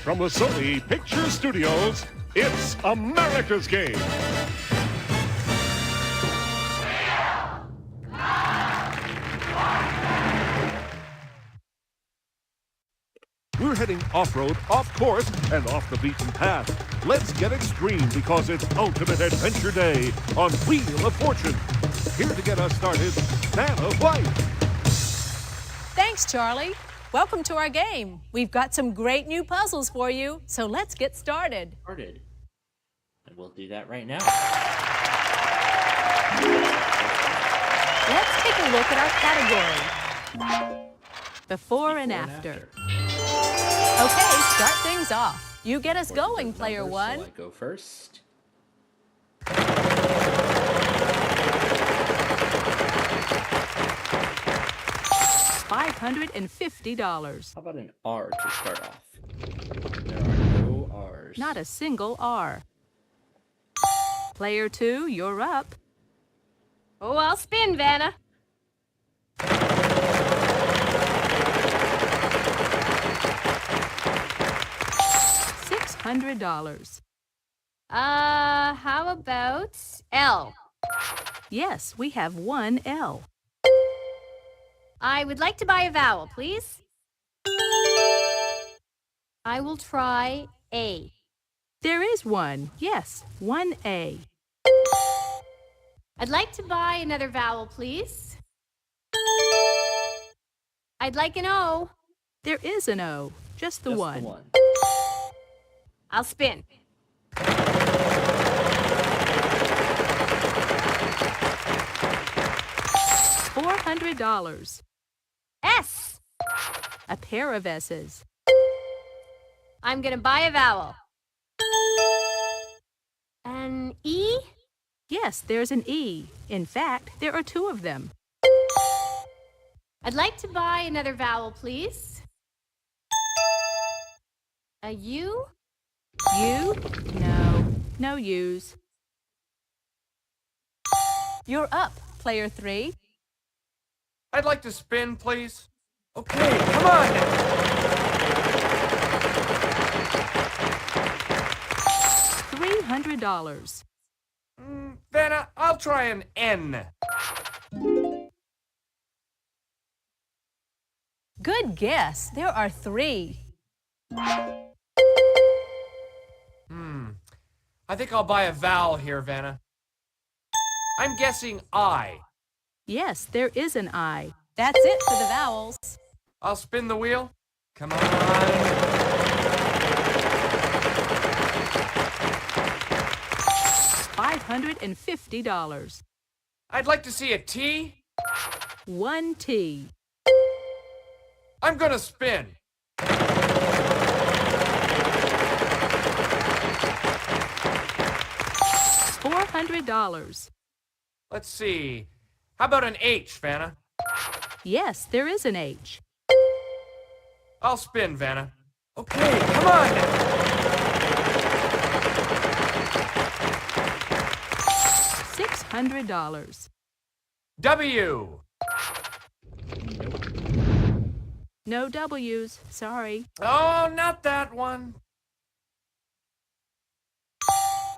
From the Sony Picture Studios, it's America's Game. We're heading off-road, off-course, and off the beaten path. Let's get extreme because it's Ultimate Adventure Day on Wheel of Fortune. Here to get us started, Vanna White. Thanks, Charlie. Welcome to our game. We've got some great new puzzles for you, so let's get started. And we'll do that right now. Let's take a look at our category. Before and after. Okay, start things off. You get us going, player one. So I go first. $550. How about an R to start off? There are no R's. Not a single R. Player two, you're up. Oh, I'll spin, Vanna. $600. How about L? Yes, we have one L. I would like to buy a vowel, please. I will try A. There is one. Yes, one A. I'd like to buy another vowel, please. I'd like an O. There is an O. Just the one. I'll spin. $400. S. A pair of S's. I'm gonna buy a vowel. An E? Yes, there's an E. In fact, there are two of them. I'd like to buy another vowel, please. A U? U? No. No U's. You're up, player three. I'd like to spin, please. Okay, come on now. $300. Vanna, I'll try an N. Good guess. There are three. I think I'll buy a vowel here, Vanna. I'm guessing I. Yes, there is an I. That's it for the vowels. I'll spin the wheel. Come on. $550. I'd like to see a T. One T. I'm gonna spin. $400. Let's see. How about an H, Vanna? Yes, there is an H. I'll spin, Vanna. Okay, come on now. $600. W. No W's. Sorry. Oh, not that one.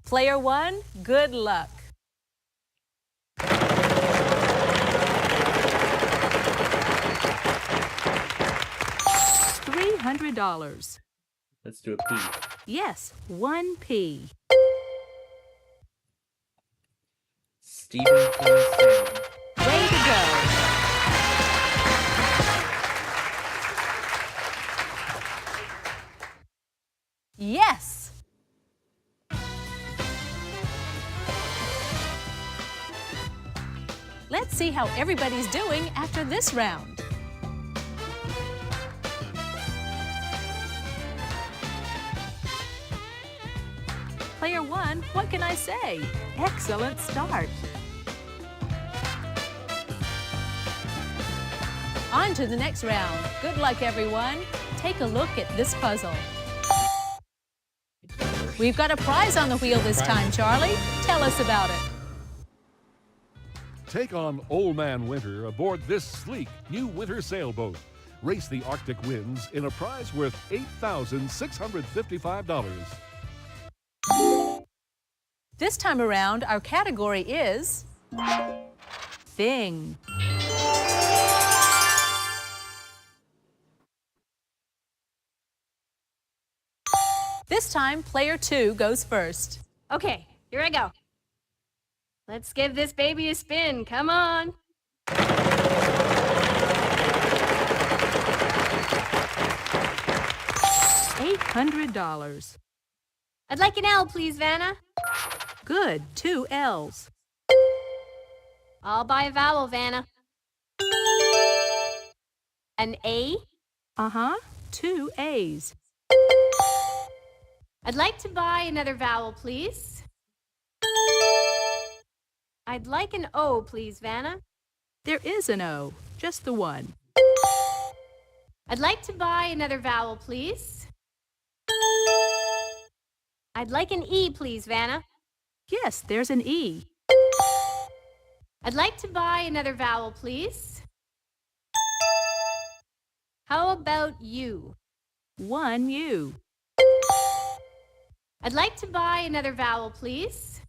Player one, good luck. $300. Let's do a P. Yes, one P. Stephen Sam. Way to go. Yes. Let's see how everybody's doing after this round. Player one, what can I say? Excellent start. On to the next round. Good luck, everyone. Take a look at this puzzle. We've got a prize on the wheel this time, Charlie. Tell us about it. Take on Old Man Winter aboard this sleek new winter sailboat. race the Arctic winds in a prize worth $8,655. This time around, our category is Thing. This time, player 2 goes first. Okay, here I go. Let's give this baby a spin. Come on. $800. I'd like an L, please, Vanna. Good, 2 L's. I'll buy a vowel, Vanna. An A? 2 A's. I'd like to buy another vowel, please. I'd like an O, please, Vanna. There is an O, just the one. I'd like to buy another vowel, please. I'd like an E, please, Vanna. Yes, there's an E. I'd like to buy another vowel, please. How about U? 1 U. I'd like to buy another vowel, please.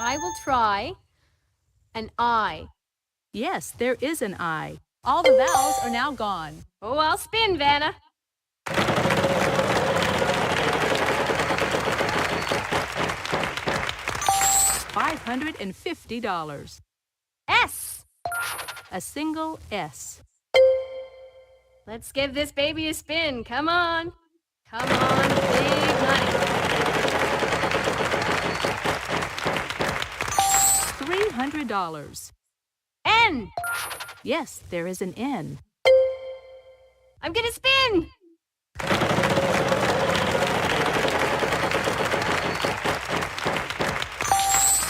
I will try an I. Yes, there is an I. All the vowels are now gone. Oh, I'll spin, Vanna. $550. S. A single S. Let's give this baby a spin. Come on. Come on, big money. $300. N. Yes, there is an N. I'm gonna spin.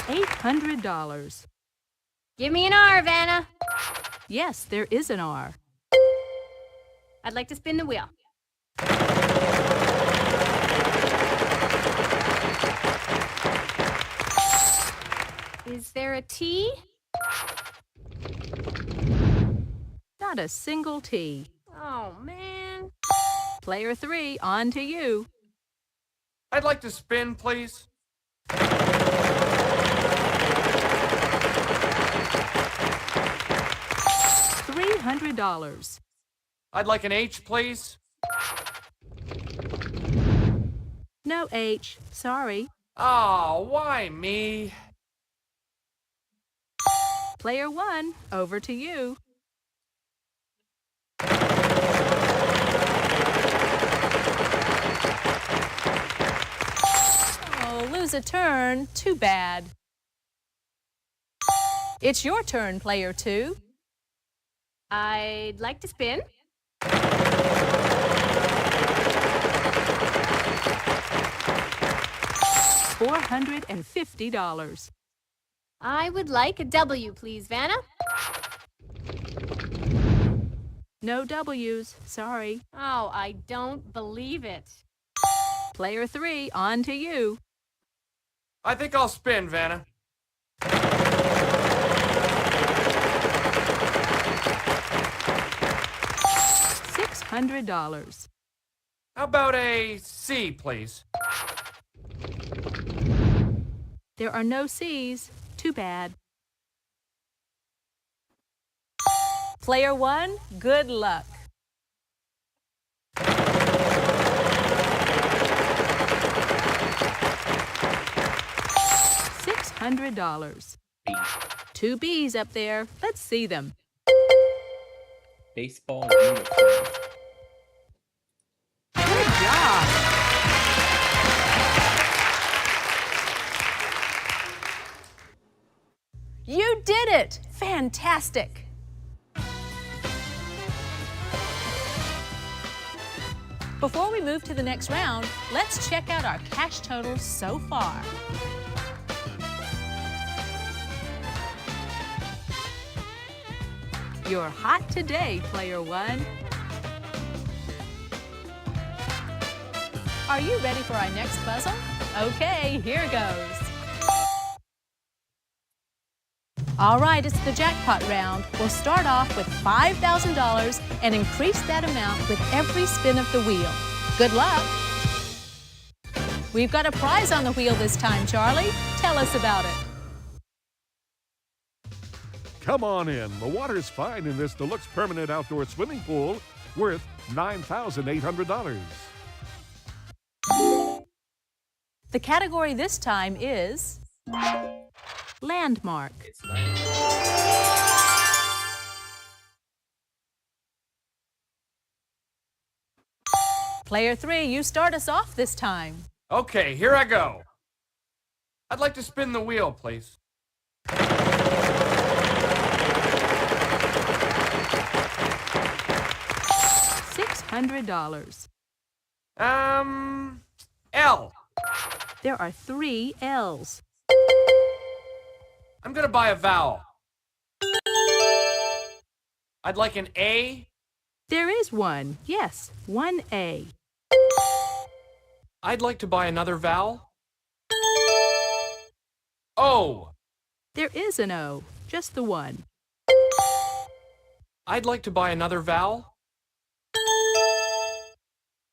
$800. Give me an R, Vanna. Yes, there is an R. I'd like to spin the wheel. Is there a T? Not a single T. Oh, man. Player 3, on to you. I'd like to spin, please. $300. I'd like an H, please. No H, sorry. Oh, why me? Player 1, over to you. Oh, lose a turn. Too bad. It's your turn, player 2. I'd like to spin. $450. I would like a W, please, Vanna. No W's, sorry. Oh, I don't believe it. Player 3, on to you. I think I'll spin, Vanna. $600. How about a C, please? There are no C's. Too bad. Player 1, good luck. $600. B. 2 B's up there. Let's see them. Baseball uniform. Good job. You did it! Fantastic! Before we move to the next round, let's check out our cash totals so far. You're hot today, player 1. Are you ready for our next puzzle? Okay, here goes. All right, it's the jackpot round. We'll start off with $5,000 and increase that amount with every spin of the wheel. Good luck. We've got a prize on the wheel this time, Charlie. Tell us about it. Come on in. The water's fine in this deluxe permanent outdoor swimming pool worth $9,800. The category this time is landmark. It's nice. Player 3, you start us off this time. Okay, here I go. I'd like to spin the wheel, please. $600. L. There are 3 L's. I'm gonna buy a vowel. I'd like an A. There is one. Yes, 1A. I'd like to buy another vowel. O. There is an O, just the one. I'd like to buy another vowel.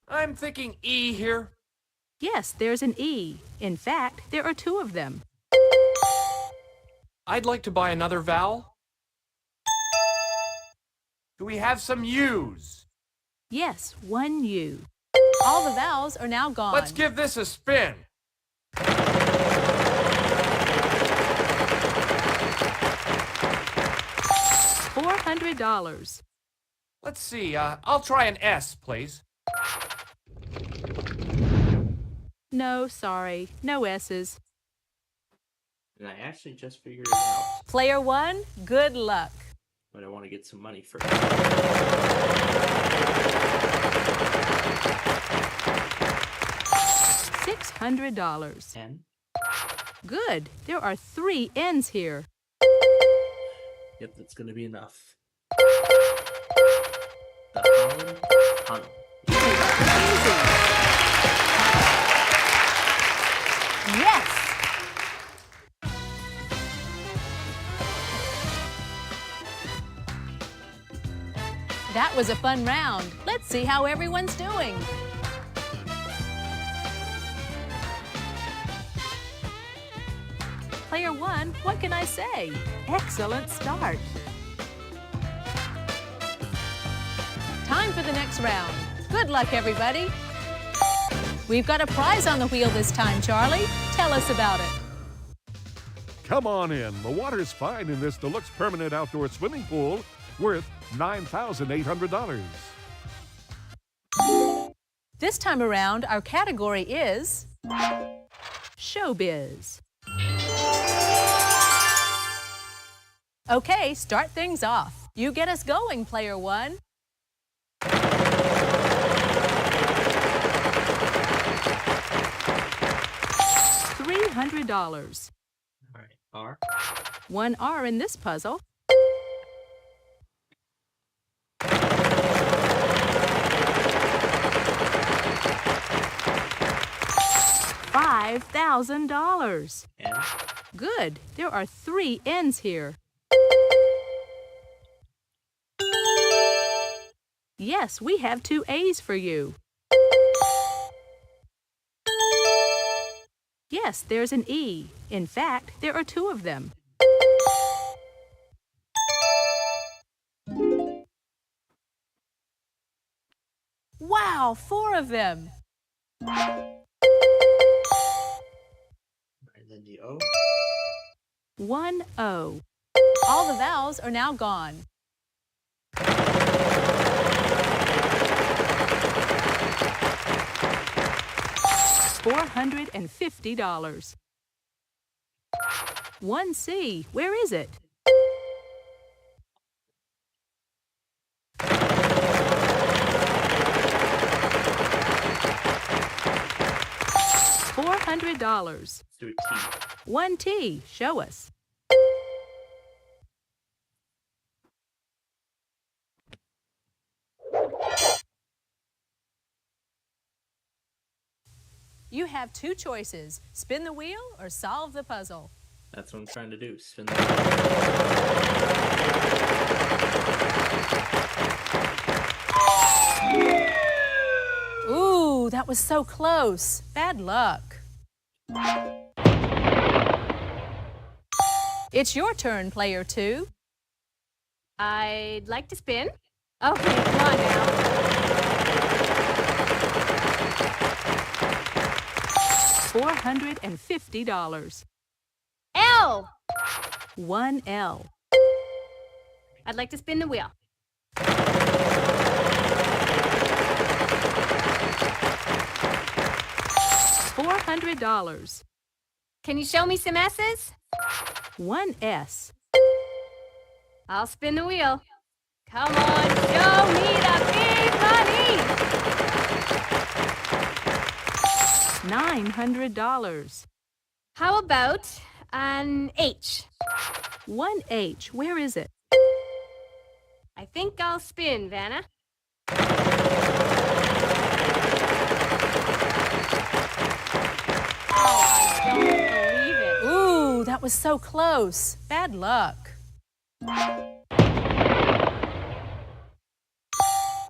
I'm thinking E here. Yes, there's an E. In fact, there are 2 of them. I'd like to buy another vowel. Do we have some U's? Yes, 1 U. All the vowels are now gone. Let's give this a spin. $400. Let's see, I'll try an S, please. No, sorry. No S's. And I actually just figured it out. Player 1, good luck. But I want to get some money first. $600. 10. Good. There are 3 N's here. Yep, that's going to be enough. The Holland Tunnel. Easy. Yes. That was a fun round. Let's see how everyone's doing. Player 1, what can I say? Excellent start. Time for the next round. Good luck, everybody. We've got a prize on the wheel this time, Charlie. Tell us about it. Come on in. The water's fine in this deluxe permanent outdoor swimming pool worth $9,800. This time around, our category is showbiz. Okay, start things off. You get us going, Player 1. $300. All right, R. 1 R in this puzzle. $5,000. N. Good. There are 3 N's here. Yes, we have 2 A's for you. Yes, there's an E. In fact, there are 2 of them. Wow, 4 of them. And then the O. 1 O. All the vowels are now gone. $450. 1 C. Where is it? $400. Let's do a T. 1 T. Show us. You have 2 choices. Spin the wheel or solve the puzzle. That's what I'm trying to do. Spin the wheel. Ooh, that was so close. Bad luck. It's your turn, player 2. I'd like to spin. Okay, come on now. $450. L! 1L. I'd like to spin the wheel. $400. Can you show me some S's? 1S. I'll spin the wheel. Come on, show me the big money! $900. How about an H? 1H. Where is it? I think I'll spin, Vanna. Oh, I don't believe it. Ooh, that was so close. Bad luck.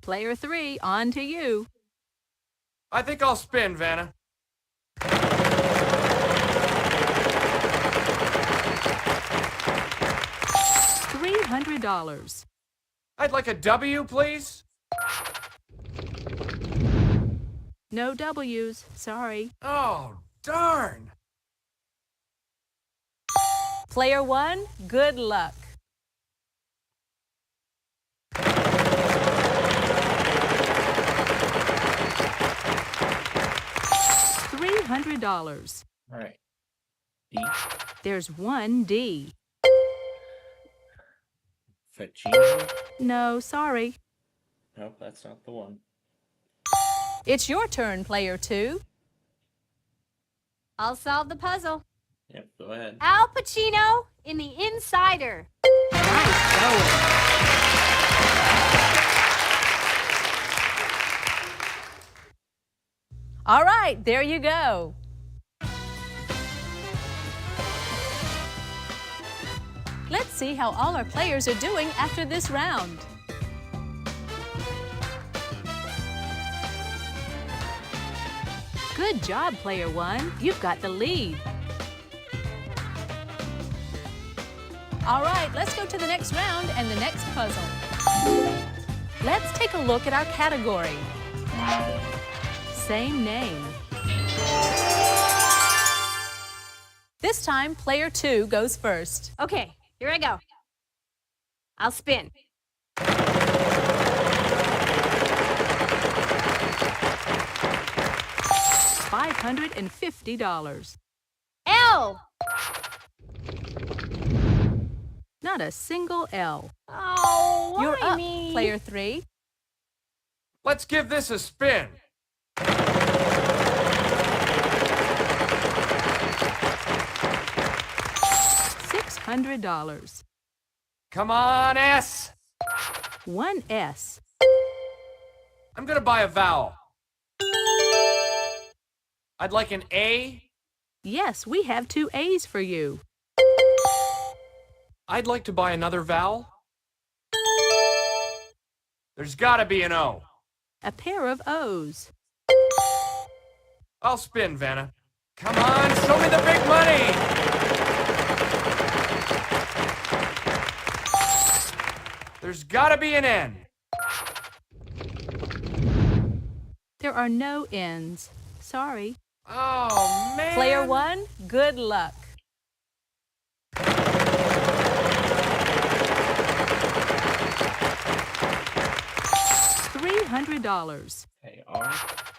Player 3, on to you. I think I'll spin, Vanna. $300. I'd like a W, please. No W's. Sorry. Oh, darn. Player 1, good luck. $300. All right. D. There's 1D. Fetchino. No, sorry. Nope, that's not the one. It's your turn, player 2. I'll solve the puzzle. Yep, go ahead. Al Pacino in The Insider. Nice going. All right, there you go. Let's see how all our players are doing after this round. Good job, player 1. You've got the lead. All right, let's go to the next round and the next puzzle. Let's take a look at our category. Same name. This time, player 2 goes first. Okay, here I go. I'll spin. $550. L! Not a single L. Oh, why You're up, me? player 3. Let's give this a spin. $600. Come on, S. 1S. I'm gonna buy a vowel. I'd like an A. Yes, we have 2 A's for you. I'd like to buy another vowel. There's gotta be an O. A pair of O's. I'll spin, Vanna. Come on, show me the big money! There's gotta be an N. There are no N's. Sorry. Oh, man. Player 1, good luck. $300. Okay, R.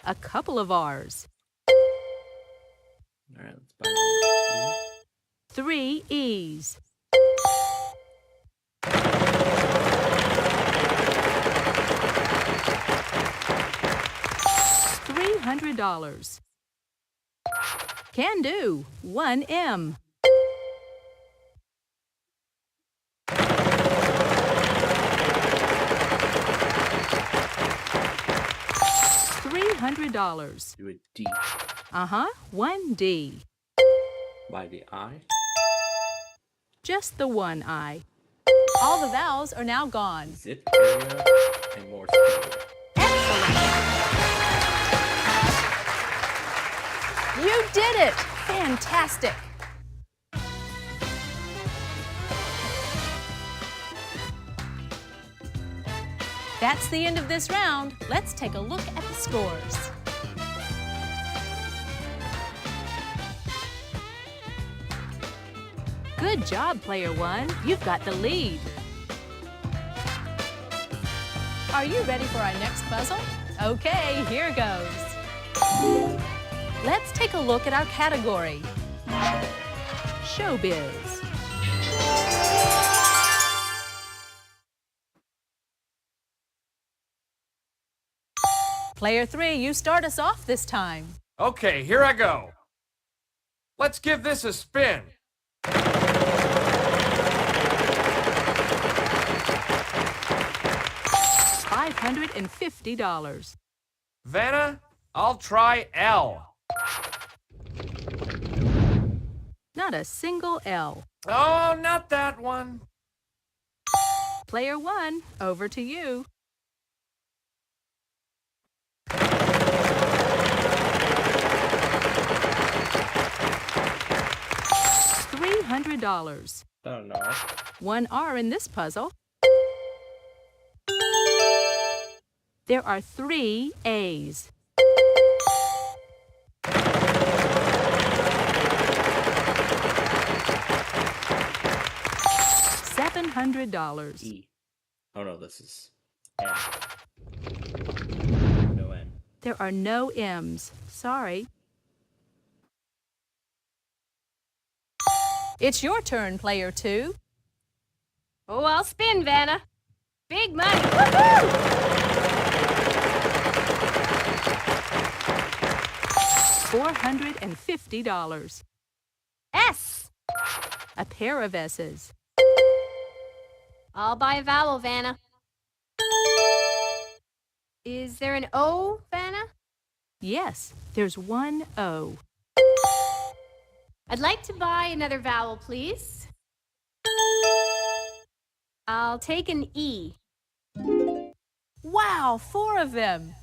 A couple of R's. All right, let's buy the 3 E's. $300. Can do. 1 M. $300. do a D. 1 D. By the I. just the one I. All the vowels are now gone. Zip area and Morse code. You did it! Fantastic! That's the end of this round. Let's take a look at the scores. Good job, player one. You've got the lead. Are you ready for our next puzzle? Okay, here goes. Let's take a look at our category. Showbiz. Player three, you start us off this time. Okay, here I go. Let's give this a spin. $550. Vanna, I'll try L. Not a single L. Oh, not that one. Player one, over to you. $300. I don't know. One R in this puzzle. There are 3 A's. $700. E. Oh no, this is M. No N. There are no M's. Sorry. It's your turn, player two. Oh, I'll spin, Vanna. Big money. Woohoo! $450. S. A pair of S's. I'll buy a vowel, Vanna. Is there an O, Vanna? Yes, there's one O. I'd like to buy another vowel, please. I'll take an E. Wow, 4 of them.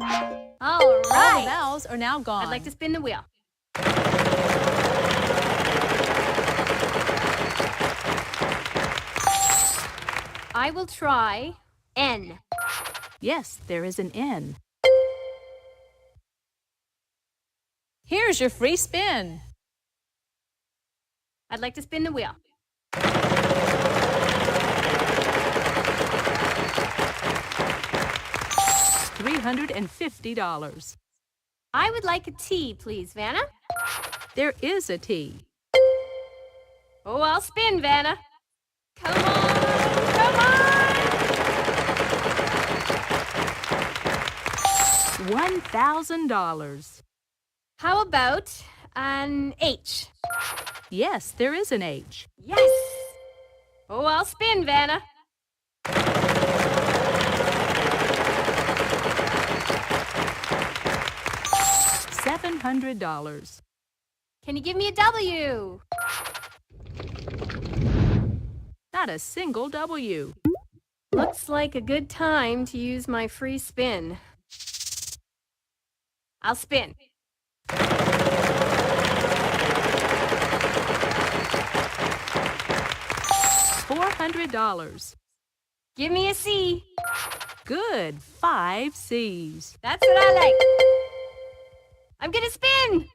All All the right. vowels are now gone. I'd like to spin the wheel. I will try N. Yes, there is an N. Here's your free spin. I'd like to spin the wheel. $350. I would like a T, please, Vanna. There is a T. Oh, I'll spin, Vanna. Come on, come on! $1,000. How about an H? Yes, there is an H. Yes! Oh, I'll spin, Vanna. $700. Can you give me a W? Not a single W. Looks like a good time to use my free spin. I'll spin. $400. Give me a C. Good, 5 C's. That's what I like. I'm gonna spin.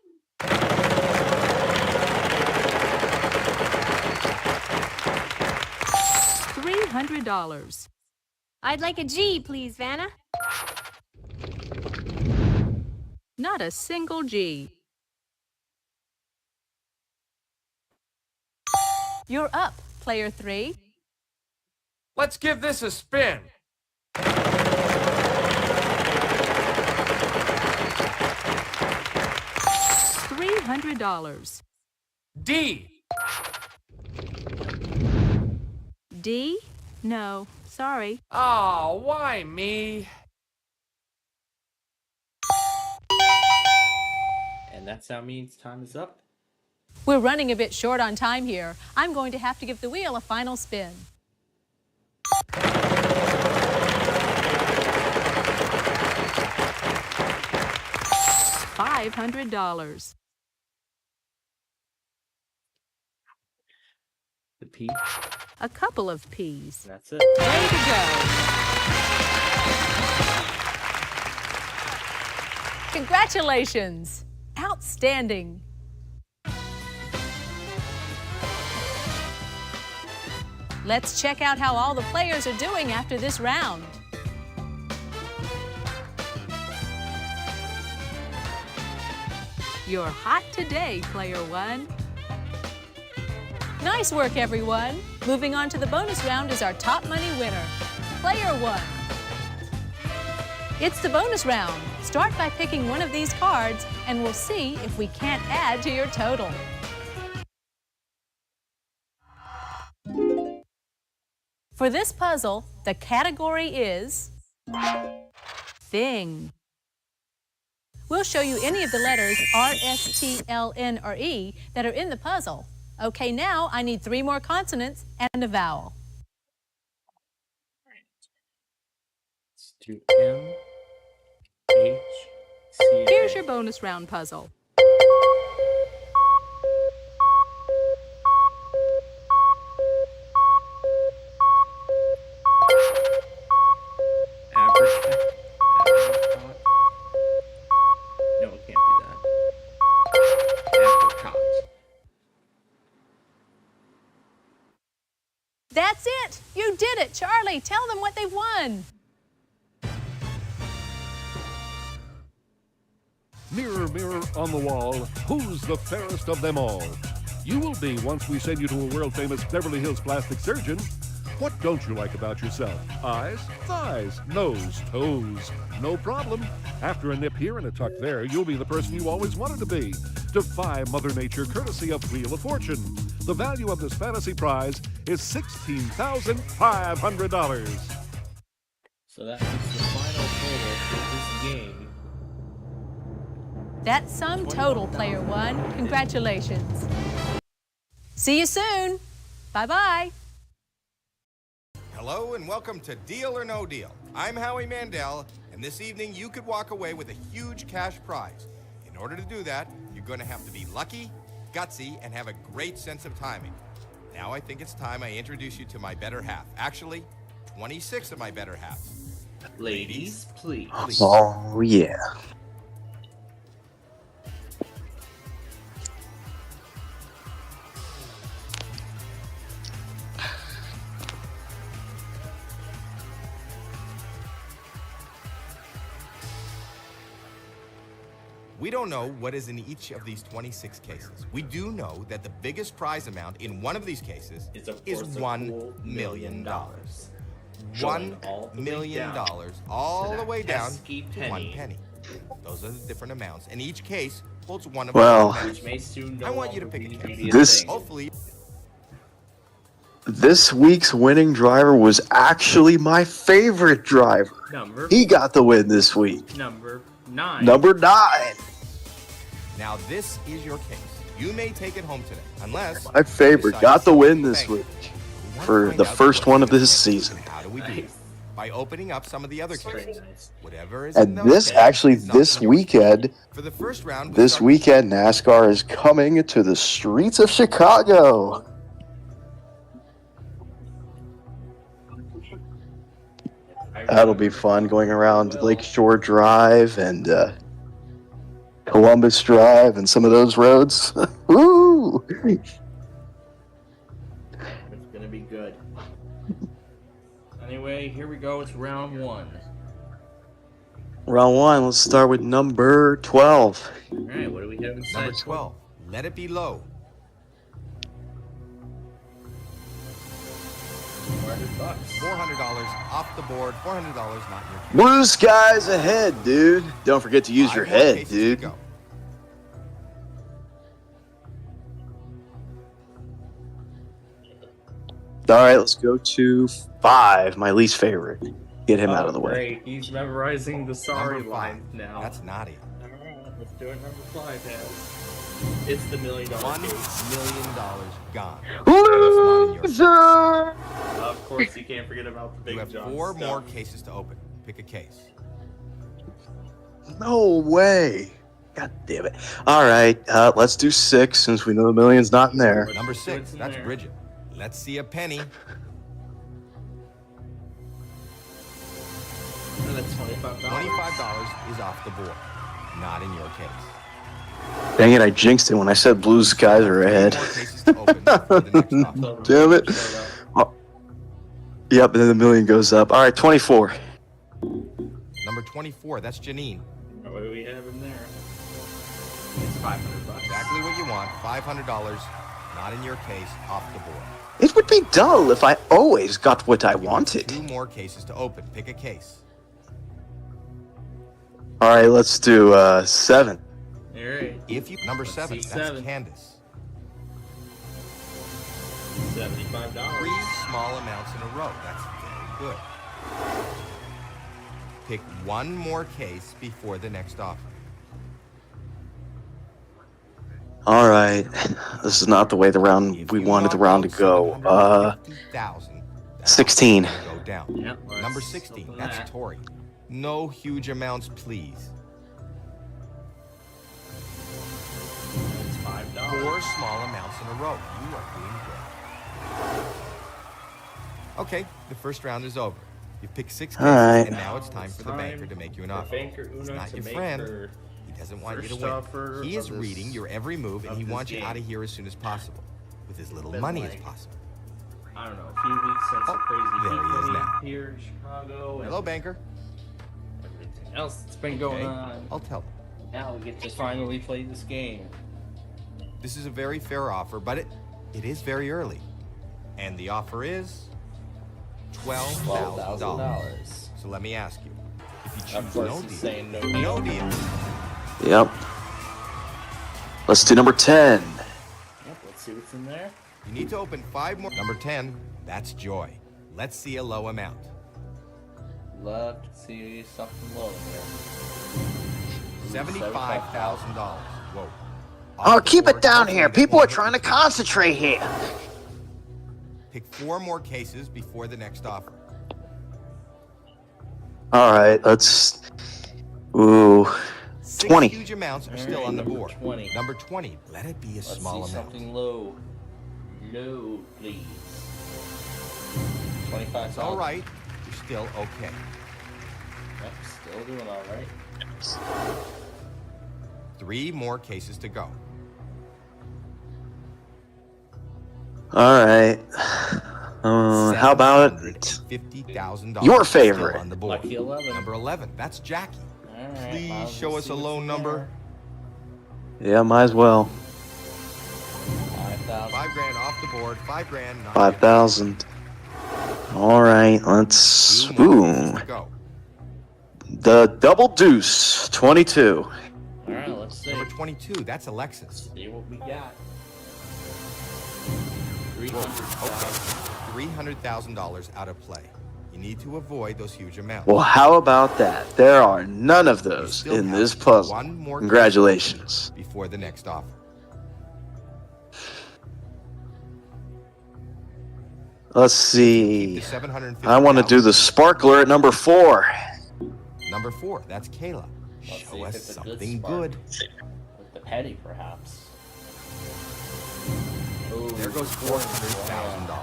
$300. I'd like a G, please, Vanna. Not a single G. You're up, player three. Let's give this a spin. $300. D. D? No, sorry. Oh, why me? And that sound means time is up. We're running a bit short on time here. I'm going to have to give the wheel a final spin. $500. The P. A couple of P's. That's it. Way to go. Congratulations. Outstanding. Let's check out how all the players are doing after this round. You're hot today, player one. Nice work, everyone. Moving on to the bonus round is our top money winner, player one. It's the bonus round. Start by picking one of these cards, and we'll see if we can't add to your total. For this puzzle, the category is thing. We'll show you any of the letters R, S, T, L, N, or E that are in the puzzle. Okay, now I need 3 more consonants and a vowel. Let's do M, H, C. Here's your bonus round puzzle. Apricot. No, it can't be that. Apricot. That's it! You did it! Charlie, tell them what they've won! Mirror, mirror on the wall, who's the fairest of them all? You will be once we send you to a world-famous Beverly Hills plastic surgeon. What don't you like about yourself? Eyes, thighs, nose, toes. No problem. After a nip here and a tuck there, you'll be the person you always wanted to be. Defy Mother Nature courtesy of Wheel of Fortune. The value of this fantasy prize is $16,500. So that means the final total for this game. That's sum total, player one. Congratulations. See you soon. Bye-bye. Hello and welcome to Deal or No Deal. I'm Howie Mandel, and this evening you could walk away with a huge cash prize. In order to do that, you're going to have to be lucky, gutsy, and have a great sense of timing. Now I think it's time I introduce you to my better half. Actually, 26 of my better halves. Ladies, please. Oh, yeah. We don't know what is in each of these 26 cases. We do know that the biggest prize amount in one of these cases It's of is course a $1 cool million. Showing $1 all the way million down all to the that way down pesky to penny. 1 penny. Those are the different amounts, and each case holds one of Well, them. Which may soon no I want you to longer pick a be case. a This- thing. Hopefully, This week's winning driver was actually my favorite driver. Number He got the win this week. number 9. Number 9. now this is your case. You may take it home today, unless My favorite you got the decide win to this thank you. week We want to for find the out first what one of you're this gonna do. season. How do we do Nice. it? By opening up some of the other Very cases. nice. Whatever is in And those this cases actually, is not this yours. weekend, For the first round, we this start- weekend, NASCAR is coming to the streets of Chicago. That'll be fun, going around Lakeshore Drive and Columbus Drive and some of those roads. Woo! It's gonna be good. Anyway, here we go. It's round 1. Round 1, let's start with number 12. All right, what do we have inside? Number 12. Let it be low. $400. $400 off the board. $400 not your case. Blue skies ahead, dude. Don't forget to use your 5 more head, cases to dude. go. All right, let's go to 5, my least favorite. Get him out of the way. Great, he's memorizing the sorry Number 5. lines now. That's naughty. Alright, let's do it. Number 5 has It's the $1 million $1 case. million gone. It's not in your case. Loser! Of course, you can't forget about the Big You have John 4 stuff. more cases to open. Pick a case. No way. God damn it. All right, let's do 6 since we know the million's not in there. Number see 6, what's in that's there. Bridget. Let's see a penny. And that's $25. $25 is off the board. Not in your case. Dang it, I jinxed it when I said blue skies are 3 ahead. more cases to open before the next offer. Damn it. Oh. Yep, and then the million goes up. All right, 24. Number 24, that's Janine. What do we have in there? It's $500. Exactly what you want. $500. Not in your case. Off the board. It would be dull if I always got what I wanted. 2 more cases to open. Pick a case. All right, let's do 7. All right. If you number Let's 7, see that's 7. Candace. $75. 3 small amounts in a row. That's very good. Pick 1 more case before the next offer. All right, this is not the way the round If we you wanted the knock round to out go. 750,000, that 16. offer will go down. Yep, let's Number 16, open that's that. Tori. No huge amounts, please. That's $5. 4 small amounts in a row. You are doing great. Okay, the first round is over. You've picked 6 cases, All right. and now it's time for the banker to make you an for offer. Banker He's Una not to your make friend. her He doesn't want you to first win. offer He is of this- reading your every move, and of he this wants you game. out of here as soon as possible, with as little Been money as like- possible. I don't know, a few weeks since the crazy there he heat is wave now. here in Chicago and Hello, banker. everything else that's been going Okay, on. I'll tell him. Now we get to finally play this game. This is a very fair offer, but it is very early. And the offer is $12,000. $12,000. So let me ask you, if you Of choose course, no he's deal, saying no no deal. deal, Yep. Let's do number 10. Yep, let's see what's in there. you need to open 5 more. Number 10, that's Joy. Let's see a low amount. Love to see something low in there. $75,000. Whoa. Oh, Off the keep it board, down hopefully here. that People won't are hit trying to you. concentrate here. Pick 4 more cases before the next offer. All right, let's. Ooh, 6 20. huge amounts are All still right, on the number board. 20. Number 20. Let it be a Let's small see amount. something low. Low, please. 25. It's all right. You're still okay. Yep, still doing all right. 3 more cases to go. all right. How about $750,000? Your still favorite. on the board. Lucky 11. Number 11. That's Jackie. All right, Please well, show let's us see a what's low in number. there. Yeah, might as well. 5,000. $5,000 off the board. $5,000. not 5,000. All right, let's. given. 2 more Ooh, cases to go. the double deuce, 22. All right, let's see. Number 22. That's Alexis. See what we got. Whoa, okay. $300,000 out of play. You need to avoid those huge amounts. Well, how about that? There are none of You those still in have this puzzle. 1 more Congratulations. case before the next offer. Let's Keep see. the $750,000. I want to do the sparkler at number 4. Number 4. That's Kayla. Let's see Show if us it's a good something spark. good. With the petty, perhaps. Ooh, There goes $400,000.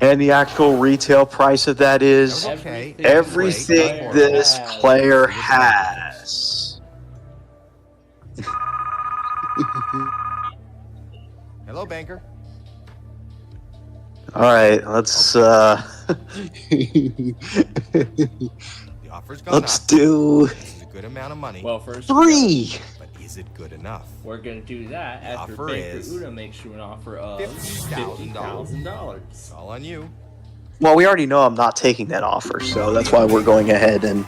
And the actual retail price of that is That was okay. everything Great. this has. player has. Hello, banker. All right, let's The offer's gone let's up. do This is a good amount of money, Well, first, 3. but is it good enough? we're going to do that after offer Baker is Una makes you an offer of $50,000. $50,000. It's all on you. Well, we already know I'm not taking that offer, so that's why we're going ahead and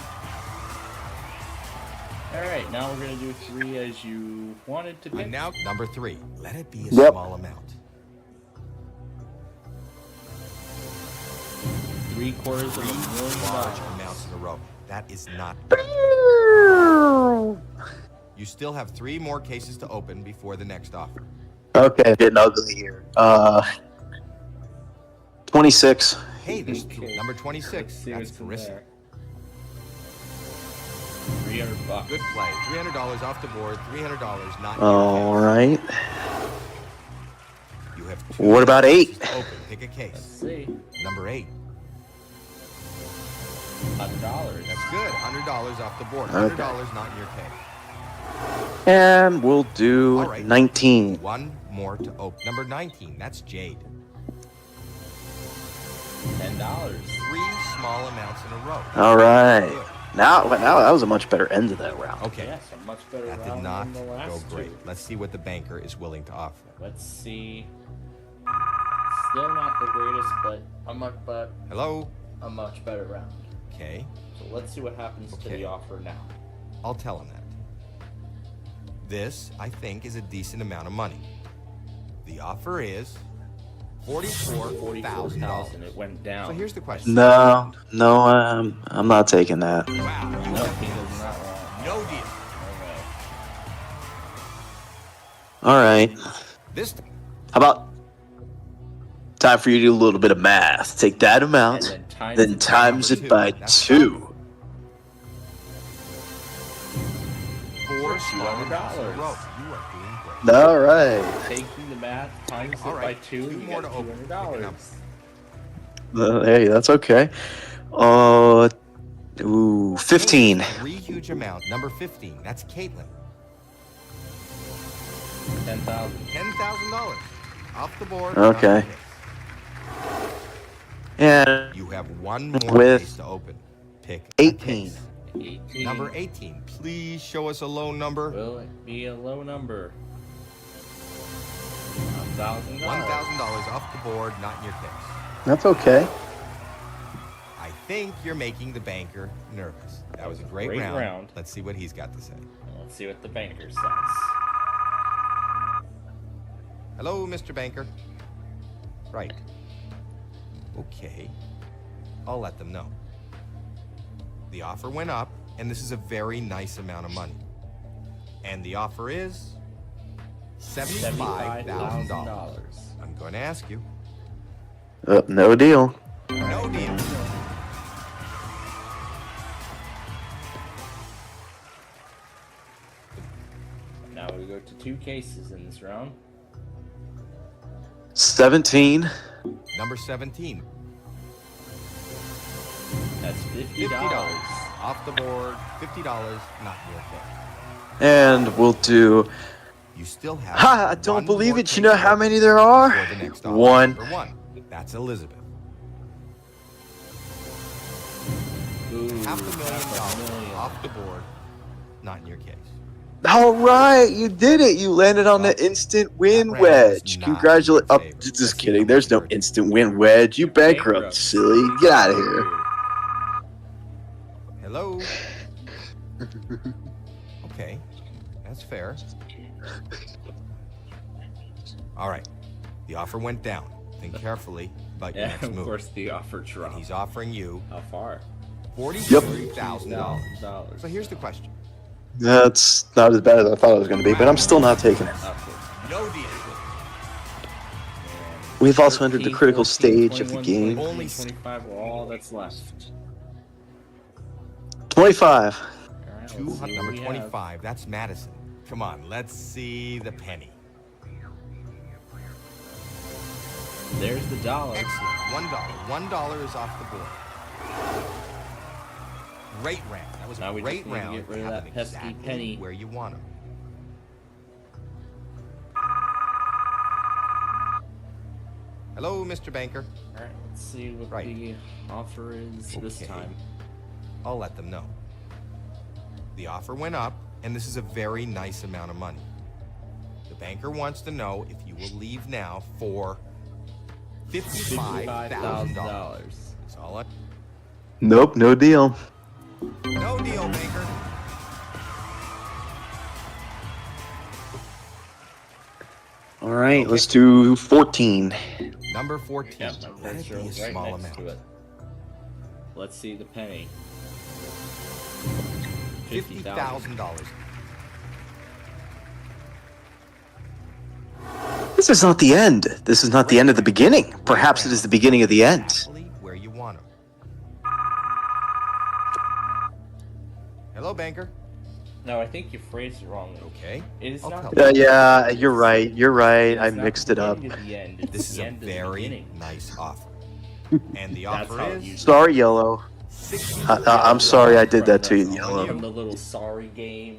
Alright, now we're going to do 3 as you wanted to pick. And now, number 3. Let it be a Yep. small amount. 3/4 of 3 $1 million. large amounts in a row. That is not. You You still have 3 more cases to open before the next offer. Okay, getting ugly here. 26. Hey, there's Okay. number Let's 26. see That's what's in Carissa. there. $300. Good play. $300 off the board. $300 not All right. You have 2 What about cases 8? to open. Pick a Let's case. see. Number 8. $100. That's good. $100 off the board. Okay. $100 not in your case. And we'll do All right. 19. 1 more to open. Number 19. That's Jade. $10. 3 small amounts in a row. All right. Good. Now that was a much better end of that round. Okay. Yes, a much better That did round not than the go last great. two. Let's see what the banker is willing to offer. Let's see. Still not the greatest, but Hello? a much better round. Okay. So let's see what happens to Okay. the offer now. I'll tell him that. This, I think, is a decent amount of money. The offer is $44,000. 44,000. It went down. So here's the question. No, I'm not taking that. Wow, you No, have he deals. does not wrong. No deal. Okay. All right. This How about time for you to do a little bit of math? Take that amount, And then then times it by That's 2. 4 small $200. amounts in a row. You are doing great. All right. Taking the math, times All it by right, 2, 2 you more get to open. Pick a $200. number. Hey, that's okay. 15. 3 huge amounts. Number 15. That's Caitlin. $10,000. $10,000 off the board. Okay. not in And the case. You have 1 more With case to open. Pick a 18. case. 18. Number 18. Please show us a low number. Will it be a low number? $1,000. $1,000 off the board, not in your case. That's okay. I think you're making the banker nervous. That was a great round. Let's see what he's got to say. Let's see what the banker says. Hello, Mr. Banker. Right. Okay. I'll let them know. The offer went up, and this is a very nice amount of money. And the offer is $75,000. I'm going to ask you. No deal. No deal. Now we go to 2 cases in this round. 17. Number 17. That's $50. $50 off the board. $50, not your case. And we'll do. You still have. Ha! I don't 1 believe more it. You case know how open many there are? before the next offer. 1. Number 1. That's Elizabeth. Ooh, $500,000 off the board, not in your case. All right, you did it. You landed on the instant win That round was wedge. not Congratulations. in Oh, your favor. just Let's see kidding. how There's no much instant win wedge. You bankrupt, silly. Get out of here. Hello? Okay, that's fair. All right, the offer went down. Think carefully about your Yeah, next of move. course the offer And dropped. he's offering you How far? $43,000. So here's the question. That's not as bad as I thought it was going to be, but I'm still not taking it. Okay. No deal. We've also entered the 13, critical 14, stage of the 21, game. 23, 25 are all that's left. 25. All right, let's see what Number we have. 25, that's Madison. Come on, let's see the penny. There's the dollar. Excellent. $1 is off the board. Great round. That was Now a we great just need to round. get rid of Have that them pesky exactly penny. where you want them. Hello, Mr. Banker. All right, let's see what Right. the offer is this Okay. time. I'll let them know. The offer went up, and this is a very nice amount of money. The banker wants to know if you will leave now for $55,000. $55,000. That's all I... Nope, no deal. No deal, banker. All right, let's do 14. Number 14. Yeah, That'd that's be a right small next amount. to it. Let's see the penny. $50,000. This is not the end. This is not the end of the beginning. Perhaps it is the beginning of the end. Exactly where you want 'em. Hello, banker. No, I think you phrased it wrong. Okay. It is I'll not. tell you. Yeah, you're right. You're right. It's I not mixed the it up. end of the end. It's This is the a end of the very beginning. nice offer. And the That's offer how it is usually Sorry, Yellow. I'm sorry I did that to you, From Yellow. the little Sorry game.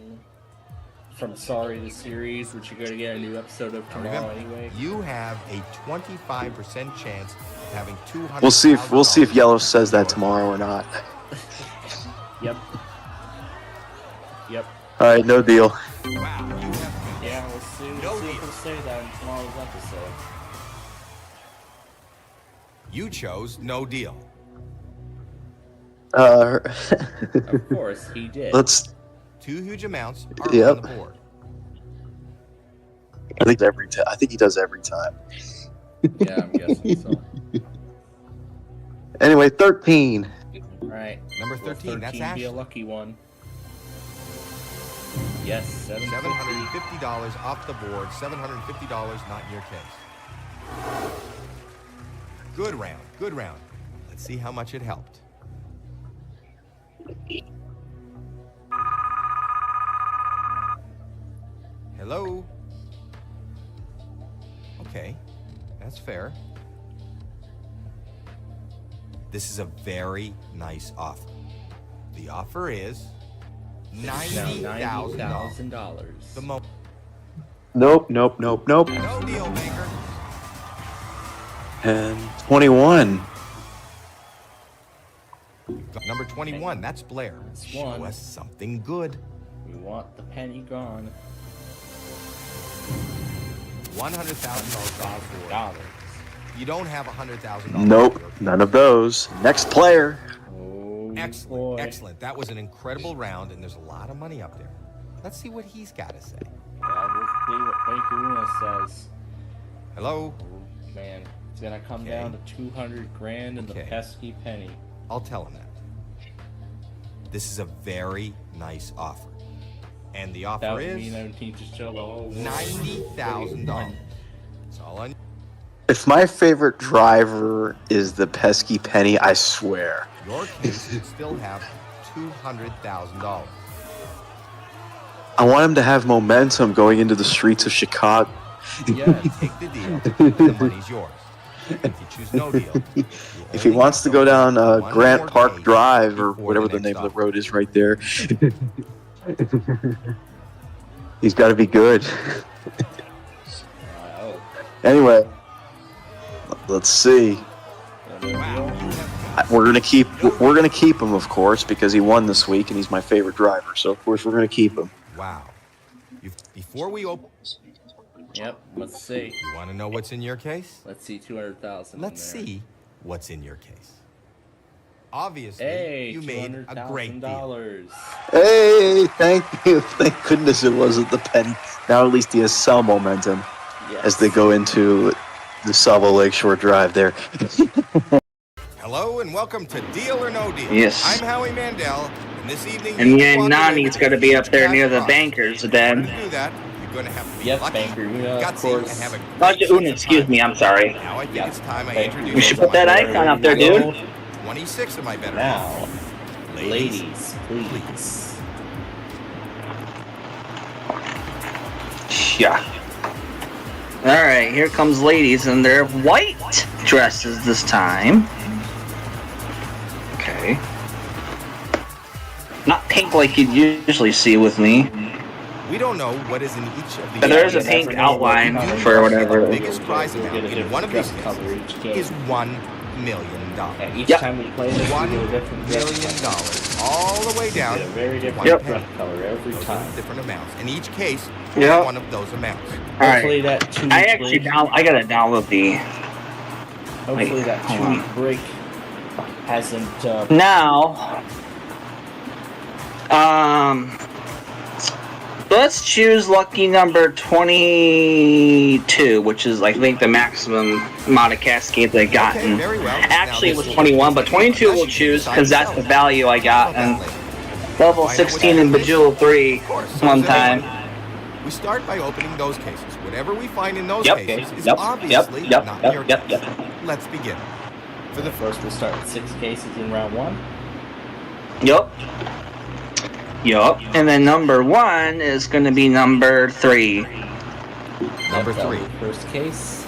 From Sorry the series, which you're going to get a new episode of Now tomorrow remember, anyway. you have a 25% chance of having $200,000. We'll see if Yellow says that tomorrow or not. Yep. Yep. All right, no deal. Wow, you have Yeah, we'll see. No We'll see deal. if we'll say that in tomorrow's episode. You chose no deal. Of course, he did. Let's. 2 huge amounts are Yep. on the board. I think every time. I think he does every time. Yeah, I'm guessing so. Anyway, 13. Alright. Number Will 13, that's 13 be a Ashley. lucky one. Yes, $750. $750 off the board. $750 not in your case. Good round. Good round. Let's see how much it helped. Hello? Okay, that's fair. This is a very nice offer. The offer is $90,000. $90,000. The mo- Nope. No deal, maker. And 21. Number 21, that's Blair. That's Show one. us something good. We want the penny gone. $100,000 off the board. You don't have $100,000. Nope, none of those. Next player. Oh, Excellent, boy. excellent. That was an incredible round, and there's a lot of money up there. Let's see what he's got to say. Yeah, we'll see what Baker Una says. Hello? Oh, man, it's gonna come Okay. down to 200 grand and the Okay. pesky penny. I'll tell him that. This is a very nice offer. And the That offer would is mean I would need to show the whole world. $90,000. It's all on you. If my favorite driver is the pesky penny, I swear. Your case would still have $200,000. I want him to have momentum going into the streets of Chicago. Yes. Take the deal. The money's yours. If you choose no deal, you If he only wants have to go to down wait one Grant more Park day Drive or before whatever the next name of the offer. road is right there, he's got to be good. Oh, Anyway, let's see. Wow, you have We're gonna keep him, of course, because he won this week and he's my favorite driver. So of course we're gonna keep him. wow. Before we open, yep. Let's see. you want to know what's in your case? Let's see 200,000. Let's see what's in your case. Obviously, Hey, you made a great deal. $200,000. Hey, thank you. Thank goodness it wasn't the penny. Now at least he has some momentum Yes. as they go into the Salvo Lakeshore Drive there. Hello and welcome to Deal or No Deal. Yes. I'm Howie Mandel, and this evening. And you yeah, can walk Nani's away got to with be a up there huge near the cash bankers prize. then. In order to do that, you're going to have to be Yes, lucky, banker, of gutsy, course. and have a Not great Una, sense of excuse me, timing. I'm sorry. Now I think Yep. it's time I Banker. introduce We should you put that to icon up there, dude. 26 of my better Now, half. ladies, please. Yeah. Alright, here comes ladies in their white dresses this time. Okay. Not pink like you'd usually see with me. We don't know what is in each of these. But there's a you pink never know outline what color for the whatever. biggest prize You'll amount get a in one of these different dress color cases each game. is $1 million. And each Yep. time we play this, $1 we get a different dress million, color. all the way We down get a very to different Yep. dress color every Those are time. the different amounts. In each case, Yep. one of those amounts. Hopefully Alright. that 2 I week actually break, I gotta download the. hopefully wait, that hold 2 on. week break hasn't Now, let's choose lucky number 22, which is I think the maximum amount of cascades I got. Okay, very well. Actually, it Now was this 21, but 22 we'll choose because that's the value I got. And level 16 in Bejeweled 3 one time. We start by opening those cases. Whatever we find in those Yep. cases is Yep. obviously Yep. not Yep. your Yep. case. Yep. Let's begin. For the first, we'll start with 6 cases in round 1. Yup. Yup. And then number 1 is going to be number 3. Number Yep, that 3. was the first case.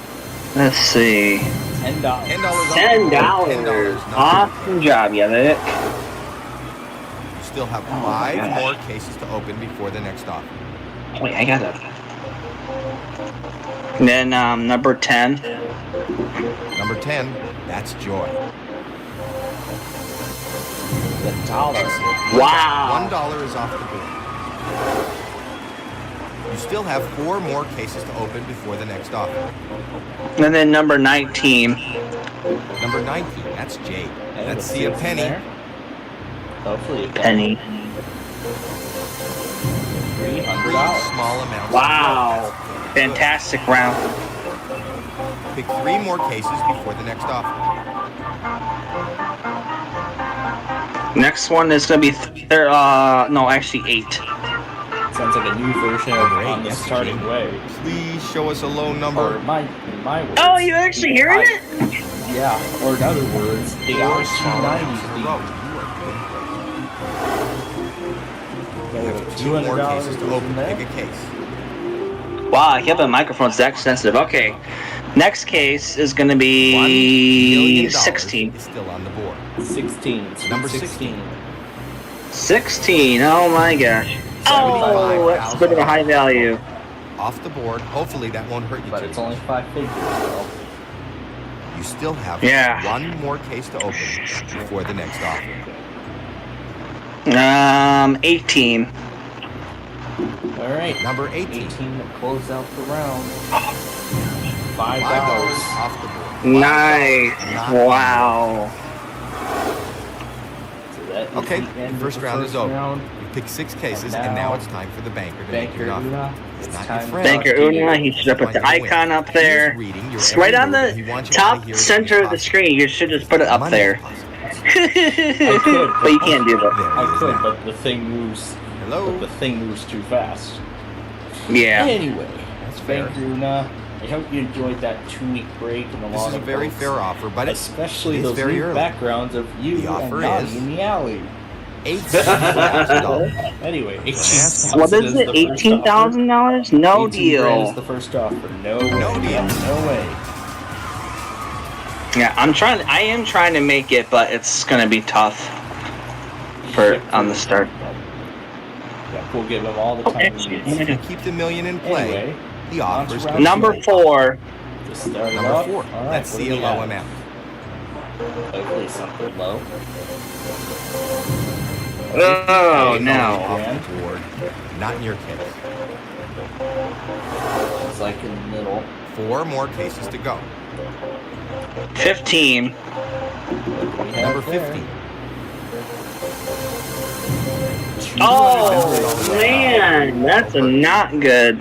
Let's see. $10. $10. Awesome job, Yellick. You still have Oh, 5 gosh. more cases to open before the next offer. Wait, I got it. And then number 10. Number 10, that's Joy. $1. Excellent. Wow. $1 is off the board. You still have 4 more cases to open before the next offer. And then number 19. Number 19, that's Jade. Okay, Let's see a what's in penny. there. Hopefully a Penny. $300. Small amounts. Wow. Fantastic round. Pick 3 more cases before the next offer. Next one is going to be, no, actually 8. Sounds like a new version of Number 8, On the yes, Starting Jade. Way. Please show us a low Or number. in my words. Oh, you actually hearing it? Yeah, or in other words, they are Or small amounts in a row. $290. You have 2 more cases to open. Pick a case. Wow, I can't believe microphone's that sensitive. Okay. Next case is going to $1 be million 16. is still on the board. 16. It's Number 16. 16. Oh my gosh. Oh, that's a bit of a high value. Off the board. Hopefully that won't hurt you But too it's much. only 5 figures, so. You still have Yeah. 1 more case to open before the next offer. 18. Alright. Number 18. 18 to close out the round. $5 $5. off the board. Nice. Wow. So that is Okay, the end the of first the round first is over. round. You picked 6 cases, And and now now it's time for the banker to make Banker your offer. Una, It's it's not time your friend. Banker Una, he should have put the icon up there. It's right on the top center of the screen. You should just put it up there. could, But you can't do that. I could, but the thing moves. Hello? But the thing moves too fast. Yeah. Anyway, That's fair. Banker Una, I hope you enjoyed that 2-week break and a This lot is a of very votes, fair offer, but especially it is those very new early. backgrounds of you The and offer Naughty is- in the alley. $18,000. Anyway, What is it? $18,000? No 18 grand deal. is the first offer. No way. No deal. No way. Yeah, I am trying to make it, but it's gonna be tough on the start. Yeah, we'll give him all the time he needs. If you keep the million in play, Anyway, the offer is round Number 4. just start it Number off. 4. All right, Let's what see do a we low have? amount. Hopefully something low. Oh $8 no. off the board. Not in your case. It's like in the middle. 4 more cases to go. 15. What do we have Number there? 15. Oh man, that's not good.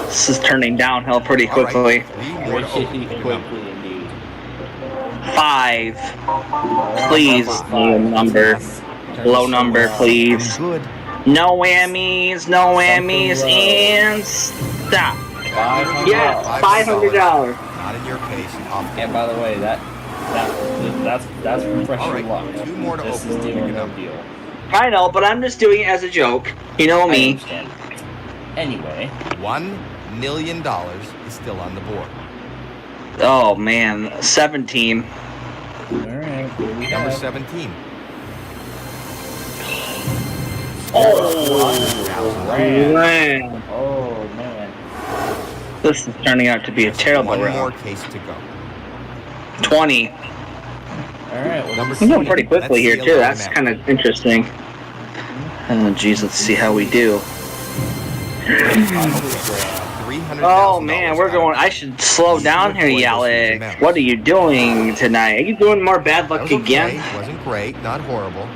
This is turning downhill pretty All right, quickly. 3 more to Pretty open. Pick a quickly number. indeed. 5. Alright, Please, number low number. Low number, please. Good. No whammies, no whammies, and stop. $500. Yes, $500. Not in your case. Off the And by the way, that's refreshing All right, luck. 2 more to This open. is Pick deal a or no number. deal. I know, but I'm just doing it as a joke. You know I me. understand. Anyway, $1 million is still on the board. Oh man, 17. alright, here we Number have 17. Oh grand. man, Oh man. this is turning out to be a terrible 1 more round. case to go. 20. Alright, well, Number I'm going pretty 20. quickly Let's here see a too. low That's amount. kind of interesting. Oh geez, let's see how we do. $300,000 Oh man, we're out going. of- I should slow down here, Boy, those huge Yalek. amounts. What are you doing tonight? Are you doing more bad That luck was okay. again? Wasn't great, not horrible.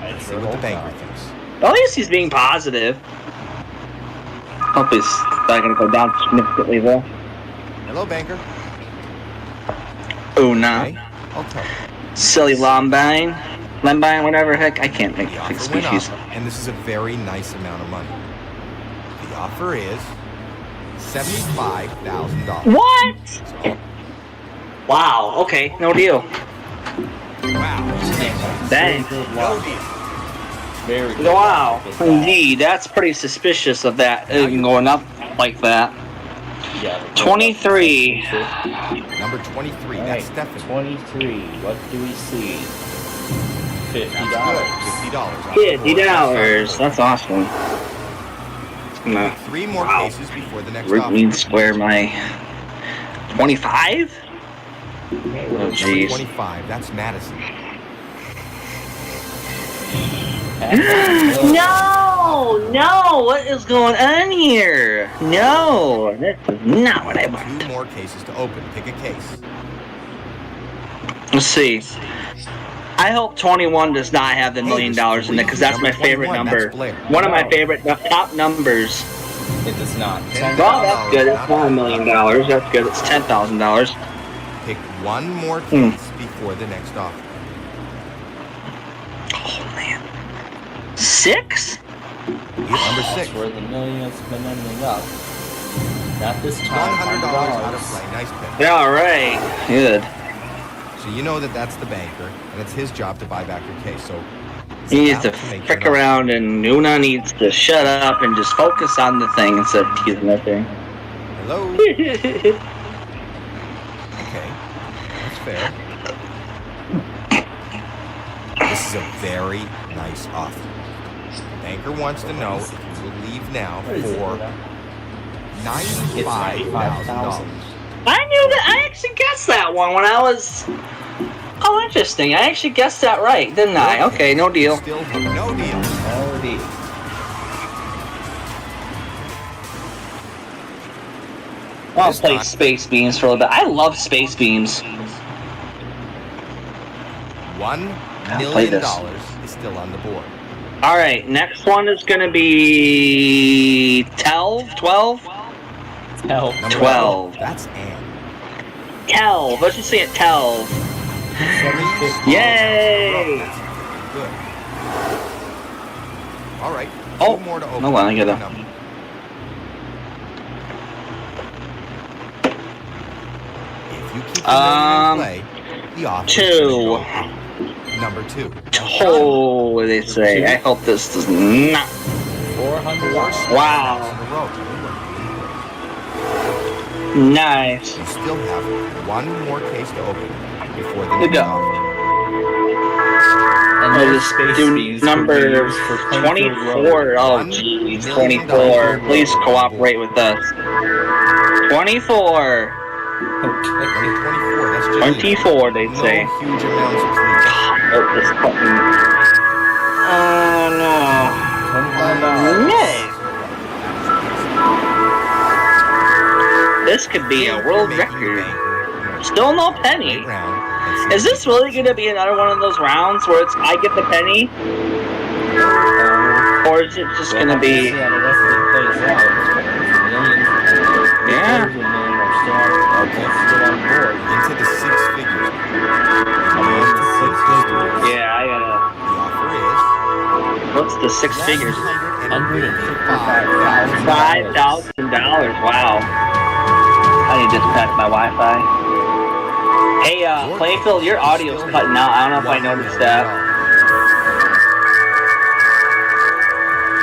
Let's see what the banker thinks. At least he's being positive. Hope he's not going to go down significantly though. Hello, banker. Una. Okay. Okay. Silly Lombine. Lembine, whatever heck. I can't make The big offer went species. up, and this is a very nice amount of money. The offer is $75,000. What? Wow. Okay, no deal. Wow. Dang. No deal. Very good. Wow. Indeed, that's pretty suspicious of that even going up like that. Yeah. 23. Number 23. All right, That's Stephanie. 23. What do we see? $50. $50. That's awesome. No. 3 more Wow. cases before the next Root offer. mean square my 25? Oh Number jeez. 25. That's Madison. No, what is going on here? No, this is not what I want. 2 more cases to open. Pick a case. Let's see. I hope 21 does not have the $1 million in it because that's my favorite number. One of my favorite top numbers. It does not. Well, that's good. It's not $1 million. That's good. It's $10,000. Pick 1 more case before the next offer. Oh man. 6? Number 6. That's where the million has been ending up. Not this $100 time. out of play. Nice pick. Yeah, all right. Good. So you know that that's the banker, and it's his job to buy back your case. So He needs to make sure frick not- around, and Una needs to shut up and just focus on the thing instead of teasing that thing. Hello. Okay, that's fair. This is a very nice offer. The banker wants to know if you will leave now What is it? for It's $95,000. I knew that. I actually guessed that one when I was. Oh, interesting. I actually guessed that right, didn't I? Okay, no deal. Still no deal. No deal. I'll This play time- Space Beams for a little bit. I love Space Beams. $1 play million this. is still on the board. All right, next one is going to be 12? 12? Hell. Number 12. That's Ann. 12. Let's just say it 12. $750. Yay! That's good. All right. Oh, 2 more to open. hold on, I gotta- Number. If you keep the million in play, the offer is 2. gonna go up. Number 2. Oh, what do they say? I hope this does not. $400. Wow. In a row. Nice. You still have 1 more case to open before the Good next go. offer. And Oh, those this space dude beams number could be used for Plainfield 24. Road. Oh, $1 geez, million 24. Please cooperate with us. 24. Number 24. That's just 24, they'd no say. huge amounts of please. Oh, this button. Oh, no. $25. Yay. This could be a world record. Still no penny. Is this really going to be another one of those rounds where it's I get the penny? Or is it just going to be... Yeah, the rest of it plays out. Millions. Yeah. $1 million are still on board. Into the 6 figures. Into 6 figures. Yeah, I gotta... The offer is What's the 6 figures? $155,000. $5,000. Wow. I need to disconnect my Wi-Fi. Hey, Plainfield, your audio's cutting out. I don't know if I noticed that.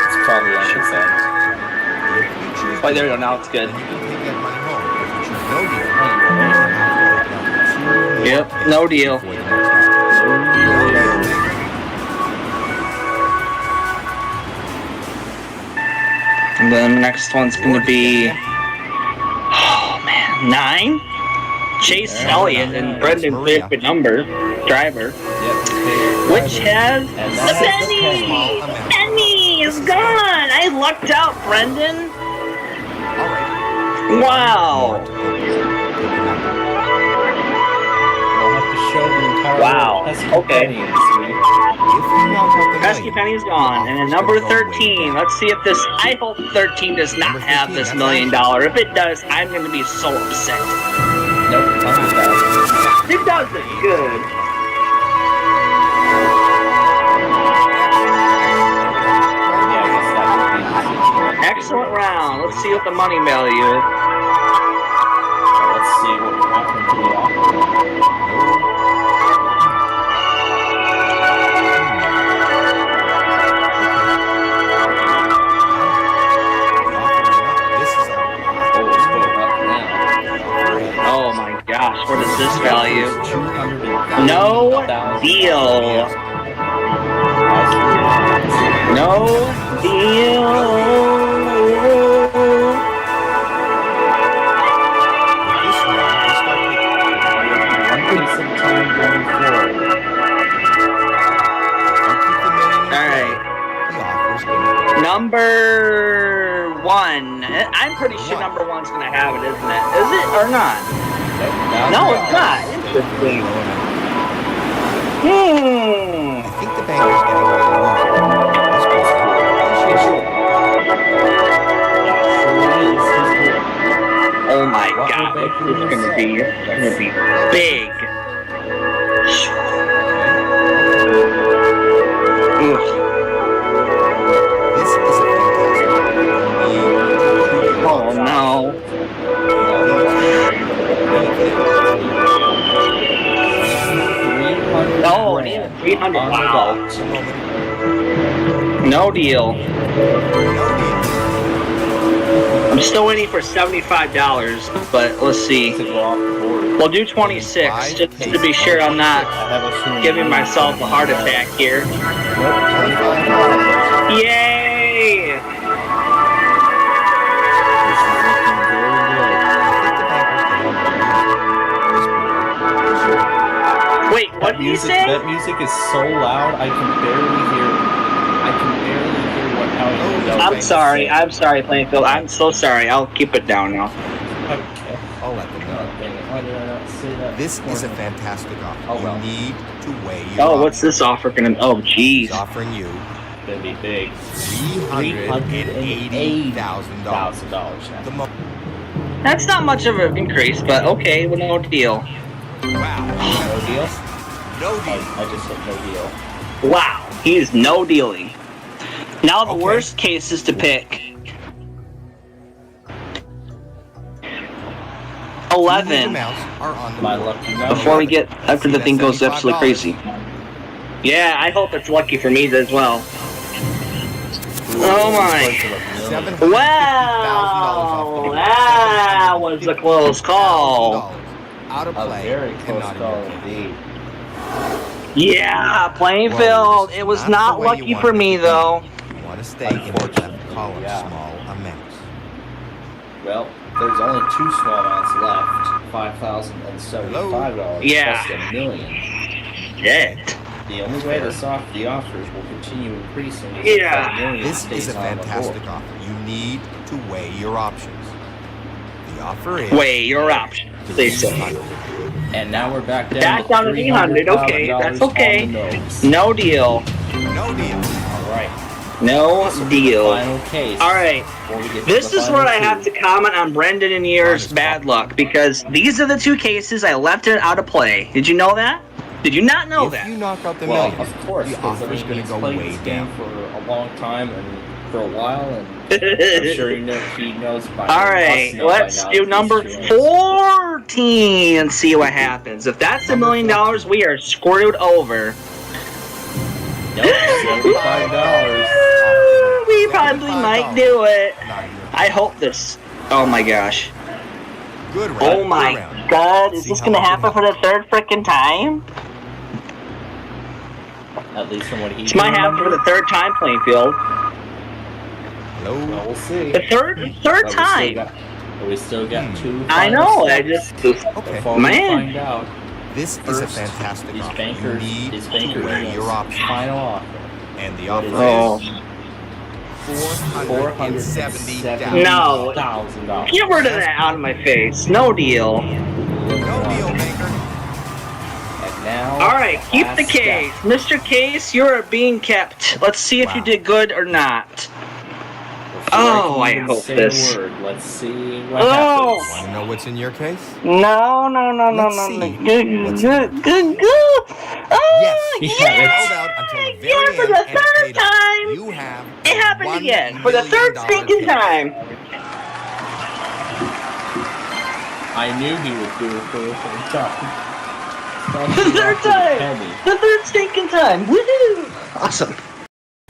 It's probably on your side. Oh, there we go. Now it's good. You can take that money home. If you choose no deal, you Yep, no deal. before the next offer. And then the next one's gonna be... Oh, man. 9? Chase Elliott and Brendan Favorite number, driver. Which has the penny! Penny is gone! I lucked out, Brendan! All right. Wow! We'll have to show the entire Wow, pesky okay. penny this week. If you knock out the Pesky million, Penny's gone. And then number 13. Let's see if this... I hope 13 does not have this $1 million. If it does, I'm going to be so upset. Nope, 100,000. It doesn't. Good. Yeah, I guess that would be excellent round. Let's see what the money value is. Let's see what happened to the offer. Oh my gosh, what is this value? No deal. No deal. Alright. Number 1. I'm pretty sure number 1's gonna have it, isn't it? Is it or not? No, it's not. Interesting. I think the banker's getting ready to lose. Oh my god, this is gonna be big. This is a fantastic. Oh no. Oh, it is 300. Wow. No deal. I'm still waiting for $75, but let's see. We'll do 26 just to be sure I'm not giving myself a heart attack here. Yay! Wait, what did you say? That music is so loud, I can barely hear how it goes. I'm sorry, Plainfield. I'm so sorry. I'll keep it down now. Okay. I'll let them know. Why did I not say that? This is a fantastic offer. Oh, well. You need to weigh your Oh, what's this offer gonna? Oh, jeez. He's offering you Gonna be big. $380,000. The most. That's not much of an increase, but okay, well, no deal. Wow. No deal? No deal. I just said no deal. Wow, he is no dealing. Now the Okay. worst case is to pick 11 amounts are on the My board. lucky number. before we get after the thing goes absolutely crazy. Yeah, I hope it's lucky for me as well. Oh my! Wow, that was a close call. Out of A play. very and close not in call your favor. indeed. Yeah, Plainfield. It was not the way you lucky want for it me to be. though. You want to stay in the left column, Yeah. small amounts. Well, there's only 2 small amounts left. $5,075. Yeah. Plus $1 million. Shit. The only way the offers will continue increasing is Yeah. if that $1 million This stays is a on the fantastic board. offer. You need to weigh your options. The offer is Weigh your options, they say. And now we're back down Back down to 300. Okay, that's okay. No deal. no deal. All right. No deal. Final case. All right. Before we get to This the is final where I two. have to comment on Brendan and yours bad luck because these are the 2 cases I left it out of play. Did you know that? Did you not know If that? you knock out the Well, million, of course, the because offer's going he's to go played way this game down. for a long time and for a while, and I'm sure he knows by now. All right, Must know by let's now do that number these two 14 and see what happens. If that's $1 million, we are screwed over. Nope, $75. We probably might do it. Not in your I hope this. Oh my gosh. Good round. Oh good my round. god, is See this how gonna much it happen for the 3rd frickin' time? At least from what he This might happen for the 3rd time, Plainfield. Hello. Well, we'll see. The third time. We still got 2. I final know. I steps just Okay. before we Man. find out. This is a First, fantastic These offer. bankers, You need these to bankers, weigh your options. final offer. And the What offer is Oh. is $470,000. No. Get rid of that out of my face. No deal. No deal, banker. And now, All right, keep the last case, step. Mr. Case. You are being kept. Let's see if you Wow. did good or not. Before Oh, can I even hope say this. a word, let's see what Oh. happens. Want to know what's in your case? No. Let's see. Good. Yes. Yeah, Held out until the very yeah, for end, the and it third paid off. time. You have It happened $1 again for the third million stinking case. time. I knew he would do it for the third time. The third time. The third stinking time. Woohoo! Awesome.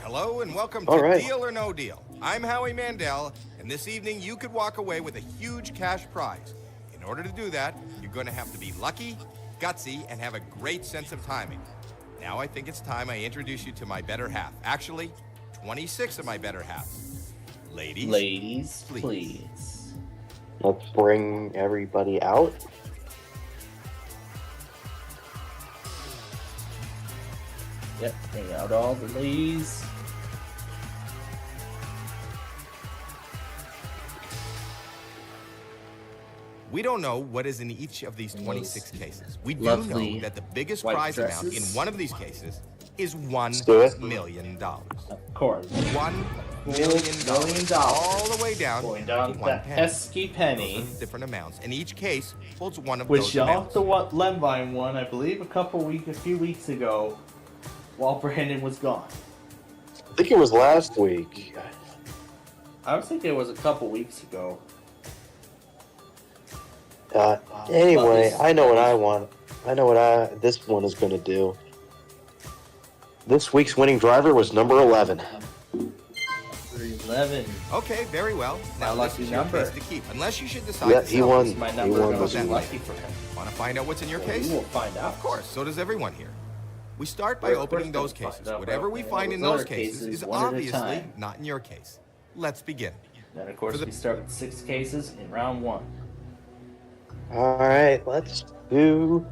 Hello and welcome All to right. Deal or No Deal. I'm Howie Mandel, and this evening you could walk away with a huge cash prize. In order to do that, you're going to have to be lucky, gutsy, and have a great sense of timing. Now I think it's time I introduce you to my better half. Actually, 26 of my better halves. Ladies, Please. Let's bring everybody out. Yep, bring out all the ladies. We don't know what is in each of these 26 cases. We do lovely know that the biggest white prize amount in dresses. one of these cases is do it. $1 million. Of course. $1 million. $1 million. All the way down Going down to to one that penny. pesky penny. Those are different amounts, and each case holds one of Which those y'all amounts. the what Lemvine won, I believe, a few weeks ago, while Brandon was gone. I think it was last week. I was thinking it was a couple weeks ago. Anyway, I know what I want. I know what this one is going to do. This week's winning driver was number 11. 11. Okay, very well. Now My this lucky is your number. case to keep, unless you should decide Yeah, to he sell won. this. My He number won is this going to be week. lucky for him. Want to find out what's in your case? We will find out. Of course, so does everyone here. We start by We're opening those first gonna cases. find out Whatever about we all find in those those other cases cases is one at a obviously time. not in your case. Let's begin. Then, of course, For the- we start with 6 cases in round 1. All right, let's do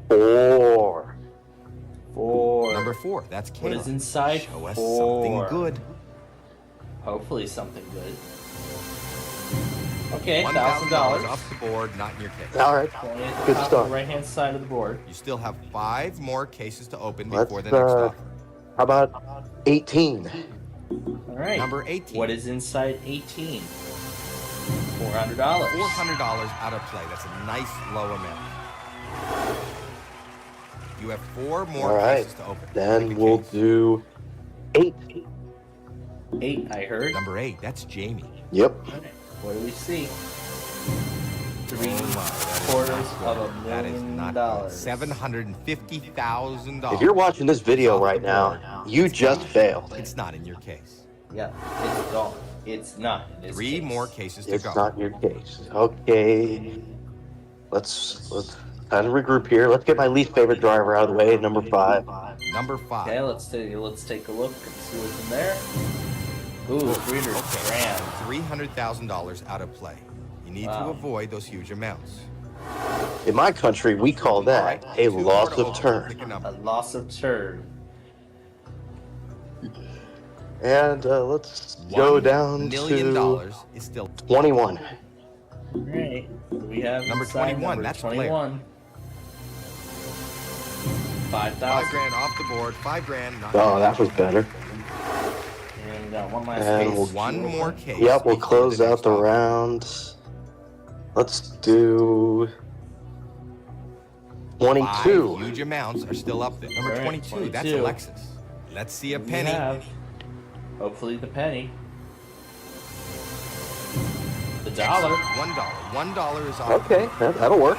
4. 4. Number 4, that's What Kayla. is inside? Show us 4. something good. Hopefully something good. Okay, $1,000 $1,000. off the board, not in your case. All right, Going at the good top start. of the right-hand side of the board. You still have 5 more cases to open Let's, before the next offer. How about 18? All right. Number 18. What is inside 18? $400. $400 out of play. That's a nice low amount. You have 4 more All right, cases to open. Pick then a we'll case. do 8. 8, I heard. Number 8, that's Jamie. Yep. What do we see? 3 Oh my, that is quarters not of good. a That is million not dollars. $750,000. If you're watching this video right now, you just failed. It's not in your case. Yeah, it's gone. It's not. in this 3 case. more cases to It's go. not your case. Okay. Let's kind of regroup here. Let's get my least favorite driver out of the way, number 5. Number 5. Okay, let's take a look and see what's in there. Ooh, 300 grand. $300,000 out of play. You need to Wow. avoid those huge amounts. In my country, we call that a 2 more loss to of open. turn. Pick a A number. loss of turn. And let's go down $1 million to is still 21. Alright. What do we have Number inside? 21, Number that's 21. 5 $5,000. grand off the board. 5 grand. Not Oh, that was better. And we got one last And case. we'll- One more case. Yep, we'll before close out next the offer. round. Let's do 22. 5 huge amounts are still up there. Number Alright, 22, that's 22. Alexis. Let's see a We penny. have, hopefully the penny. The dollar. $1 is off. Okay, that'll work.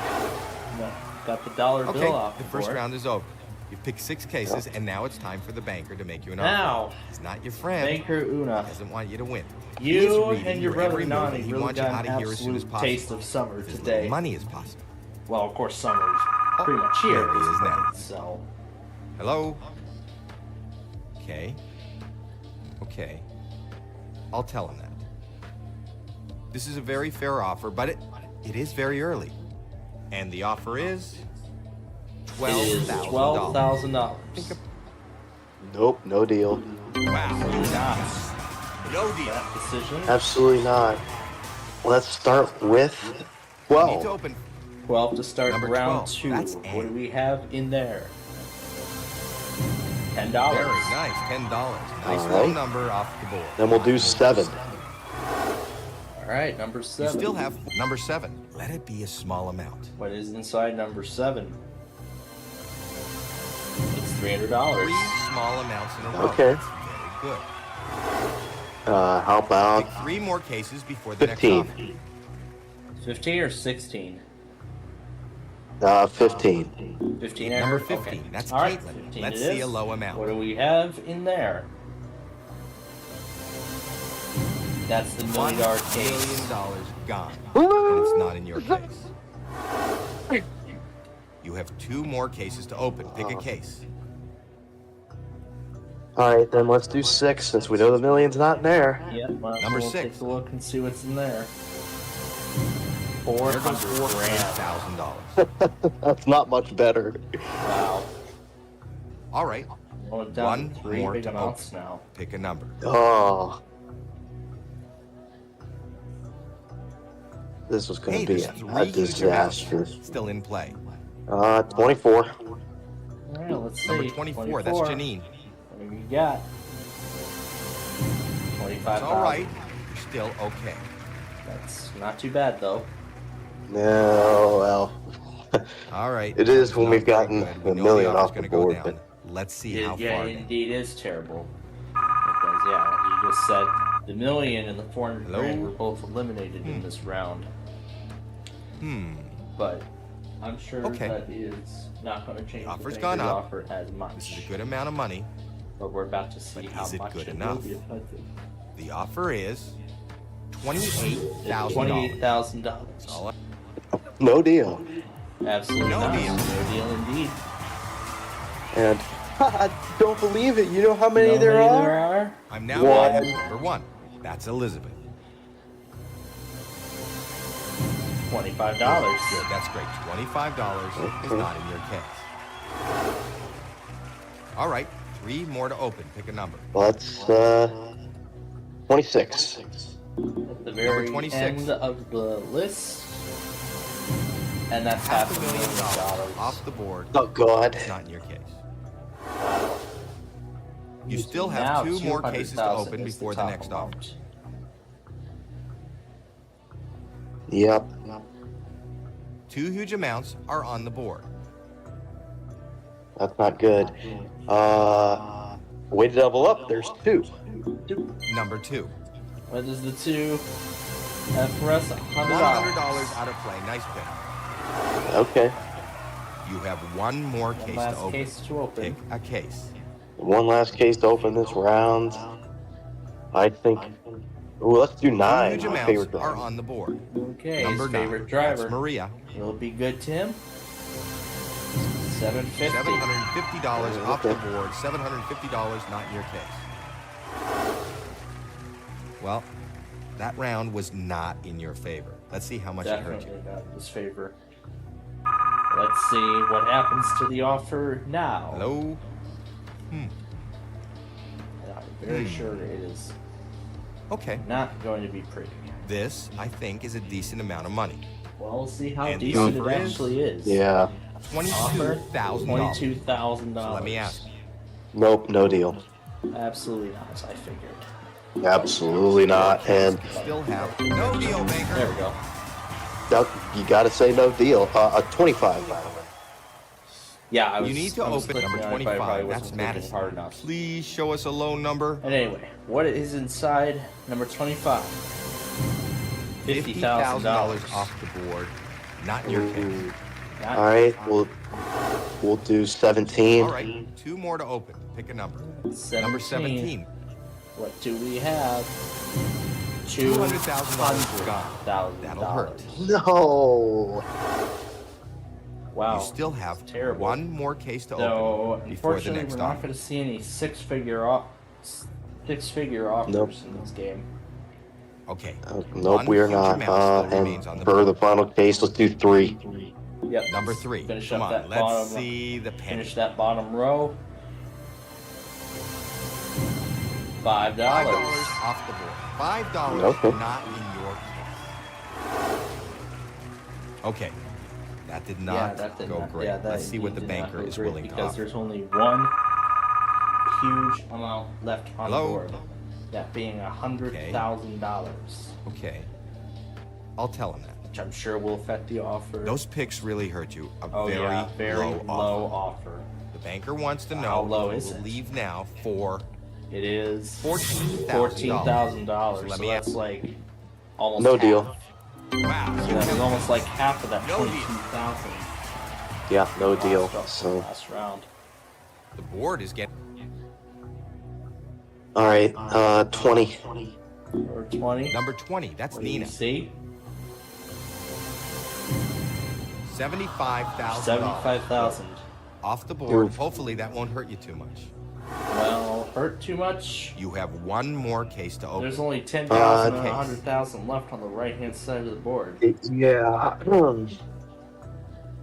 No, got the dollar Okay, bill off the first board. round is over. You've picked 6 cases, and now it's time for the banker to make you an offer. Now, He's not your friend. Banker Una. He doesn't want you to win. He's You reading and your every brother move, Nani and he really wants you got out an of here as soon as absolute possible. taste of summer With as little today. money as possible. Well, of course, summer's pretty much here. there he is now. So, Hello? Okay. Okay. I'll tell him that. This is a very fair offer, but it is very early. And the offer is it is $12,000. $12,000. Nope, no deal. Wow. No deal. That decision. Absolutely not. Let's start with You need to 12. open 12 to start Number round 12. 2. That's What Ann. do we have in there? $10. very nice, $10. Nice All low right. number off the board. Then we'll do 7. All right, number You 7. still have number 7. Let it be a small amount. What is inside number 7? $300. Three small amounts in a row. Okay. That's very good. How about Pick 3 more cases before the 15? next offer. 15 or 16? 15. 15. Number Okay. 15. That's All right, Caitlin. 15 Let's it see is. a low amount. What do we have in there? That's the $1 million $1 case. million gone. And it's not in your case. You have 2 more cases to open. Pick a case. All right, then let's do 6 since we know the million's not in there. Yep. Well, Number we'll 6. Take a look and see what's in there. There goes $400,000. That's not much better. Wow. All right. Well, down One to 3 more big to amounts open. now. Pick a number. Oh. This was going Hey, to be there's 3 a huge amounts disaster. still in play. 24. All right, let's see. Number 24. That's Janine. What do we got? 25. It's all right. You're still okay. That's not too bad though. No, well, All right. it is when Not we've very gotten good. We a know million the offer's off the gonna go board. down. But Let's see how Yeah, far. indeed is terrible. Because yeah, you just said the million and the 400 grand were both eliminated in this round. But I'm sure Okay. that is not going to change. The offer's thing. gone The up. offer as much. This is a good amount of money. But we're about to see But how is it much good it enough? will be affected. The offer is $28,000. $28,000. All no deal. Absolutely No not. deal. No deal indeed. And I don't believe it. You know how many No there many are? I'm now One. at number 1. That's Elizabeth. $25. Good, that's great. $25 is not in your case. All right, 3 more to open. Pick a number. Let's 26. At the very 26. end of the list. And that's $500,000 off the board. Oh God. It's not in your case. You You still see have now 2 more cases to 200,000 open is before the top next offer. amount. Yep. 2 huge amounts are on the board. That's not good. Way to double up. There's 2. Number 2. What is the 2? For us, $100 out of play. Nice pick. Okay. You have 1 more One case last to open. case to open. Pick a case. One last case to open this round. I think. Ooh, let's do 2 9. huge My amounts favorite are driver. on the board. Okay, Number his 9. favorite driver. That's Maria. Will it be good, Tim? $750. $750 off the board. $750 not in your case. Well, that round was not in your favor. Let's see how much it hurt you. Definitely not in his favor. Let's see what happens to the offer now. Hello? And I'm very sure it is Okay. not going to be pretty. This, I think, is a decent amount of money. Well, we'll see how And the decent it offer is? actually is. Yeah. $22,000. $22,000. So let me ask. Nope. No deal. Absolutely not, I figured. Absolutely not. And Still have no deal, There Baker. we go. you got to say no deal. A 25. Yeah, I was. You need to I was open number clicking on it, but I probably 25. That's wasn't clicking Madison. hard enough. Please show us a low number. And anyway, what is inside number 25? $50,000 off the board. Not in your case. Not All right. We'll do 17. All right, 2 more to open. Pick a number. 17. Number 17. What do we have? $200,000 gone. That'll hurt. No. Wow. You still have terrible. 1 more case to So, open before the unfortunately, next we're not offer. going to see any six-figure offers Nope. in this game. Okay. Nope, we are huge not. amount still remains on And the for board. the final case, let's do 3. Yep. Number 3. Finish Come up on, that let's bottom. see the penny. Finish that bottom row. $5. $5 off the board. $5 Okay. not in your case. Okay. That did not Yeah, that did go not, great. Yeah, that Let's see what the did not banker go is great willing to because offer. there's only one huge amount left on Hello? the board. That being $100,000, Okay. I'll tell him that. which I'm sure will affect the offer. Those picks really hurt you. A oh very, yeah, very low low offer. offer. The banker wants to know How low if is we'll it? leave now for It is $14,000. $14,000. So let So me that's like almost No half. deal. Wow, So you that was have almost like half of that No deal. 22,000. Yeah, no deal. Last So, last round. the board is getting all right, 20. Or 20. number 20. That's What do you Nina. see? $75,000 75,000. off the board. Oof. Hopefully that won't hurt you too much. Well, hurt too much. You have one more case to open. There's only 10,000 and case. 100,000 left on the right-hand side of the board. Yeah.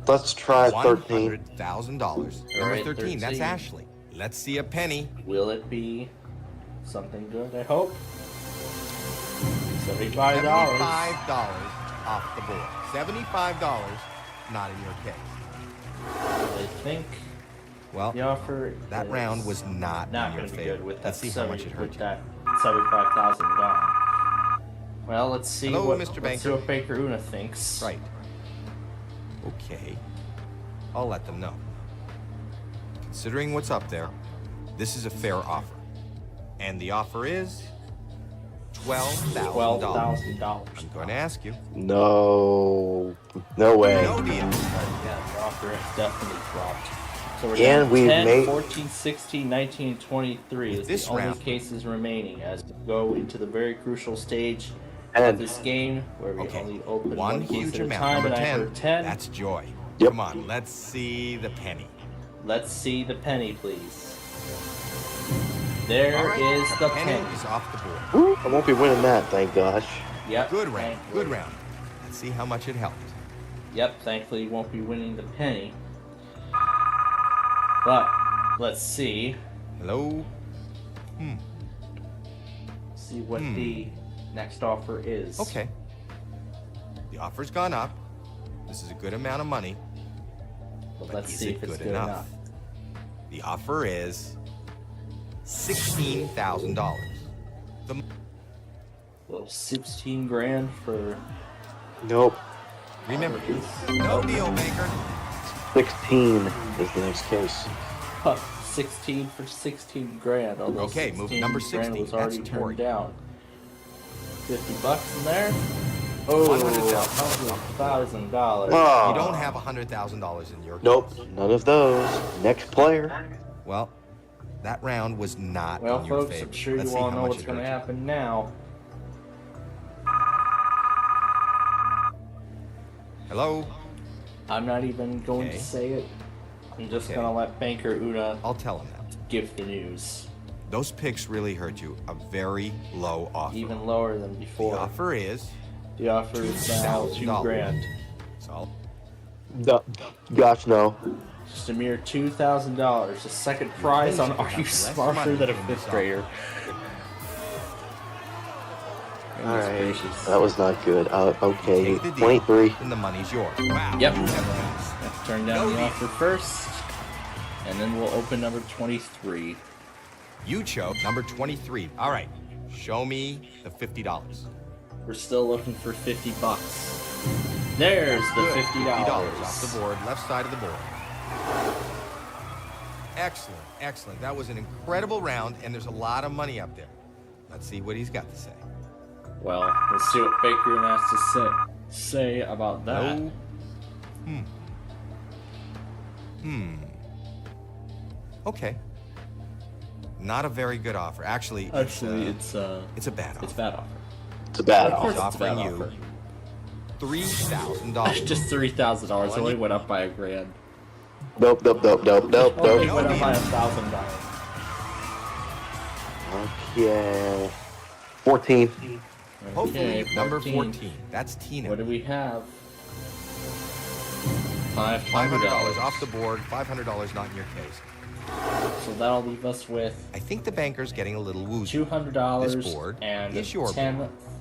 Let's try 13. $100,000. Number Alright, 13. That's 13. Ashley. Let's see a penny. Will it be something good? I hope. $75. $75 off the board. $75 not in your case. I think Well, the offer that is round was not in your going to be favor. good with that. Let's see how much it hurt with you. that 75,000 gone. Well, let's see Hello, what Mr. let's see Banker. what Baker Una thinks. Right. Okay. I'll let them know. Considering what's up there, this is a fair offer. And the offer is $12,000. $12,000. I'm going to ask you. No. No way. No deal. Yeah, the offer has definitely dropped. So we're And down to we've 10, made- 14, 16, 19, and 23 With is this the only round- cases remaining as we go into the very crucial stage of And this game where we Okay. only open One one case huge at a amount. time, Number and I 10. heard 10. That's joy. Yep. Come on, let's see the penny. Let's see the penny, please. There All right, is the penny penny. is off the board. Woo, I won't be winning that, thank gosh. Yep. Good round. thankfully. Good round. Let's see how much it helped. Yep, thankfully you won't be winning the penny. But let's see. Hello? See what the next offer is. Okay. The offer's gone up. This is a good amount of money. But But let's is see it if it's good good enough? enough. The offer is $16,000. The Well, 16 grand for Nope. remember, no deal, Baker. 16 is the next case. 16 for 16 grand. Although Okay, move 16 number grand 60. was already That's turned Tori. down. $50 in there. Oh, $100,000. $100,000. Oh. You don't have $100,000 in your Nope, case. none of those. Next player. Well, that round was not Well, in your folks, favor. I'm sure Let's you see all how know much what's it going to hurt you. happen now. Hello? I'm not even going Okay. to say it. I'm just Okay. going to let Banker Una I'll tell him that. give the news. Those picks really hurt you. A very low offer. Even lower than The before. offer is The offer is now $2 $2,000. grand. so No. Gosh, no. Just a mere $2,000. The second prize on Are You less Smarter money Than a in this Fifth Grader? Alright, that was not good. Okay, take the deal, 23. and the money's yours. Wow. Yep. Never ends. Let's turn down No the deal. offer first. And then we'll open number 23. You chose number 23. All right. Show me the $50. We're still looking for $50. There's the Good. $50. off the board, left side of the board. Excellent, excellent. That was an incredible round, and there's a lot of money up there. Let's see what he's got to say. Well, let's see what Baker has to say about that. No. Okay. Not a very good offer. Actually, Actually, it's a bad offer. it's a bad offer. It's a bad Of course offer. it's a bad offering you offer. $3,000. Just $3,000. It only went up by a grand. Nope, nope, nope, nope, nope, Only nope. went up by $1,000. Okay. 14. Hopefully, Okay, number 14. That's Tina. What do we have? $500 $500. off the board. $500 not in your case. So that'll leave us with I think the banker's getting a little woozy. $200 This board and is your board.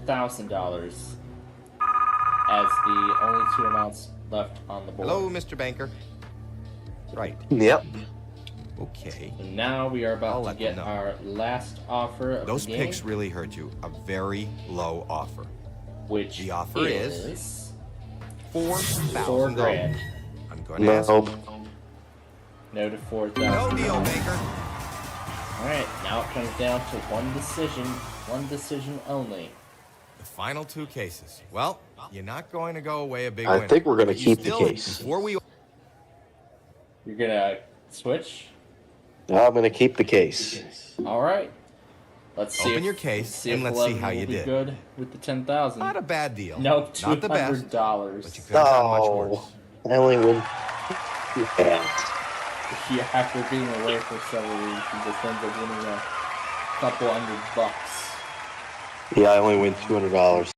$10,000 as the only two amounts left on the board. Hello, Mr. Banker. Right. Yep. Okay. So now we are I'll about to let get them know. our last offer of Those the game, picks really hurt you. A very low offer. which the offer is $4,000. $4 grand. I'm going to ask you. Nope. No to 4,000. No deal, Baker. Alright, now it comes down to one decision only. The final 2 cases. Well, you're not going to go away a big I winner. think we're going to But you keep the still- case. Before we You're gonna switch? I'm going to keep the case. Alright. Let's see. Open if- your case see and if let's see 11 how will you be did. good with the 10,000. not a bad deal. Nope, Not the best, $200. but you could have done much No, worse. I only win 2 pounds. Yeah, after being away for several weeks, he just ends up winning a couple $100. Yeah, I only win $200.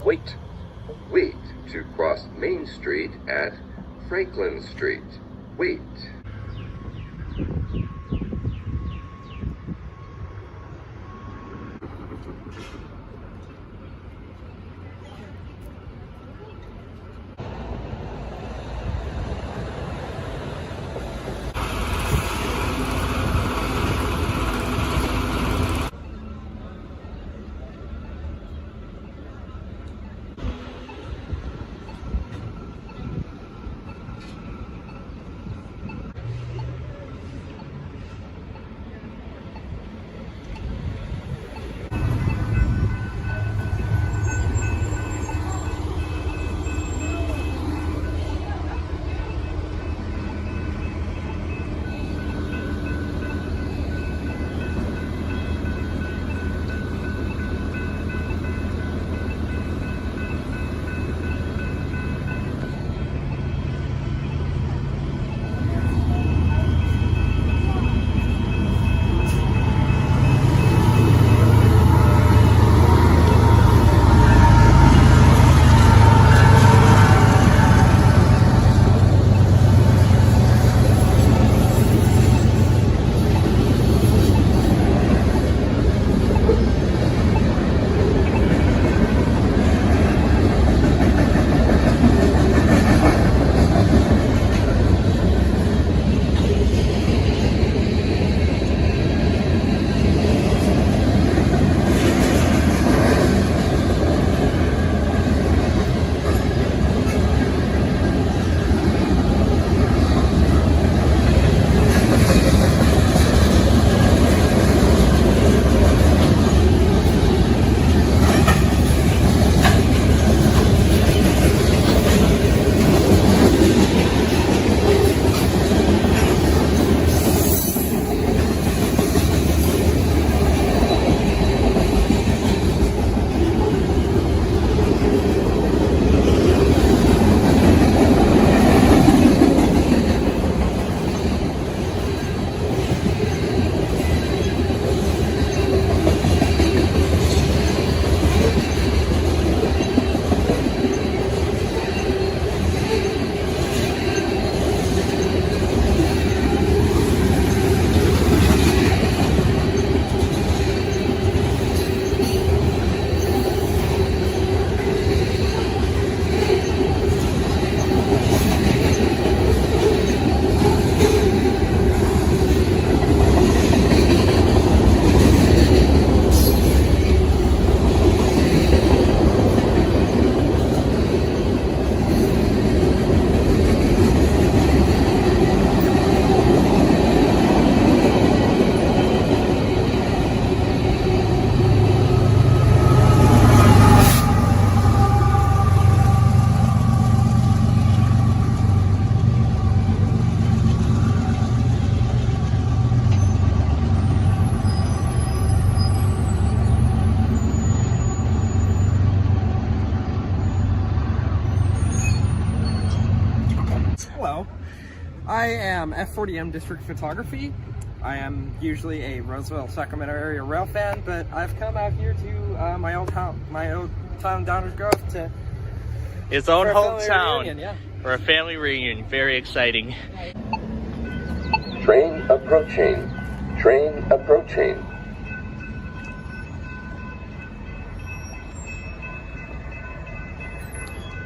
wait. Wait to cross Main Street at Franklin Street. Wait. Hello, I am F40M District Photography. I am usually a Roseville, Sacramento area rail fan, but I've come out here to my old town, Downers Grove, to his own hometown yeah. for a family reunion. Very exciting. Train approaching. Train approaching.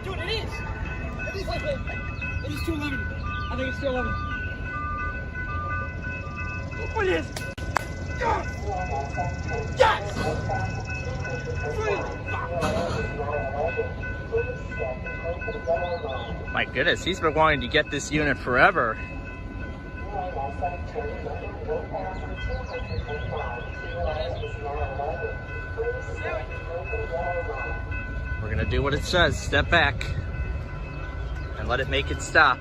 Dude, it is! It is like it is 211. I think it's 211. What is? Yes! My goodness, he's been wanting to get this unit forever. We're gonna do what it says. Step back and let it make it stop.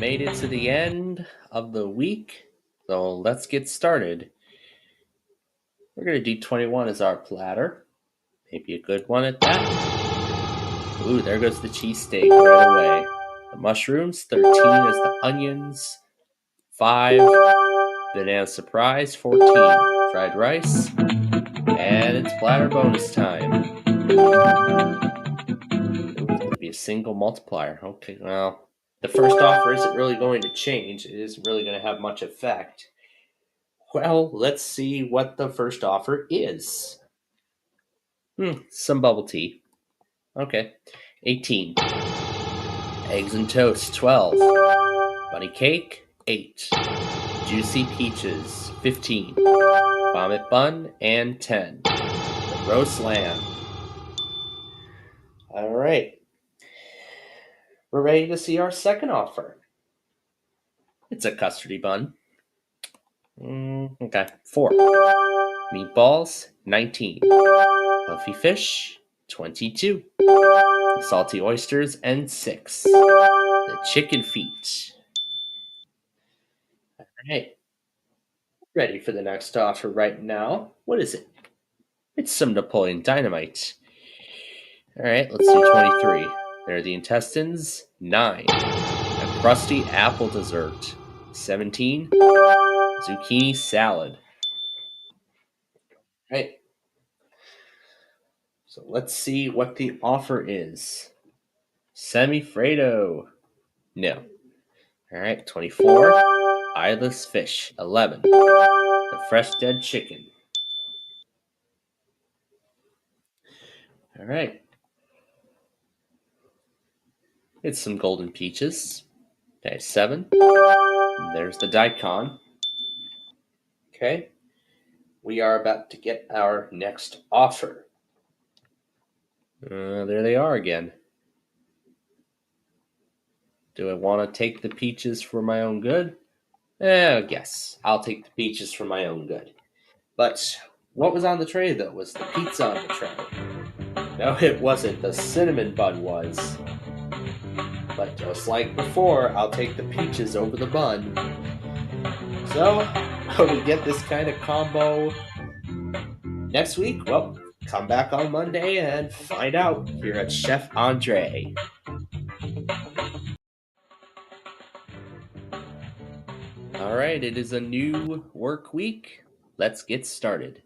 made it to the end of the week, so let's get started. We're going to do 21 as our platter. Maybe a good one at that. Ooh, there goes the cheesesteak right away. The mushrooms, 13 is the onions, 5, banana surprise, 14, fried rice, and it's platter bonus time. Ooh, it's going to be a single multiplier. Okay, well, the first offer isn't really going to change. It isn't really going to have much effect. Well, let's see what the first offer is. Some bubble tea. Okay. 18. Eggs and toast, 12. Bunny cake, 8. Juicy peaches, 15. Vomit bun, and 10. The roast lamb. All right. We're ready to see our second offer. It's a custardy bun. Okay. 4. Meatballs, 19. Puffy fish, 22. Salty oysters, and 6. The chicken feet. All right. Ready for the next offer right now. What is it? It's some Napoleon Dynamite. All right, let's do 23. There are the intestines, 9. A crusty apple dessert, 17. Zucchini salad. All right. So let's see what the offer is. Semifredo. No. All right, 24. Eyeless fish, 11. The fresh dead chicken. All right. It's some golden peaches. Okay, 7. And there's the daikon. Okay. We are about to get our next offer. There they are again. Do I want to take the peaches for my own good? Yes, I'll take the peaches for my own good. But what was on the tray, though? Was the pizza on the tray? No, it wasn't. The cinnamon bun was. But just like before, I'll take the peaches over the bun. So, will we get this kind of combo next week? Well, come back on Monday and find out here at Chef Andre. All right, it is a new work week. Let's get started.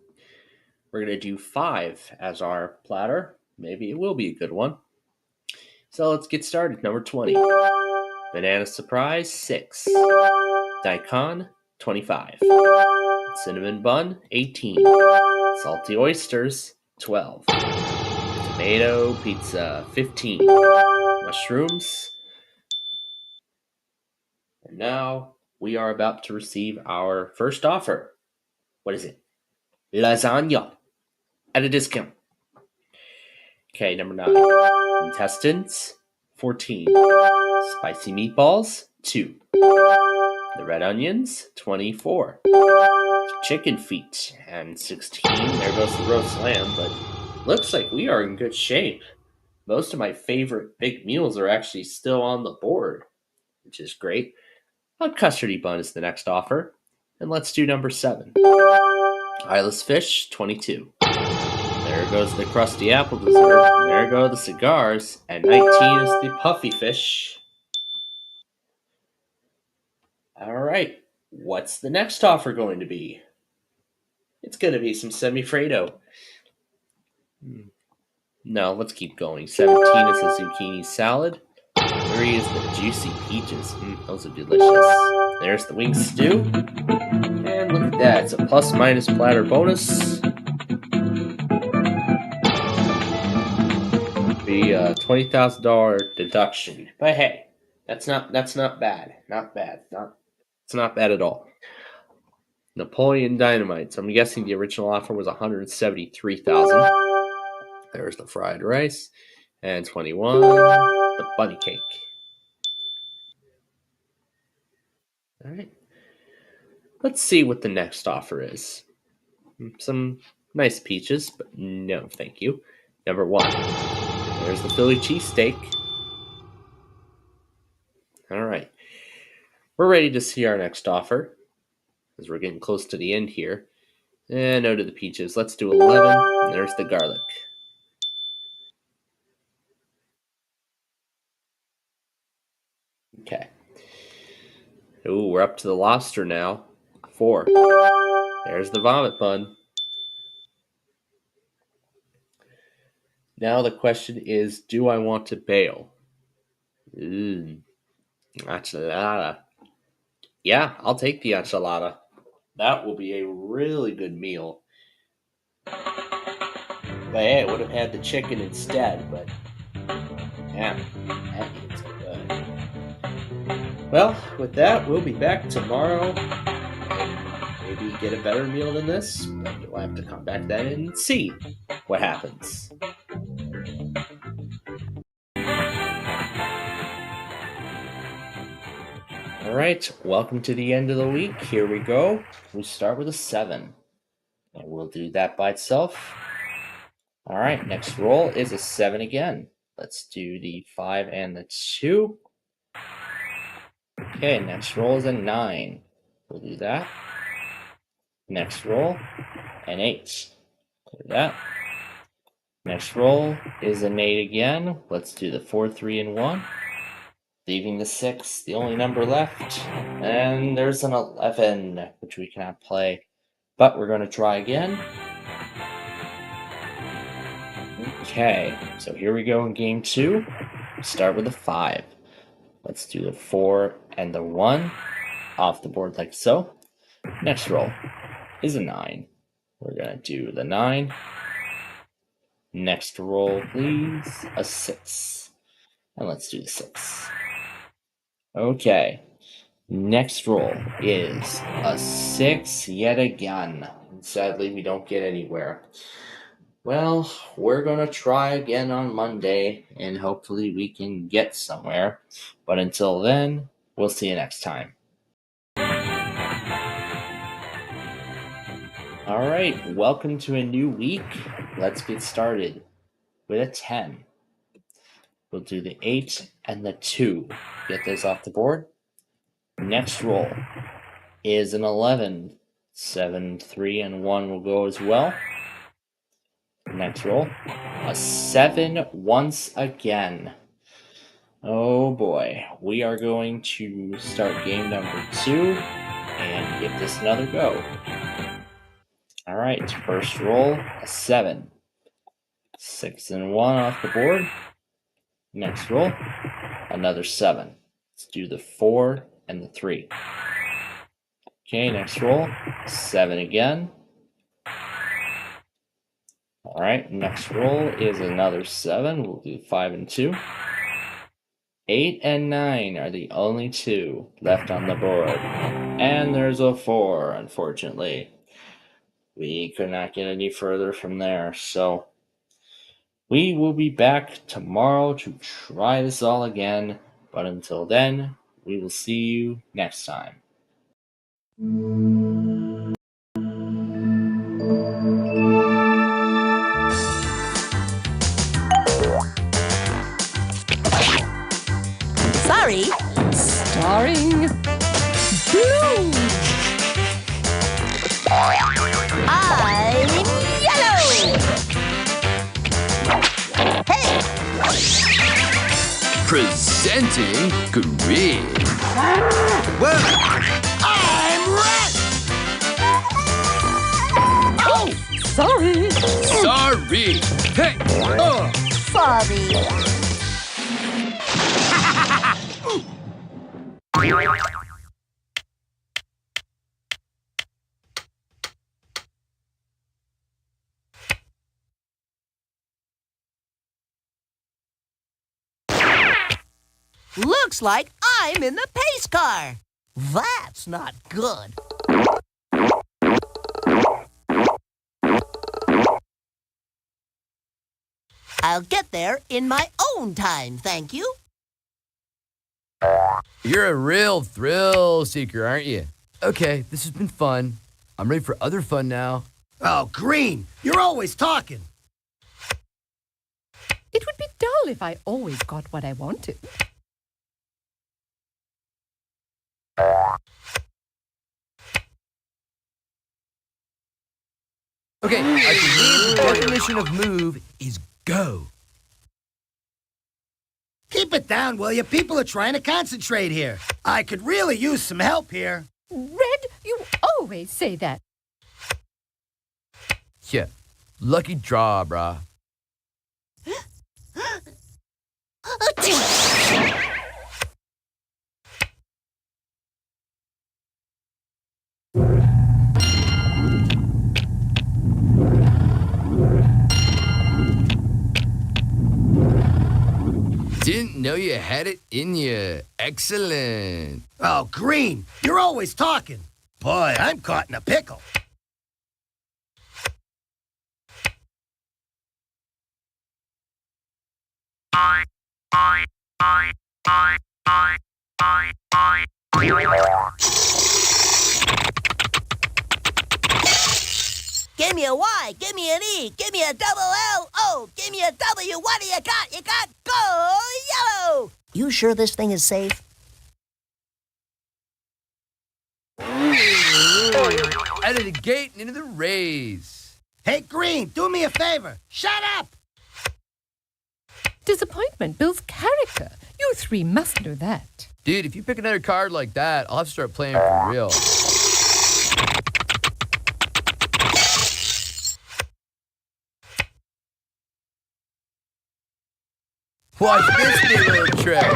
We're going to do 5 as our platter. Maybe it will be a good one. So let's get started. Number 20. Banana surprise, 6. Daikon, 25. Cinnamon bun, 18. Salty oysters, 12. Tomato pizza, 15. Mushrooms. And now we are about to receive our first offer. What is it? Lasagna at a discount. Okay, number 9. Intestines, 14. Spicy meatballs, 2. The red onions, 24. Chicken feet, and 16. There goes the roast lamb, but looks like we are in good shape. Most of my favorite big meals are actually still on the board, which is great. A custardy bun is the next offer. And let's do number 7. Eyeless fish, 22. There goes the crusty apple dessert. There go the cigars. And 19 is the puffy fish. All right. What's the next offer going to be? It's going to be some semifredo. No, let's keep going. 17 is the zucchini salad. 3 is the juicy peaches. Those are delicious. There's the wing stew. And look at that. It's a plus minus platter bonus. Be a $20,000 deduction. But hey, that's not bad. Not bad. It's not bad at all. Napoleon Dynamite. So I'm guessing the original offer was $173,000. There's the fried rice. And 21, the bunny cake. All right. Let's see what the next offer is. Some nice peaches, but no, thank you. Number 1. There's the Philly cheesesteak. All right. We're ready to see our next offer, as we're getting close to the end here. And no to the peaches. Let's do 11. And there's the garlic. Okay. Ooh, we're up to the lobster now. 4. There's the vomit bun. Now the question is, do I want to bail? Enchilada. Yeah, I'll take the enchilada. That will be a really good meal. But hey, I would have had the chicken instead, but yeah, that is good. Well, with that, we'll be back tomorrow and maybe get a better meal than this, but you'll have to come back then and see what happens. Alright, welcome to the end of the week. Here we go. We start with a 7. And we'll do that by itself. Alright, next roll is a 7 again. Let's do the 5 and the 2. Okay, next roll is a 9. We'll do that. Next roll, an 8. Do that. Next roll is an 8 again. Let's do the 4, 3, and 1. Leaving the 6, the only number left. And there's an 11, which we cannot play. But we're going to try again. Okay, so here we go in game 2. Start with a 5. Let's do the 4 and the 1 off the board like so. Next roll is a 9. We're going to do the 9. Next roll, please, a 6. And let's do the 6. Okay, next roll is a 6 yet again. Sadly, we don't get anywhere. Well, we're going to try again on Monday, and hopefully we can get somewhere. But until then, we'll see you next time. Alright, welcome to a new week. Let's get started with a 10. We'll do the 8 and the 2. Get those off the board. Next roll is an 11. 7, 3, and 1 will go as well. Next roll, a 7 once again. Oh boy, we are going to start game number 2 and give this another go. Alright, first roll, a 7. 6 and 1 off the board. Next roll, another 7. Let's do the 4 and the 3. Okay, next roll, 7 again. Alright, next roll is another 7. We'll do 5 and 2. 8 and 9 are the only 2 left on the board. And there's a 4, unfortunately. We could not get any further from there, so we will be back tomorrow to try this all again. But until then, we will see you next time. Sorry. Starring Blue. I'm yellow. Hey. Presenting green. Well, I'm red. Oh, sorry. Sorry. Hey. Sorry. Looks like I'm in the pace car. That's not good. I'll get there in my own time, thank you. You're a real thrill seeker, aren't you? Okay, this has been fun. I'm ready for other fun now. Oh, Green, you're always talking. It would be dull if I always got what I wanted. Okay, I believe the definition of move is go. Keep it down, will you? People are trying to concentrate here. I could really use some help here. Red, you always say that. Yeah, lucky draw, brah. Didn't know you had it in you. Excellent. Oh, Green, you're always talking. Boy, I'm caught in a pickle. Give me a Y, give me an E, give me a double L, O, give me a W. What do you got? You got go yellow. You sure this thing is safe? Out of the gate and into the rays. Hey, Green, do me a favor. Shut up! Disappointment builds character. You three must know that. Dude, if you pick another card like that, I'll have to start playing for real. Watch this new little trick.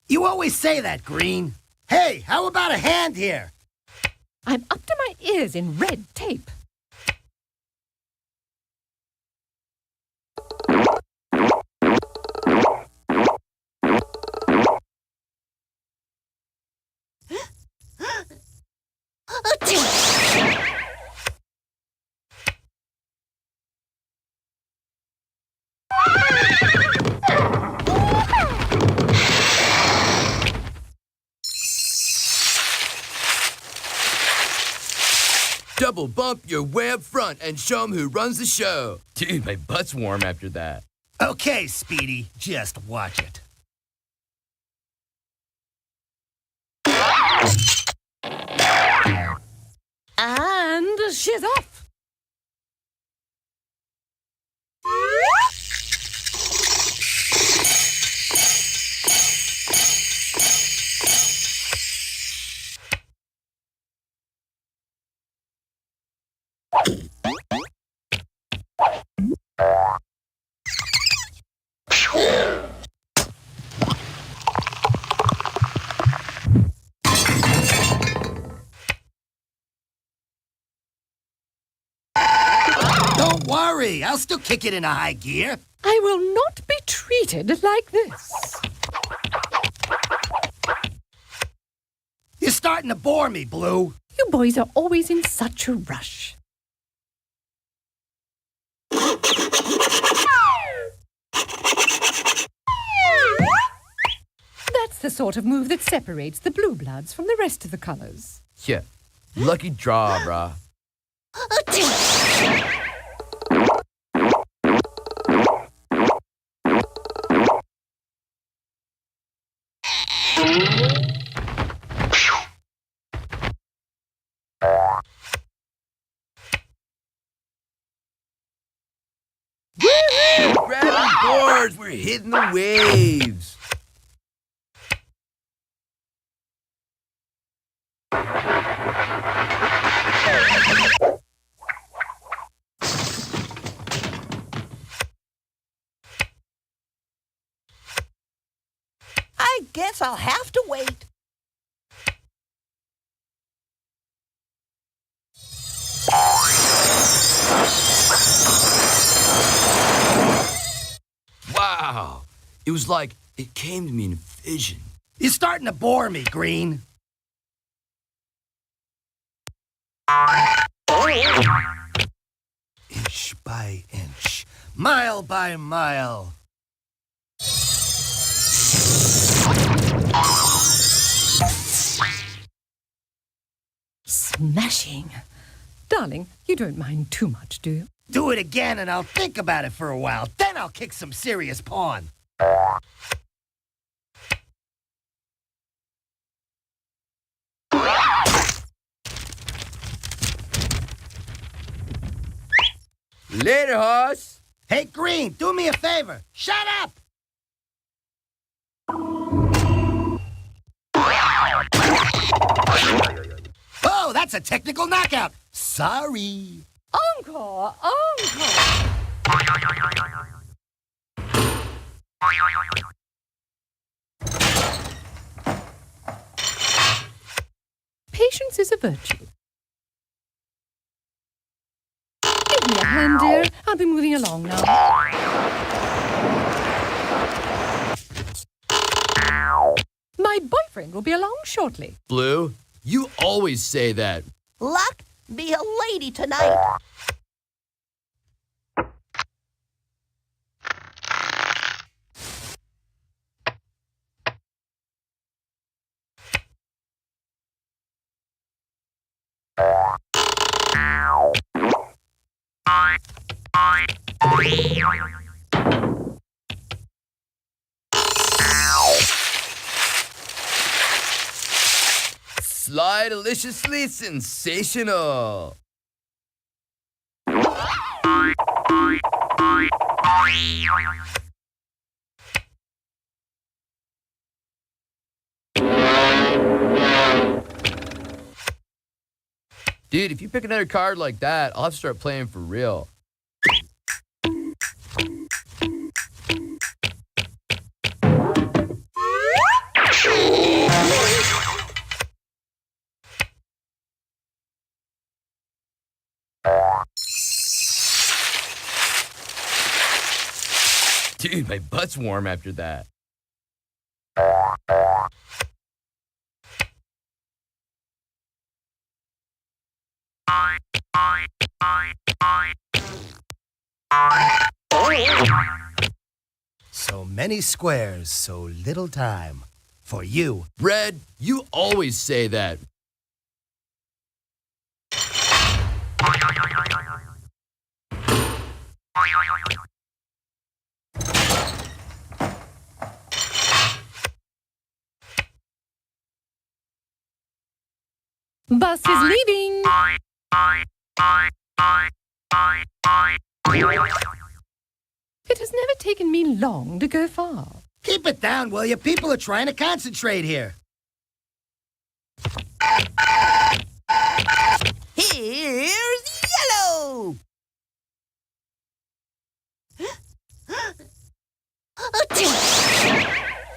You always say that, Green. Hey, how about a hand here? I'm up to my ears in red tape. Double bump your way up front and show 'em who runs the show. Dude, my butt's warm after that. Okay, Speedy, just watch it. And she's off. Don't worry, I'll still kick it in a high gear. I will not be treated like this. You're starting to bore me, Blue. You boys are always in such a rush. That's the sort of move that separates the blue bloods from the rest of the colors. Yeah, lucky draw, brah. Woo-hoo! Grabbing boards, we're hitting the waves. I guess I'll have to wait. Wow. It was like it came to me in a vision. You're starting to bore me, Green. Inch by inch, mile by mile. Smashing. Darling, you don't mind too much, do you? Do it again and I'll think about it for a while. Then I'll kick some serious pawn. Later, horse. Hey, Green, do me a favor. Shut up! Oh, that's a technical knockout. Sorry. Encore! Encore! Patience is a virtue. Give me a hand, dear. I'll be moving along now. My boyfriend will be along shortly. Blue, you always say that. Luck, be a lady tonight. Sly, deliciously sensational. Dude, if you pick another card like that, I'll have to start playing for real. Dude, my butt's warm after that. So many squares, so little time. For you. Red, you always say that. Bus is leaving. It has never taken me long to go far. Keep it down, will you? People are trying to concentrate here. Here's yellow.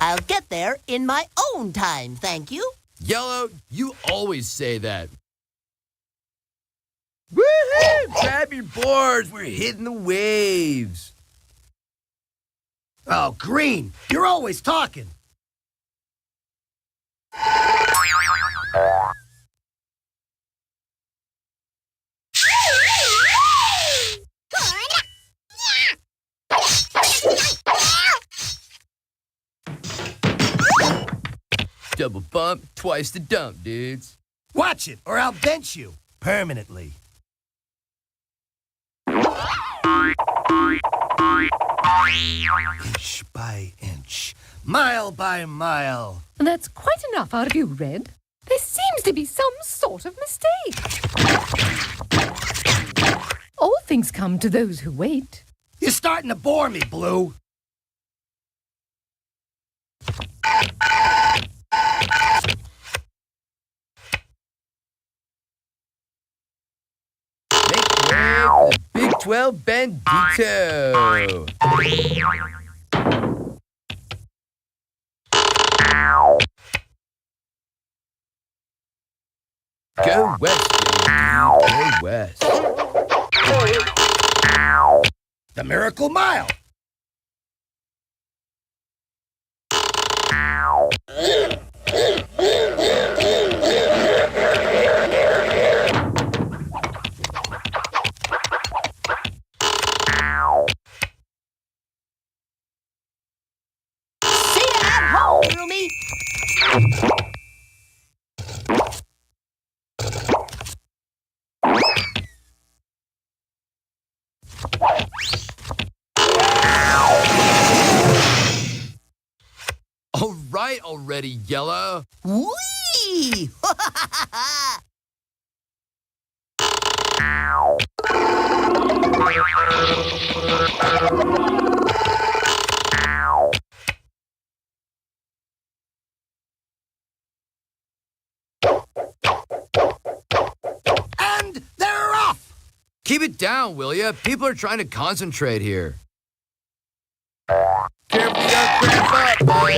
I'll get there in my own time, thank you. Yellow, you always say that. Woohoo! Grab your boards, we're hitting the waves. Oh, Green, you're always talking. Double bump, twice the dump, dudes. Watch it, or I'll bench you. Permanently. Inch by inch, mile by mile. That's quite enough out of you, Red. There seems to be some sort of mistake. All things come to those who wait. You're starting to bore me, Blue. Make way for the Big 12 Bandito. Go west, baby. Go west. The Miracle Mile. See you at home, Roomy. ready, Yellow. Whee! And they're off! Keep it down, will ya? People are trying to concentrate here. Careful, you don't cramp up, bud.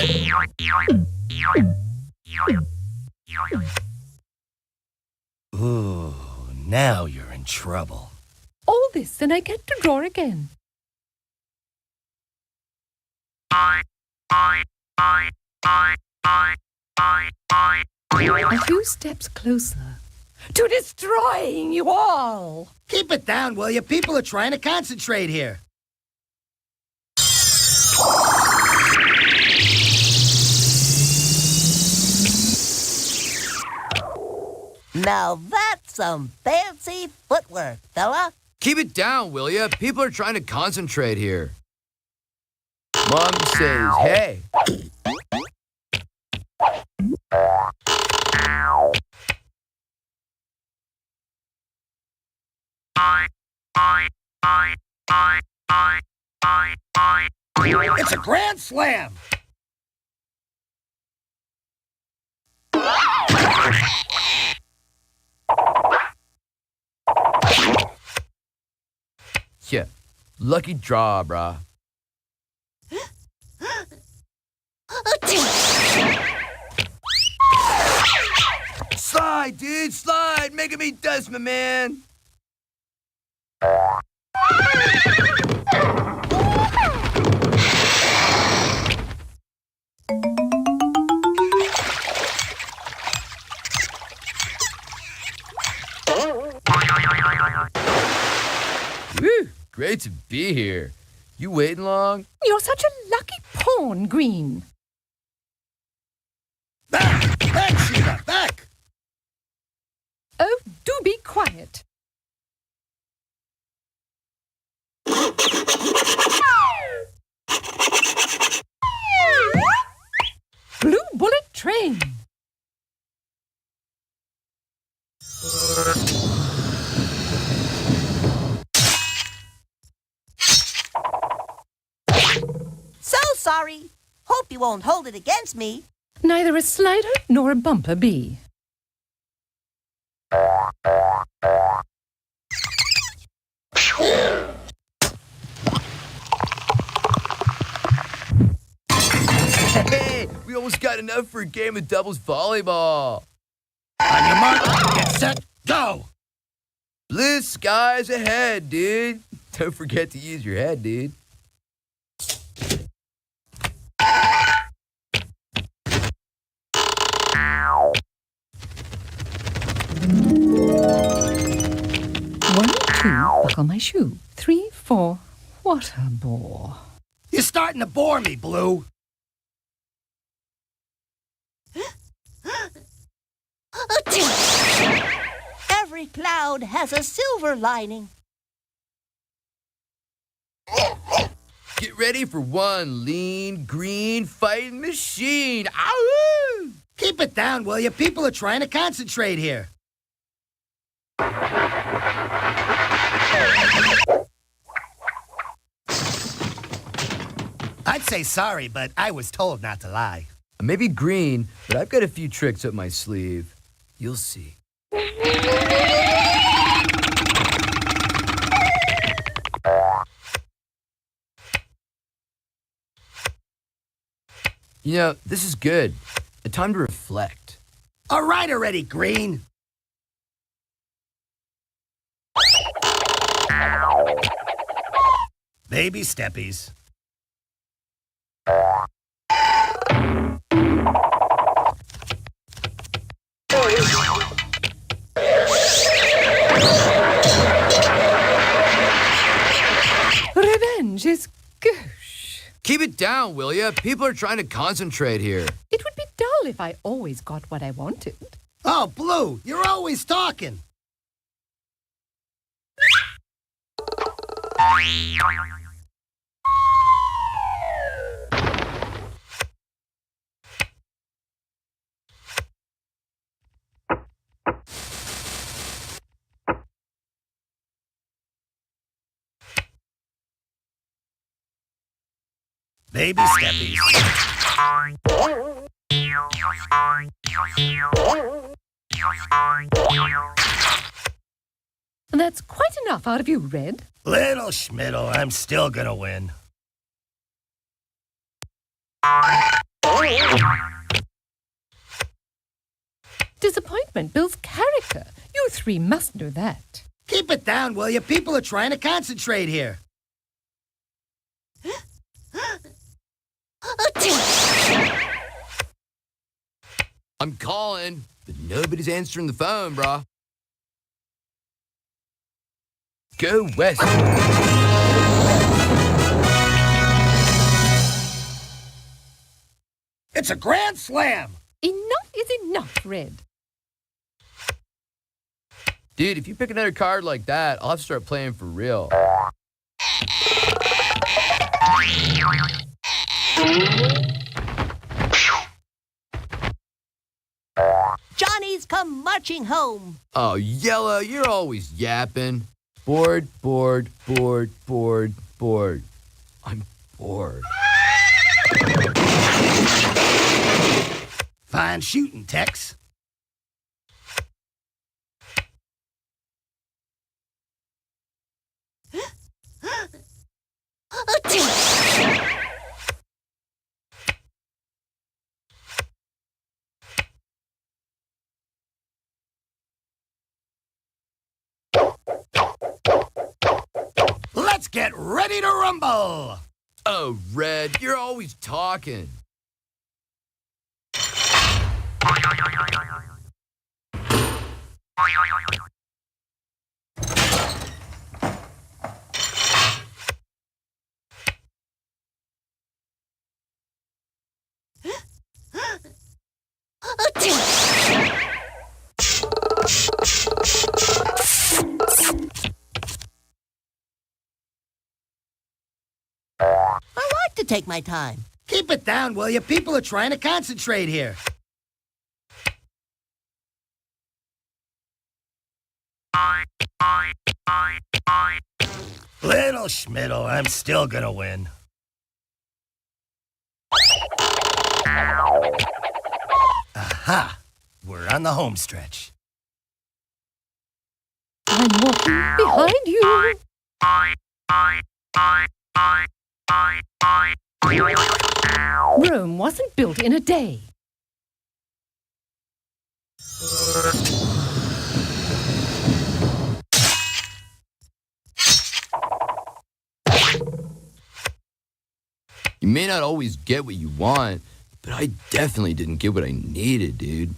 Ooh, now you're in trouble. All this, and I get to draw again. A few steps closer to destroying you all. Keep it down, will you? People are trying to concentrate here. Now that's some fancy footwork, fella. Keep it down, will ya? People are trying to concentrate here. Mom says, hey. It's a grand slam! Yeah, lucky draw, brah. Slide, dude, slide! Making me dust, my man! Woo! Great to be here. You waiting long? You're such a lucky pawn, Green. Back! Back, Sheila! Back! Oh, do be quiet. Blue bullet train. So sorry. Hope you won't hold it against me. Neither a slider nor a bumper bee. Hey, we almost got enough for a game of doubles volleyball. On your mark, get set, go! Blue skies ahead, dude. Don't forget to use your head, dude. One, two, buckle my shoe. 3, 4, what a bore. You're starting to bore me, Blue. Every cloud has a silver lining. Get ready for one lean, green fighting machine. Ow! Keep it down, will you? People are trying to concentrate here. I'd say sorry, but I was told not to lie. I may be green, but I've got a few tricks up my sleeve. You'll see. You know, this is good. A time to reflect. All right already, Green. Baby steppies. Revenge is gauche. Keep it down, will ya? People are trying to concentrate here. It would be dull if I always got what I wanted. Oh, Blue, you're always talking. Baby steppies. That's quite enough out of you, Red. Little Schmiddle, I'm still gonna win. Disappointment builds character. You three must know that. Keep it down, will you? People are trying to concentrate here. I'm calling, but nobody's answering the phone, brah. Go west. It's a grand slam. Enough is enough, Red. Dude, if you pick another card like that, I'll have to start playing for real. Johnny's come marching home. Oh, Yellow, you're always yapping. Bored, bored, bored, bored, bored. I'm bored. Fine shooting, Tex. Let's get ready to rumble! Oh, Red, you're always talking. I like to take my time. Keep it down, will you? People are trying to concentrate here. Little Schmiddle, I'm still gonna win. Aha! We're on the home stretch. I'm walking behind you. Rome wasn't built in a day. You may not always get what you want, but I definitely didn't get what I needed, dude.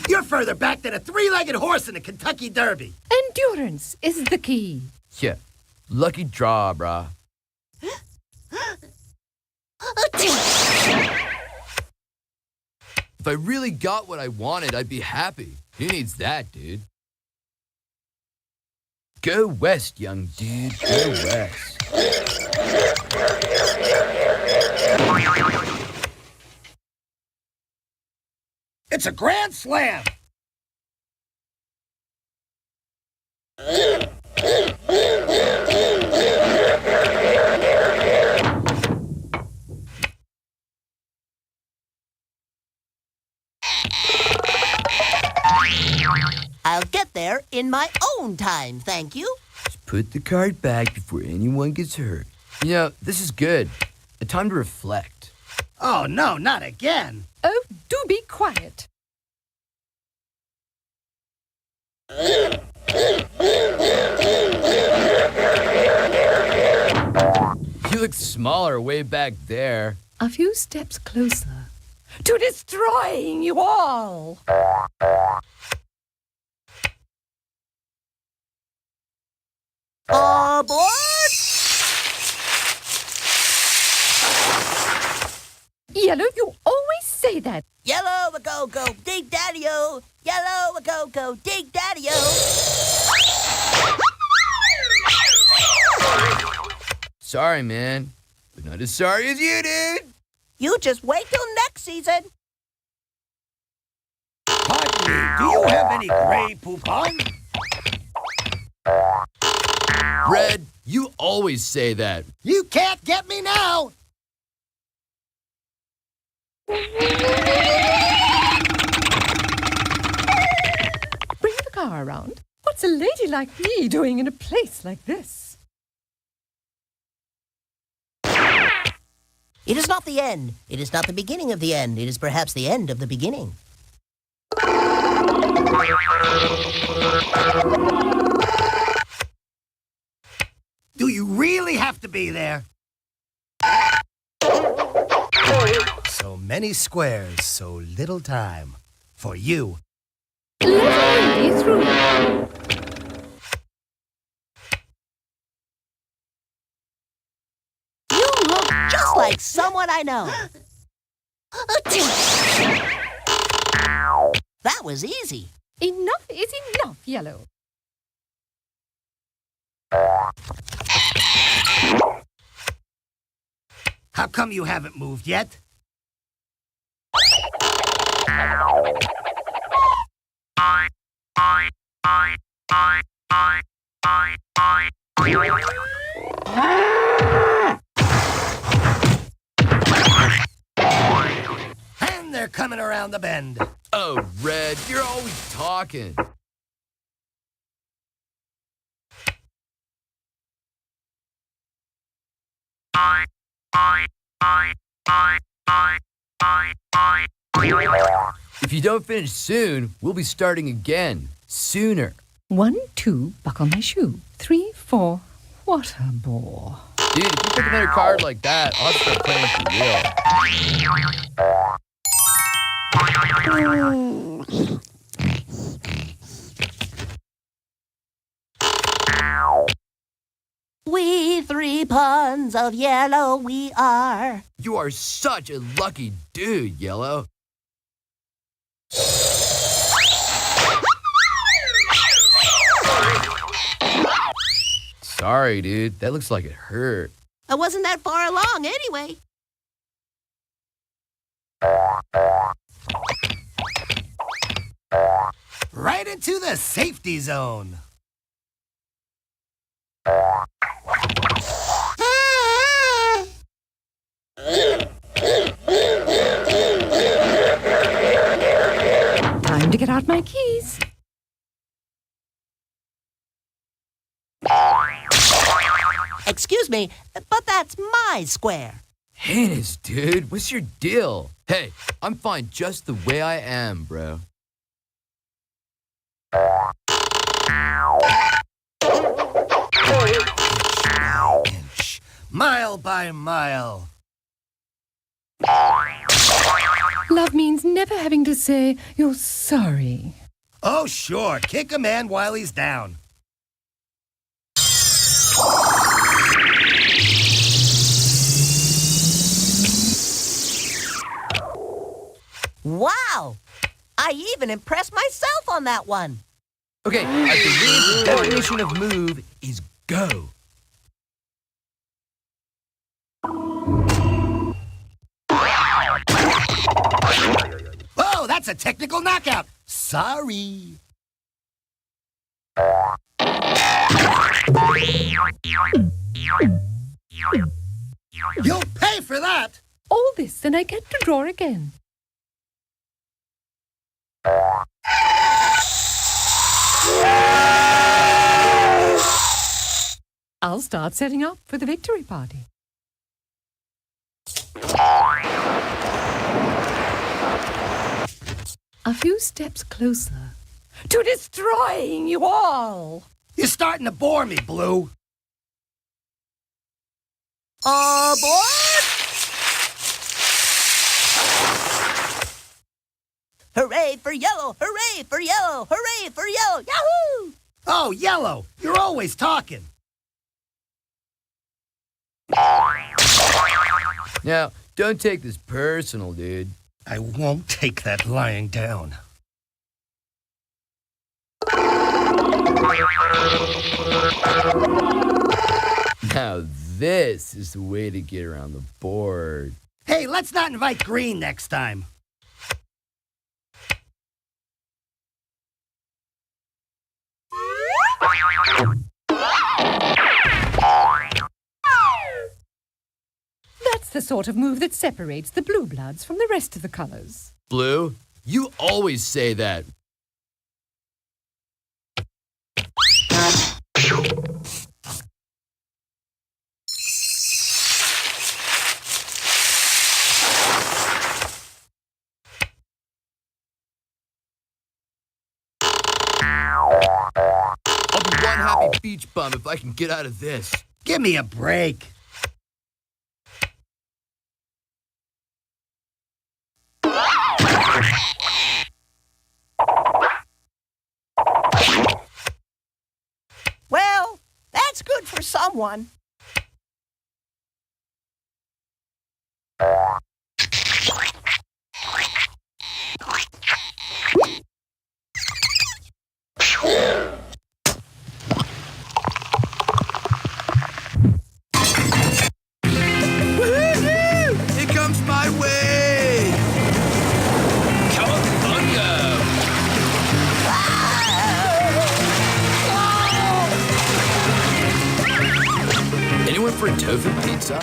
You're further back than a three-legged horse in the Kentucky Derby. Endurance is the key. Yeah, lucky draw, brah. If I really got what I wanted, I'd be happy. Who needs that, dude? Go west, young dude. Go west. It's a grand slam. I'll get there in my own time, thank you. Just put the card back before anyone gets hurt. You know, this is good. A time to reflect. Oh, no, not again. Oh, do be quiet. You look smaller way back there. A few steps closer to destroying you all. Aboard! Yellow, you always say that. Yellow, a go-go, dig daddy-o. Yellow, a go-go, dig daddy-o. Sorry, man. but not as sorry as you, dude. You just wait till next season. Pardon me, do you have any gray poupon? Red, you always say that. You can't get me now. Bring the car around. What's a lady like me doing in a place like this? It is not the end. It is not the beginning of the end. It is perhaps the end of the beginning. Do you really have to be there? So many squares, so little time. For you. Lady through. You look just like someone I know. That was easy. Enough is enough, Yellow. How come you haven't moved yet? And they're coming around the bend. Oh, Red, you're always talking. If you don't finish soon, we'll be starting again. Sooner. 1, 2, buckle my shoe. 3, 4, what a bore. Dude, if you pick another card like that, I'll start playing for real. We 3 puns of yellow we are. You are such a lucky dude, Yellow. Sorry, dude. That looks like it hurt. I wasn't that far along anyway. Right into the safety zone. Time to get out my keys. Excuse me, but that's my square. Heinous, dude. What's your deal? Hey, I'm fine just the way I am, bro. Inch, mile by mile. Love means never having to say you're sorry. Oh, sure. Kick a man while he's down. Wow! I even impressed myself on that one. Okay, I believe the definition of move is go. Oh, that's a technical knockout. Sorry. You'll pay for that. All this, and I get to draw again. I'll start setting up for the victory party. A few steps closer to destroying you all. You're starting to bore me, Blue. Aboard! Hooray for yellow! Hooray for yellow! Hooray for yellow! Yahoo! Oh, Yellow, you're always talking. Now, don't take this personal, dude. I won't take that lying down. Now This is the way to get around the board. Hey, let's not invite green next time. That's the sort of move that separates the blue bloods from the rest of the colors. Blue, you always say that. I'll be one happy beach bum if I can get out of this. Give me a break. Well, that's good for someone. It comes my way! Cowabunga! Anyone for a tofu pizza?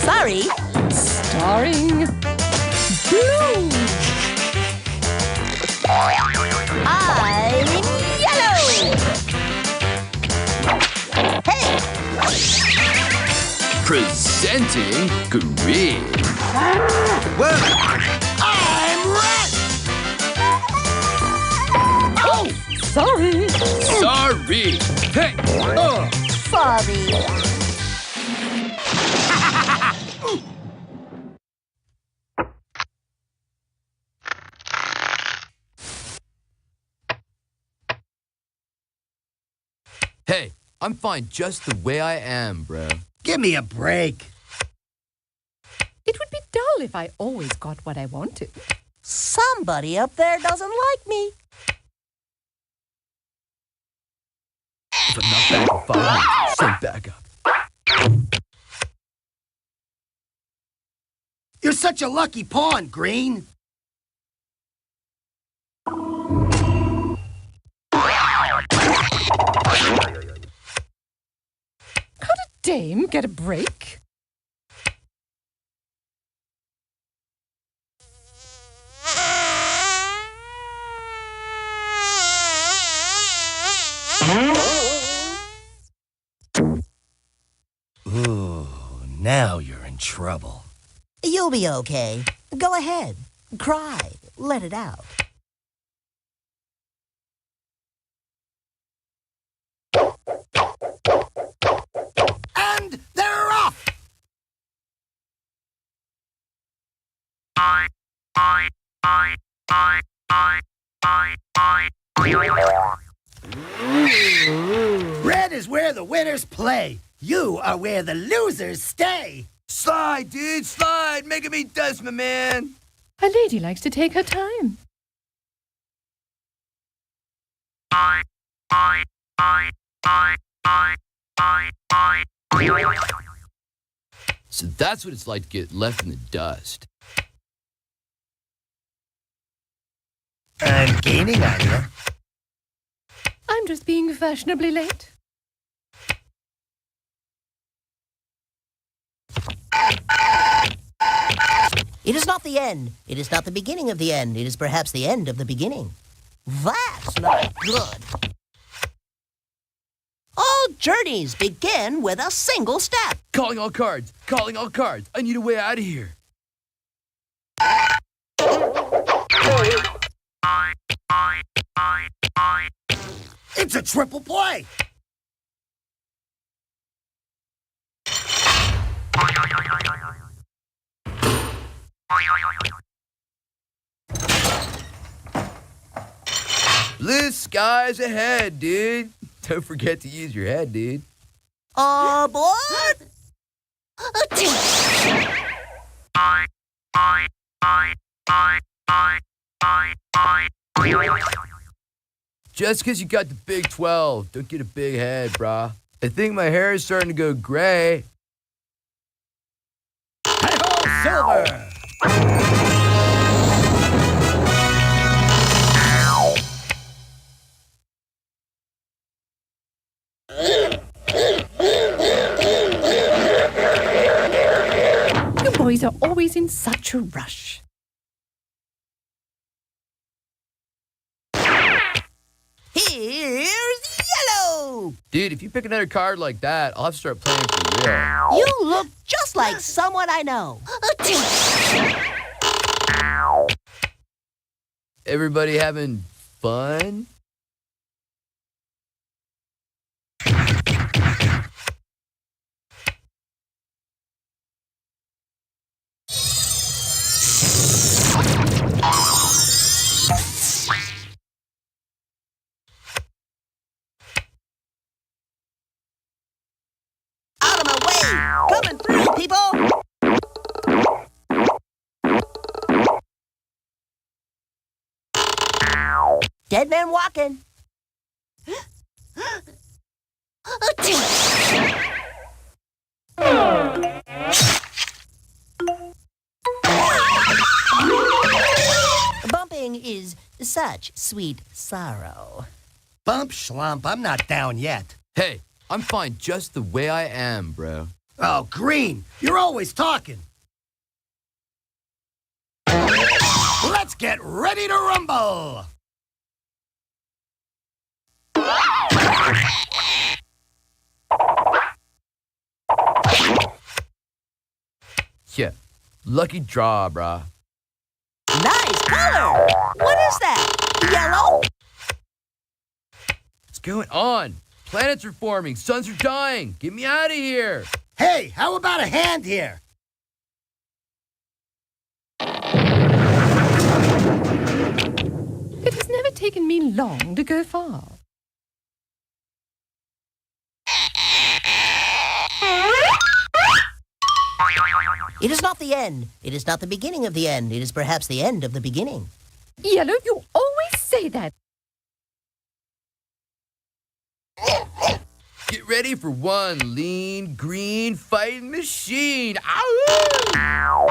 Sorry. Starring Blue. I'm yellow. Hey. Presenting green. Well, I'm red. Oh, sorry. Sorry. Hey. Sorry. Hey, I'm fine just the way I am, bro. Give me a break. It would be dull if I always got what I wanted. Somebody up there doesn't like me. If I'm not back in 5 minutes, send back up. You're such a lucky pawn, Green. Can't a dame get a break? Ooh, now you're in trouble. You'll be okay. Go ahead. Cry. Let it out. And they're off! Red is where the winners play. You are where the losers stay. Slide, dude, slide. Making me dust, my man. A lady likes to take her time. So that's what it's like to get left in the dust. I'm gaining on you. I'm just being fashionably late. It is not the end. It is not the beginning of the end. It is perhaps the end of the beginning. That's not good. All journeys begin with a single step. Calling all cards. Calling all cards. I need a way out of here. It's a triple play. Blue skies ahead, dude. Don't forget to use your head, dude. Aboard! Just because you got the Big 12, don't get a big head, brah. I think my hair is starting to go gray. Hey-ho, Silver! You boys are always in such a rush. Here's yellow! Dude, if you pick another card like that, I'll have to start playing for real. You look just like someone I know. Everybody having fun? Out of my way! Coming through, people! Dead man walking. Bumping is such sweet sorrow. Bump schlump, I'm not down yet. Hey, I'm fine just the way I am, bro. Oh, Green, you're always talking. Let's get ready to rumble! Yeah, lucky draw, brah. Nice color! What is that? Yellow? What's going on? Planets are forming, suns are dying. Get me out of here. Hey, how about a hand here? It has never taken me long to go far. It is not the end. It is not the beginning of the end. It is perhaps the end of the beginning. Yellow, you always say that. Get ready for one lean, green fighting machine. Ow!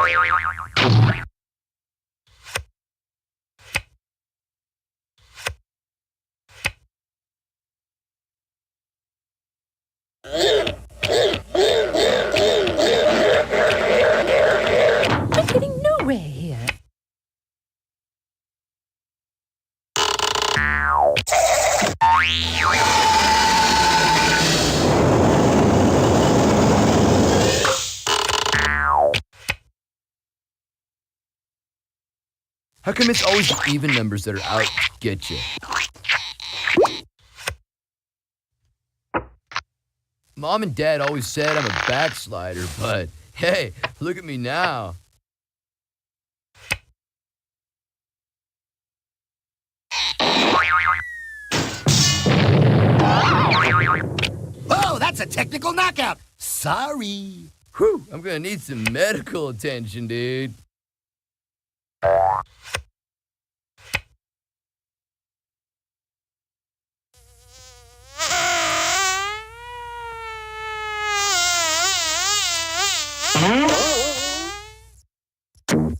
I'm getting nowhere here. How come it's always the even numbers that are out to get you? Mom and Dad always said I'm a backslider, but hey, look at me now. Oh, that's a technical knockout. Sorry. Whew, I'm gonna need some medical attention, dude. An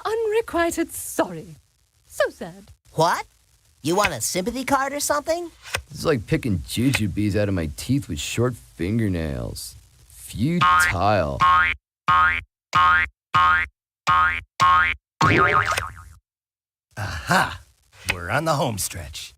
unrequited sorry. So sad. What? You want a sympathy card or something? This is like picking jujubes out of my teeth with short fingernails. Futile. Aha! We're on the home stretch.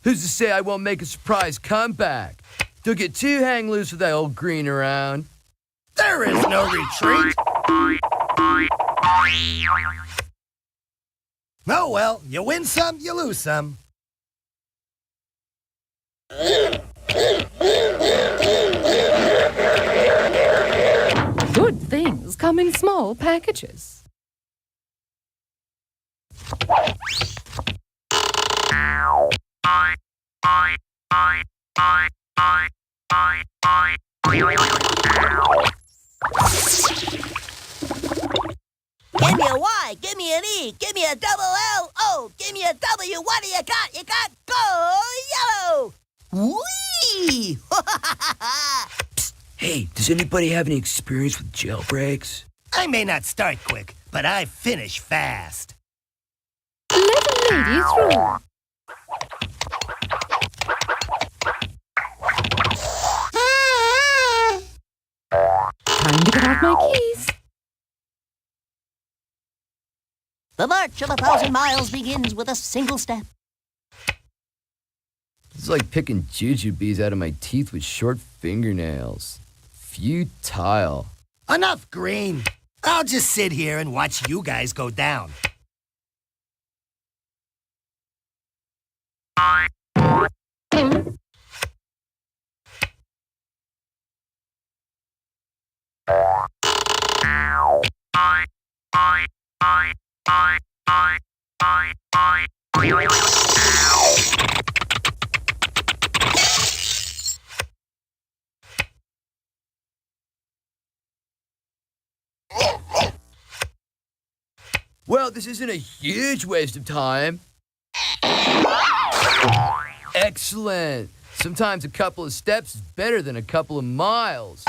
Who's to say I won't make a surprise comeback? Don't get too hang loose with that old green around. There is no retreat. Oh well, you win some, you lose some. Good things come in small packages. Give me a Y, give me an E, give me a double L, O, give me a W. What do you got? You got go yellow. Whee! Psst, hey, does anybody have any experience with jailbreaks? I may not start quick, but I finish fast. Let a lady through. Time to get out my keys. The march of 1,000 miles begins with a single step. It's like picking jujubes out of my teeth with short fingernails. Futile. Enough, Green. I'll just sit here and watch you guys go down. Well, this isn't a huge waste of time. Excellent. Sometimes a couple of steps is better than a couple of miles.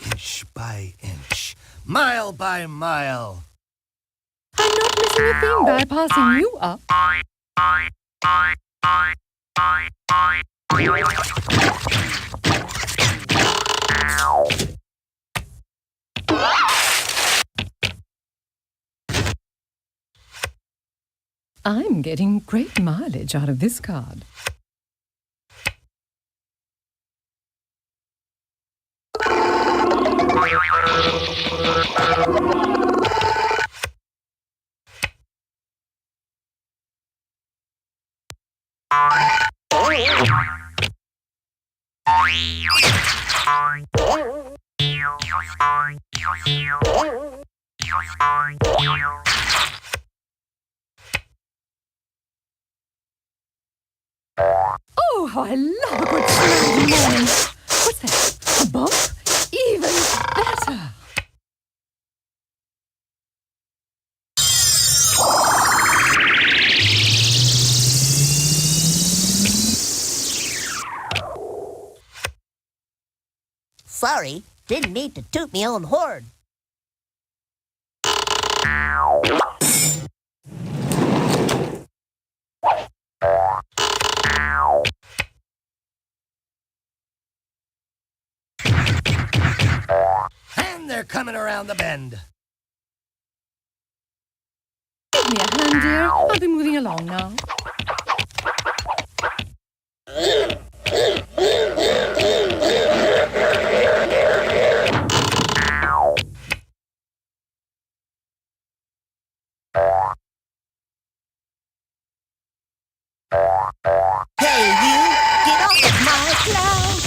Inch by inch, mile by mile. I'm not missing a thing by passing you up. I'm getting great mileage out of this card. Oh, how I love a good Saturday morning. What's that? A bump? Even better. Sorry, didn't mean to toot me own horn. And they're coming around the bend. Give me a hand, dear. I'll be moving along now. Hey, you, get off of my cloud.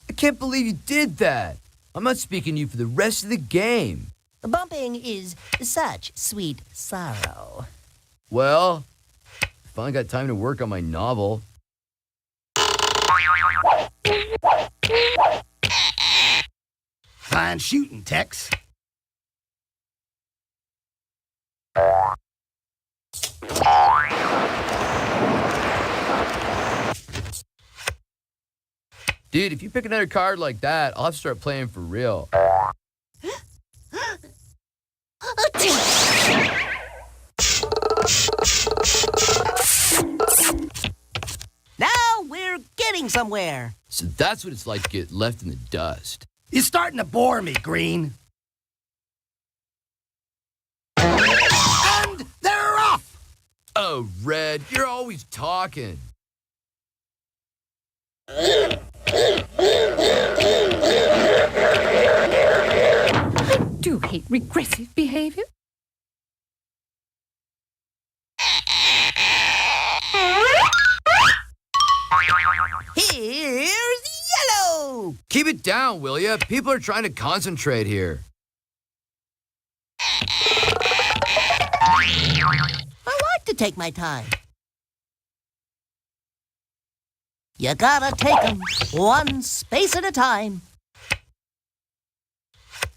I can't believe you did that. I'm not speaking to you for the rest of the game. Bumping is such sweet sorrow. Well, I finally got time to work on my novel. Fine shooting, Tex. Dude, if you pick another card like that, I'll have to start playing for real. Now we're getting somewhere. So that's what it's like to get left in the dust. You're starting to bore me, Green. And they're off! Oh, Red, you're always talking. I do hate regressive behavior. Here's yellow! Keep it down, will ya? People are trying to concentrate here. I like to take my time. You gotta take 'em one space at a time.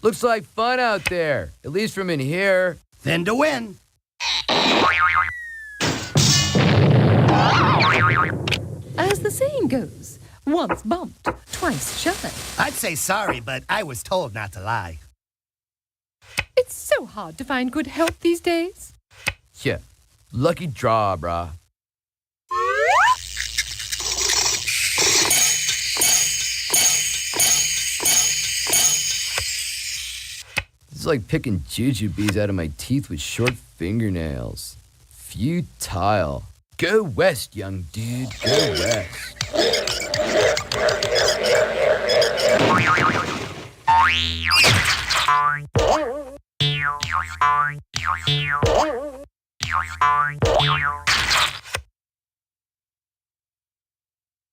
Looks like fun out there, at least from in here. Then to win. As the saying goes, once bumped, twice shy. I'd say sorry, but I was told not to lie. It's so hard to find good help these days. Yeah, lucky draw, brah. It's like picking jujubes out of my teeth with short fingernails. Futile. Go west, young dude. Go west.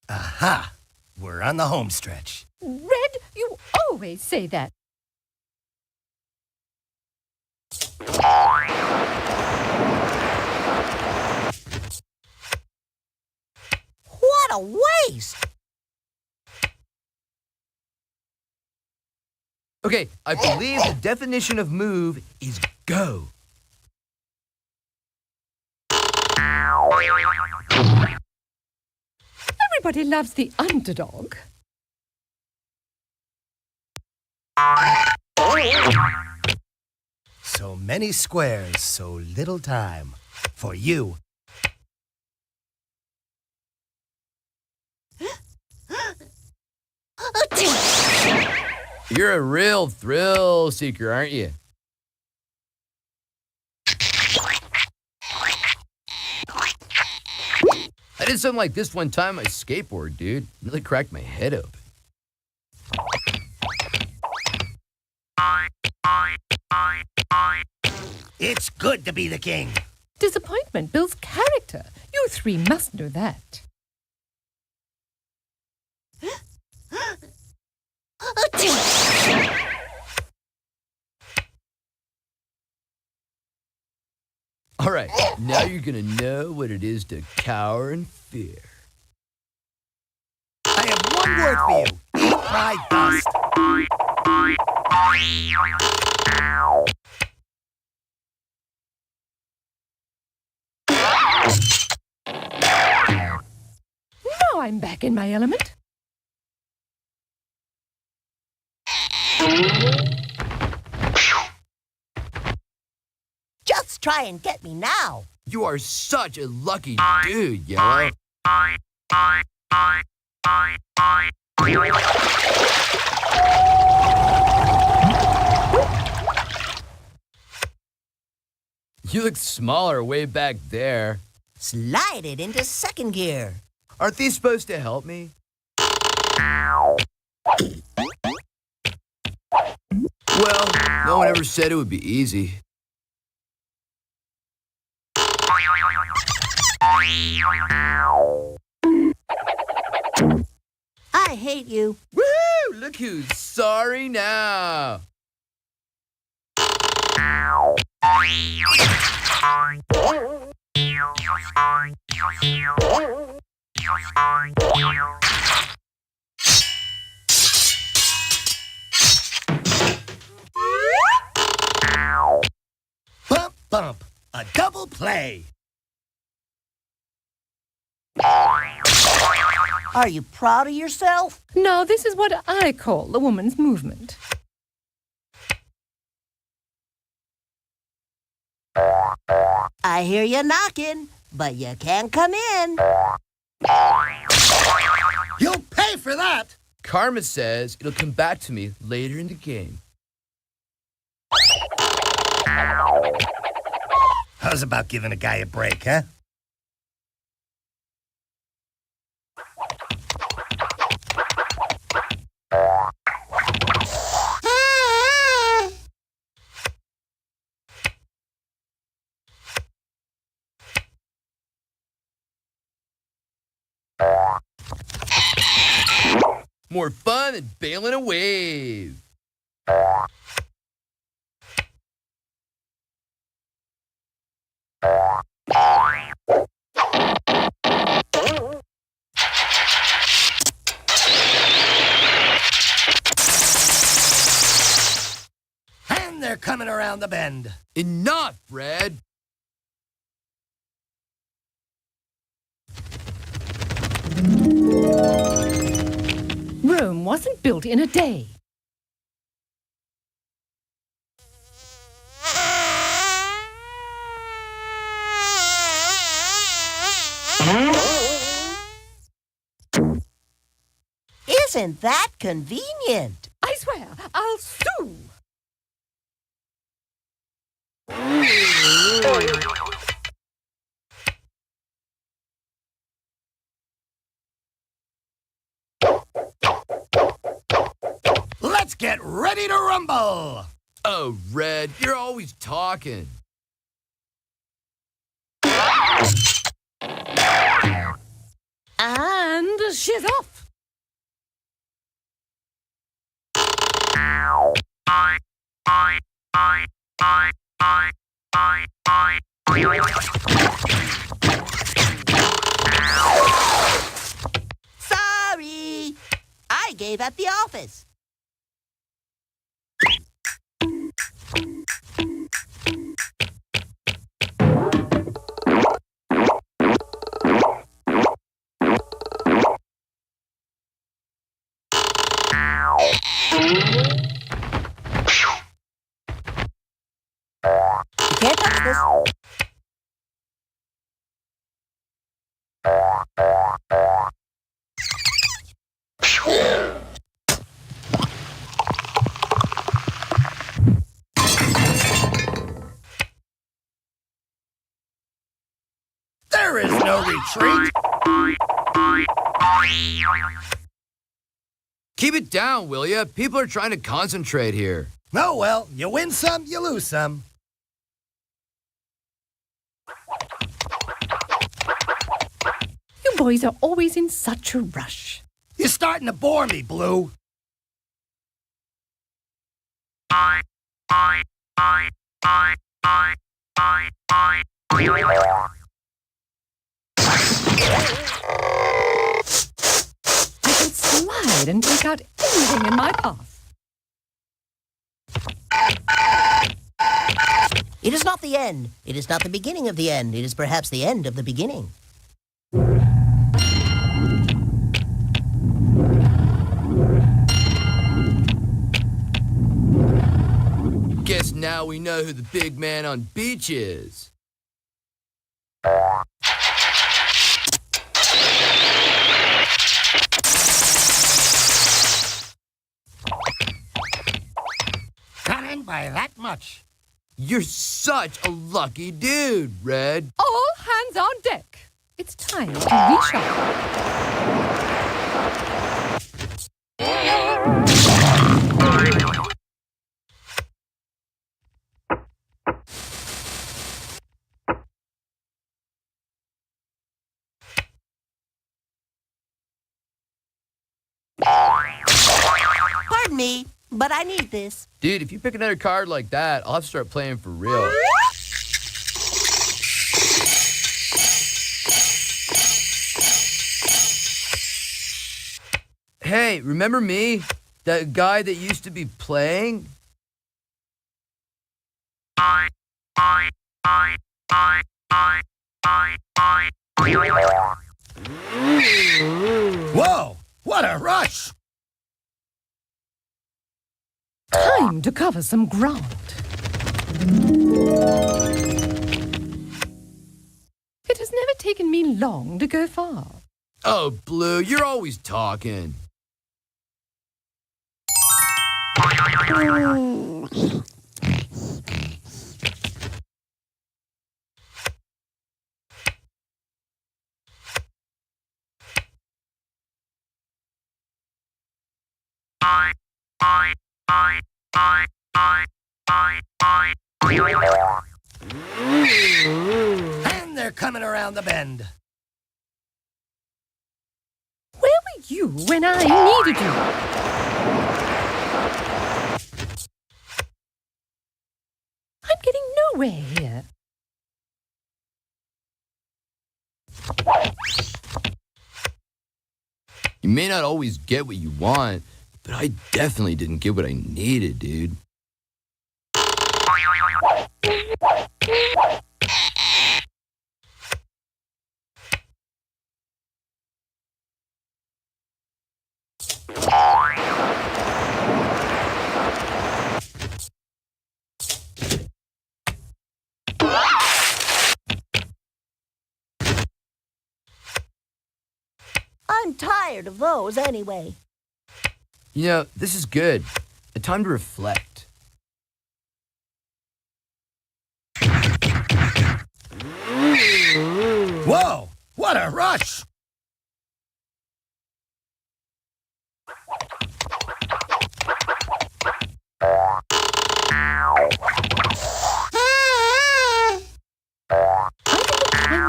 Aha! We're on the home stretch. Red, you always say that. What a waste! Okay, I believe the definition of move is go. Everybody loves the underdog. So many squares, so little time. For you. You're a real thrill seeker, aren't you? I did something like this one time on my skateboard, dude. It really cracked my head open. It's good to be the king. Disappointment builds character. You three must know that. All right, now you're gonna know what it is to cower in fear. I have one word for you. Eat my dust. Now I'm back in my element. Just try and get me now. You are such a lucky dude, Yellow. You look smaller way back there. Slide it into second gear. Aren't these supposed to help me? Well, no one ever said it would be easy. I hate you. Woo! Look who's sorry now. Bump, bump. A double play. Are you proud of yourself? Now, this is what I call the woman's movement. I hear you knocking, but you can't come in. You'll pay for that. Karma says it'll come back to me later in the game. How's about giving a guy a break, huh? more fun than bailing a wave. And they're coming around the bend. Enough, Red. Rome wasn't built in a day. Isn't that convenient? I swear, I'll sue. Let's get ready to rumble! Oh, Red, you're always talking. And she's off. Sorry, I gave at the office. You can't touch this. There is no retreat. Keep it down, will ya? People are trying to concentrate here. Oh, well, you win some, you lose some. You boys are always in such a rush. You're starting to bore me, Blue. I can slide and take out anything in my path. It is not the end. It is not the beginning of the end. It is perhaps the end of the beginning. Guess now we know who the big man on beach is. Coming by that much. You're such a lucky dude, Red. All hands on deck. It's time to reshuffle. Pardon me, but I need this. Dude, if you pick another card like that, I'll have to start playing for real. Hey, remember me? That guy that used to be playing? Whoa! What a rush! Time to cover some ground. It has never taken me long to go far. Oh, Blue, you're always talking. And they're coming around the bend. Where you when I needed you? I'm getting nowhere here. You may not always get what you want, but I definitely didn't get what I needed, dude. I'm tired of those anyway. You know, this is good. A time to reflect. Whoa! What a rush!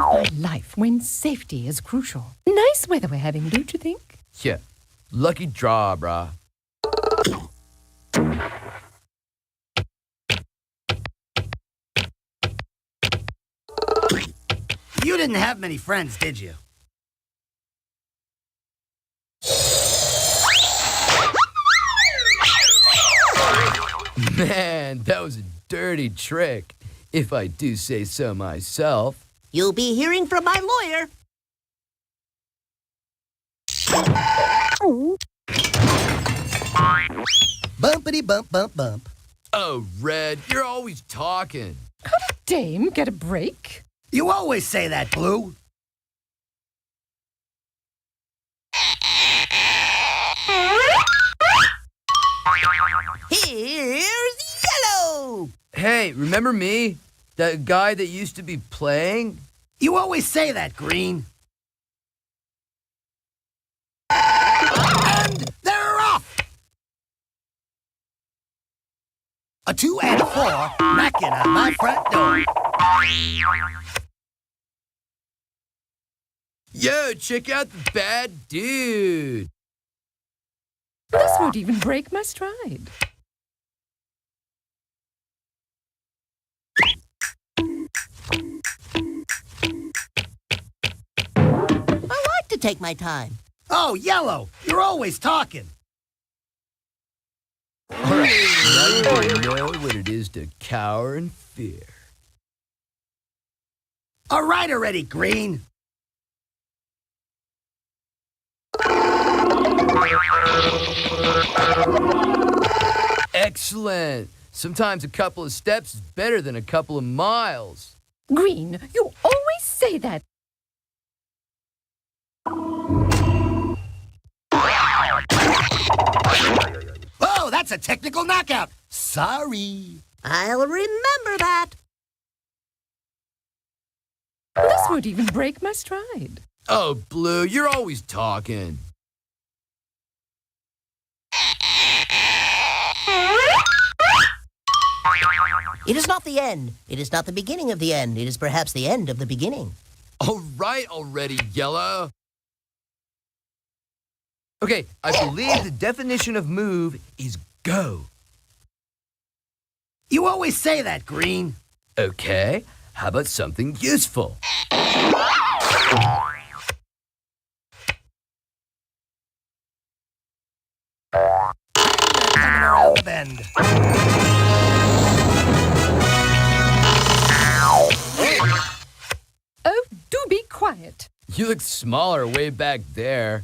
My life when safety is crucial. Nice weather we're having, don't you think? Yeah, lucky draw, brah. You didn't have many friends, did you? Man, that was a dirty trick, if I do say so myself. You'll be hearing from my lawyer. Bumpity bump bump bump. Oh, Red, you're always talking. Dame, get a break? You always say that, Blue. Here's Yellow! Hey, remember me? That guy that used to be playing? You always say that, Green. And they're off! A 2 and a 4 knocking on my front door. Yo, check out the bad dude. This won't even break my stride. I like to take my time. Oh, Yellow, you're always talking. All right, now you know what it is to cower in fear. All right already, Green. Excellent. Sometimes a couple of steps is better than a couple of miles. Green, you always say that. Oh, that's a technical knockout. Sorry. I'll remember that. This won't even break my stride. Oh, Blue, you're always talking. It is not the end. It is not the beginning of the end. It is perhaps the end of the beginning. All right already, Yellow. Okay, I believe the definition of move is go. You always say that, Green. Okay, how about something useful? Coming around the bend. Oh, do be quiet. You look smaller way back there.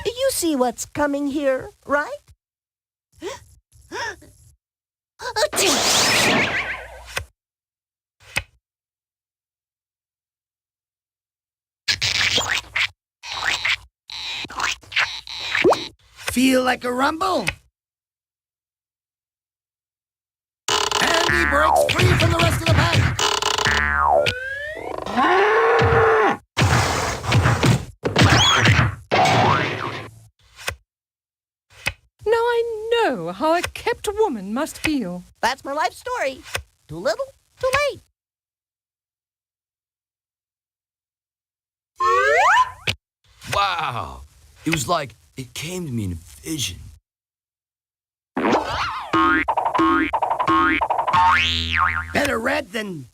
You see what's coming here, right? Feel like a rumble? He breaks free from the rest of the pack. Now I know how a kept woman must feel. That's my life story. Too little, too late. Wow. It was like it came to me in a vision. Better red than,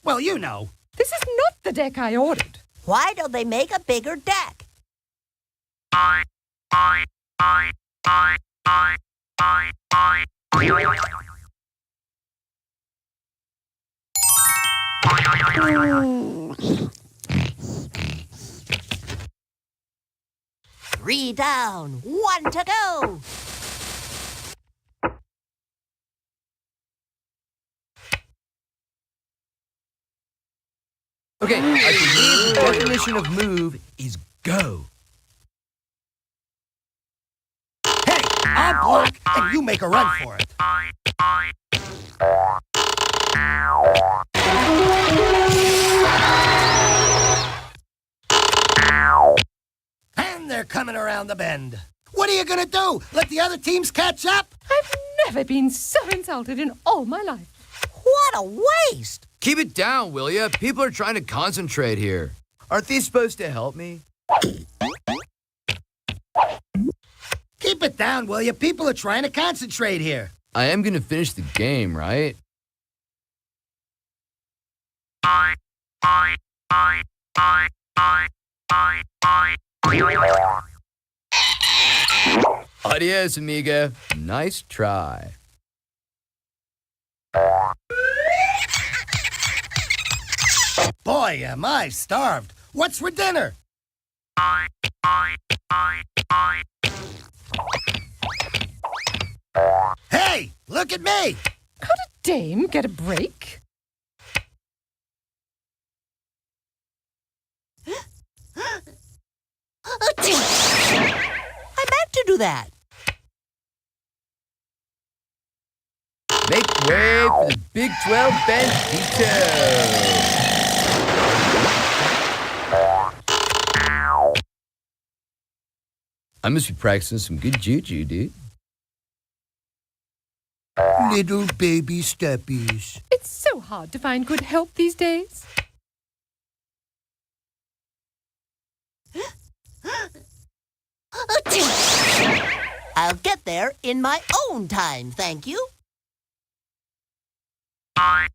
well, you know. This is not the deck I ordered. Why don't they make a bigger deck? Three down, one to go. Okay, I believe the definition of move is go. Hey, I'll block and you make a run for it. And they're coming around the bend. What are you gonna do? Let the other teams catch up? I've never been so insulted in all my life. What a waste! Keep it down, will ya? People are trying to concentrate here. Aren't these supposed to help me? Keep it down, will you? People are trying to concentrate here. I am gonna finish the game, right? Adios, amigo. Nice try. Boy, am I starved. What's for dinner? Hey, look at me! Could a dame get a break? I meant to do that. Make way for the Big 12 Bandito. I must be practicing some good juju, dude. Little baby steppies. It's so hard to find good help these days. I'll get there in my own time, thank you. I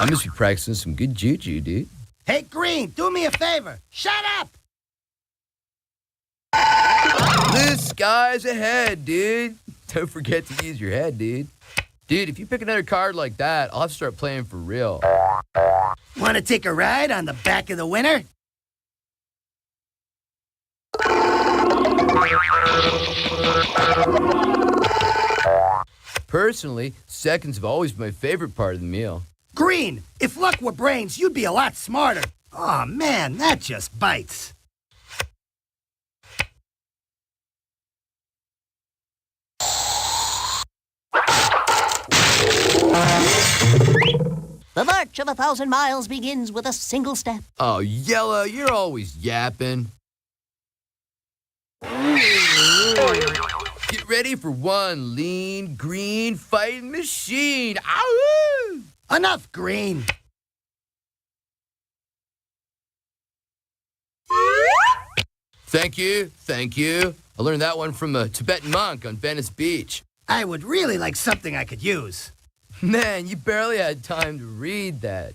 must be practicing some good juju, dude. Hey, Green, do me a favor. Shut up! Blue skies ahead, dude. Don't forget to use your head, dude. Dude, if you pick another card like that, I'll have to start playing for real. Want to take a ride on the back of the winner? Personally, seconds have always been my favorite part of the meal. Green, if luck were brains, you'd be a lot smarter. Aw, man, that just bites. The march of 1,000 miles begins with a single step. Oh, Yellow, you're always yapping. Get ready for one lean, green fighting machine. Ow! Enough, Green. Thank you, thank you. I learned that one from a Tibetan monk on Venice Beach. I would really like something I could use. Man, you barely had time to read that.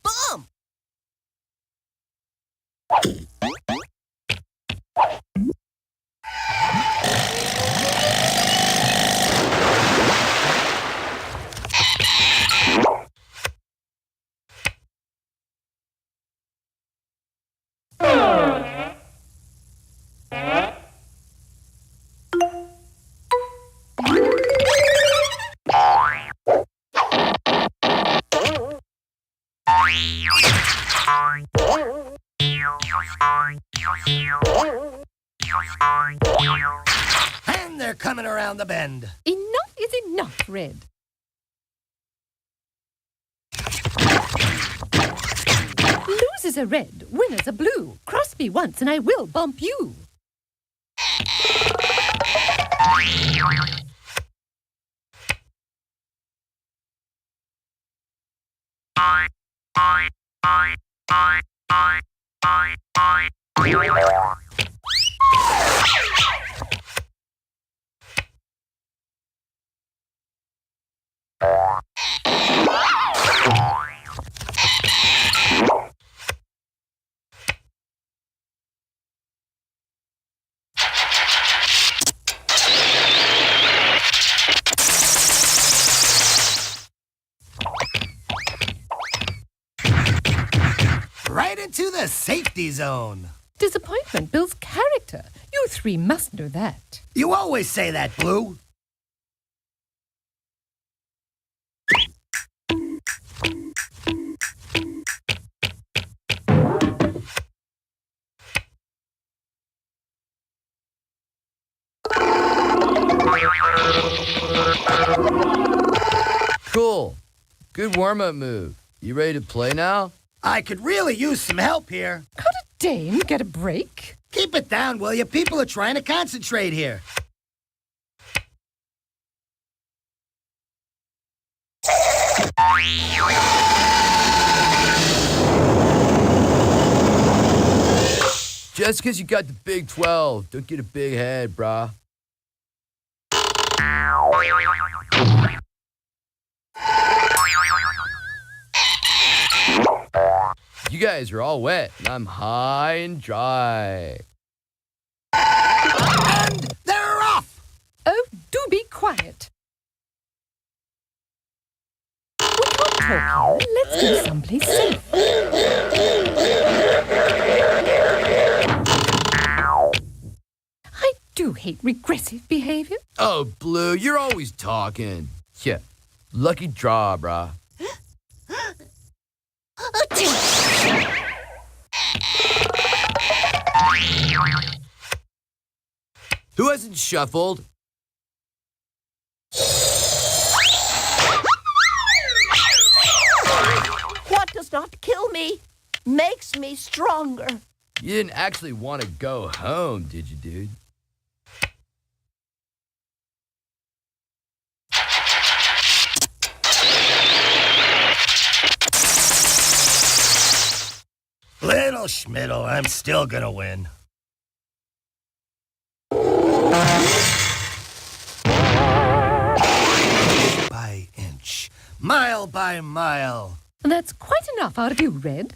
Boom! they're coming around the bend. Enough is enough, Red. Losers are red, winners are blue. Cross me once and I will bump you. Right into the safety zone. Disappointment builds character. You three must know that. You always say that, Blue. Cool. Good warm-up move. You ready to play now? I could really use some help here. Could a dame get a break? Keep it down, will you? People are trying to concentrate here. Just because you got the Big 12, don't get a big head, brah. You guys are all wet, and I'm high and dry. And they're off! Oh, do be quiet. We can't talk here. Let's go someplace safe. I do hate regressive behavior. Oh, Blue, you're always talking. Yeah, lucky draw, brah. Who hasn't shuffled? What does not kill me makes me stronger. You didn't actually want to go home, did you, dude? Little Schmiddle, I'm still gonna win. Inch by inch, mile by mile. That's quite enough out of you, Red.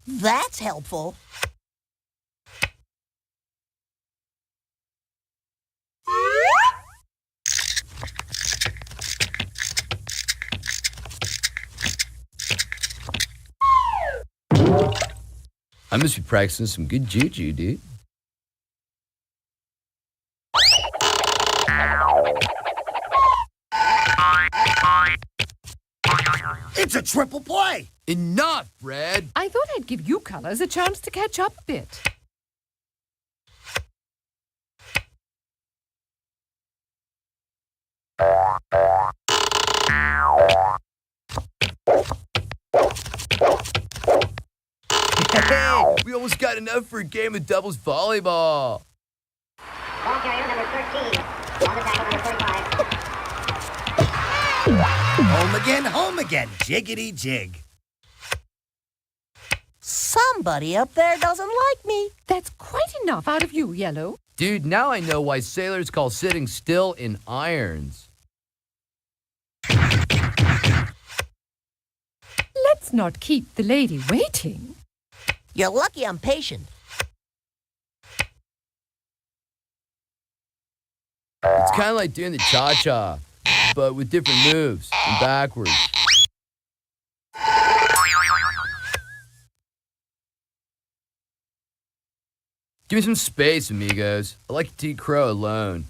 That's helpful. I must be practicing some good juju, dude. It's a triple play! Enough, Red! I thought I'd give you colors a chance to catch up a bit. Hey, we almost got enough for a game of doubles volleyball. Ball carrier number 13. On the tackle number 45. Home again, jiggity jig. Somebody up there doesn't like me. That's quite enough out of you, Yellow. Dude, now I know why sailors call sitting still in irons. Let's not keep the lady waiting. You're lucky I'm patient. It's kind of like doing the cha-cha, but with different moves and backwards. Give me some space, amigos. I like to eat crow alone.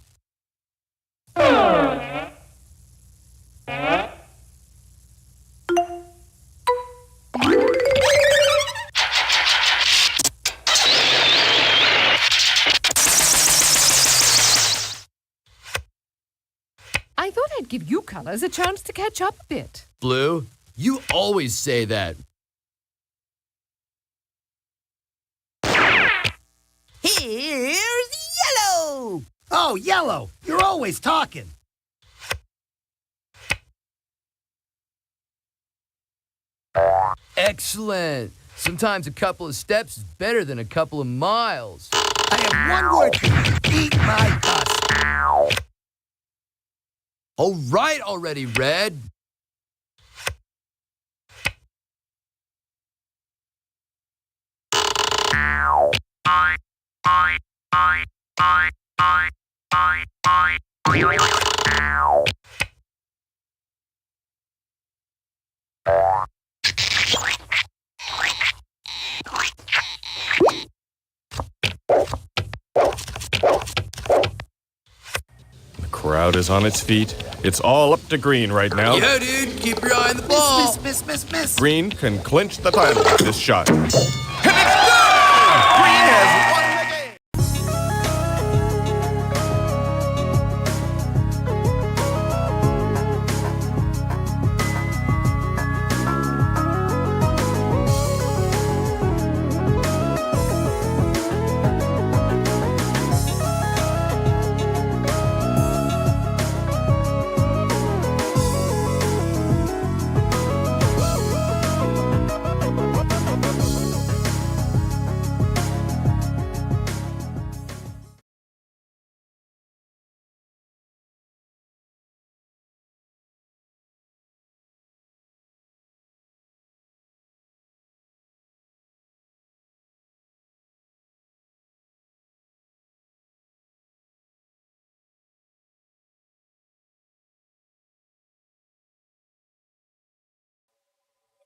I thought I'd give you colors a chance to catch up a bit. Blue, you always say that. Here's yellow! Oh, yellow! You're always talking. Excellent. Sometimes a couple of steps is better than a couple of miles. I have one word for you. Eat my dust. All right already, Red. The crowd is on its feet. It's all up to Green right now. Yo, dude, keep your eye on the ball. Miss. Green can clinch the title with this shot. And it's good! Green has won the game!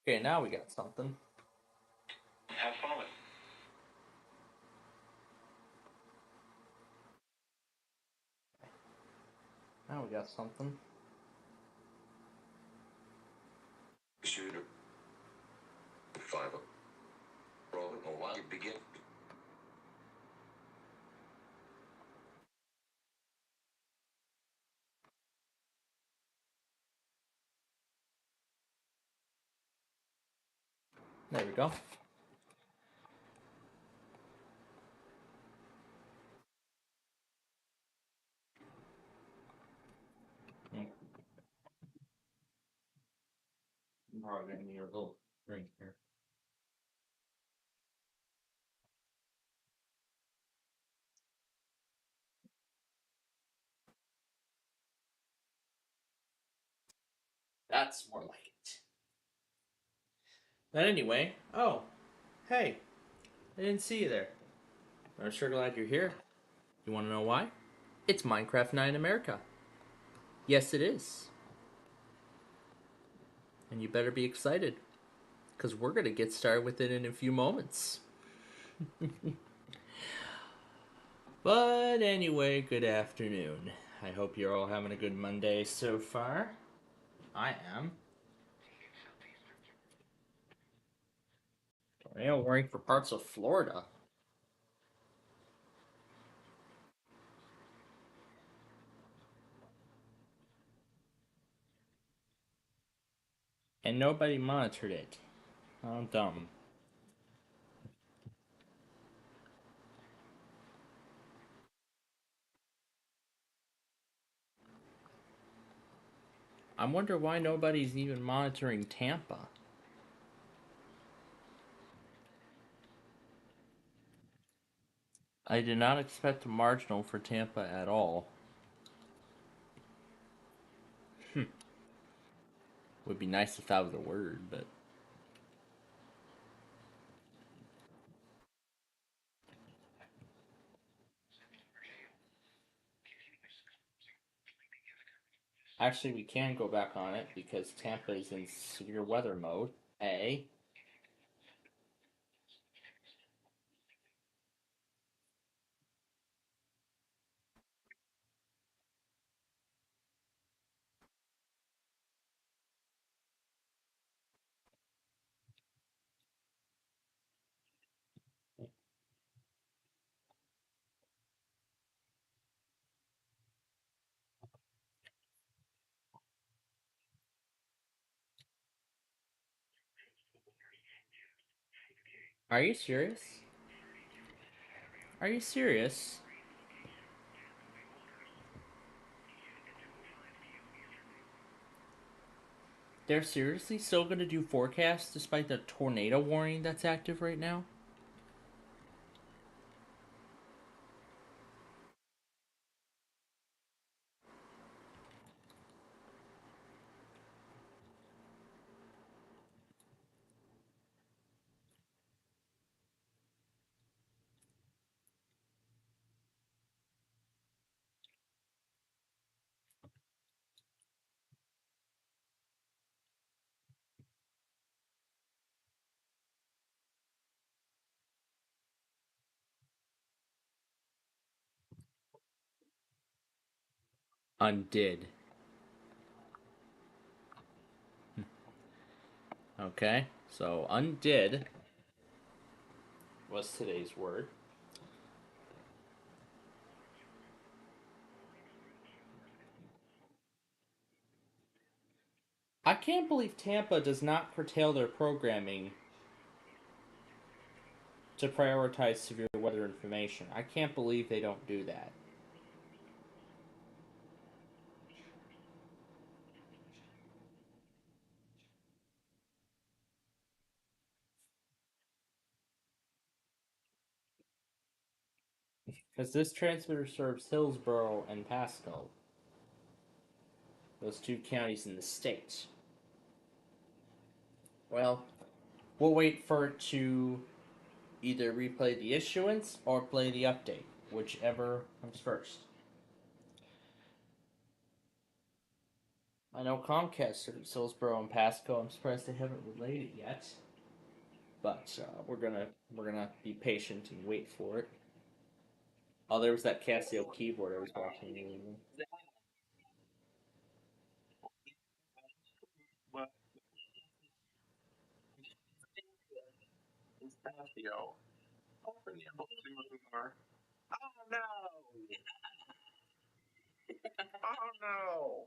Okay, now we got something. Have fun. Now we got something. Shooter. 5. Roll it. Oh, wow. You begin. There we go. I'm probably gonna need a little drink here. That's more like it. But anyway, oh, hey, I didn't see you there. I'm sure glad you're here. You want to know why? It's Minecraft Night in America. Yes, it is. And you better be excited, because we're going to get started with it in a few moments. But anyway, good afternoon. I hope you're all having a good Monday so far. I am. Tornado warning for parts of Florida. And nobody monitored it. How dumb. I wonder why nobody's even monitoring Tampa. I did not expect a marginal for Tampa at all. Would be nice if that was a word, but... Actually, we can go back on it because Tampa is in severe weather mode. A. Are you serious? Are you serious? They're seriously still going to do forecasts despite the tornado warning that's active right now? Undid. Okay, so undid was today's word. I can't believe Tampa does not curtail their programming to prioritize severe weather information. I can't believe they don't do that. Because this transmitter serves Hillsborough and Pasco. Those two counties in the state. Well, we'll wait for it to either replay the issuance or play the update, whichever comes first. I know Comcast serves Hillsborough and Pasco. I'm surprised they haven't relayed it yet, but we're gonna be patient and wait for it. Oh, there was that Casio keyboard I was watching. It's Casio. Open the bar. Oh no! Oh no!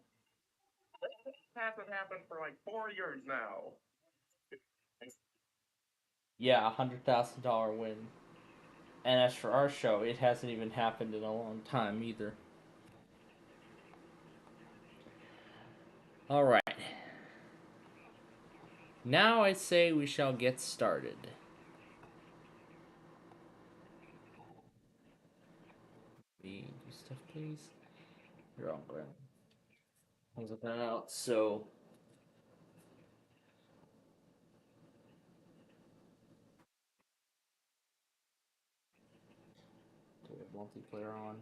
This hasn't happened for like 4 years now. Yeah, $100,000 win. And as for our show, it hasn't even happened in a long time either. Alright. Now I say we shall get started. Do stuff, please. You're all good. Close that out. So, do we have multiplayer on?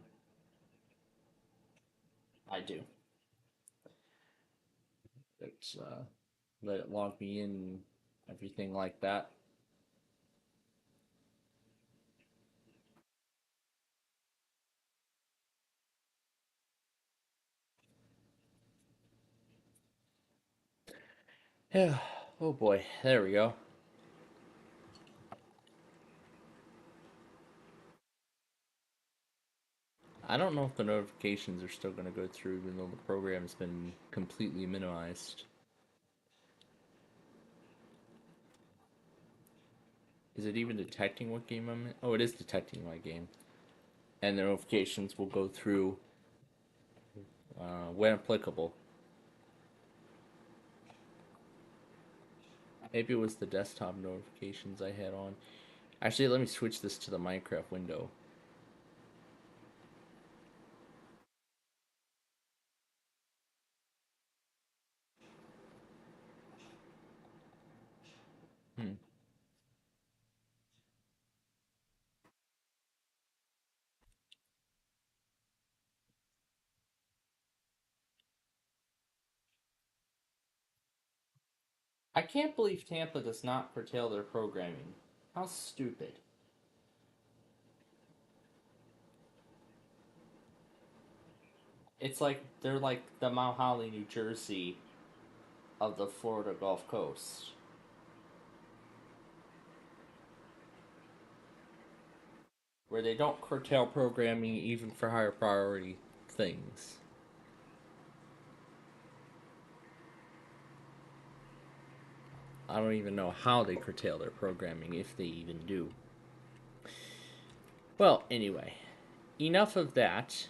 I do. Let's let it log me in, everything like that. Yeah. Oh boy. There we go. I don't know if the notifications are still going to go through even though the program has been completely minimized. Is it even detecting what game I'm in? Oh, it is detecting my game. And the notifications will go through when applicable. Maybe it was the desktop notifications I had on. Actually, let me switch this to the Minecraft window. I can't believe Tampa does not curtail their programming. How stupid. It's like they're like the Mount Holly, New Jersey of the Florida Gulf Coast. Where they don't curtail programming even for higher priority things. I don't even know how they curtail their programming, if they even do. Well, anyway, enough of that.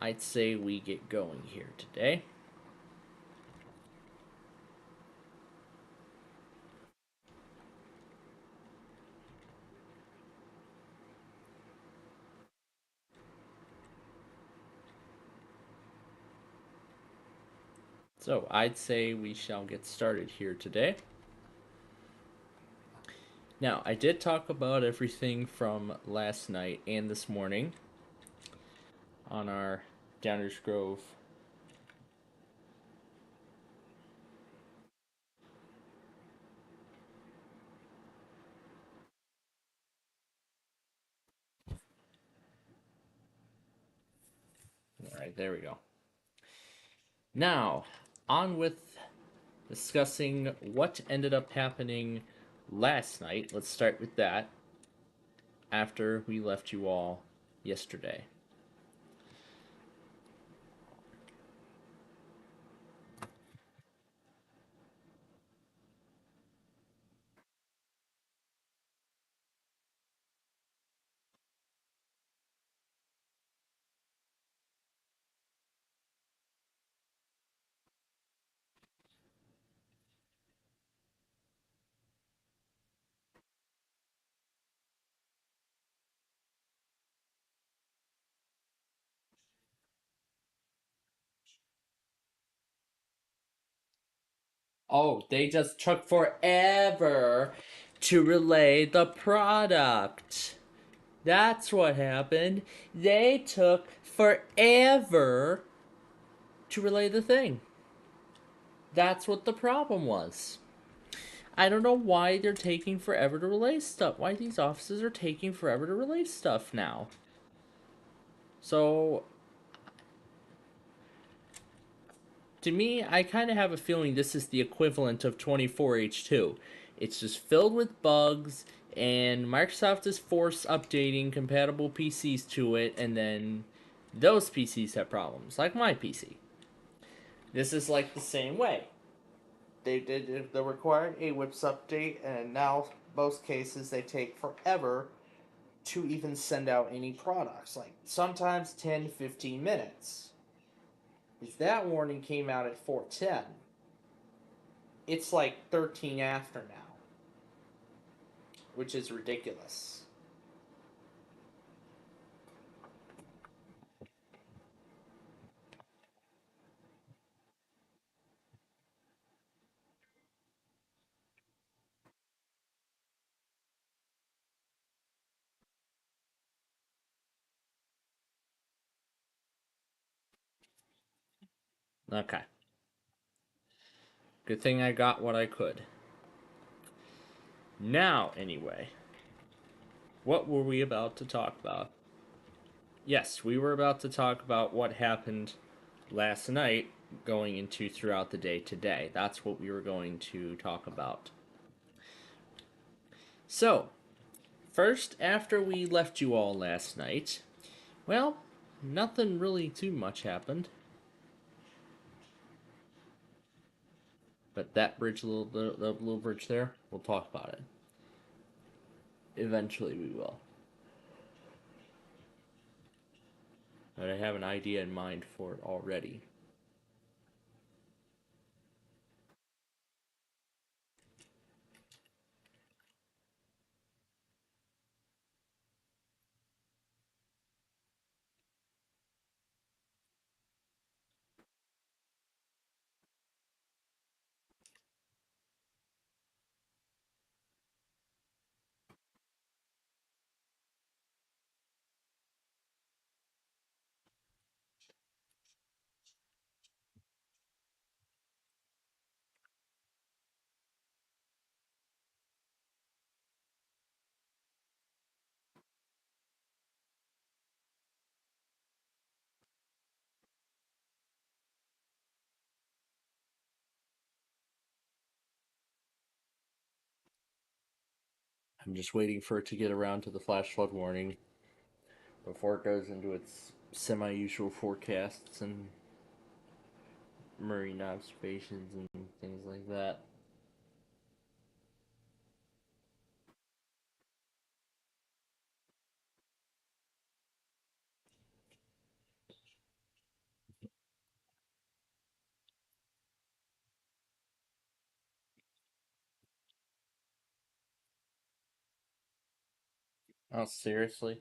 I'd say we get going here today. So, I'd say we shall get started here today. Now, I did talk about everything from last night and this morning on our Downers Grove Alright, there we go. Now, on with discussing what ended up happening last night. Let's start with that after we left you all yesterday. Oh, they just took forever to relay the product. That's what happened. They took forever to relay the thing. That's what the problem was. I don't know why they're taking forever to relay stuff. Why these offices are taking forever to relay stuff now. So, to me, I kind of have a feeling this is the equivalent of 24H2. It's just filled with bugs, and Microsoft is force updating compatible PCs to it, and then those PCs have problems, like my PC. This is like the same way. They did the required AWIPS update, and now most cases they take forever to even send out any products. Like sometimes 10-15 minutes. If that warning came out at 4:10, it's like 13 after now, which is ridiculous. Okay. Good thing I got what I could. Now, anyway, what were we about to talk about? Yes, we were about to talk about what happened last night going into throughout the day today. That's what we were going to talk about. So, first, after we left you all last night, well, nothing really too much happened. But that bridge, the little bridge there, we'll talk about it. Eventually we will. But I have an idea in mind for it already. I'm just waiting for it to get around to the flash flood warning before it goes into its semi-usual forecasts and marine observations and things like that. Oh, seriously?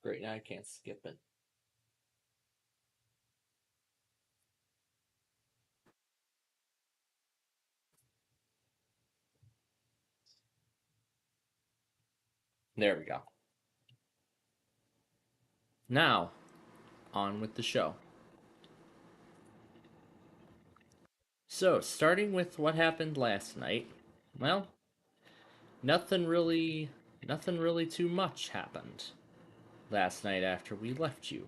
Great, now I can't skip it. There we go. Now, on with the show. So, starting with what happened last night, well, nothing really too much happened last night after we left you.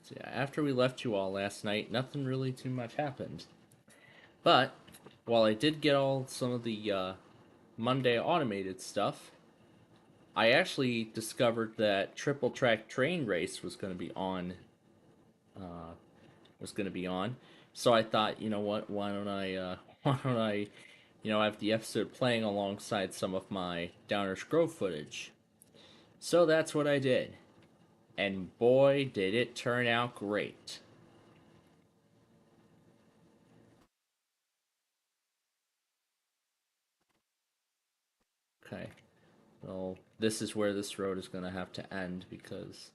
So yeah, after we left you all last night, nothing really too much happened. But, while I did get all some of the Monday automated stuff, I actually discovered that triple track train race was going to be on. So I thought, you know what? Why don't I? Why don't I? Have the episode playing alongside some of my Downers Grove footage. So that's what I did, and boy, did it turn out great. Okay, well, this is where this road is going to have to end because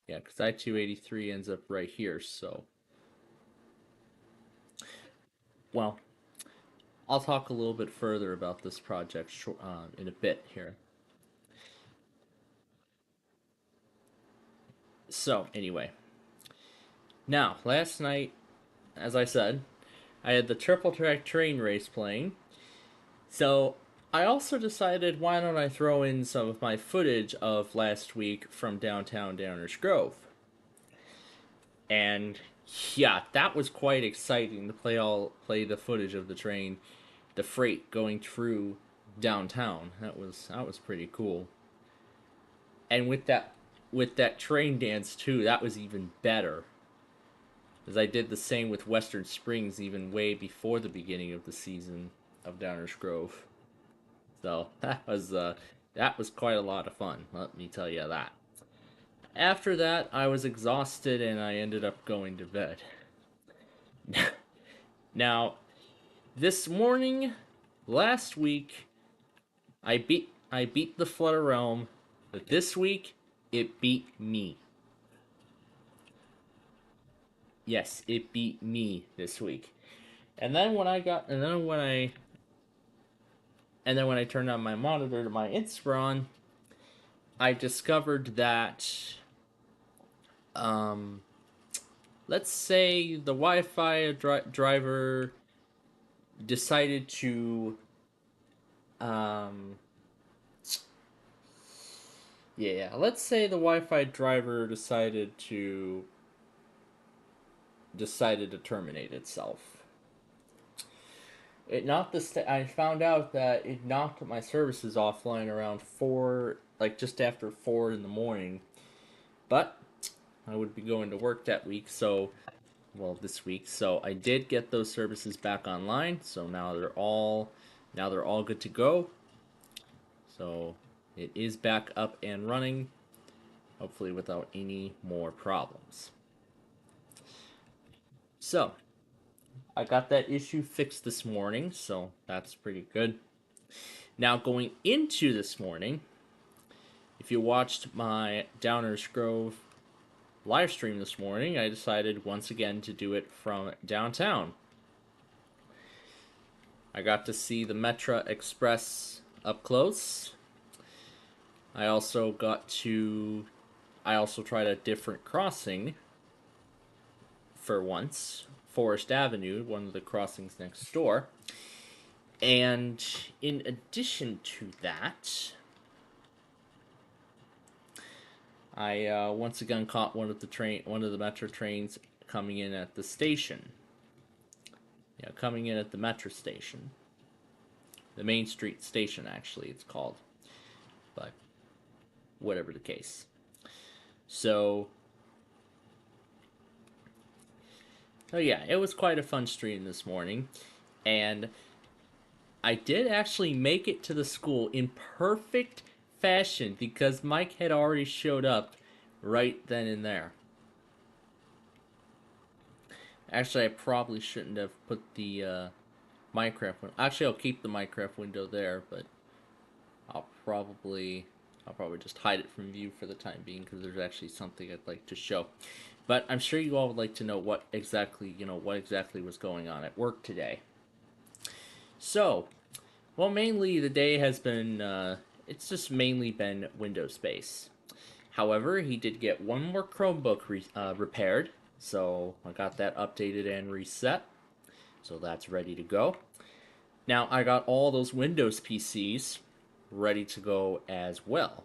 yeah, because I-283 ends up right here. So, well, I'll talk a little bit further about this project in a bit here. So, anyway, now last night, as I said, I had the triple track train race playing. So I also decided, why don't I throw in some of my footage of last week from downtown Downers Grove. And yeah, that was quite exciting to play the footage of the train, the freight going through downtown. That was pretty cool. And with that train dance too, that was even better. As I did the same with Western Springs even way before the beginning of the season of Downers Grove. So that was quite a lot of fun, let me tell you that. After that, I was exhausted and I ended up going to bed. Now, this morning, last week, I beat the Flutter Realm, but this week it beat me. Yes, it beat me this week. And then when I turned on my monitor to my Inspiron, I discovered that let's say the Wi-Fi driver decided to let's say the Wi-Fi driver decided to terminate itself. It knocked I found out that it knocked my services offline around 4, like just after 4 in the morning. But I would be going to work that week, this week. So I did get those services back online. So now they're all good to go. So it is back up and running, hopefully without any more problems. So I got that issue fixed this morning, so that's pretty good. Now going into this morning, if you watched my Downers Grove live stream this morning, I decided once again to do it from downtown. I got to see the Metra Express up close. I also tried a different crossing for once, Forest Avenue, one of the crossings next door. And in addition to that, I once again caught one of the Metro trains coming in at the station. Yeah, coming in at the metro station. The Main Street station, actually, it's called. But whatever the case. So yeah, it was quite a fun stream this morning. And I did actually make it to the school in perfect fashion because Mike had already showed up right then and there. Actually, I probably shouldn't have put the Minecraft window. Actually, I'll keep the Minecraft window there, but I'll probably just hide it from view for the time being because there's actually something I'd like to show. But I'm sure you all would like to know what exactly was going on at work today. So, well, mainly the day has been, it's just mainly been Windows space. However, he did get one more Chromebook repaired, so I got that updated and reset. So that's ready to go. Now, I got all those Windows PCs ready to go as well.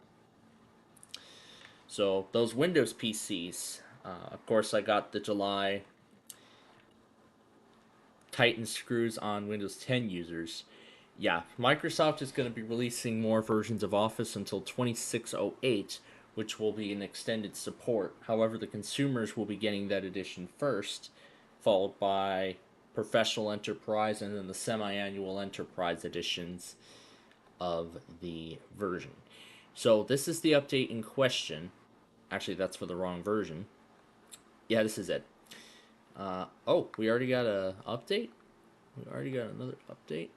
So, those Windows PCs, of course, I got the July Titan screws on Windows 10 users. Yeah, Microsoft is going to be releasing more versions of Office until 2608, which will be an extended support. However, the consumers will be getting that edition first, followed by Professional Enterprise and then the semi-annual Enterprise editions of the version. So this is the update in question. Actually, that's for the wrong version. Yeah, this is it. Oh, we already got an update? We already got another update?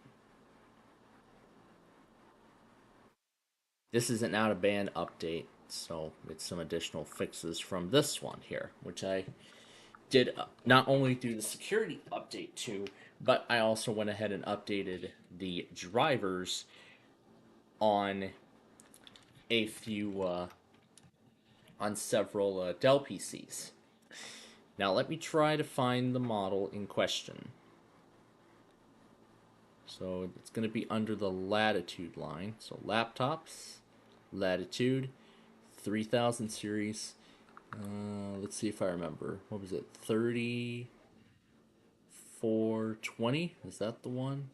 This is an out-of-band update, so it's some additional fixes from this one here, which I did not only do the security update to, but I also went ahead and updated the drivers on a few, on several Dell PCs. Now let me try to find the model in question. So it's going to be under the Latitude line. So laptops, Latitude, 3000 series. Let's see if I remember. What was it? 3420? Is that the one?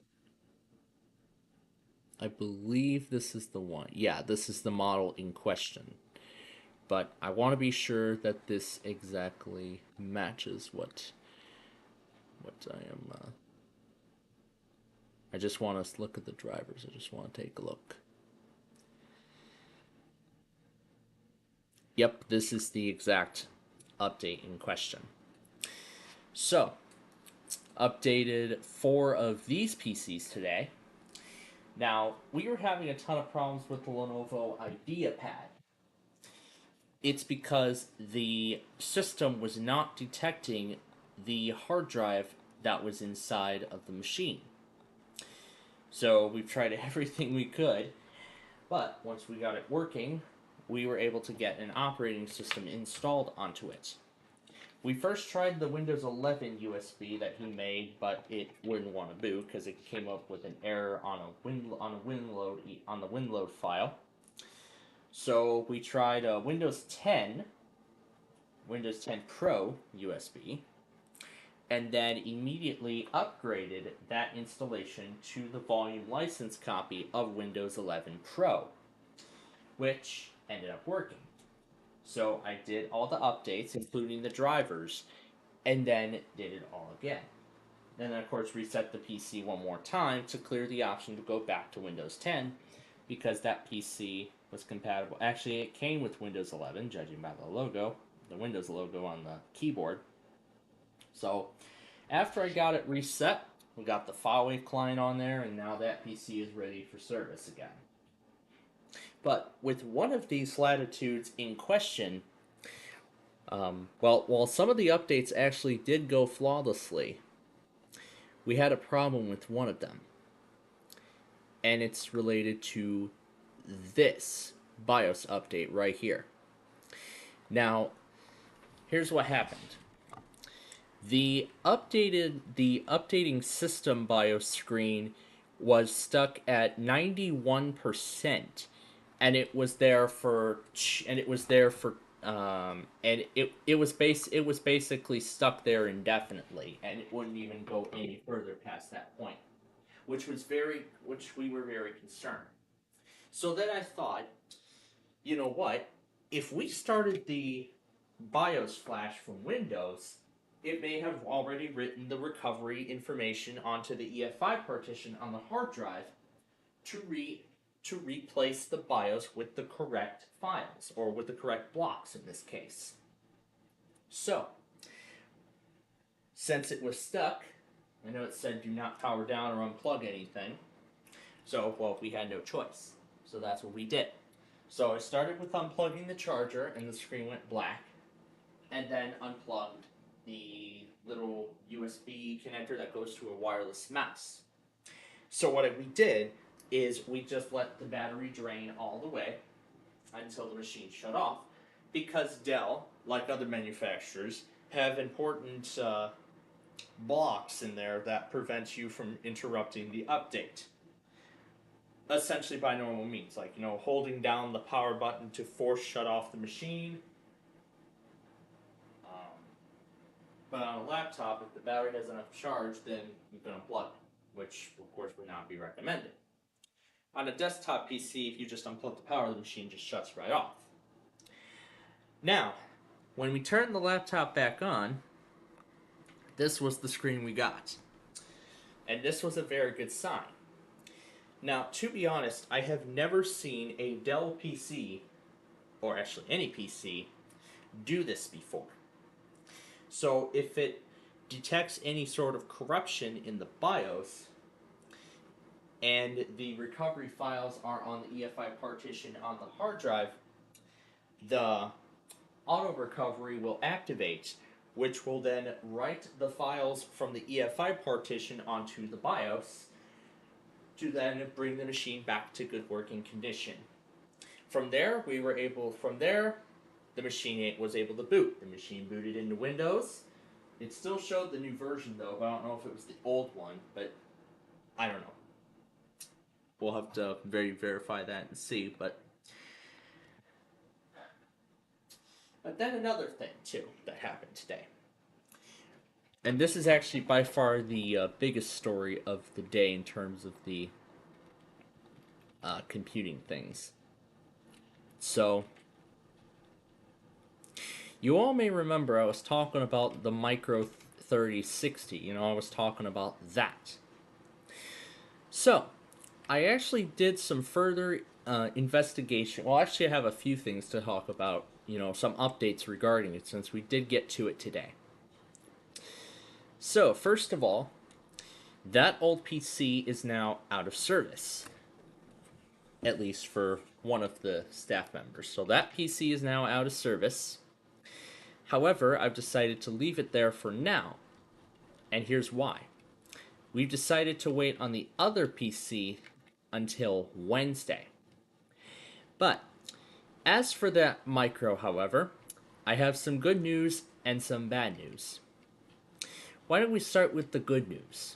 I believe this is the one. Yeah, this is the model in question. But I want to be sure that this exactly matches what I am. I just want to look at the drivers. I just want to take a look. Yep, this is the exact update in question. So, updated 4 of these PCs today. Now, we were having a ton of problems with the Lenovo IdeaPad. It's because the system was not detecting the hard drive that was inside of the machine. So we've tried everything we could, but once we got it working, we were able to get an operating system installed onto it. We first tried the Windows 11 USB that he made, but it wouldn't want to boot because it came up with an error on the WinLoad file. So we tried Windows 10 Pro USB, and then immediately upgraded that installation to the volume license copy of Windows 11 Pro, which ended up working. So I did all the updates, including the drivers, and then did it all again. Then, of course, reset the PC one more time to clear the option to go back to Windows 10, because that PC was compatible. Actually, it came with Windows 11, judging by the logo, the Windows logo on the keyboard. So, after I got it reset, we got the FileWave client on there, and now that PC is ready for service again. But with one of these Latitudes in question, while some of the updates actually did go flawlessly, we had a problem with one of them. And it's related to this BIOS update right here. Now, here's what happened. The updating system BIOS screen was stuck at 91%, and it was there for And it was basically stuck there indefinitely, and it wouldn't even go any further past that point, which we were very concerned. So then I thought, you know what? If we started the BIOS flash from Windows, it may have already written the recovery information onto the EFI partition on the hard drive to replace the BIOS with the correct files, or with the correct blocks in this case. So, since it was stuck, I know it said do not power down or unplug anything, so, well, we had no choice. So that's what we did. So I started with unplugging the charger, and the screen went black, and then unplugged the little USB connector that goes to a wireless mouse. So what we did is we just let the battery drain all the way until the machine shut off, because Dell, like other manufacturers, have important blocks in there that prevent you from interrupting the update. Essentially by normal means, like, you know, holding down the power button to force shut off the machine. But on a laptop, if the battery has enough charge, then you can unplug it, which of course would not be recommended. On a desktop PC, if you just unplug the power, the machine just shuts right off. Now, when we turned the laptop back on, this was the screen we got. And this was a very good sign. Now, to be honest, I have never seen a Dell PC, or actually any PC, do this before. So if it detects any sort of corruption in the BIOS, and the recovery files are on the EFI partition on the hard drive, the auto recovery will activate, which will then write the files from the EFI partition onto the BIOS to then bring the machine back to good working condition. From there, the machine was able to boot. The machine booted into Windows. It still showed the new version though, but I don't know if it was the old one, but I don't know. We'll have to verify that and see, but then another thing too that happened today. And this is actually by far the biggest story of the day in terms of the computing things. So, you all may remember I was talking about the Micro 3060. You know, I was talking about that. So, I actually did some further investigation. Well, actually I have a few things to talk about, you know, some updates regarding it, since we did get to it today. So, first of all, that old PC is now out of service. At least for one of the staff members. So that PC is now out of service. However, I've decided to leave it there for now. And here's why. We've decided to wait on the other PC until Wednesday. But, as for that Micro, however, I have some good news and some bad news. Why don't we start with the good news?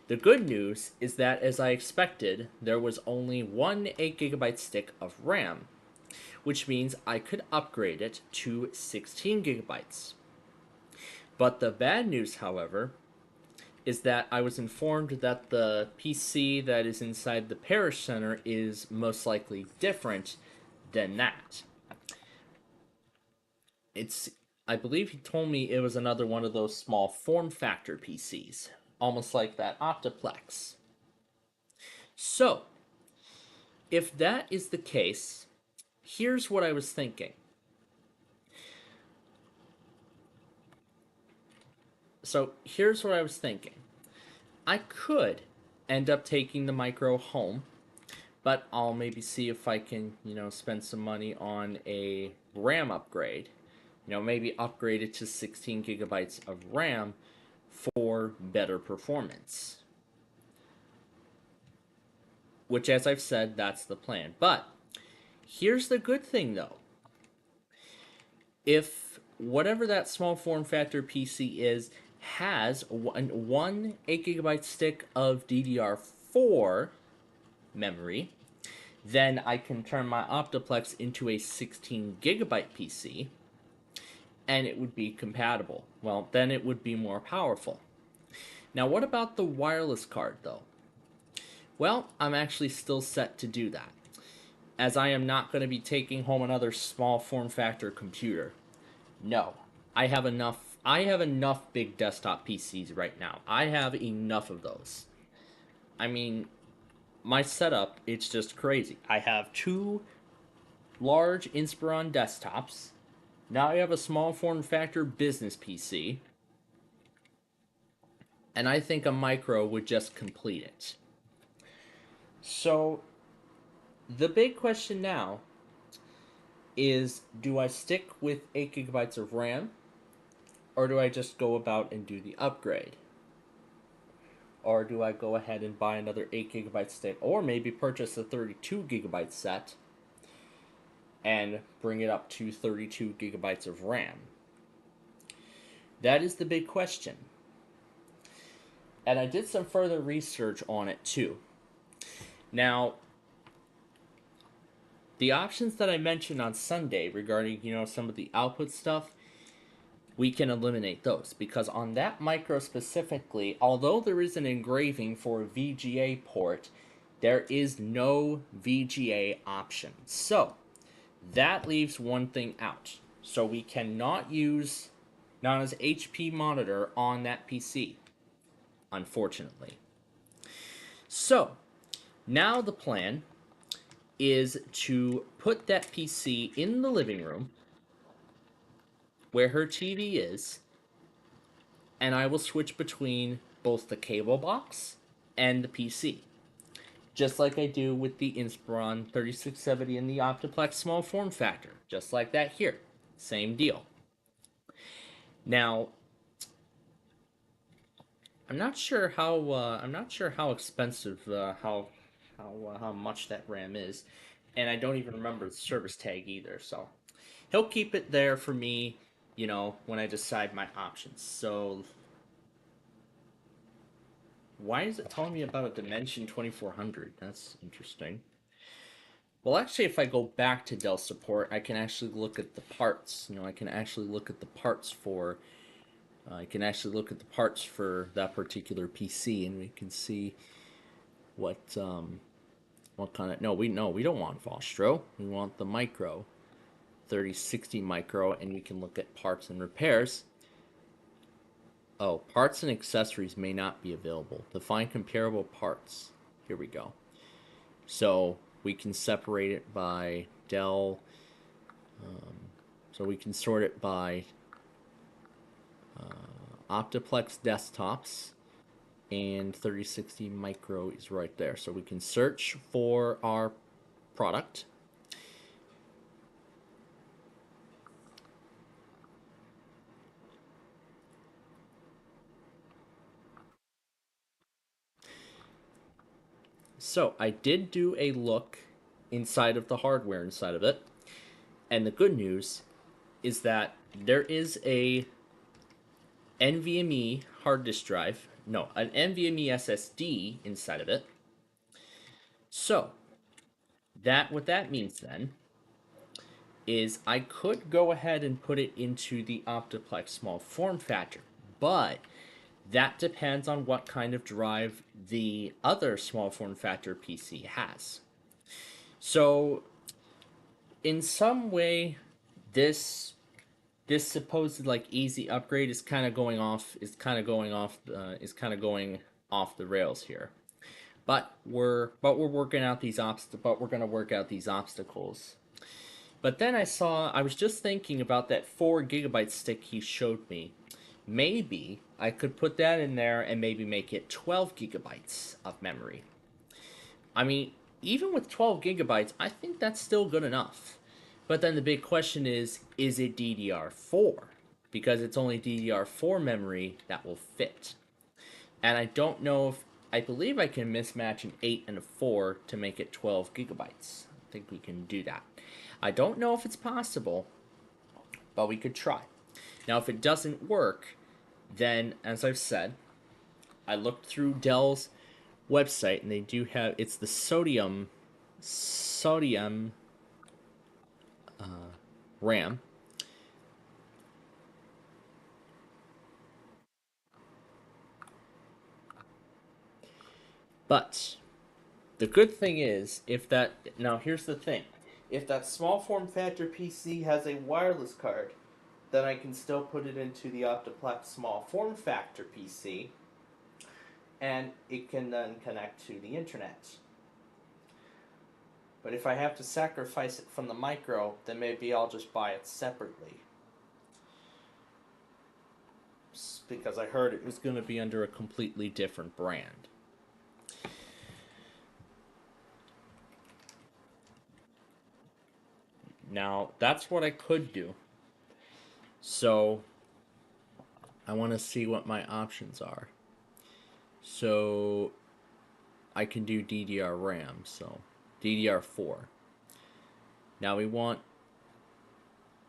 The good news is that, as I expected, there was only one 8GB stick of RAM, which means I could upgrade it to 16GB. But the bad news, however, is that I was informed that the PC that is inside the Parish Center is most likely different than that. I believe he told me it was another one of those small form factor PCs, almost like that Optiplex. So, if that is the case, here's what I was thinking. I could end up taking the Micro home, but I'll maybe see if I can, you know, spend some money on a RAM upgrade. You know, maybe upgrade it to 16GB of RAM for better performance. Which, as I've said, that's the plan. But, here's the good thing, though. If whatever that small form factor PC is has one 8GB stick of DDR4 memory, then I can turn my Optiplex into a 16GB PC, and it would be compatible. Well, then it would be more powerful. Now, what about the wireless card, though? Well, I'm actually still set to do that, as I am not going to be taking home another small form factor computer. No, I have enough big desktop PCs right now. I have enough of those. I mean, my setup, it's just crazy. I have 2 large Inspiron desktops. Now I have a small form factor business PC. And I think a micro would just complete it. So, the big question now is, do I stick with 8 gigabytes of RAM? Or do I just go about and do the upgrade? Or do I go ahead and buy another 8 gigabyte stick? Or maybe purchase a 32 gigabyte set and bring it up to 32 gigabytes of RAM? That is the big question. And I did some further research on it too. Now, the options that I mentioned on Sunday regarding, some of the output stuff, we can eliminate those, because on that micro specifically, although there is an engraving for a VGA port, there is no VGA option. So, that leaves one thing out. So we cannot use Nana's HP monitor on that PC, unfortunately. So, now the plan is to put that PC in the living room where her TV is, and I will switch between both the cable box and the PC. Just like I do with the Inspiron 3670 and the Optiplex small form factor. Just like that here. Same deal. Now, I'm not sure how expensive, how much that RAM is, and I don't even remember the service tag either. So he'll keep it there for me, when I decide my options. So why is it telling me about a Dimension 2400? That's interesting. Well, actually, if I go back to Dell support, I can actually look at the parts. I can actually look at the parts for. I can actually look at the parts for that particular PC, and we can see what kind of. No, we don't want Vostro. We want the micro, 3060 micro, and we can look at parts and repairs. Oh, parts and accessories may not be available. To find comparable parts, here we go. So we can separate it by Dell. So we can sort it by Optiplex desktops, and 3060 micro is right there. So we can search for our product. So I did do a look inside of the hardware inside of it, and the good news is that there is a NVMe hard disk drive, an NVMe SSD inside of it. So what that means then is I could go ahead and put it into the Optiplex small form factor, but that depends on what kind of drive the other small form factor PC has. So, in some way, this supposed easy upgrade is kind of going off the rails here. But we're working out these we're going to work out these obstacles. But then I was just thinking about that 4 gigabyte stick he showed me. Maybe I could put that in there and maybe make it 12 gigabytes of memory. I mean, even with 12 gigabytes, I think that's still good enough. But then the big question is it DDR4? Because it's only DDR4 memory that will fit. And I don't know I believe I can mismatch an 8 and a 4 to make it 12 gigabytes. I think we can do that. I don't know if it's possible, but we could try. Now, if it doesn't work, then, as I've said, I looked through Dell's website, and they do have, it's the sodium RAM. But the good thing is, now here's the thing. If that small form factor PC has a wireless card, then I can still put it into the Optiplex small form factor PC, and it can then connect to the internet. But if I have to sacrifice it from the micro, then maybe I'll just buy it separately. Because I heard it was going to be under a completely different brand. Now, that's what I could do. So, I want to see what my options are. So, I can do DDR RAM, so DDR4. Now we want...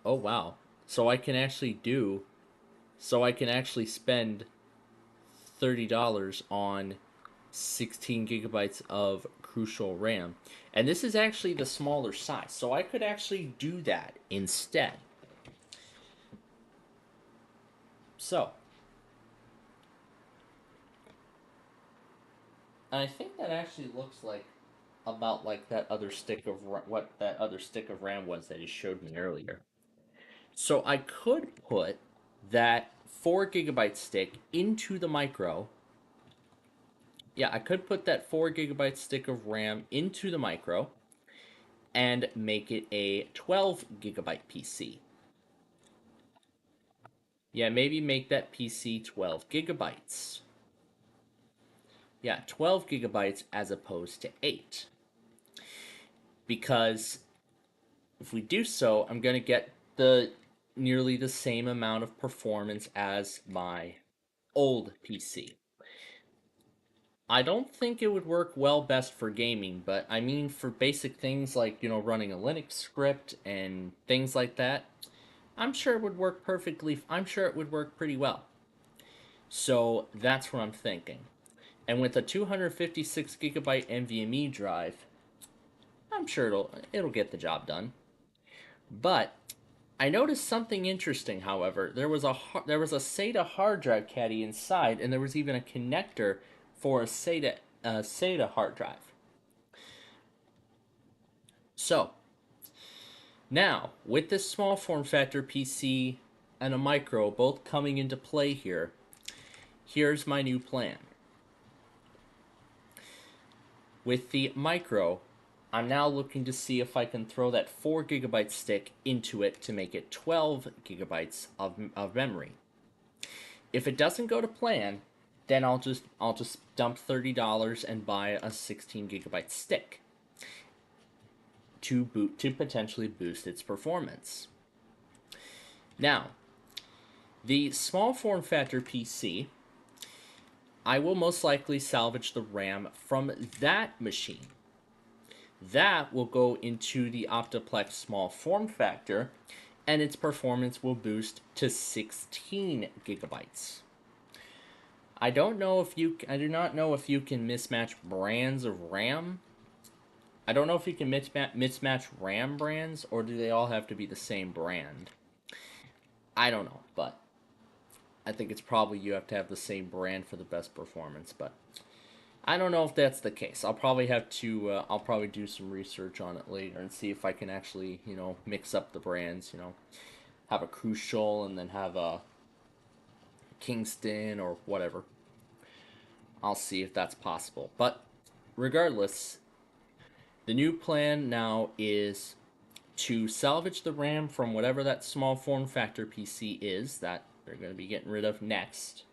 Oh, wow. So I can actually spend $30 on 16 gigabytes of Crucial RAM. And this is actually the smaller size, so I could actually do that instead. So, and I think that actually looks like about like that other stick of what that other stick of RAM was that he showed me earlier. So I could put that 4 gigabyte stick into the micro. Yeah, I could put that 4 gigabyte stick of RAM into the micro and make it a 12 gigabyte PC. Yeah, maybe make that PC 12 gigabytes. Yeah, 12 gigabytes as opposed to 8. Because if we do so, I'm going to get nearly the same amount of performance as my old PC. I don't think it would work well best for gaming, but I mean for basic things like, running a Linux script and things like that, I'm sure it would work pretty well. So that's what I'm thinking. And with a 256 gigabyte NVMe drive, I'm sure it'll get the job done. But I noticed something interesting, however. There was a SATA hard drive caddy inside, and there was even a connector for a SATA hard drive. So, now, with this small form factor PC and a micro both coming into play here, here's my new plan. With the micro, I'm now looking to see if I can throw that 4 gigabyte stick into it to make it 12 gigabytes of memory. If it doesn't go to plan, then I'll just dump $30 and buy a 16 gigabyte stick to potentially boost its performance. Now, the small form factor PC, I will most likely salvage the RAM from that machine. That will go into the Optiplex small form factor, and its performance will boost to 16 gigabytes. I do not know if you can mismatch brands of RAM. I don't know if you can mismatch RAM brands, or do they all have to be the same brand? I don't know, but I think it's probably you have to have the same brand for the best performance, but I don't know if that's the case. I'll probably have to, I'll probably do some research on it later and see if I can actually, mix up the brands, have a Crucial and then have a Kingston or whatever. I'll see if that's possible. But regardless, the new plan now is to salvage the RAM from whatever that small form factor PC is that they're going to be getting rid of next.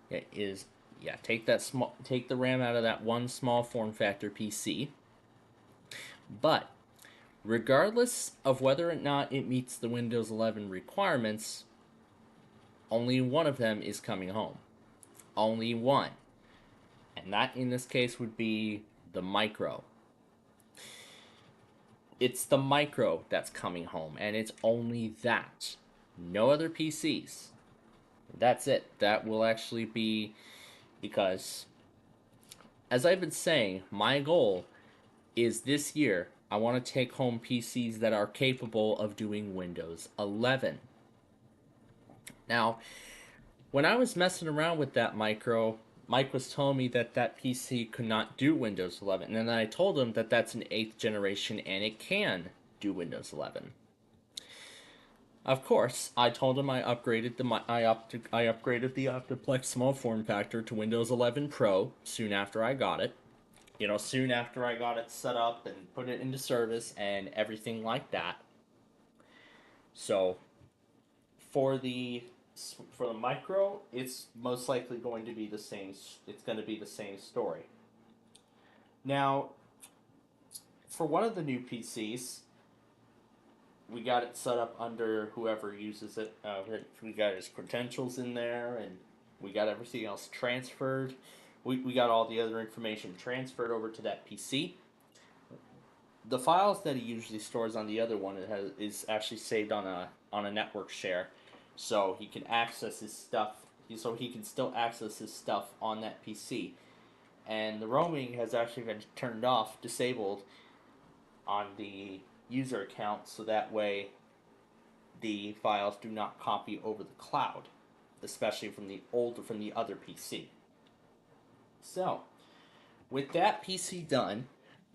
It is, yeah, take the RAM out of that one small form factor PC. But regardless of whether or not it meets the Windows 11 requirements, only one of them is coming home. Only one. And that in this case would be the micro. It's the micro that's coming home, and it's only that. No other PCs. That's it. That will actually be, because, as I've been saying, my goal is this year, I want to take home PCs that are capable of doing Windows 11. Now, when I was messing around with that micro, Mike was telling me that that PC could not do Windows 11, and then I told him that that's an 8th generation and it can do Windows 11. Of course, I told him I upgraded the Optiplex small form factor to Windows 11 Pro soon after I got it. You know, soon after I got it set up and put it into service and everything like that. So, for the micro, it's most likely going to be the same. It's going to be the same story. Now, for one of the new PCs, we got it set up under whoever uses it. We got his credentials in there, and we got everything else transferred. We got all the other information transferred over to that PC. The files that he usually stores on the other one is actually saved on a network share, so he can access his stuff. So he can still access his stuff on that PC, and the roaming has actually been turned off, disabled, on the user account, so that way the files do not copy over the cloud, especially from the other PC. So, with that PC done,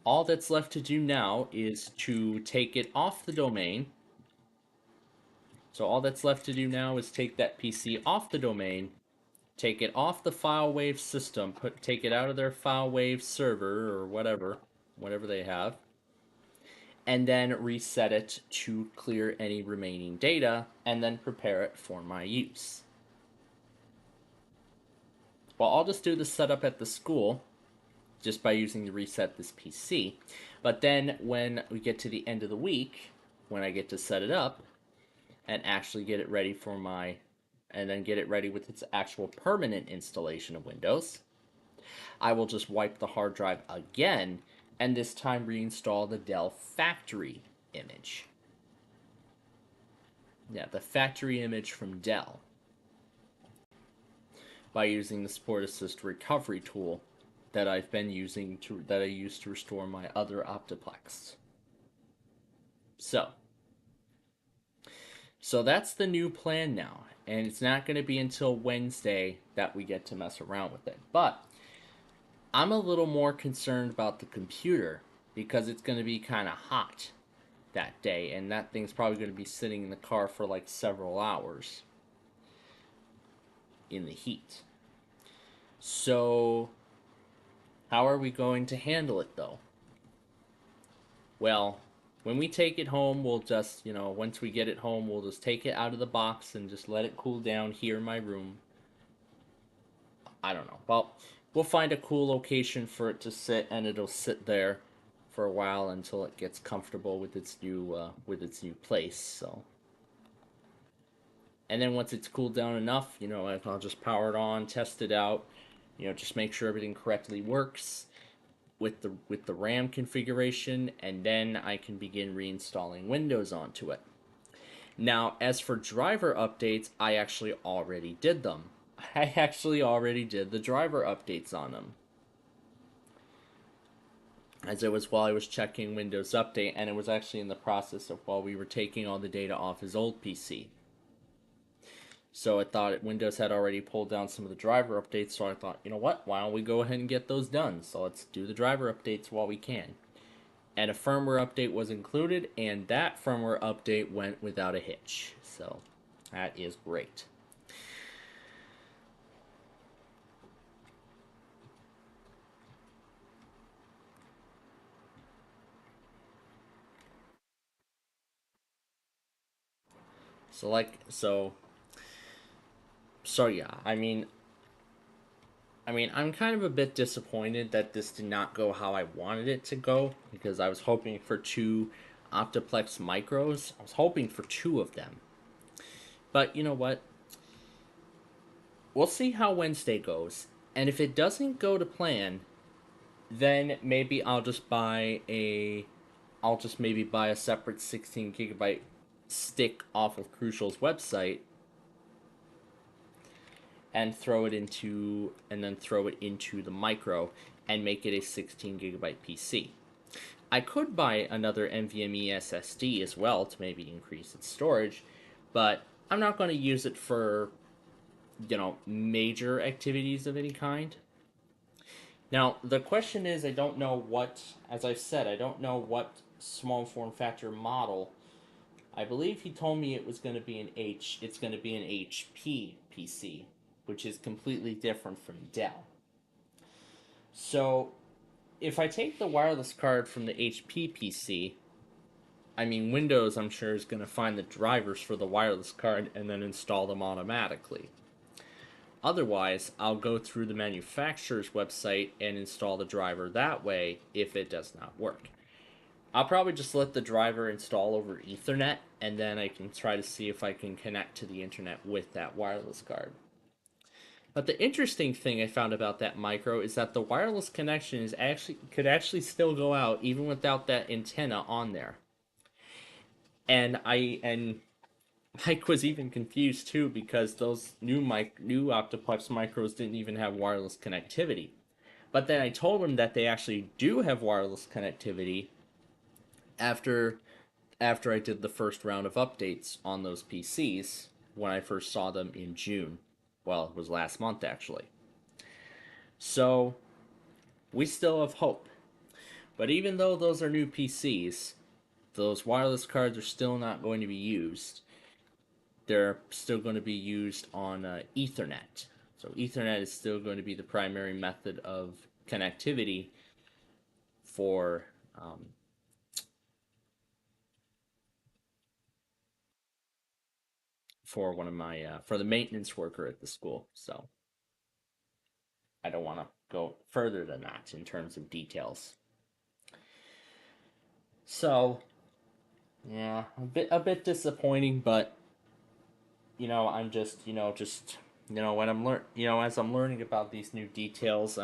all that's left to do now is to take it off the domain. So all that's left to do now is take that PC off the domain, take it off the FileWave system, take it out of their FileWave server or whatever they have, and then reset it to clear any remaining data, and then prepare it for my use. Well, I'll just do the setup at the school, just by using the reset this PC. But then when we get to the end of the week, when I get to set it up, and actually get it ready and then get it ready with its actual permanent installation of Windows, I will just wipe the hard drive again, and this time reinstall the Dell factory image. Yeah, the factory image from Dell, by using the Support Assist recovery tool that I've been using that I used to restore my other Optiplex. So that's the new plan now, and it's not going to be until Wednesday that we get to mess around with it. But I'm a little more concerned about the computer, because it's going to be kind of hot that day, and that thing's probably going to be sitting in the car for like several hours in the heat. So how are we going to handle it, though? Well, when we take it home, we'll just, once we get it home, we'll just take it out of the box and just let it cool down here in my room. I don't know. Well, we'll find a cool location for it to sit, and it'll sit there for a while until it gets comfortable with its new place. So, and then once it's cooled down enough, I'll just power it on, test it out, just make sure everything correctly works with the RAM configuration, and then I can begin reinstalling Windows onto it. Now, as for driver updates, I actually already did them. I actually already did the driver updates on them. While I was checking Windows Update, and it was actually in the process of while we were taking all the data off his old PC. So I thought Windows had already pulled down some of the driver updates, so I thought, you know what, why don't we go ahead and get those done? So let's do the driver updates while we can. And a firmware update was included, and that firmware update went without a hitch. So that is great. So yeah, I mean, I'm kind of a bit disappointed that this did not go how I wanted it to go, because I was hoping for 2 Optiplex micros. I was hoping for 2 of them. But you know what? We'll see how Wednesday goes. And if it doesn't go to plan, then maybe I'll just maybe buy a separate 16 gigabyte stick off of Crucial's website and throw it into the micro and make it a 16 gigabyte PC. I could buy another NVMe SSD as well to maybe increase its storage, but I'm not going to use it for major activities of any kind. Now, the question is, I don't know what, as I've said, I don't know what small form factor model. I believe he told me it was going to be it's going to be an HP PC, which is completely different from Dell. So, if I take the wireless card from the HP PC, I mean, Windows, I'm sure, is going to find the drivers for the wireless card and then install them automatically. Otherwise, I'll go through the manufacturer's website and install the driver that way if it does not work. I'll probably just let the driver install over Ethernet, and then I can try to see if I can connect to the internet with that wireless card. But the interesting thing I found about that micro is that the wireless connection could actually still go out even without that antenna on there. And Mike was even confused too, because those new Optiplex micros didn't even have wireless connectivity. But then I told him that they actually do have wireless connectivity after I did the first round of updates on those PCs when I first saw them in June. Well, it was last month actually. So we still have hope. But even though those are new PCs, those wireless cards are still not going to be used. They're still going to be used on Ethernet. So Ethernet is still going to be the primary method of connectivity for one of my for the maintenance worker at the school. So I don't want to go further than that in terms of details. So yeah, a bit disappointing, but I'm just when I'm as I'm learning about these new details,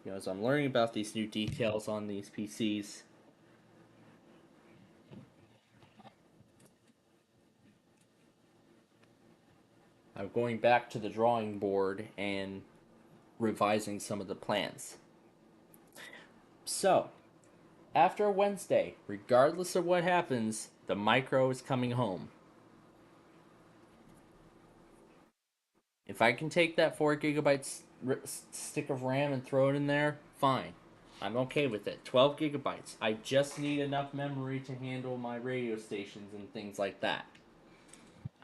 as I'm learning about these new details on these PCs, I'm going back to the drawing board and revising some of the plans. So, after Wednesday, regardless of what happens, the micro is coming home. If I can take that 4 gigabyte stick of RAM and throw it in there, fine. I'm okay with it. 12 gigabytes. I just need enough memory to handle my radio stations and things like that.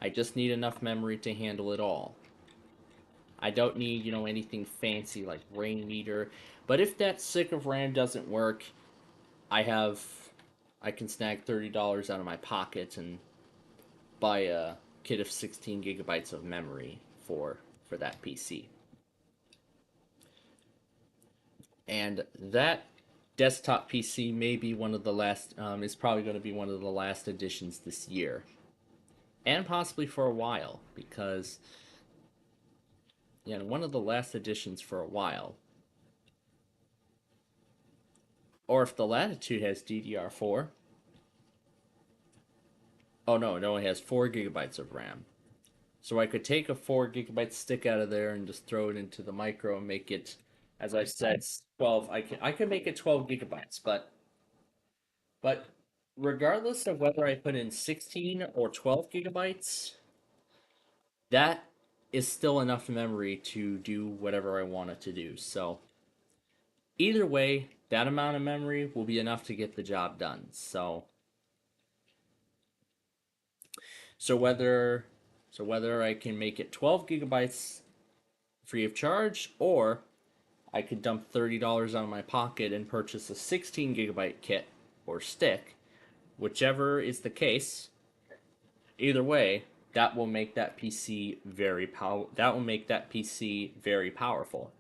I just need enough memory to handle it all. I don't need, anything fancy like Rain Meter. But if that stick of RAM doesn't work, I can snag $30 out of my pocket and buy a kit of 16 gigabytes of memory for that PC. And that desktop PC may be one of the last, is probably going to be one of the last editions this year. And possibly for a while, because, one of the last editions for a while. Or if the Latitude has DDR4. Oh no, it only has 4 gigabytes of RAM. So I could take a 4 gigabyte stick out of there and just throw it into the micro and make it, as I said, 12. I can make it 12 gigabytes, but regardless of whether I put in 16 or 12 gigabytes, that is still enough memory to do whatever I want it to do. So either way, that amount of memory will be enough to get the job done. So whether I can make it 12 gigabytes free of charge, or I could dump $30 out of my pocket and purchase a 16 gigabyte kit or stick, whichever is the case, either way, that will make that PC very powerful.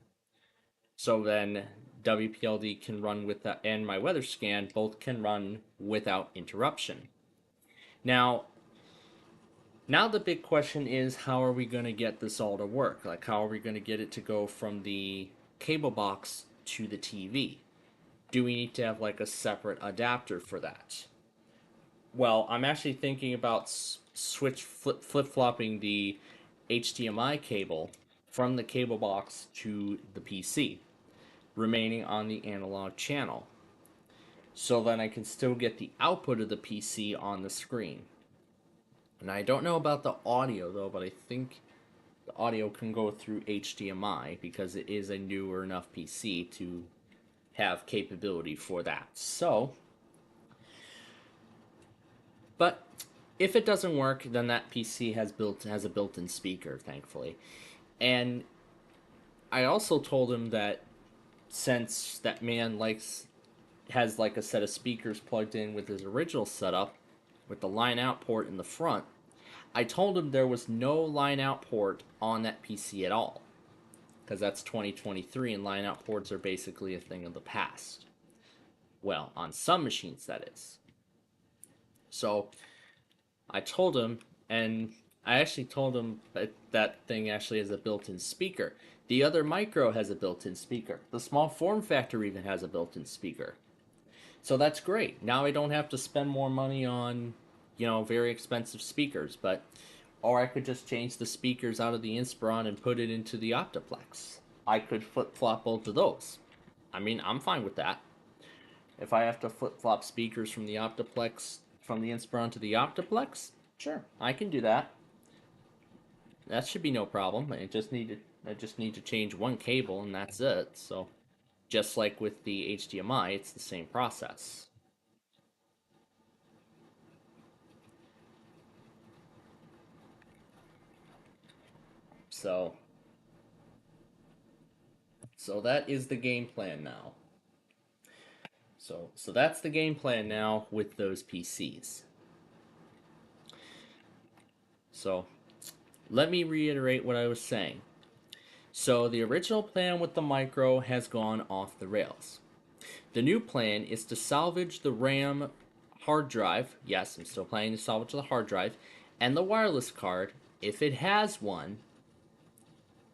So then WPLD can run with that, and my weather scan both can run without interruption. Now the big question is, how are we going to get this all to work? Like, how are we going to get it to go from the cable box to the TV? Do we need to have like a separate adapter for that? Well, I'm actually thinking about flip-flopping the HDMI cable from the cable box to the PC, remaining on the analog channel, so that I can still get the output of the PC on the screen. And I don't know about the audio though, but I think the audio can go through HDMI because it is a newer enough PC to have capability for that. So, but if it doesn't work, then that PC has a built-in speaker, thankfully. And I also told him that since that man has like a set of speakers plugged in with his original setup with the line out port in the front, I told him there was no line out port on that PC at all, because that's 2023 and line out ports are basically a thing of the past. Well, on some machines that is. So I told him, and I actually told him that that thing actually has a built-in speaker. The other micro has a built-in speaker. The small form factor even has a built-in speaker. So that's great. Now I don't have to spend more money on, you know, very expensive speakers, or I could just change the speakers out of the Inspiron and put it into the Optiplex. I could flip-flop both of those. I mean, I'm fine with that. If I have to flip-flop speakers from the Optiplex, from the Inspiron to the Optiplex, sure, I can do that. That should be no problem. I just need to change one cable and that's it. So, just like with the HDMI, it's the same process. So that is the game plan now. So that's the game plan now with those PCs. So let me reiterate what I was saying. So the original plan with the micro has gone off the rails. The new plan is to salvage the RAM hard drive. Yes, I'm still planning to salvage the hard drive and the wireless card, if it has one,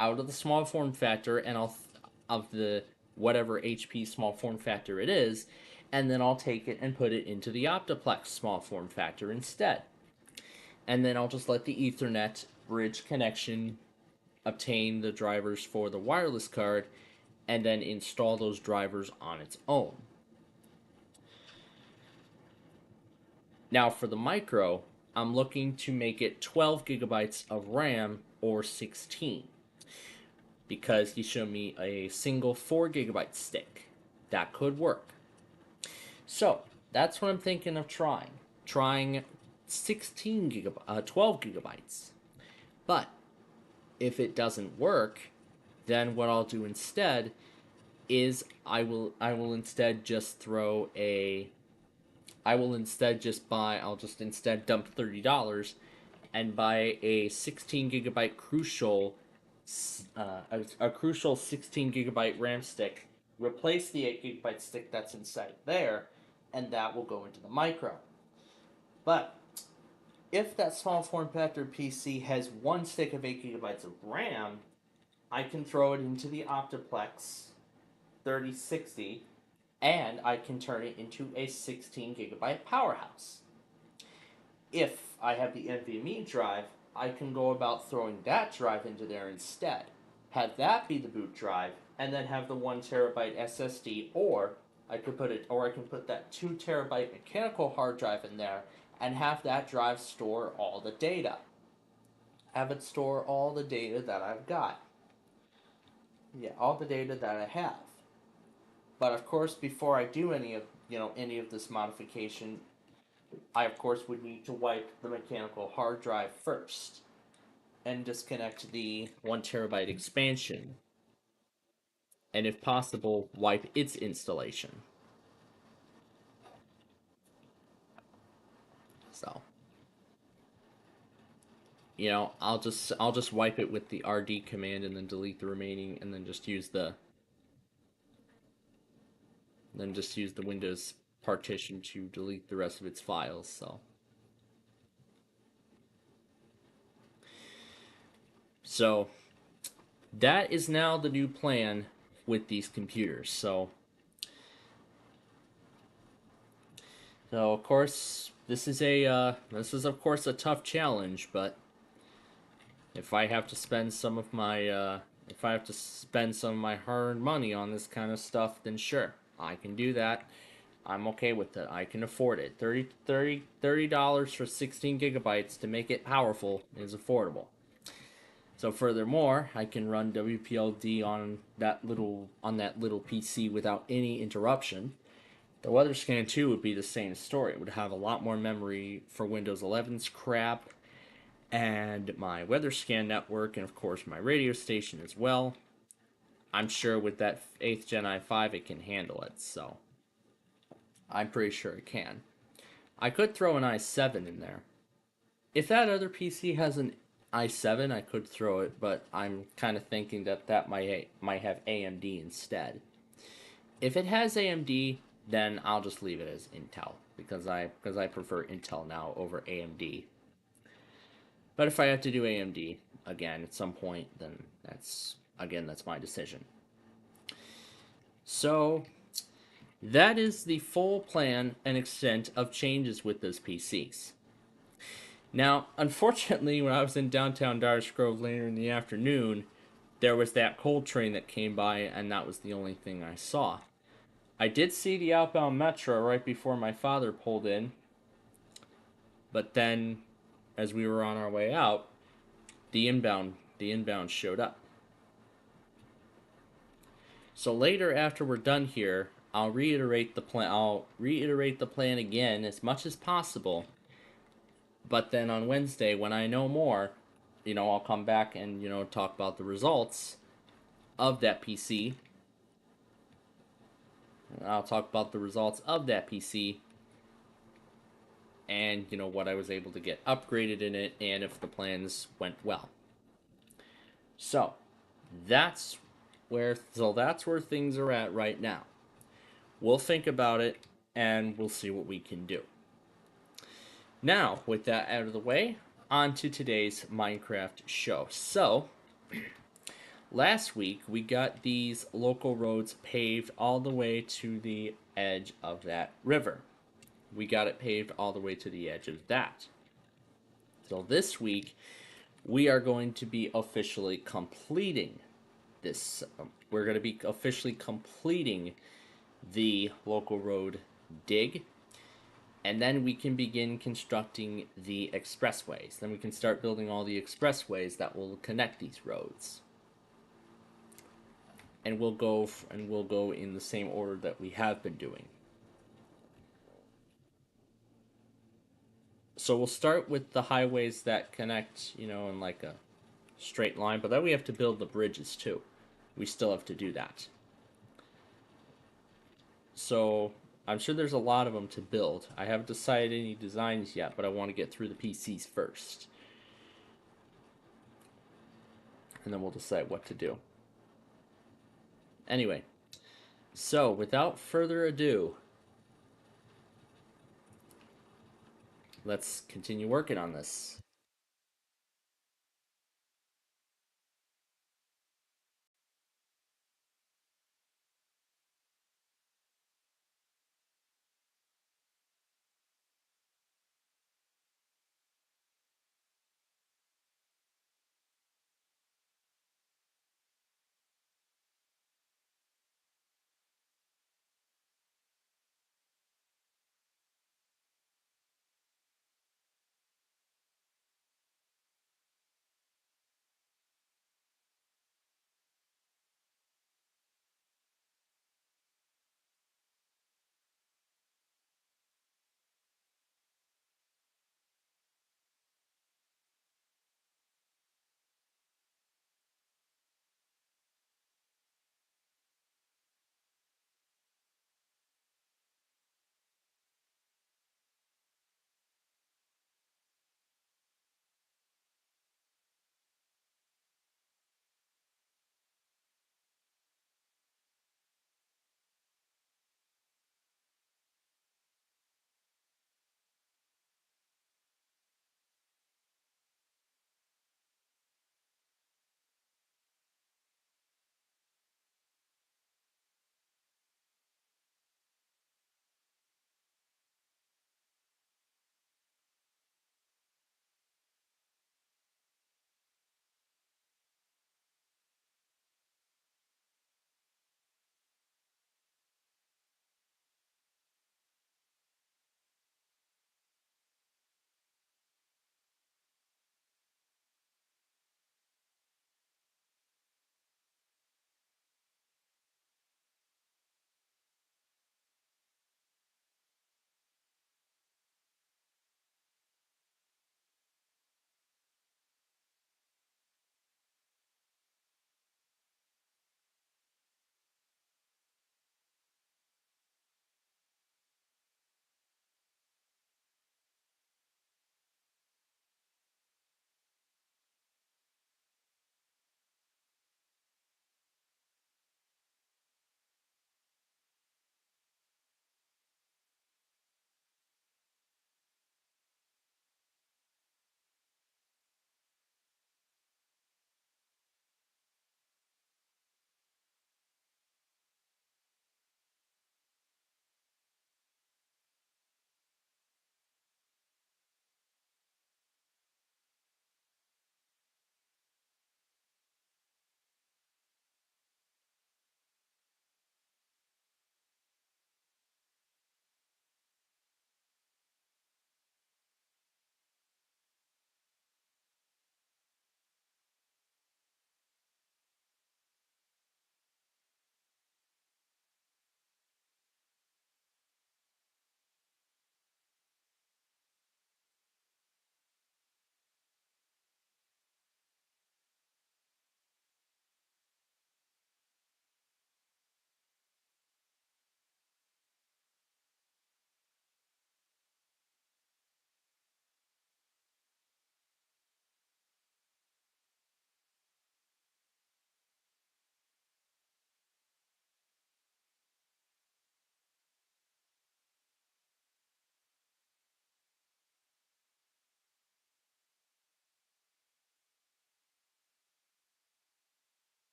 out of the small form factor and of the whatever HP small form factor it is, and then I'll take it and put it into the Optiplex small form factor instead. And then I'll just let the Ethernet bridge connection obtain the drivers for the wireless card and then install those drivers on its own. Now for the micro, I'm looking to make it 12 gigabytes of RAM or 16, because he showed me a single 4 gigabyte stick. That could work. So that's what I'm thinking of trying. Trying 12 gigabytes. But if it doesn't work, then what I'll do instead is I will instead just throw a I'll just instead dump $30 and buy a 16 gigabyte crucial a crucial 16 gigabyte RAM stick, replace the 8 gigabyte stick that's inside there, and that will go into the micro. But if that small form factor PC has one stick of 8 gigabytes of RAM, I can throw it into the Optiplex 3060 and I can turn it into a 16 gigabyte powerhouse. If I have the NVMe drive, I can go about throwing that drive into there instead. Have that be the boot drive, and then have the 1 terabyte SSD, or I can put that 2 terabyte mechanical hard drive in there and have that drive store all the data. Have it store all the data that I've got. Yeah, all the data that I have. But of course, before I do any of this modification, I of course would need to wipe the mechanical hard drive first and disconnect the 1 terabyte expansion, and if possible, wipe its installation. So, you know, I'll just wipe it with the RD command and then delete the remaining, and then just use the Windows partition to delete the rest of its files. So that is now the new plan with these computers. So of course this is of course a tough challenge, but if I have to spend some of my hard-earned money on this kind of stuff, then sure, I can do that. I'm okay with it. I can afford it. $30 for 16 gigabytes to make it powerful is affordable. So furthermore, I can run WPLD on that little PC without any interruption. The weather scan 2 would be the same story. It would have a lot more memory for Windows 11's crap, and my weather scan network, and of course my radio station as well. I'm sure with that 8th Gen i5 it can handle it, so I'm pretty sure it can. I could throw an i7 in there. If that other PC has an i7, I could throw it, but I'm kind of thinking that might have AMD instead. If it has AMD, then I'll just leave it as Intel because I prefer Intel now over AMD. But if I have to do AMD again at some point, then that's my decision. So that is the full plan and extent of changes with those PCs. Now, unfortunately, when I was in downtown Downers Grove later in the afternoon, there was that coal train that came by, and that was the only thing I saw. I did see the outbound metro right before my father pulled in, but then, as we were on our way out, the inbound showed up. So later, after we're done here, I'll reiterate the plan again as much as possible. But then on Wednesday, when I know more, I'll come back and talk about the results of that PC. I'll talk about the results of that PC and what I was able to get upgraded in it and if the plans went well. So that's where things are at right now. We'll think about it and we'll see what we can do. Now, with that out of the way, on to today's Minecraft show. So, last week we got these local roads paved all the way to the edge of that river. We got it paved all the way to the edge of that. So this week, we are going to be officially completing this. We're going to be officially completing the local road dig. And then we can begin constructing the expressways. Then we can start building all the expressways that will connect these roads. And we'll go in the same order that we have been doing. So we'll start with the highways that connect, in like a straight line, but then we have to build the bridges too. We still have to do that. So I'm sure there's a lot of them to build. I haven't decided any designs yet, but I want to get through the PCs first. And then we'll decide what to do. Anyway, so without further ado, let's continue working on this.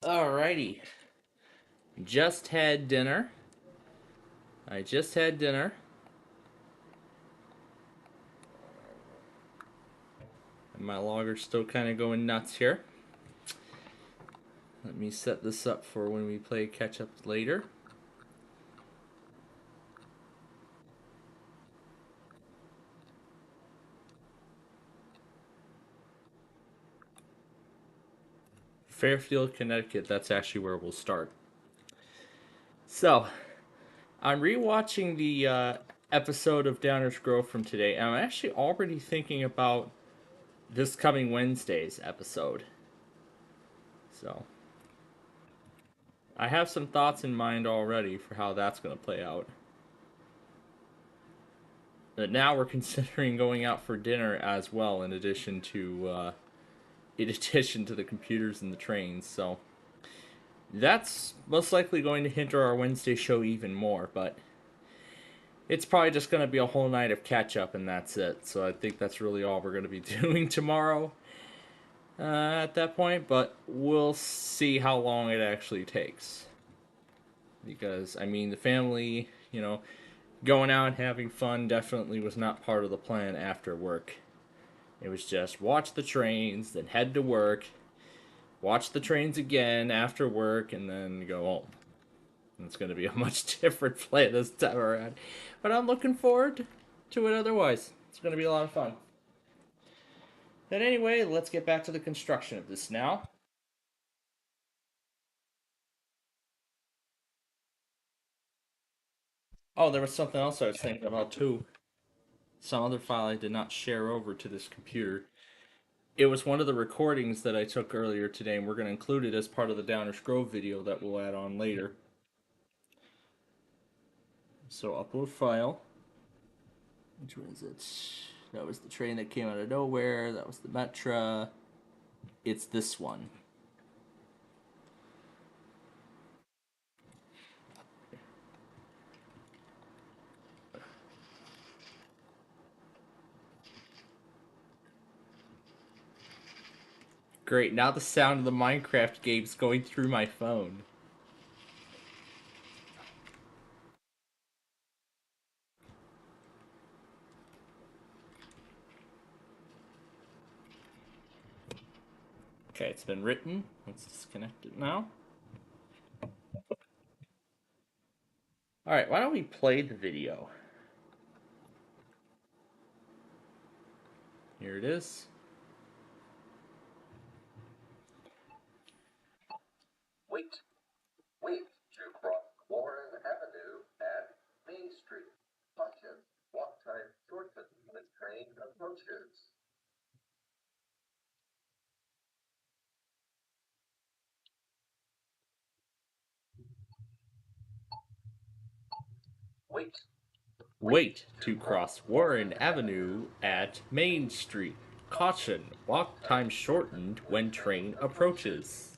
Alrighty. Just had dinner. I just had dinner. And my logger's still kind of going nuts here. Let me set this up for when we play catch up later. Fairfield, Connecticut, that's actually where we'll start. So, I'm rewatching the episode of Downers Grove from today, and I'm actually already thinking about this coming Wednesday's episode. So, I have some thoughts in mind already for how that's going to play out. But now we're considering going out for dinner as well, in addition to the computers and the trains. So that's most likely going to hinder our Wednesday show even more. But it's probably just going to be a whole night of catch up, and that's it. So I think that's really all we're going to be doing tomorrow at that point. But we'll see how long it actually takes. Because, I mean, the family, going out and having fun definitely was not part of the plan after work. It was just watch the trains, then head to work, watch the trains again after work, and then go home. And it's going to be a much different plan this time around. But I'm looking forward to it otherwise. It's going to be a lot of fun. But anyway, let's get back to the construction of this now. Oh, there was something else I was thinking about too. Some other file I did not share over to this computer. It was one of the recordings that I took earlier today, and we're going to include it as part of the Downers Grove video that we'll add on later. So upload file. Which one is it? That was the train that came out of nowhere. That was the Metra. It's this one. Great, now the sound of the Minecraft game's going through my phone. Okay, it's been written. Let's disconnect it now. Alright, why don't we play the video? Here it is. Wait to cross Warren Avenue at Main Street. Caution, walk time shortened when train approaches. Wait to cross Warren Avenue at Main Street. Caution, walk time shortened when train approaches.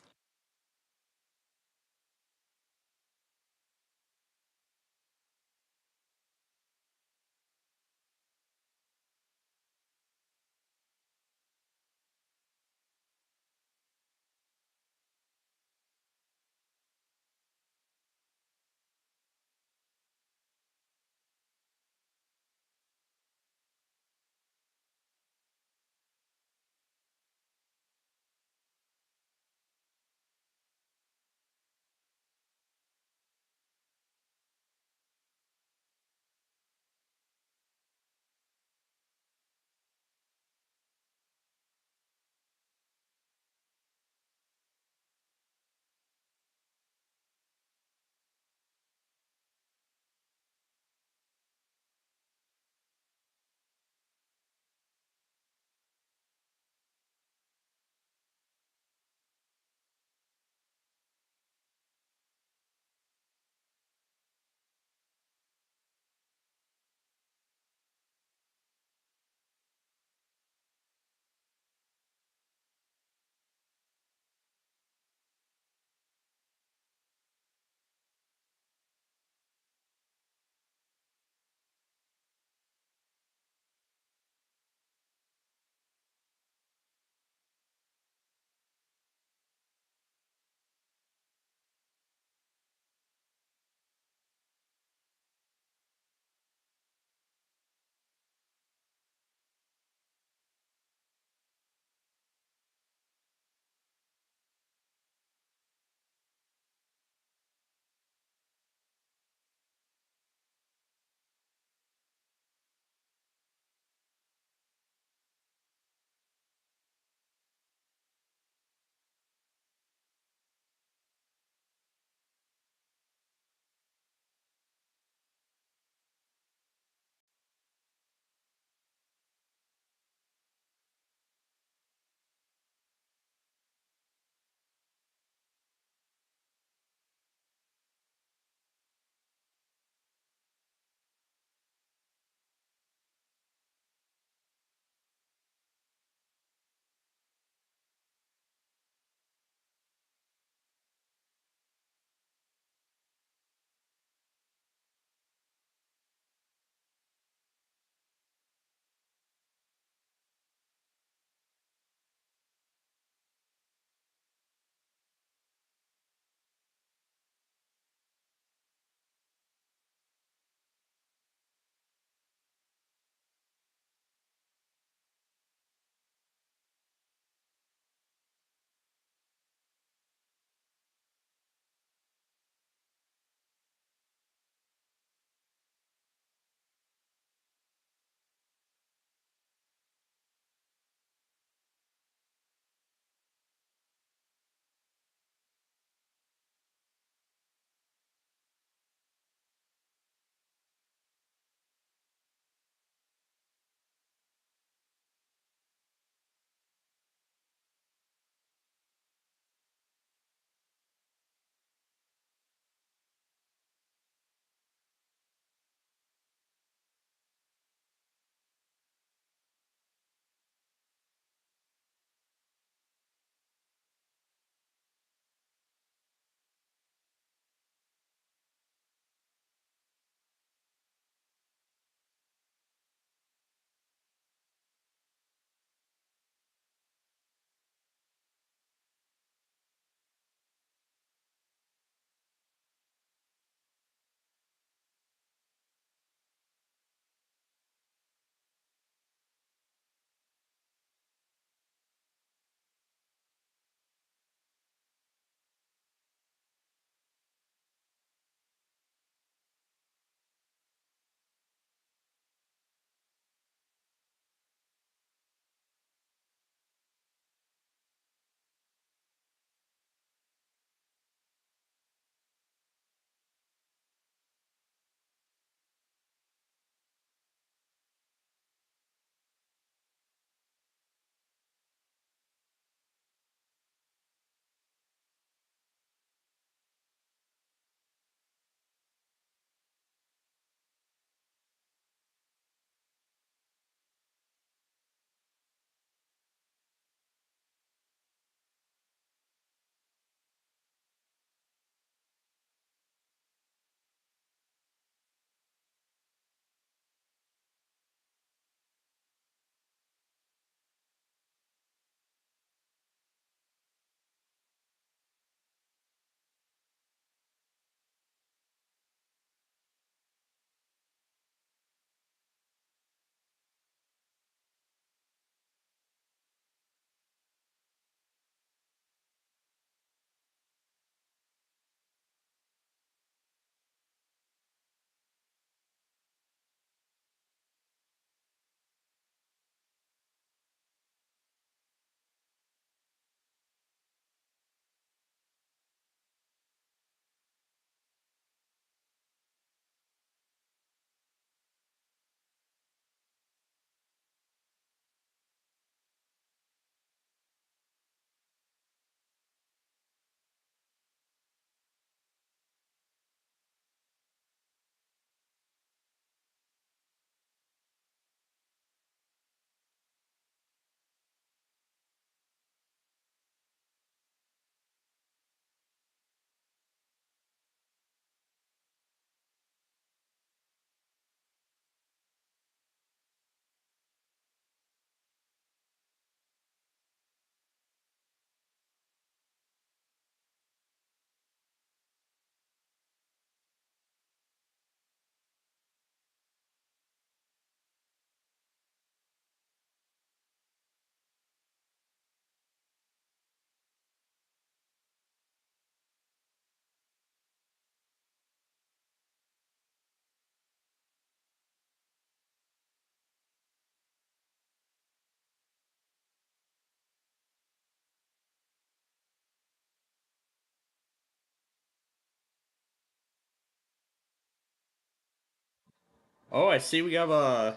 Oh, I see we have a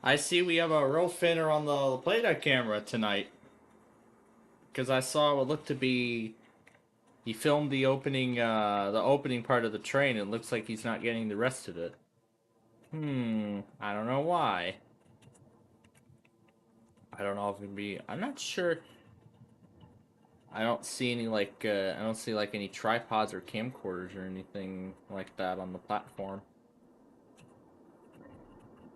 real finner on the playdeck camera tonight. Because I saw what looked to be he filmed the opening part of the train. It looks like he's not getting the rest of it. I don't know why. I don't know if it'd be. I'm not sure. I don't see any I don't see like any tripods or camcorders or anything like that on the platform.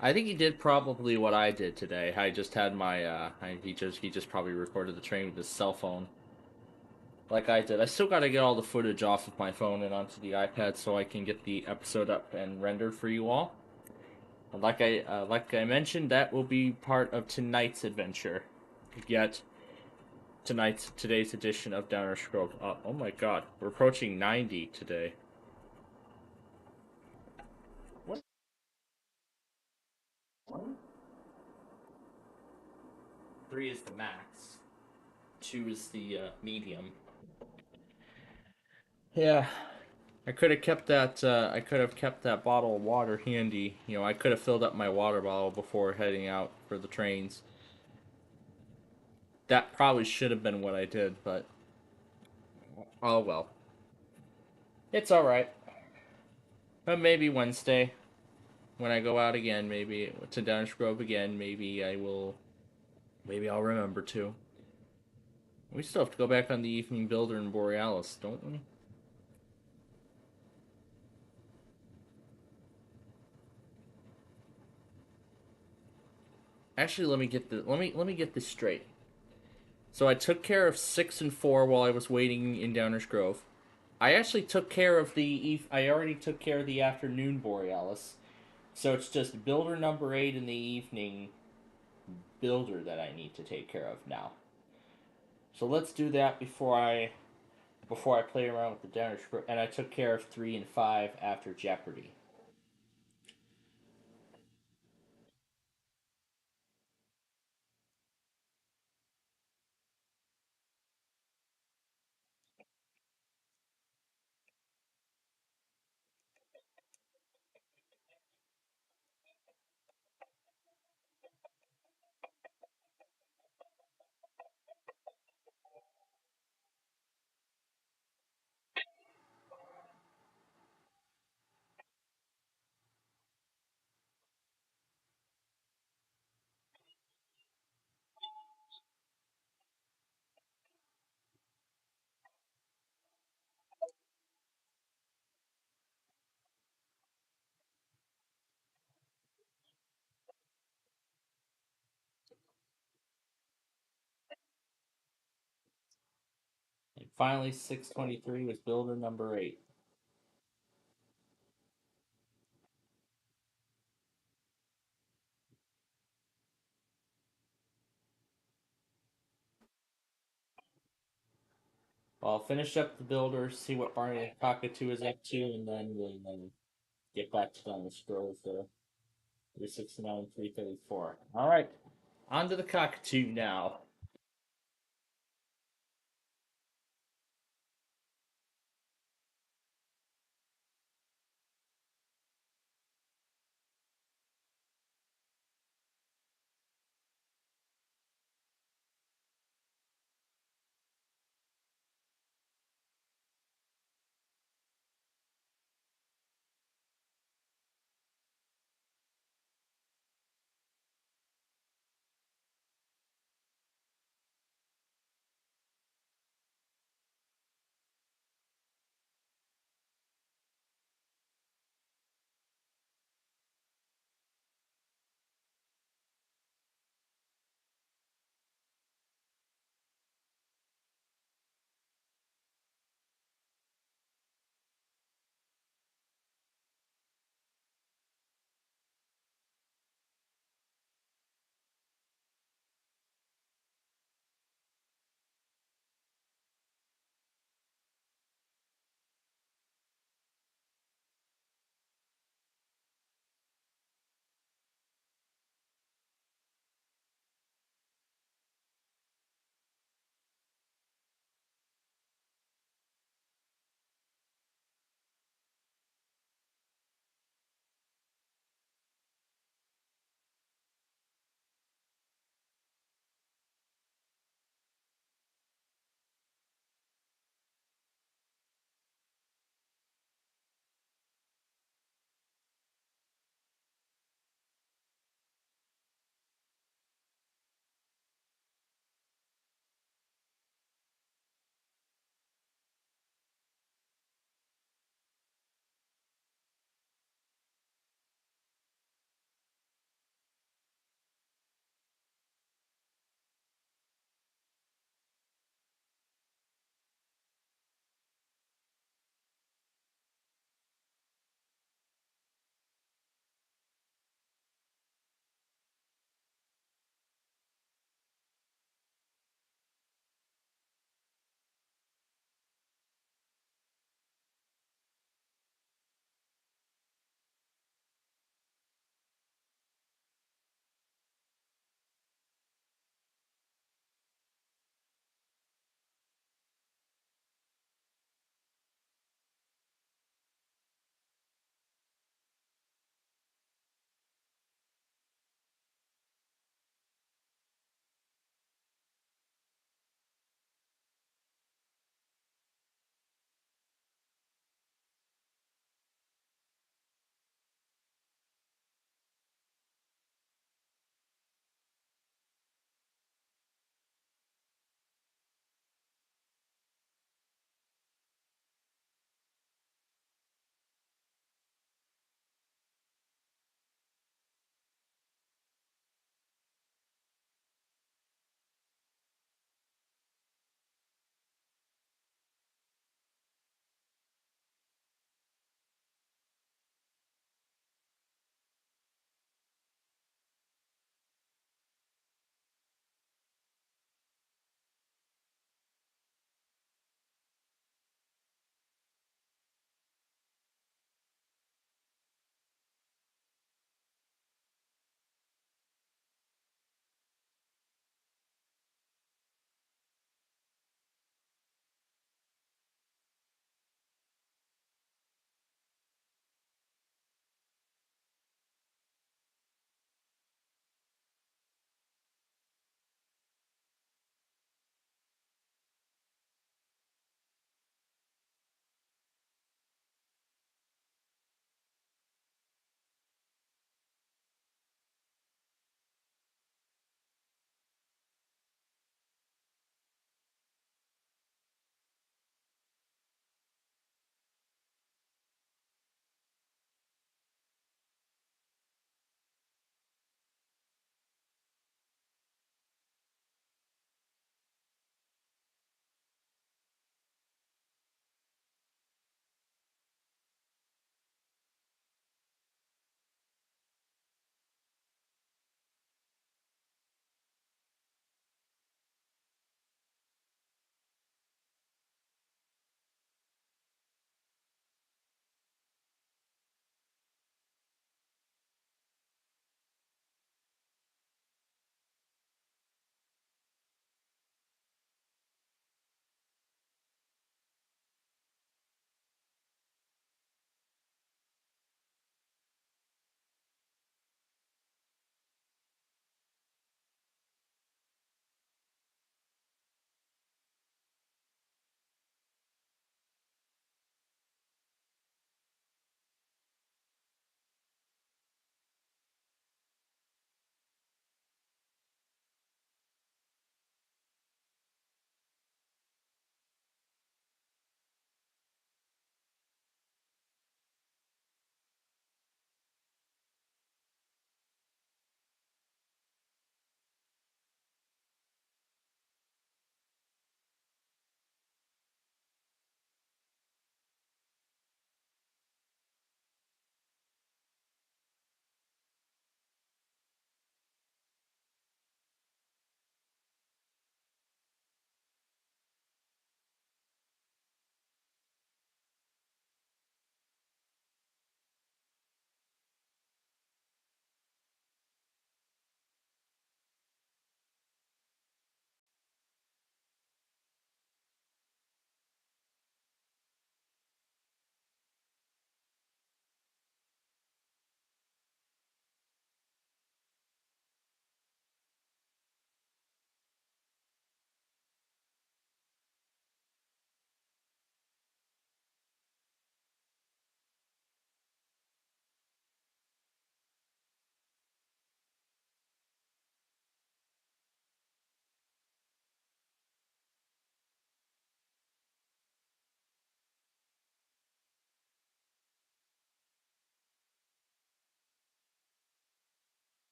I think he did probably what I did today. I just had my he just probably recorded the train with his cell phone. Like I did. I still gotta get all the footage off of my phone and onto the iPad so I can get the episode up and rendered for you all. Like I mentioned, that will be part of tonight's adventure. Yet today's edition of Downer Scroll. Oh my God, we're approaching 90 today. What? 3 is the max. 2 is the medium. Yeah, I could have kept that. I could have kept that bottle of water handy. You know, I could have filled up my water bottle before heading out for the trains. That probably should have been what I did, but oh well. It's all right. But maybe Wednesday, when I go out again, maybe to Downers Grove again, maybe I will. Maybe I'll remember to. We still have to go back on the Evening Builder in Borealis, don't we? Actually, let me get this straight. So I took care of 6 and 4 while I was waiting in Downers Grove. I actually took care of I already took care of the afternoon Borealis. So it's just builder number 8 in the evening builder that I need to take care of now. So let's do that before I play around with the Downers Grove. And I took care of 3 and 5 after Jeopardy. And finally, 623 was builder number 8. Well, I'll finish up the builder, see what Barney and Cockatoo is up to, and then we'll get back to the scrolls there. 369, 334. All right, on to the Cockatoo now.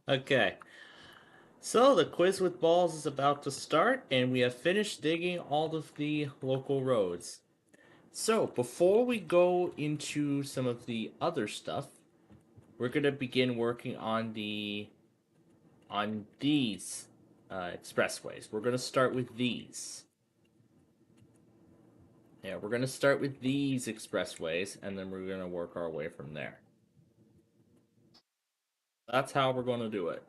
Okay. So the quiz with balls is about to start, and we have finished digging all of the local roads. So before we go into some of the other stuff, we're gonna begin working on these expressways. We're gonna start with these. Yeah, we're gonna start with these expressways, and then we're gonna work our way from there. That's how we're gonna do it.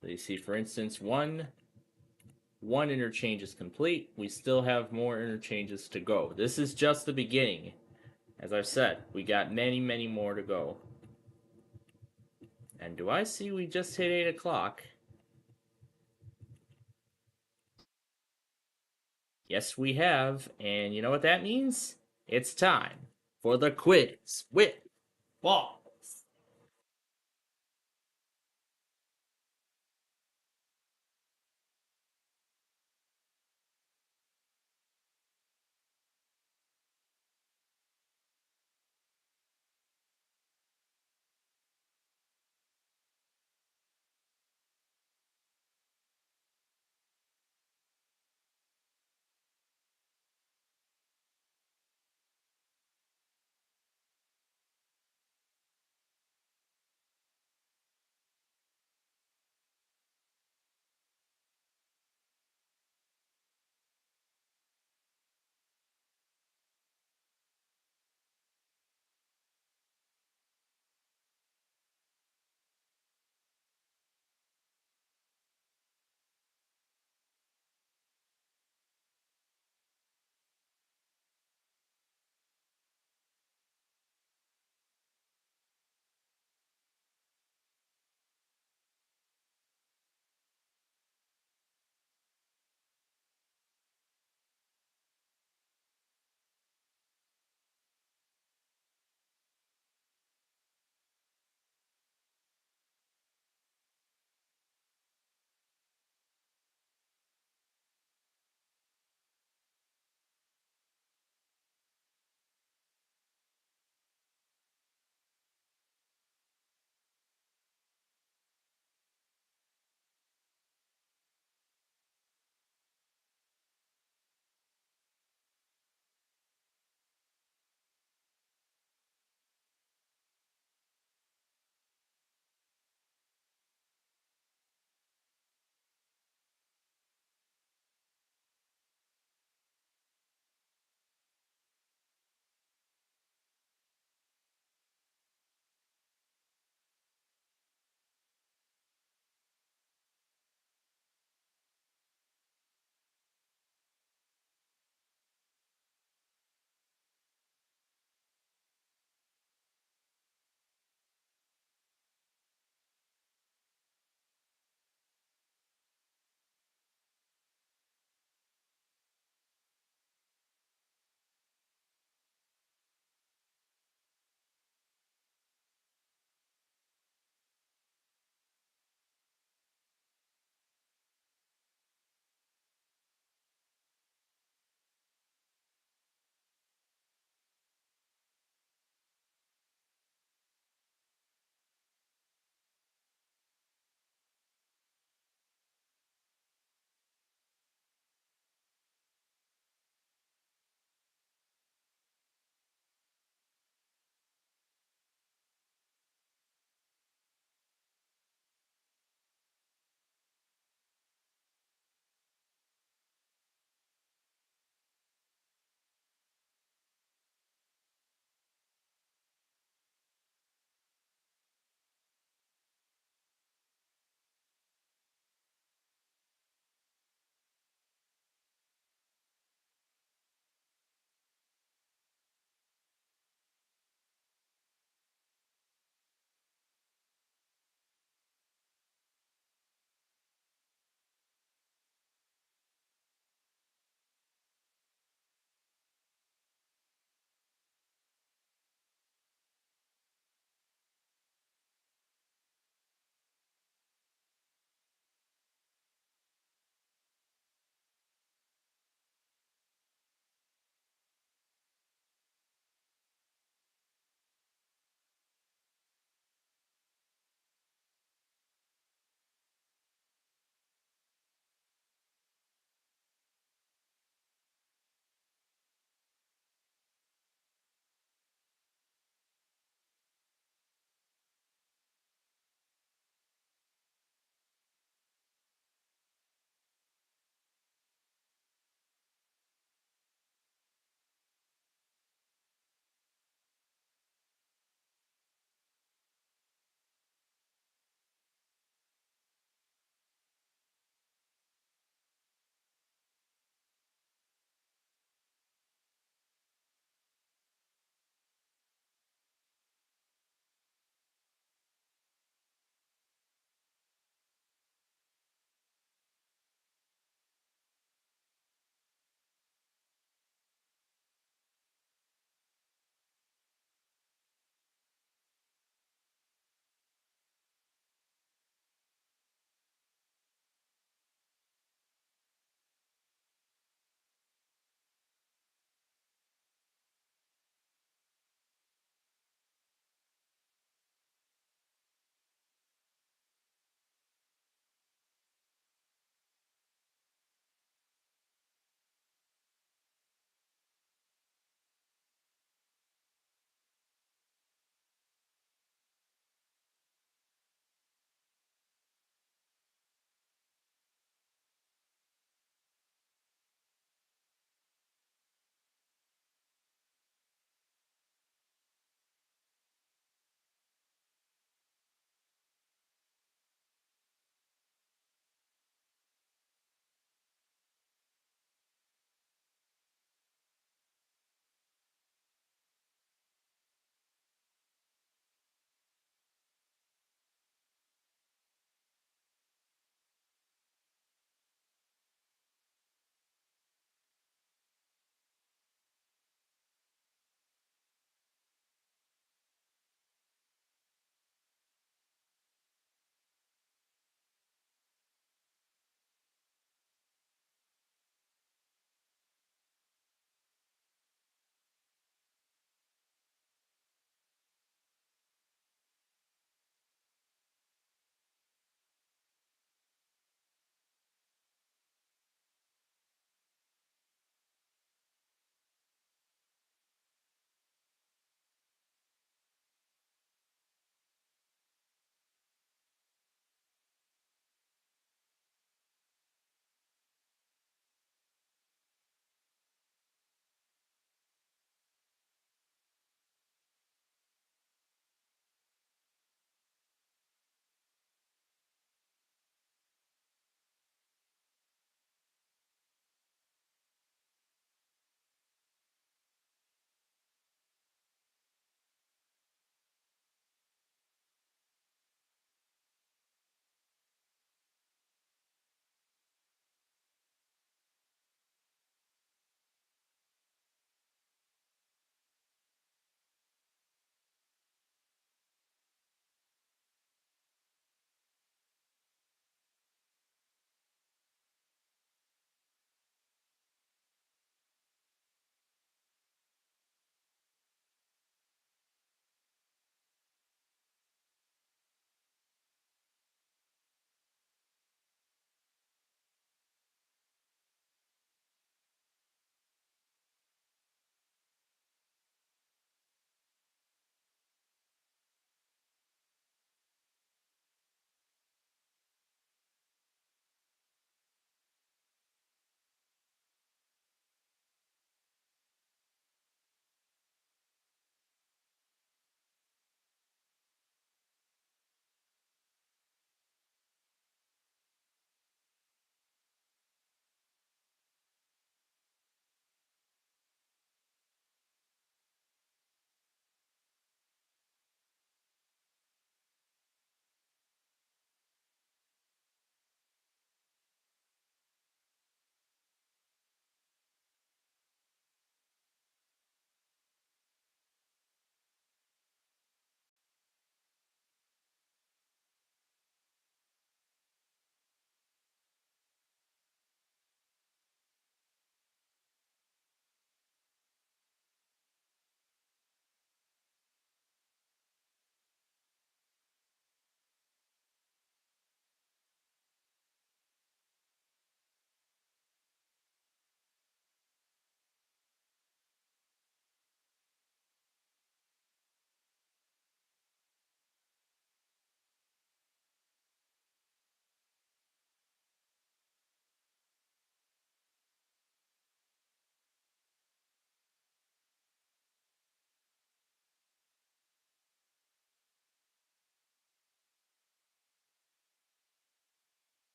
So you see, for instance, one interchange is complete. We still have more interchanges to go. This is just the beginning. As I've said, we got many, many more to go. And do I see we just hit 8 o'clock? Yes, we have. And you know what that means? It's time for the quiz with balls.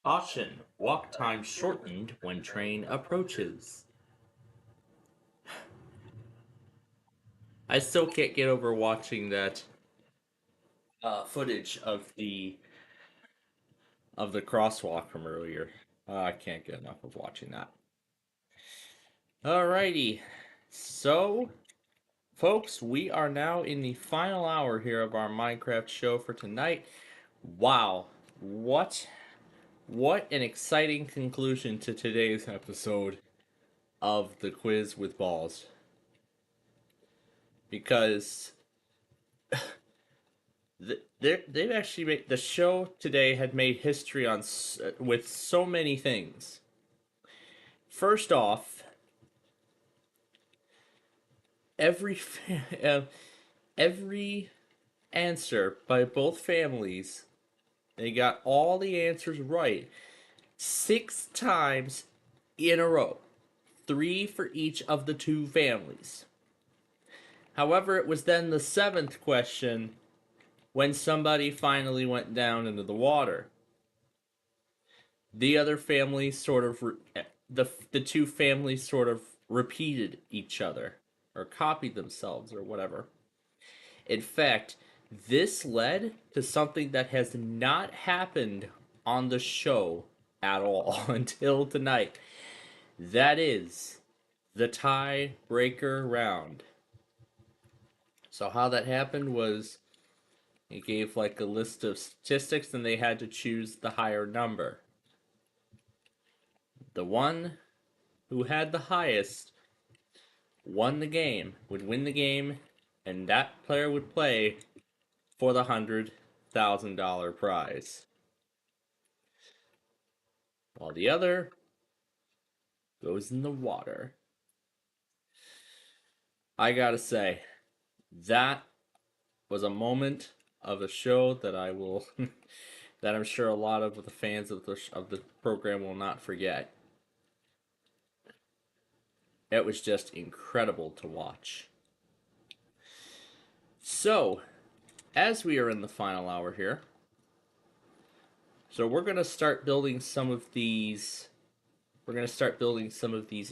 Caution, walk time shortened when train approaches. I still can't get over watching that footage of the crosswalk from earlier. I can't get enough of watching that. Alrighty, so folks, we are now in the final hour here of our Minecraft show for tonight. Wow, what an exciting conclusion to today's episode of the Quiz with Balls. Because they've actually made the show today had made history on with so many things. First off, every answer by both families, they got all the answers right 6 times in a row, 3 for each of the 2 families. However, it was then the 7th question when somebody finally went down into the water. The other family sort of the 2 families sort of repeated each other or copied themselves or whatever. In fact, this led to something that has not happened on the show at all until tonight. That is the tiebreaker round. So how that happened was it gave like a list of statistics and they had to choose the higher number. The one who had the highest won the game, would win the game, and that player would play for the $100,000 prize. While the other goes in the water. I gotta say, that was a moment of the show that I will, that I'm sure a lot of the fans of the program will not forget. It was just incredible to watch. So, as we are in the final hour here, so we're going to start building some of these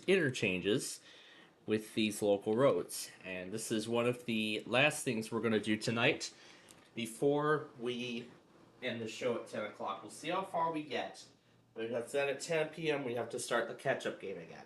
interchanges with these local roads. And this is one of the last things we're going to do tonight before we end the show at 10 o'clock. We'll see how far we get. But then at 10 p.m. we have to start the catch-up game again.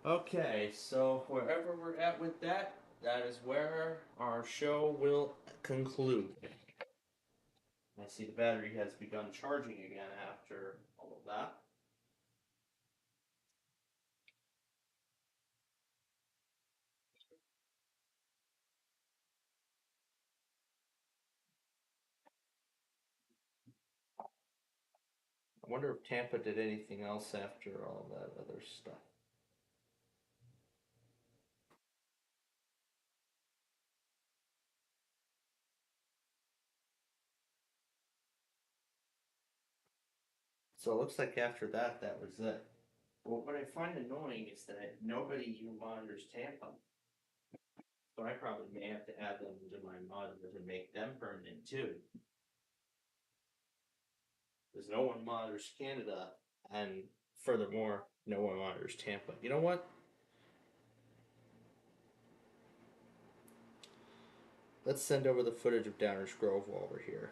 Okay, so wherever we're at with that, that is where our show will conclude. I see the battery has begun charging again after all of that. I wonder if Tampa did anything else after all that other stuff. So it looks like after that, that was it. Well, what I find annoying is that nobody here monitors Tampa. So I probably may have to add them to my monitors and make them permanent too. Because no one monitors Canada, and furthermore, no one monitors Tampa. You know what? Let's send over the footage of Downers Grove while we're here.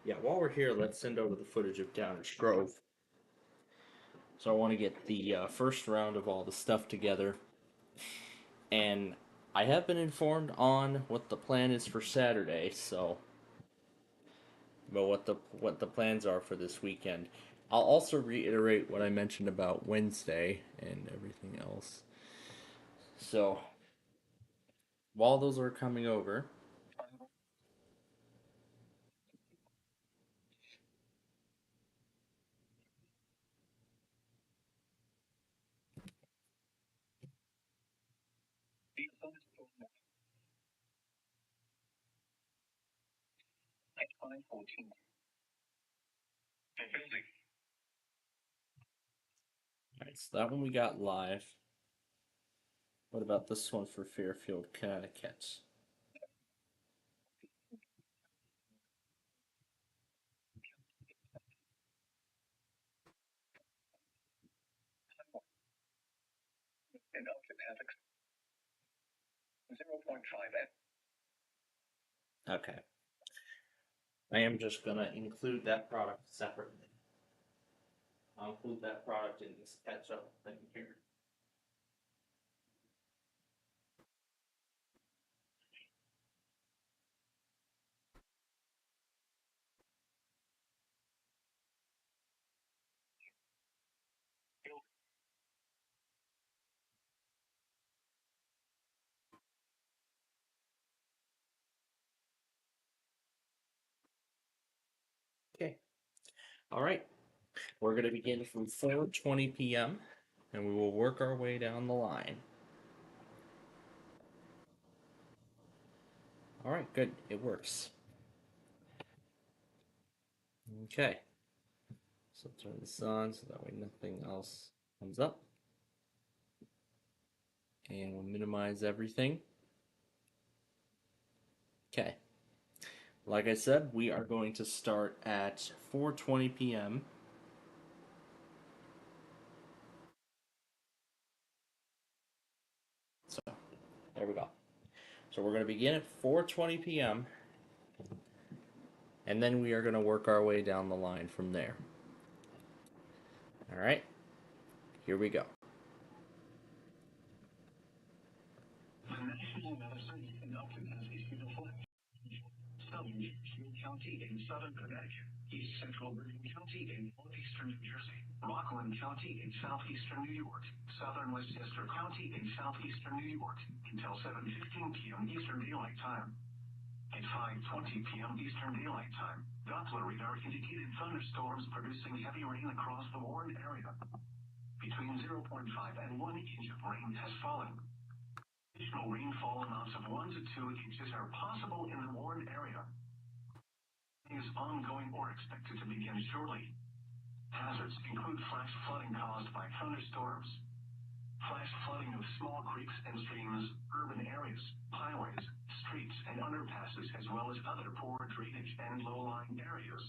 Yeah, while we're here, let's send over the footage of Downers Grove. So I want to get the first round of all the stuff together. And I have been informed on what the plan is for Saturday, so... But what the plans are for this weekend. I'll also reiterate what I mentioned about Wednesday and everything else. So, while those are coming over... Alright, so that one we got live. What about this one for Fairfield, Connecticut? Okay. I am just gonna include that product separately. I'll include that product in this catch-up thing here. Okay. All right. We're going to begin from 4:20 p.m. and we will work our way down the line. All right, good. It works. Okay. So turn this on so that way nothing else comes up. And we'll minimize everything. Okay. Like I said, we are going to start at 4:20 p.m. So, there we go. So we're going to begin at 4:20 p.m. and then we are going to work our way down the line from there. All right. Here we go. County in southern Connecticut, East Central Bergen County in northeastern New Jersey, Rockland County in southeastern New York, southern Westchester County in southeastern New York, until 7:15 p.m. Eastern Daylight Time. At 5:20 p.m. Eastern Daylight Time, Doppler radar indicated thunderstorms producing heavy rain across the warned area. Between 0.5 and 1 inch of rain has fallen. Additional rainfall amounts of 1 to 2 inches are possible in the warned area. Is ongoing or expected to begin shortly. Hazards include flash flooding caused by thunderstorms, flash flooding of small creeks and streams, urban areas, highways, streets, and underpasses, as well as other poor drainage and low-lying areas.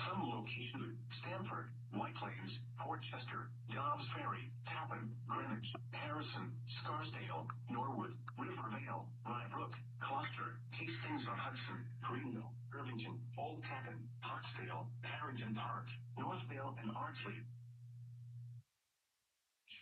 Some locations: Stamford, White Plains, Port Chester, Dobbs Ferry, Tappan, Greenwich, Harrison, Scarsdale, Norwood, Rivervale, Rye Brook, Gloucester, Hastings-on-Hudson, Greenville, Irvington, Old Tappan, Pottsdale, Harrington Park, Northvale, and Ardsley. Some locations: Stamford, White Plains, Port Chester, Dobbs Ferry, Tappan, Greenwich, Harrison, Scarsdale, Norwood, Rivervale, Rye Brook, Gloucester, Hastings-on-Hudson, Greenville, Irvington, Old Tappan, Pottsdale, Harrington Park, Northvale, and Ardsley.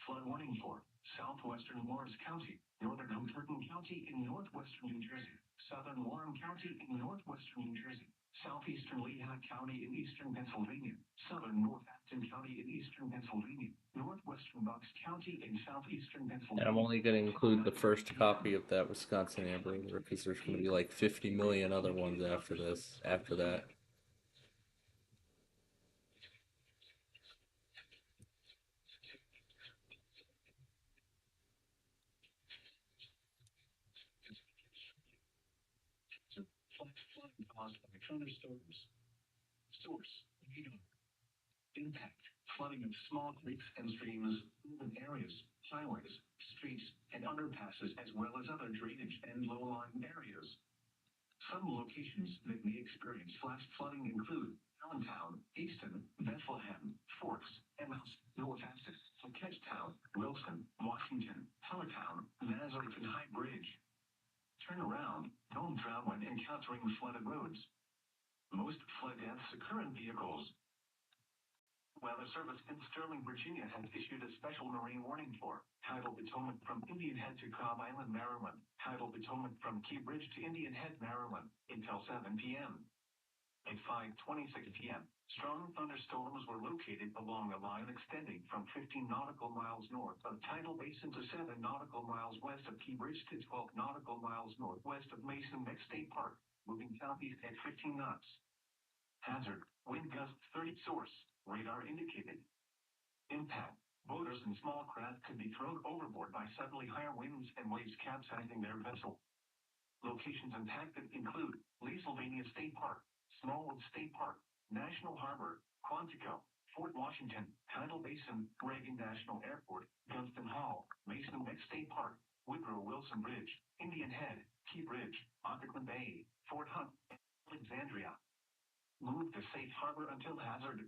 flood warning for southwestern Morris County, northern Hunterdon County in northwestern New Jersey, southern Warren County in northwestern New Jersey, southeastern Lehigh County in eastern Pennsylvania, southern Northampton County in eastern Pennsylvania, northwestern Bucks County in southeastern Pennsylvania. And I'm only going to include the first copy of that Wisconsin Amber Alert because there's going to be like 50 million other ones after this, after that. Flooding caused by thunderstorms. Source: radar. Impact: flooding of small creeks and streams, urban areas, highways, streets, and underpasses, as well as other drainage and low-lying areas. Some locations that may experience flash flooding include Allentown, Easton, Bethlehem, Forks, Emmaus, Northampton, Ketchtown, Wilson, Washington, Hellertown, Nazareth, and High Bridge. Turn around, don't drown when encountering flooded roads. Most flood deaths occur in vehicles. Weather Service in Sterling, Virginia has issued a special marine warning for tidal Potomac from Indian Head to Cobb Island, Maryland, tidal Potomac from Key Bridge to Indian Head, Maryland, until 7 p.m. At 5:26 p.m., strong thunderstorms were located along a line extending from 15 nautical miles north of Tidal Basin to 7 nautical miles west of Key Bridge to 12 nautical miles northwest of Mason Neck State Park, moving southeast at 15 knots. Hazard: wind gusts 30. Source: radar indicated. Impact: boaters and small craft could be thrown overboard by suddenly higher winds and waves capsizing their vessel. Locations impacted include Leesylvania State Park, Smallwood State Park, National Harbor, Quantico, Fort Washington, Tidal Basin, Reagan National Airport, Gunston Hall, Mason Neck State Park, Woodrow Wilson Bridge, Indian Head, Key Bridge, Occoquan Bay, Fort Hunt, and Alexandria. Move to safe harbor until hazard.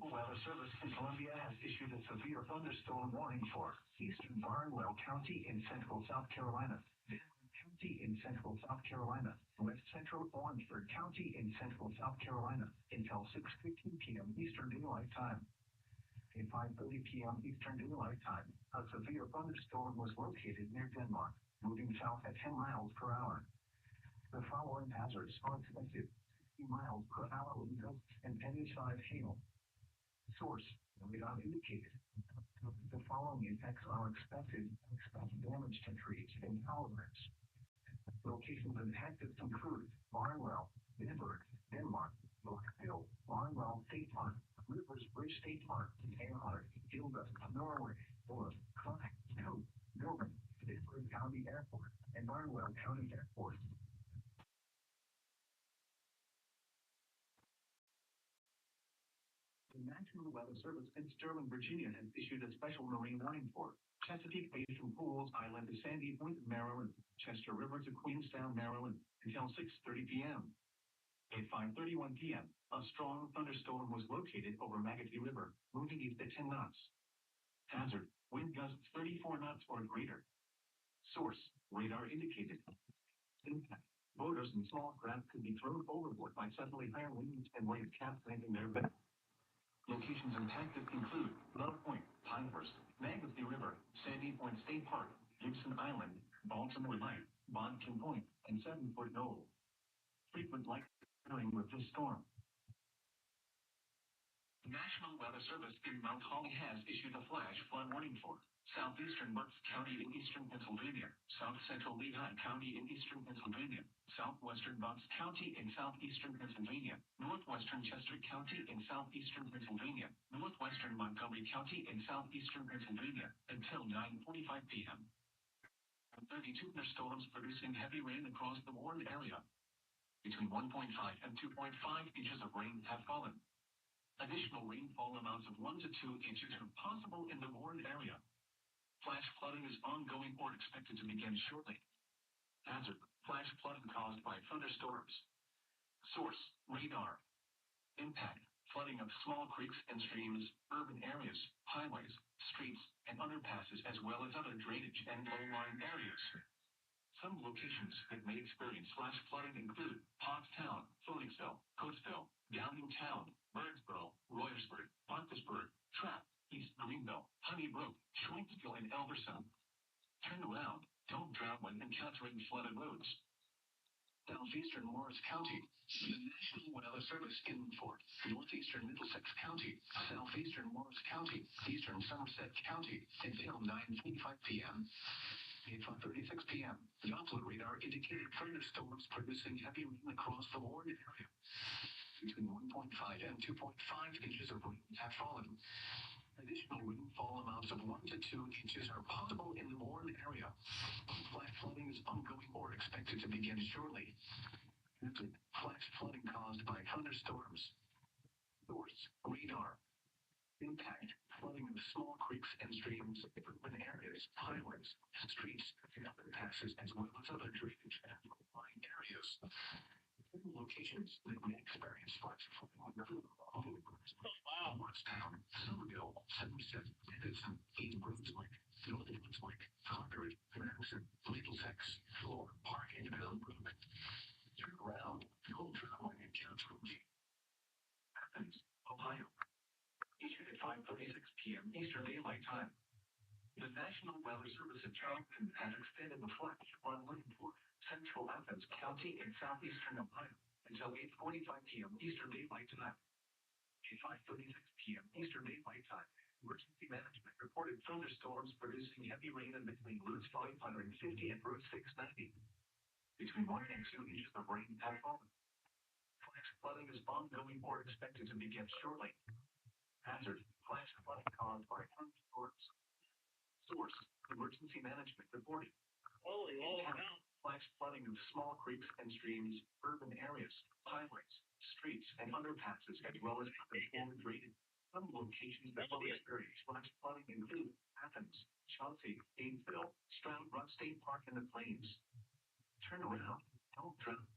Weather Service in Columbia has issued a severe thunderstorm warning for eastern Barnwell County in central South Carolina, Denver County in central South Carolina, west central Orangeburg County in central South Carolina, until 6:15 p.m. Eastern Daylight Time. At 5:30 p.m. Eastern Daylight Time, a severe thunderstorm was located near Denmark, moving south at 10 miles per hour. The following hazards are expected: 60 miles per hour wind gusts and penny-sized hail. Source: radar indicated. The following effects are expected: damage to trees and power grids. Locations impacted include Barnwell, Vineberg, Denmark, Lockville, Barnwell State Park, Rivers Bridge State Park, Earhart, Gilbert, Norway, Forest, Clyde, Cope, Milburn, Vineberg County Airport, and Barnwell County Airport. The National Weather Service in Sterling, Virginia has issued a special marine warning for Chesapeake Bay from Pools Island to Sandy Point, Maryland, Chester River to Queenstown, Maryland, until 6:30 p.m. At 5:31 p.m., a strong thunderstorm was located over Magothy River, moving east at 10 knots. Hazard: wind gusts 34 knots or greater. Source: radar indicated. Impact: boaters and small craft could be thrown overboard by suddenly higher winds and waves capsizing their vessel. Locations impacted include Love Point, Pinehurst, Magothy River, Sandy Point State Park, Gibson Island, Baltimore Light, Bodkin Point, and 7-Foot Knoll. Frequent light occurring with this storm. The National Weather Service in Mount Holly has issued a flash flood warning for southeastern Berks County in eastern Pennsylvania, south central Lehigh County in eastern Pennsylvania, southwestern Bucks County in southeastern Pennsylvania, northwestern Chester County in southeastern Pennsylvania, northwestern Montgomery County in southeastern Pennsylvania, until 9:45 p.m. 32 thunderstorms producing heavy rain across the warned area. Between 1.5 and 2.5 inches of rain have fallen. Additional rainfall amounts of 1 to 2 inches are possible in the warned area. Flash flooding is ongoing or expected to begin shortly. Hazard: flash flooding caused by thunderstorms. Source: radar. Impact: flooding of small creeks and streams, urban areas, highways, streets, and underpasses, as well as other drainage and low-lying areas. Some locations that may experience flash flooding include Pottstown, Phoenixville, Coatesville, Downingtown, Birdsboro, Royersford, Parkersburg, Trapp, East Greenville, Honeybrook, Schwenk some. Turn around. Don't drown when encountering flooded roads. Southeastern Morris County. The National Weather Service for northeastern Middlesex County, southeastern Morris County, eastern Somerset County until 9:25 p.m. At 5:36 p.m., Doppler radar indicated thunderstorms producing heavy rain across the Warren area. Between 1.5 and 2.5 inches of rain have fallen. Additional rainfall amounts of 1 to 2 inches are possible in the Warren area. Flash flooding is ongoing or expected to begin shortly. Flash flooding caused by thunderstorms. Source: radar. Impact: flooding of small creeks and streams, urban areas, highways, streets, and underpasses, as well as other drainage and outlying areas. Locations that may experience flash flooding include Morristown, Somerville, Somerset, Edison, East Brunswick, North Brunswick, Concord, Madison, Middlesex, Floor, Park, and Bellbrook. Turn around, don't drown when encountering Athens, Ohio. Issued at 5:36 p.m. Eastern Daylight Time. The National Weather Service in Charleston has extended the flash flood warning for central Athens County in southeastern Ohio until 8:45 p.m. Eastern Daylight Time. At 5:36 p.m. Eastern Daylight Time, emergency management reported thunderstorms producing heavy rain in between routes 550 and route 690. Between 1 and 2 inches of rain have fallen. Flash flooding is ongoing or expected to begin shortly. Hazard: flash flooding caused by thunderstorms. Source: emergency management reporting. Holy cow! Flash flooding of small creeks and streams, urban areas, highways, streets, and underpasses, as well as other drainage. Some locations that will experience flash flooding include Athens, Chelsea, Gainesville, Stroud Run State Park, and the Plains. Turn around, don't drown.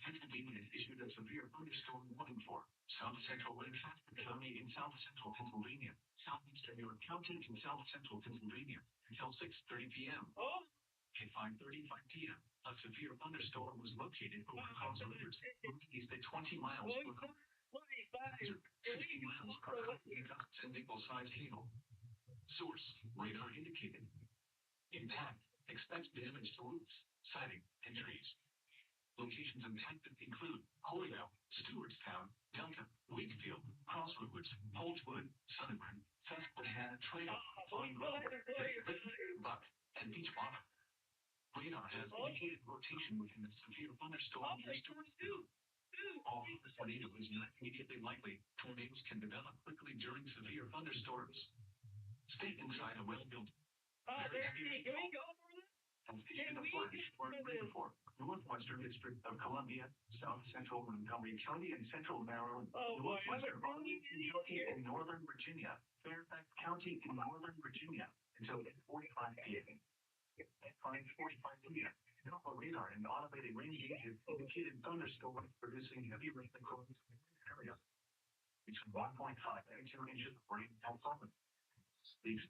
Pennsylvania has issued a severe thunderstorm warning for South Central Lancaster County in South Central Pennsylvania, Southeastern York County in South Central Pennsylvania until 6:30 p.m. At 5:35 p.m., a severe thunderstorm was located over Cause Rivers, east at 20 miles per hour. 60 miles per hour gusts and nickel-sized hail. Source: radar indicated. Impact: expect damage to roofs, siding, and trees. Locations impacted include Holyoke, Stewartstown, Delta, Wakefield, Crossroads, Holtwood, Sunderland, Susquehanna Trail, Fine Road, Buck, and Beach Bottom. Radar has indicated rotation within the severe thunderstorm near Stewartstown. Although the tornado is not immediately likely, tornadoes can develop quickly during severe thunderstorms. Stay inside a well-built. Can we go for this? For Northwestern District of Columbia, South Central Montgomery County, and Central Maryland, Northwestern County in Northern Virginia, Fairfax County in Northern Virginia, until 8:45 p.m. At 5:45 p.m., Alpha radar and automated rain gauges indicated thunderstorms producing heavy rain across the area. Between 1.5 and 2 inches of rain have fallen. These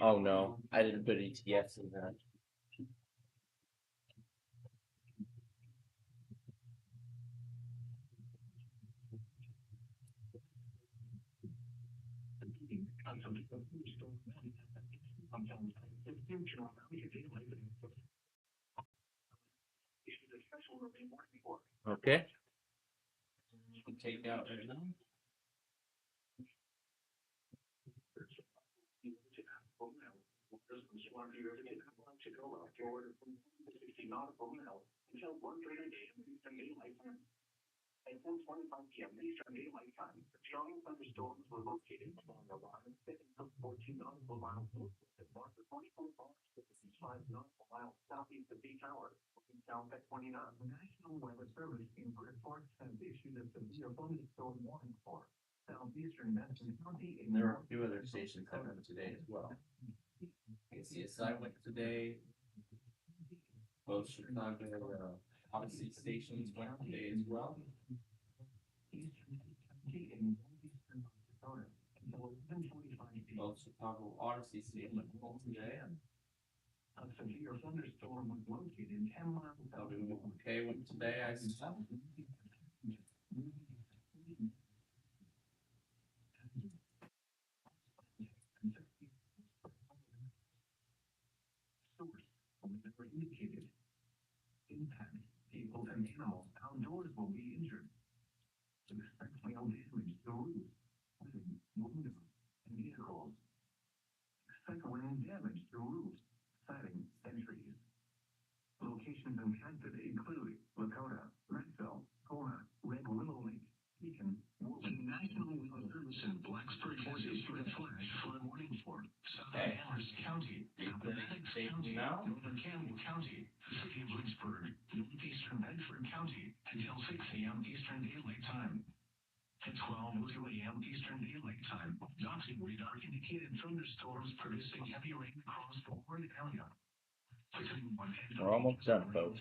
Oh no, I didn't put ETFs in that. Okay. You can take out right now. At 10:25 p.m. Eastern Daylight Time, strong thunderstorms were located along the line, picking up 14 nautical miles north of Mark 24 miles, 5 nautical miles southeast of Beach Tower, south at 29. The National Weather Service in Bridgeport has issued a severe thunderstorm warning for southeastern Madison County. And there are a few other stations that went today as well. CSI went today. Both Chicago Odyssey stations went today as well. Both Chicago Odyssey stations went today. A severe thunderstorm was located 10 miles south of WK went today, I saw. source whenever indicated. Impact. People and animals outdoors will be injured. Expect hail damage to roofs, windows, and vehicles. Expect wind damage to roofs, siding, and trees. Locations impacted include Lakota, Redfield, Kona, Red Willow Lake, Beacon, Woodland. National Weather Service in Blacksburg has issued a flash flood warning for Southern Amherst County, Appomattox County, Northern Campbell County, the city of Lynchburg, northeastern Bedford County, until 6 a.m. Eastern Daylight Time. At 12:02 a.m. Eastern Daylight Time, Doxing radar indicated thunderstorms producing heavy rain across the Warren area. We're almost done, folks.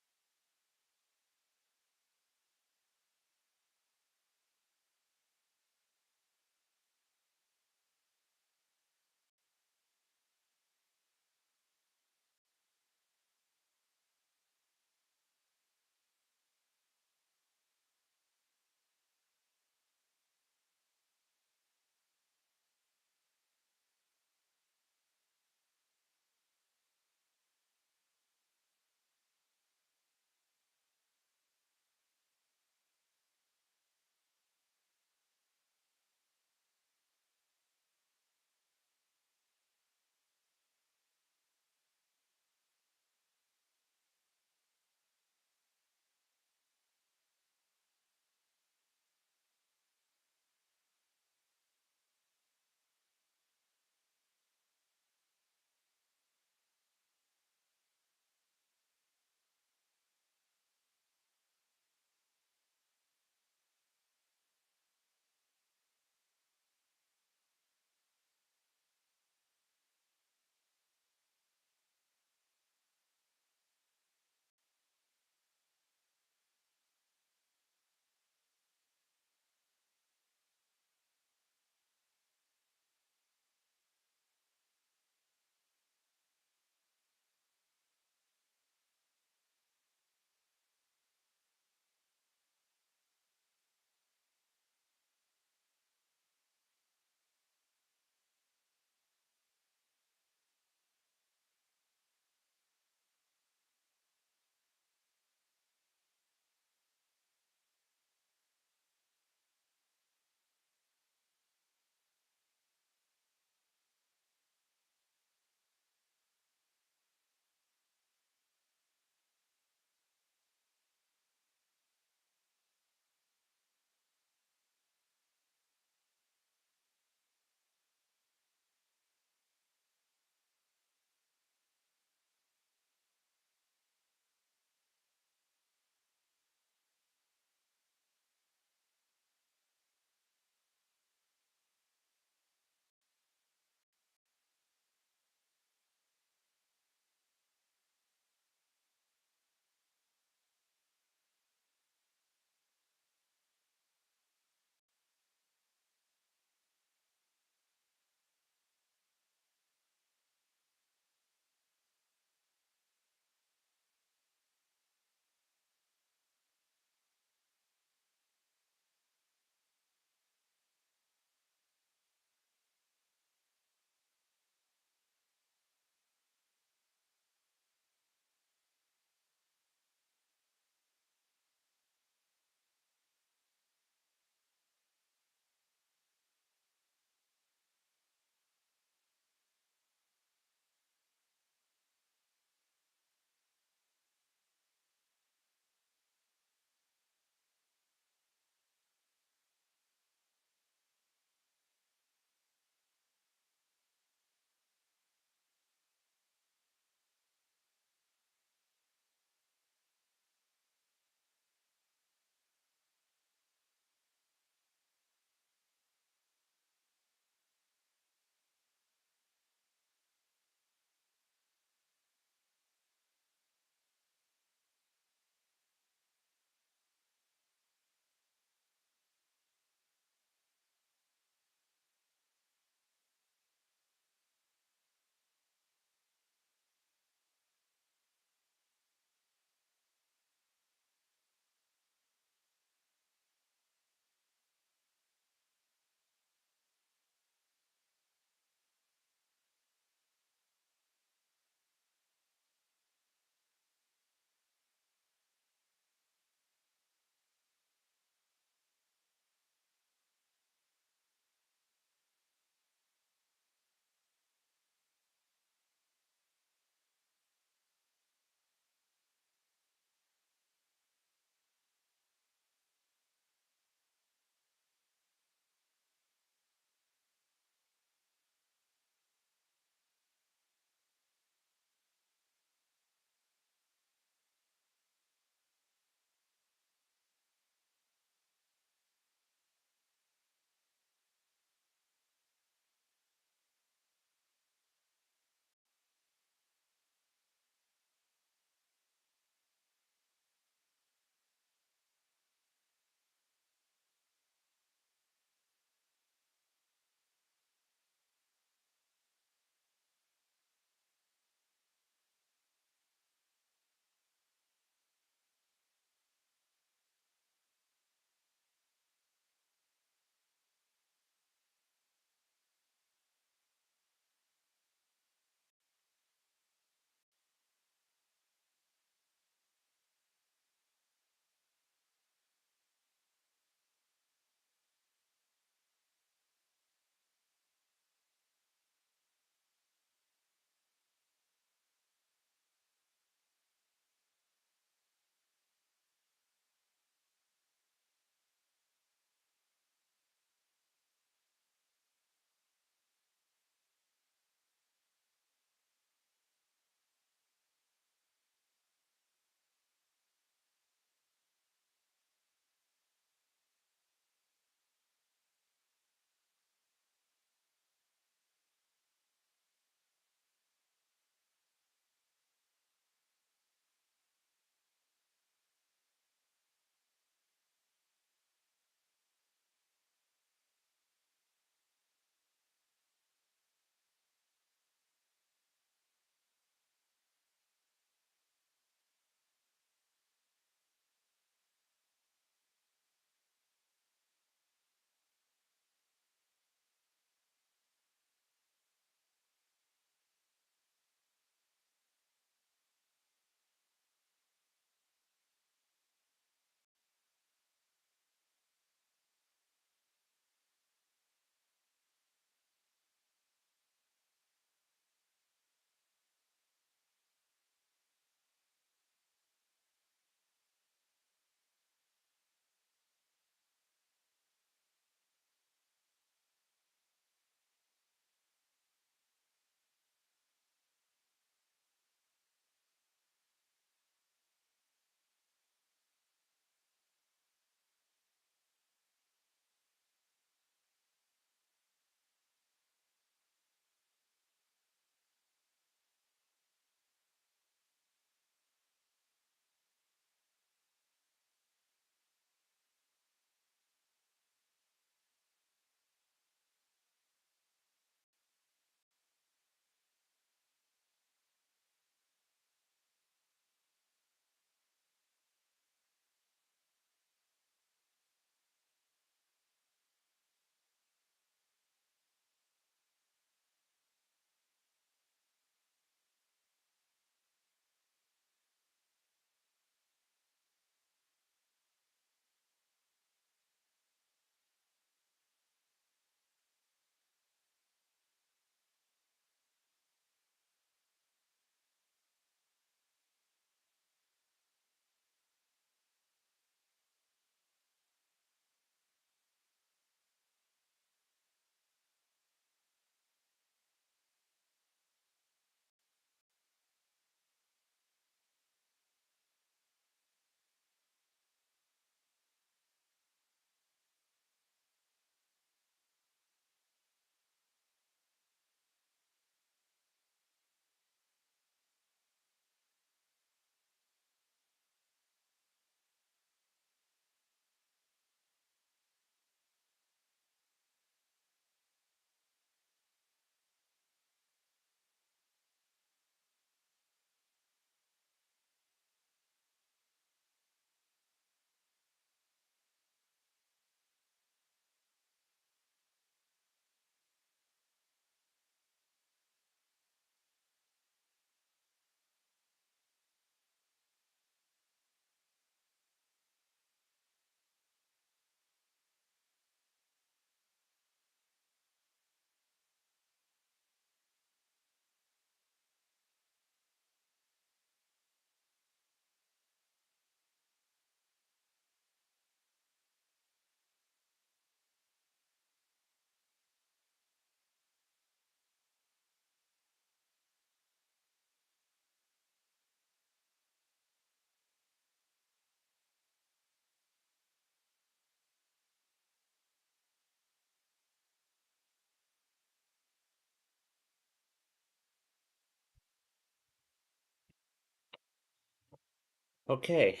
Okay,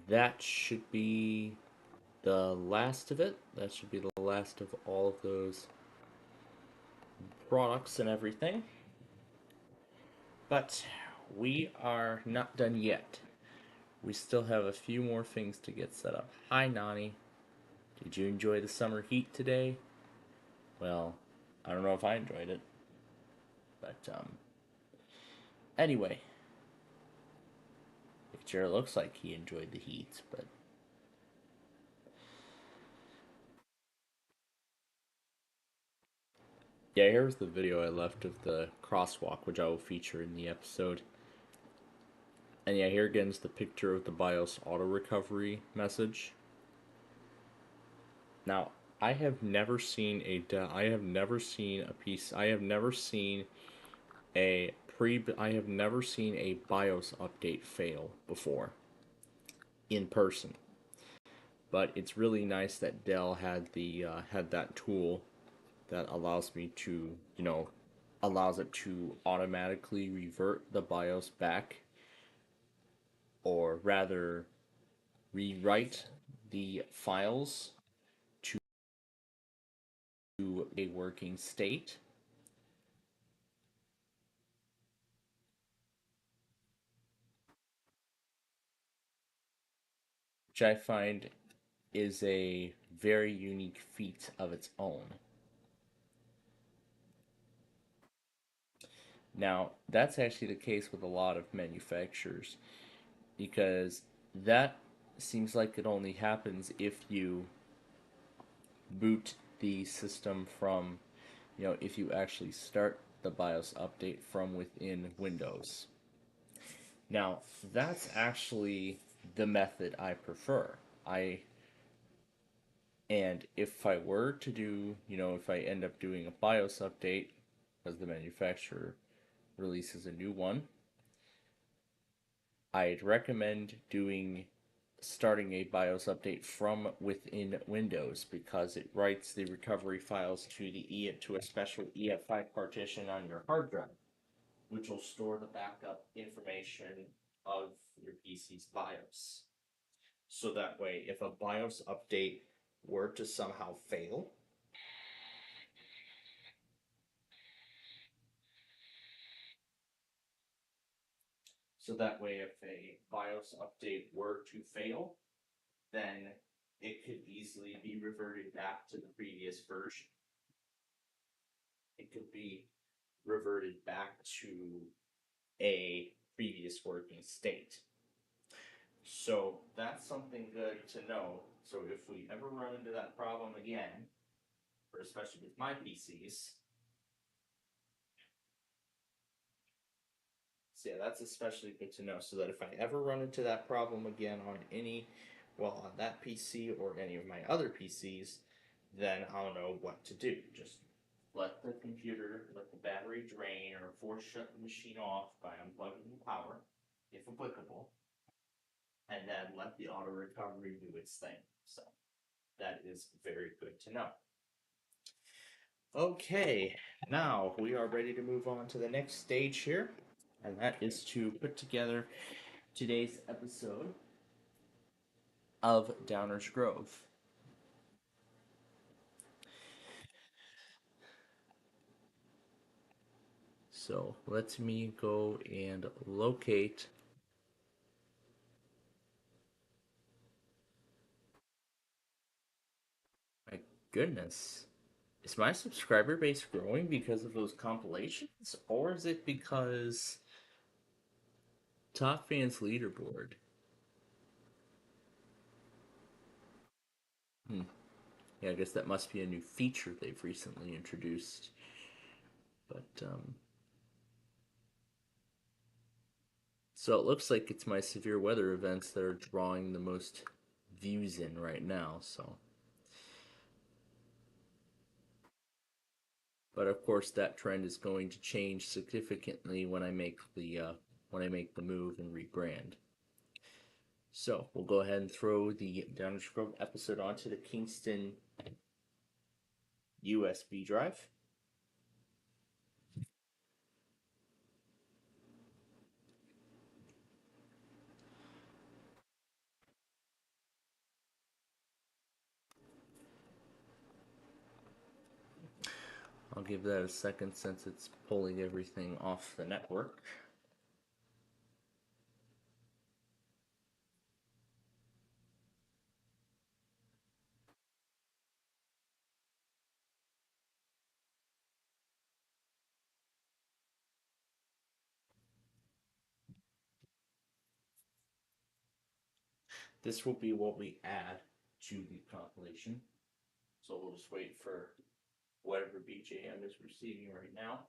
that should be the last of it. That should be the last of all of those products and everything. But we are not done yet. We still have a few more things to get set up. Hi, Nani. Did you enjoy the summer heat today? Well, I don't know if I enjoyed it. But, anyway. It sure looks like he enjoyed the heat, but... Yeah, here's the video I left of the crosswalk, which I will feature in the episode. And yeah, here again is the picture of the BIOS auto recovery message. Now, I have never seen a piece. I have never seen a BIOS update fail before in person. But it's really nice that Dell had that tool that allows me to, allows it to automatically revert the BIOS back, or rather rewrite the files to a working state. Which I find is a very unique feat of its own. Now, that's actually the case with a lot of manufacturers, because that seems like it only happens if you boot the system from, if you actually start the BIOS update from within Windows. Now, that's actually the method I prefer. And if I were to do, if I end up doing a BIOS update, as the manufacturer releases a new one, I'd recommend starting a BIOS update from within Windows, because it writes the recovery files to a special EF5 partition on your hard drive, which will store the backup information of your PC's BIOS. So that way, if a BIOS update were to somehow fail, if a BIOS update were to fail, then it could easily be reverted back to the previous version. It could be reverted back to a previous working state. So that's something good to know. So if we ever run into that problem again, or especially with my PCs, so yeah, that's especially good to know, so that if I ever run into that problem again on that PC or any of my other PCs, then I'll know what to do. Just let the battery drain, or force shut the machine off by unplugging the power, if applicable, and then let the auto recovery do its thing. So that is very good to know. Okay, now we are ready to move on to the next stage here, and that is to put together today's episode of Downers Grove. So let me go and locate my goodness. Is my subscriber base growing because of those compilations, or is it because Top Fans Leaderboard? Yeah, I guess that must be a new feature they've recently introduced. But, so it looks like it's my severe weather events that are drawing the most views in right now, so. But of course, that trend is going to change significantly when I make the move and rebrand. So we'll go ahead and throw the Downers Grove episode onto the Kingston USB drive. I'll give that a second since it's pulling everything off the network. This will be what we add to the compilation. So we'll just wait for whatever BJM is receiving right now.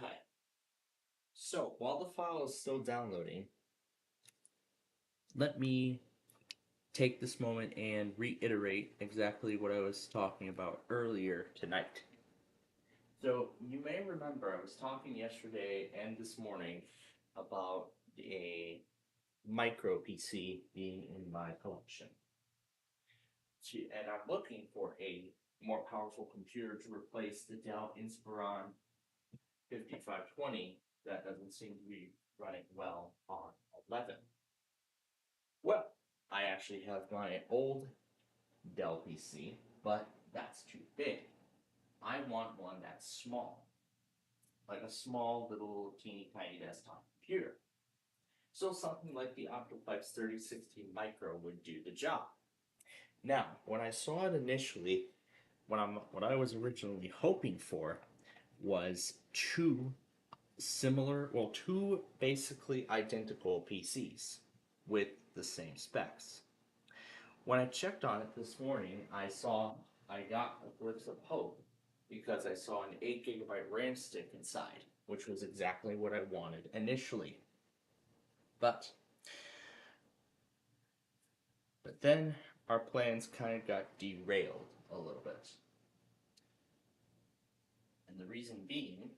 Okay. So while the file is still downloading, let me take this moment and reiterate exactly what I was talking about earlier tonight. So you may remember I was talking yesterday and this morning about a micro PC being in my collection. And I'm looking for a more powerful computer to replace the Dell Inspiron 5520 that doesn't seem to be running well on 11. Well, I actually have my old Dell PC, but that's too big. I want one that's small, like a small little teeny tiny desktop computer. So something like the Optiplex 3016 Micro would do the job. Now, when I saw it initially, what I was originally hoping for was two basically identical PCs with the same specs. When I checked on it this morning, I got a glimpse of hope because I saw an 8 GB RAM stick inside, which was exactly what I wanted initially. But then our plans kind of got derailed a little bit. And the reason being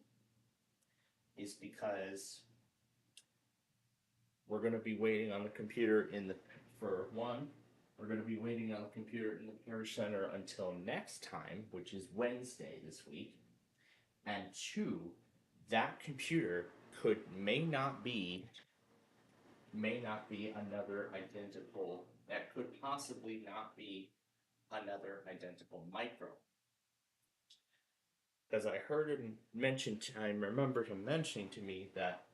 is because we're going to be waiting on the computer we're going to be waiting on the computer in the parish center until next time, which is Wednesday this week. And 2, that computer may not be another identical, that could possibly not be another identical micro. Because I heard him mention, I remember him mentioning to me that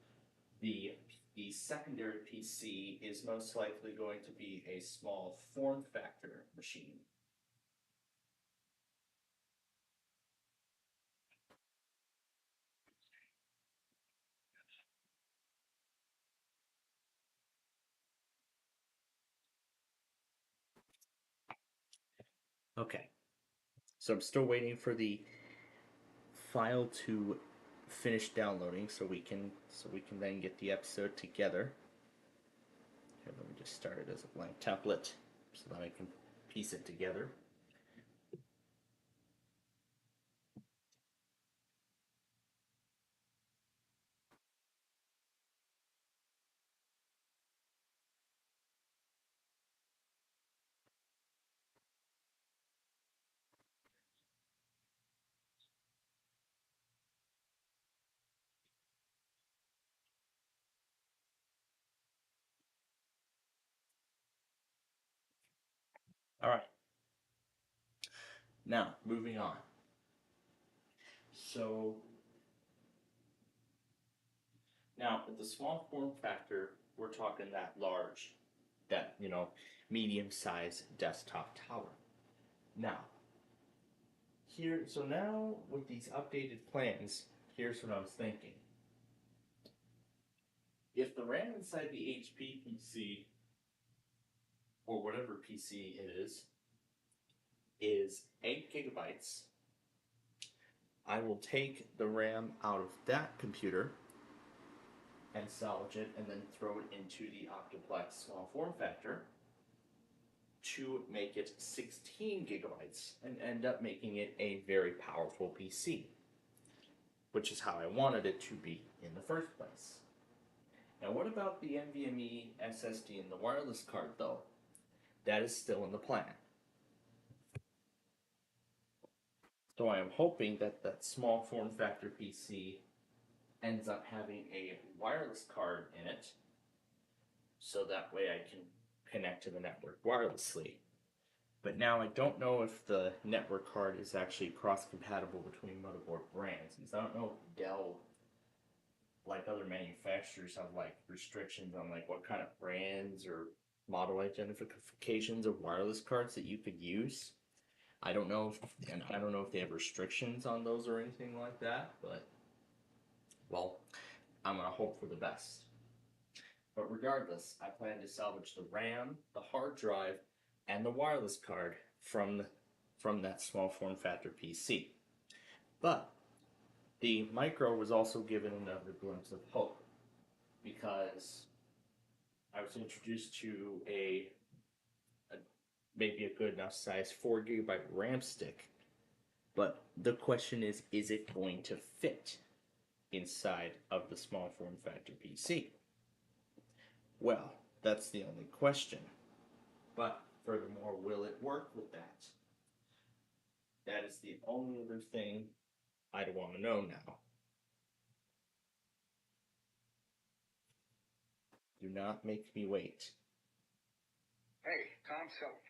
the secondary PC is most likely going to be a small form factor machine. Okay, so I'm still waiting for the file to finish downloading so we can then get the episode together. Here, let me just start it as a blank template so that I can piece it together. All right. Now, moving on. So, now with the small form factor, we're talking that large, medium-sized desktop tower. Now, now with these updated plans, here's what I was thinking. If the RAM inside the HP PC, or whatever PC it is 8 gigabytes, I will take the RAM out of that computer and salvage it and then throw it into the Optiplex small form factor to make it 16 gigabytes and end up making it a very powerful PC, which is how I wanted it to be in the first place. Now, what about the NVMe SSD and the wireless card, though? That is still in the plan. So I am hoping that that small form factor PC ends up having a wireless card in it, so that way I can connect to the network wirelessly. But now I don't know if the network card is actually cross-compatible between motherboard brands. Because I don't know if Dell, like other manufacturers, have like restrictions on like what kind of brands or model identifications of wireless cards that you could use. I don't know if they have restrictions on those or anything like that, but well, I'm gonna hope for the best. But regardless, I plan to salvage the RAM, the hard drive, and the wireless card from that small form factor PC. But the micro was also given another glimpse of hope, because I was introduced to maybe a good enough size 4 GB RAM stick. But the question is it going to fit inside of the small form factor PC? Well, that's the only question. But furthermore, will it work with that? That is the only other thing I'd want to know now. Do not make me wait. Hey, Tom Selleck.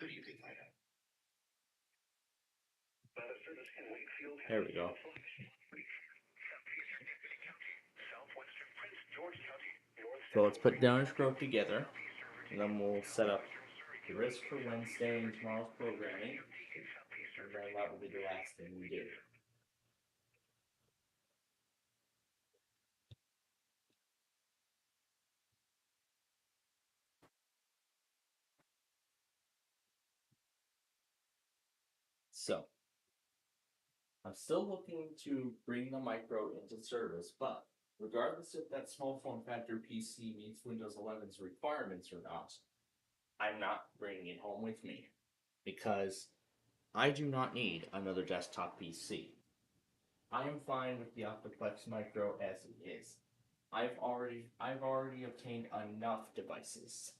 Who do you think might have? There we go. So let's put Downer Scrope together, and then we'll set up the risk for Wednesday and tomorrow's programming, and then that will be the last thing we do. So, I'm still looking to bring the micro into service, but regardless if that small form factor PC meets Windows 11's requirements or not, I'm not bringing it home with me, because I do not need another desktop PC. I am fine with the Optiplex Micro as it is. I've already obtained enough devices.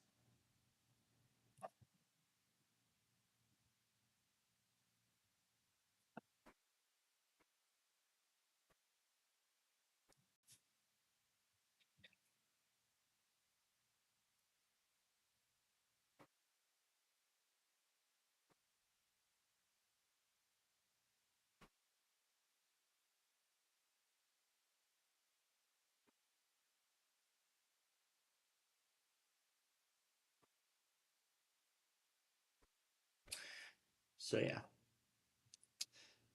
So yeah.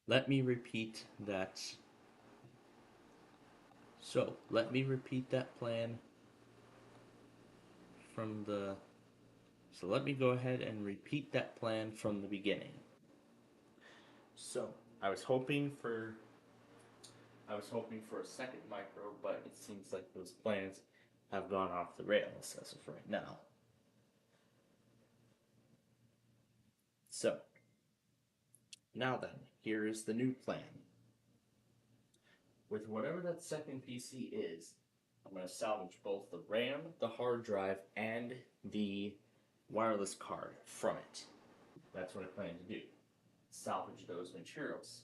Let me repeat that. So, let me repeat that plan from the... So let me go ahead and repeat that plan from the beginning. So, I was hoping for a second micro, but it seems like those plans have gone off the rails as of right now. So, now then, here is the new plan. With whatever that second PC is, I'm going to salvage both the RAM, the hard drive, and the wireless card from it. That's what I plan to do. Salvage those materials.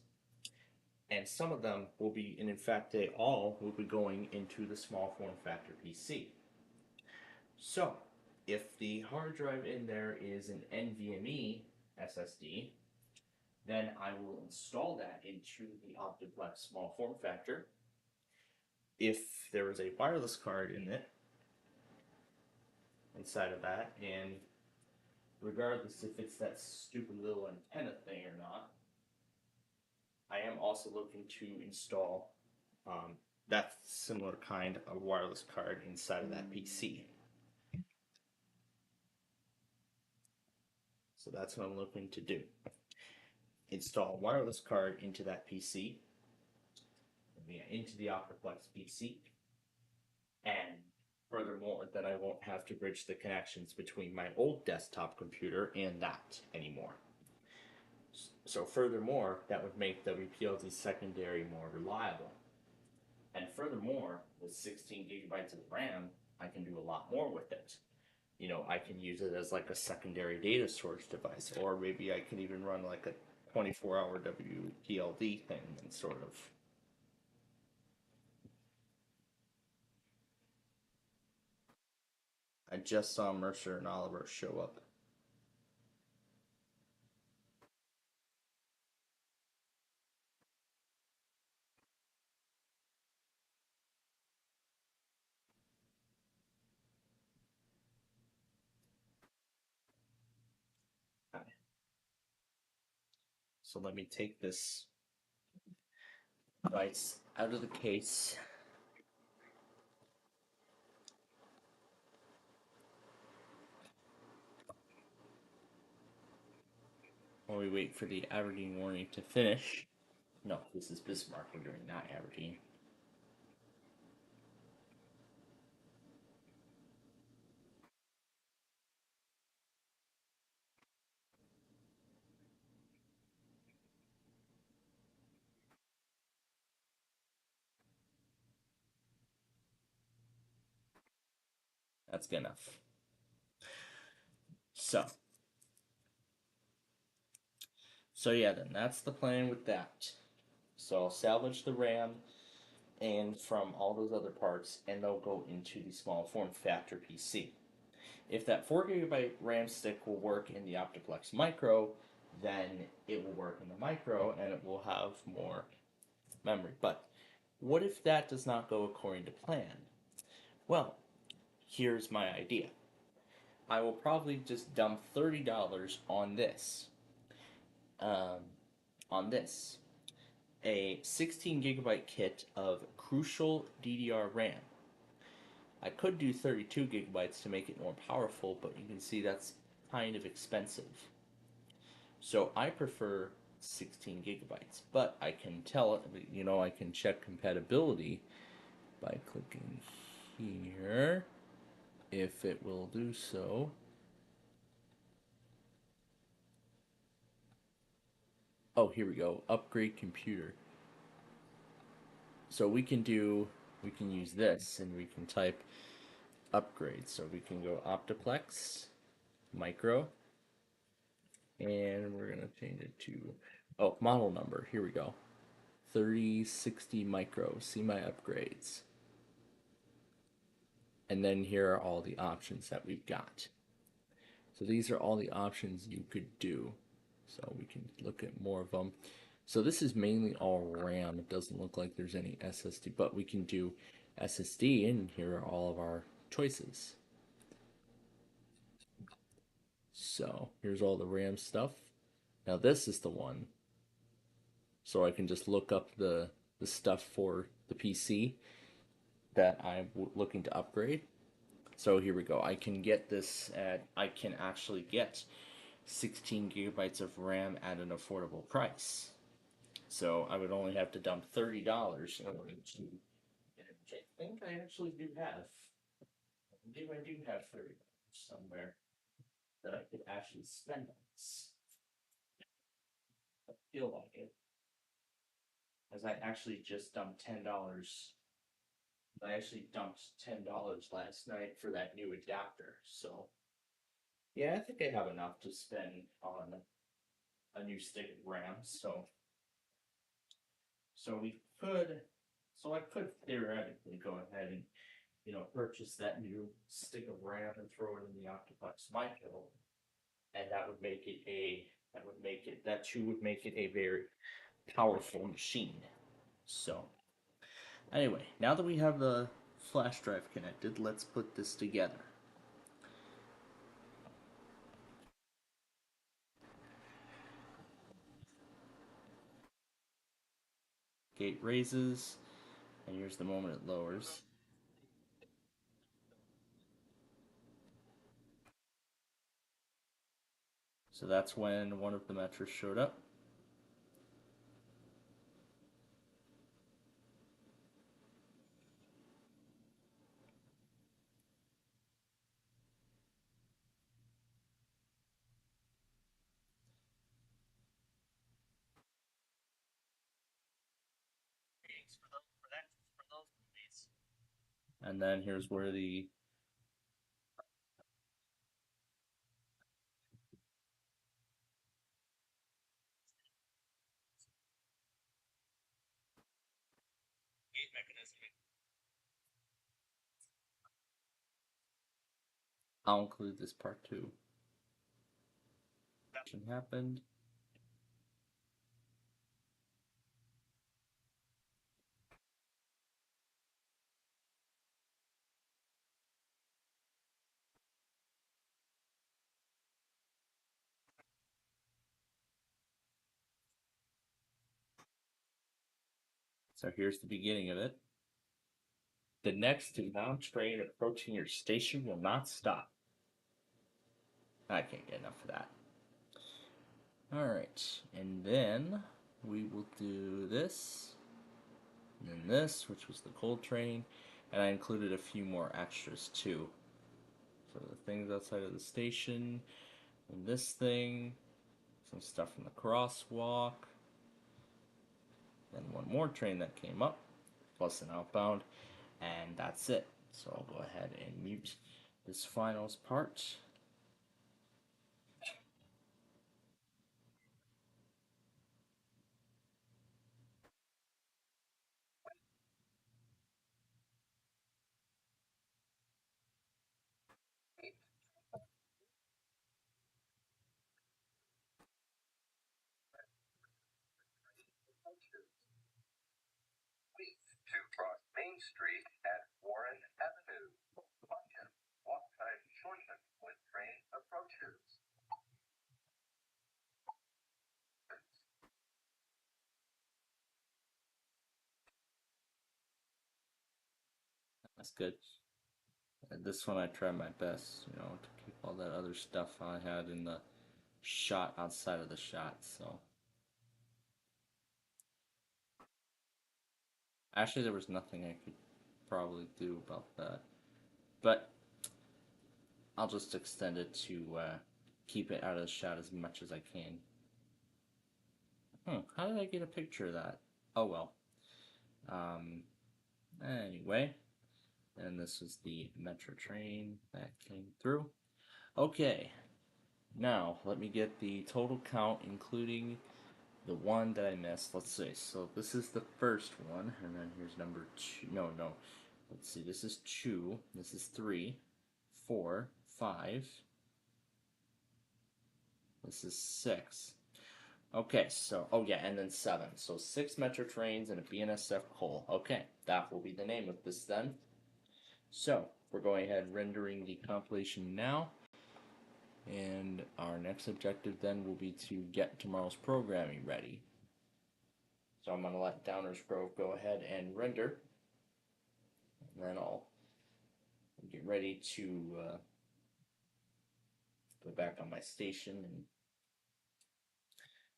And some of them will be, and in fact they all will be going into the small form factor PC. So, if the hard drive in there is an NVMe SSD, then I will install that into the Optiplex small form factor. If there is a wireless card in it, inside of that, and regardless if it's that stupid little antenna thing or not, I am also looking to install that similar kind of wireless card inside of that PC. So that's what I'm looking to do. Install a wireless card into that PC, into the Optiplex PC, and furthermore, that I won't have to bridge the connections between my old desktop computer and that anymore. So furthermore, that would make WPLD secondary more reliable. And furthermore, with 16 gigabytes of RAM, I can do a lot more with it. You know, I can use it as like a secondary data storage device, or maybe I can even run like a 24-hour WPLD thing and sort of. I just saw Mercer and Oliver show up. So let me take this device out of the case. While we wait for the Aberdeen warning to finish. No, this is Bismarck we're doing, not Aberdeen. That's good enough. So yeah, then that's the plan with that. So I'll salvage the RAM and from all those other parts, and they'll go into the small form factor PC. If that 4GB RAM stick will work in the Optiplex Micro, then it will work in the Micro and it will have more memory. But what if that does not go according to plan? Well, here's my idea. I will probably just dump $30 on this. A 16GB kit of Crucial DDR RAM. I could do 32GB to make it more powerful, but you can see that's kind of expensive. So I prefer 16GB, but I can tell it, I can check compatibility by clicking here, if it will do so. Oh, here we go, upgrade computer. So we can use this and we can type upgrade. So we can go Optiplex, Micro, and we're gonna change it to, model number, here we go. 3060 Micro, see my upgrades. And then here are all the options that we've got. So these are all the options you could do. So we can look at more of them. So this is mainly all RAM. It doesn't look like there's any SSD, but we can do SSD, and here are all of our choices. So here's all the RAM stuff. Now this is the one. So I can just look up the stuff for the PC that I'm looking to upgrade. So here we go. I can get this I can actually get 16GB of RAM at an affordable price. So I would only have to dump $30 in order to get it, which I think I actually do have. I believe I do have $30 somewhere that I could actually spend on this. I feel like it. As I actually just dumped $10. I actually dumped $10 last night for that new adapter. So yeah, I think I have enough to spend on a new stick of RAM. So I could theoretically go ahead and purchase that new stick of RAM and throw it in the Optiplex Micro, and that too would make it a very powerful machine. So anyway, now that we have the flash drive connected, let's put this together. Gate raises, and here's the moment it lowers. So that's when one of the metrics showed up. And then here's where the gate mechanism. I'll include this part too. Action happened. So here's the beginning of it. The next inbound train approaching your station will not stop. I can't get enough of that. Alright, and then we will do this, and then this, which was the coal train, and I included a few more extras too. So the things outside of the station, and this thing, some stuff from the crosswalk, then one more train that came up, plus an outbound, and that's it. So I'll go ahead and mute this finals part. Wait to cross Main Street at Warren Avenue. Caution, walk time shortened when train approaches. That's good. And this one I tried my best, you know, to keep all that other stuff I had in the shot outside of the shot, so. Actually, there was nothing I could probably do about that. But I'll just extend it to keep it out of the shot as much as I can. How did I get a picture of that? Oh well. Anyway, and this was the metro train that came through. Okay, now let me get the total count, including the one that I missed. Let's see. So this is the first one, and then here's number 2. No. Let's see. This is 2. This is 3, 4, 5. This is 6. Okay, so, oh yeah, and then 7. So 6 metro trains and a BNSF coal. Okay, that will be the name of this then. So, we're going ahead rendering the compilation now. And our next objective then will be to get tomorrow's programming ready. So I'm going to let Downers Grove go ahead and render. And then I'll get ready to go back on my station. And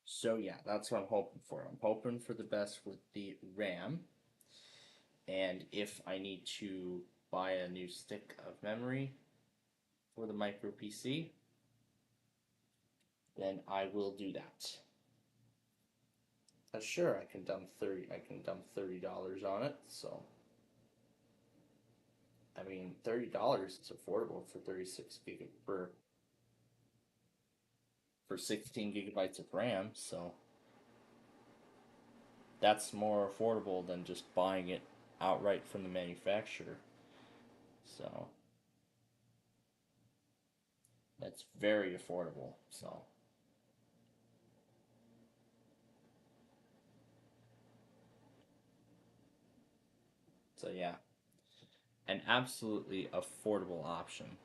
so yeah, that's what I'm hoping for. I'm hoping for the best with the RAM. And if I need to buy a new stick of memory for the micro PC, then I will do that. Sure, I can dump $30 on it, so I mean $30 is affordable for 36 gig for 16 gigabytes of RAM, so that's more affordable than just buying it outright from the manufacturer. So that's very affordable. So yeah, an absolutely affordable option.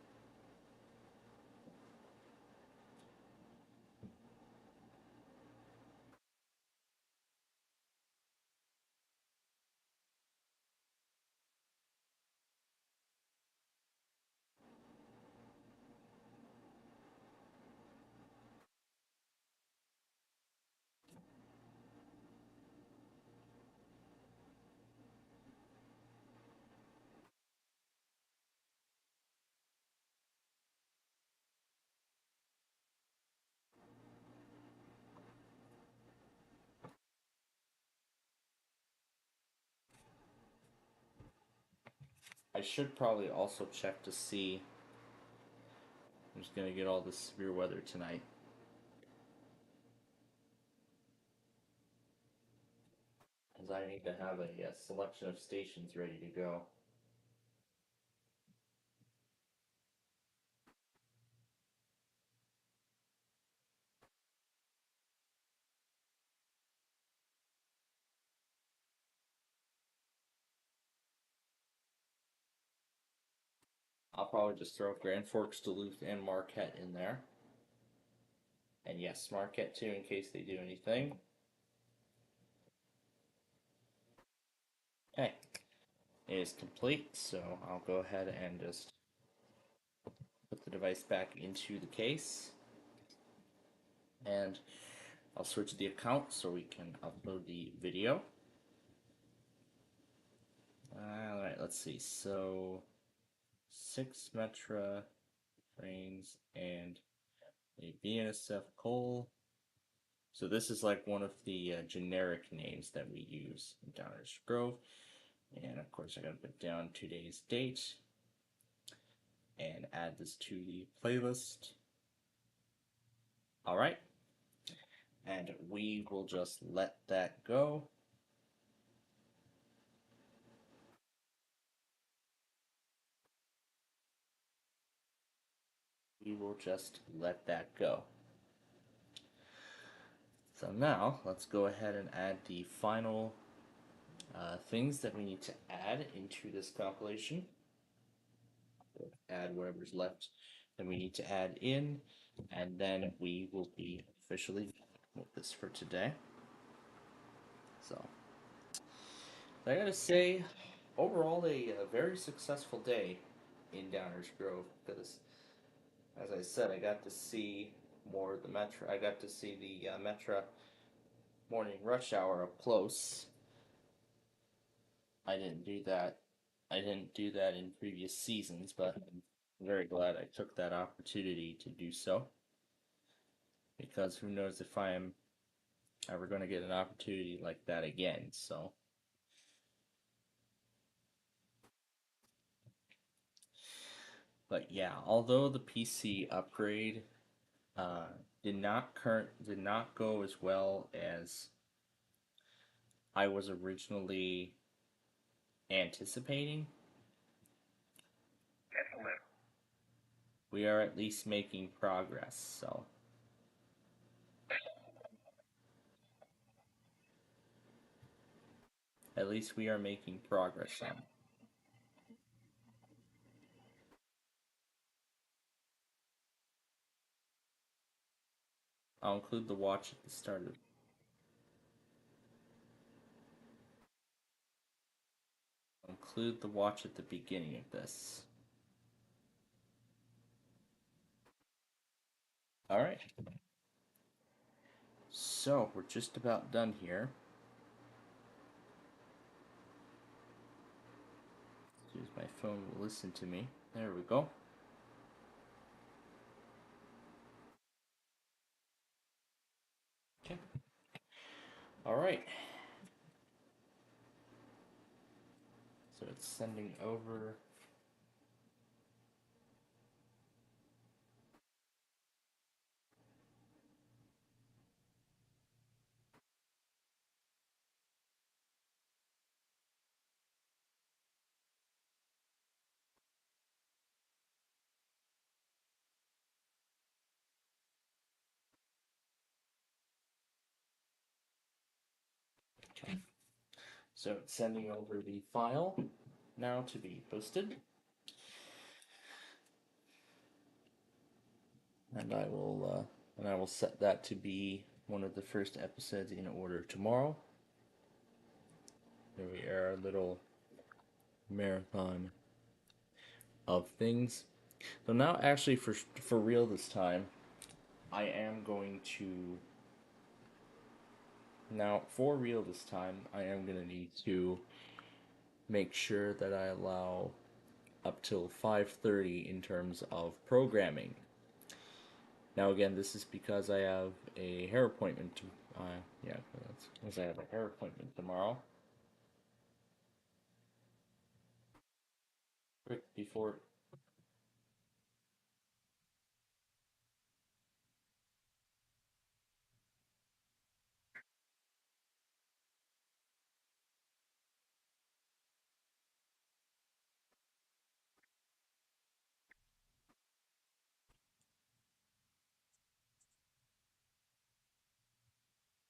I should probably also check to see who's going to get all this severe weather tonight. Because I need to have a selection of stations ready to go. I'll probably just throw Grand Forks, Duluth, and Marquette in there. And yes, Marquette too, in case they do anything. Okay, it is complete, so I'll go ahead and just put the device back into the case. And I'll switch the account so we can upload the video. Alright, let's see. So, 6 Metra trains and a BNSF coal. So this is like one of the generic names that we use in Downers Grove. And of course I gotta put down today's date and add this to the playlist. Alright. And we will just let that go. We will just let that go. So now, let's go ahead and add the final things that we need to add into this compilation. Add whatever's left that we need to add in, and then we will be officially done with this for today. So, I gotta say, overall a very successful day in Downers Grove, because, as I said, I got to see more of the Metra. I got to see the Metra morning rush hour up close. I didn't do that in previous seasons, but I'm very glad I took that opportunity to do so, because who knows if I am ever going to get an opportunity like that again. So but yeah, although the PC upgrade did not go as well as I was originally anticipating, we are at least making progress. So at least we are making progress on it. I'll include the watch at the start of include the watch at the beginning of this. Alright. So, we're just about done here. As soon as my phone will listen to me. There we go. Okay. Alright. So it's sending over. Okay. So it's sending over the file now to be posted. And I will set that to be one of the first episodes in order tomorrow. Here we are, our little marathon of things. So now, actually, for real this time, I am going to. Now, for real this time, I am going to need to make sure that I allow up till 5:30 in terms of programming. Now, again, this is because I have a hair appointment. Yeah, that's because I have a hair appointment tomorrow. Quick before.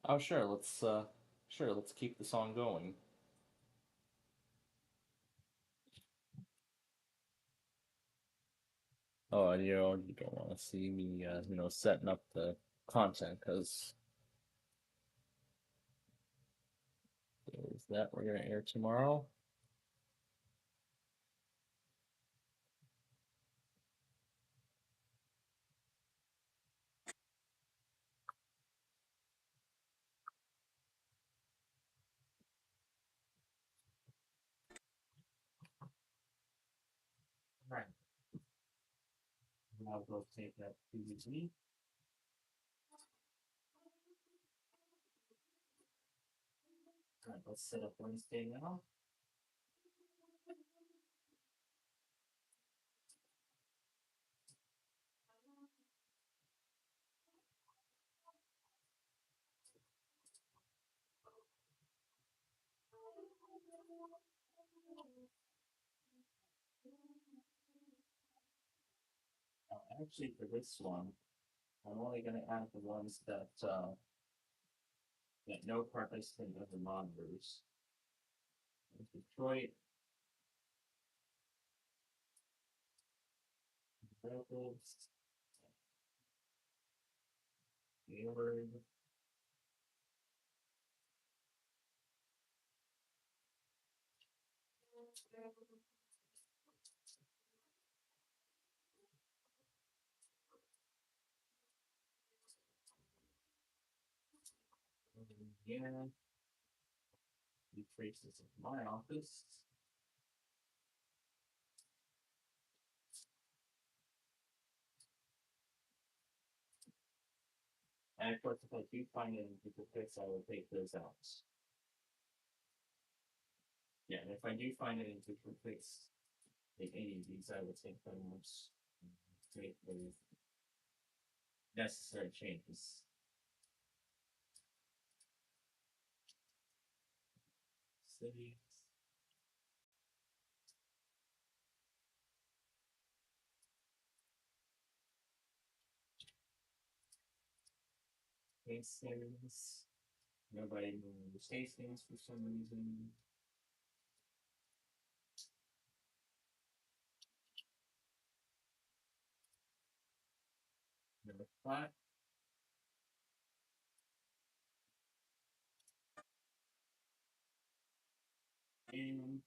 Oh, sure. Let's keep this on going. Oh, and you don't want to see me, setting up the content, because there's that we're going to air tomorrow. Right. Now go take that PVG. All right, let's set up Wednesday now. Actually, for this one, I'm only going to add the ones that no participant of the monitors. Detroit, Rebels, Hayward, Indiana, the traces of my office. And of course, if I do find any duplicates, I will take those out. Yeah, and if I do find any duplicates in any of these, I will take them out to make the necessary changes. City. Hastings. Nobody knows Hastings for some reason. Number 5. And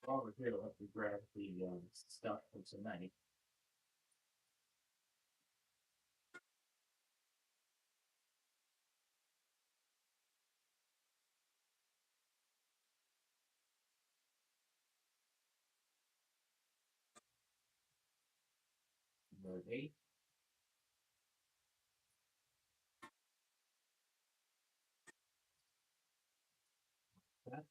over here, let me grab the stuff for tonight. Number 8. That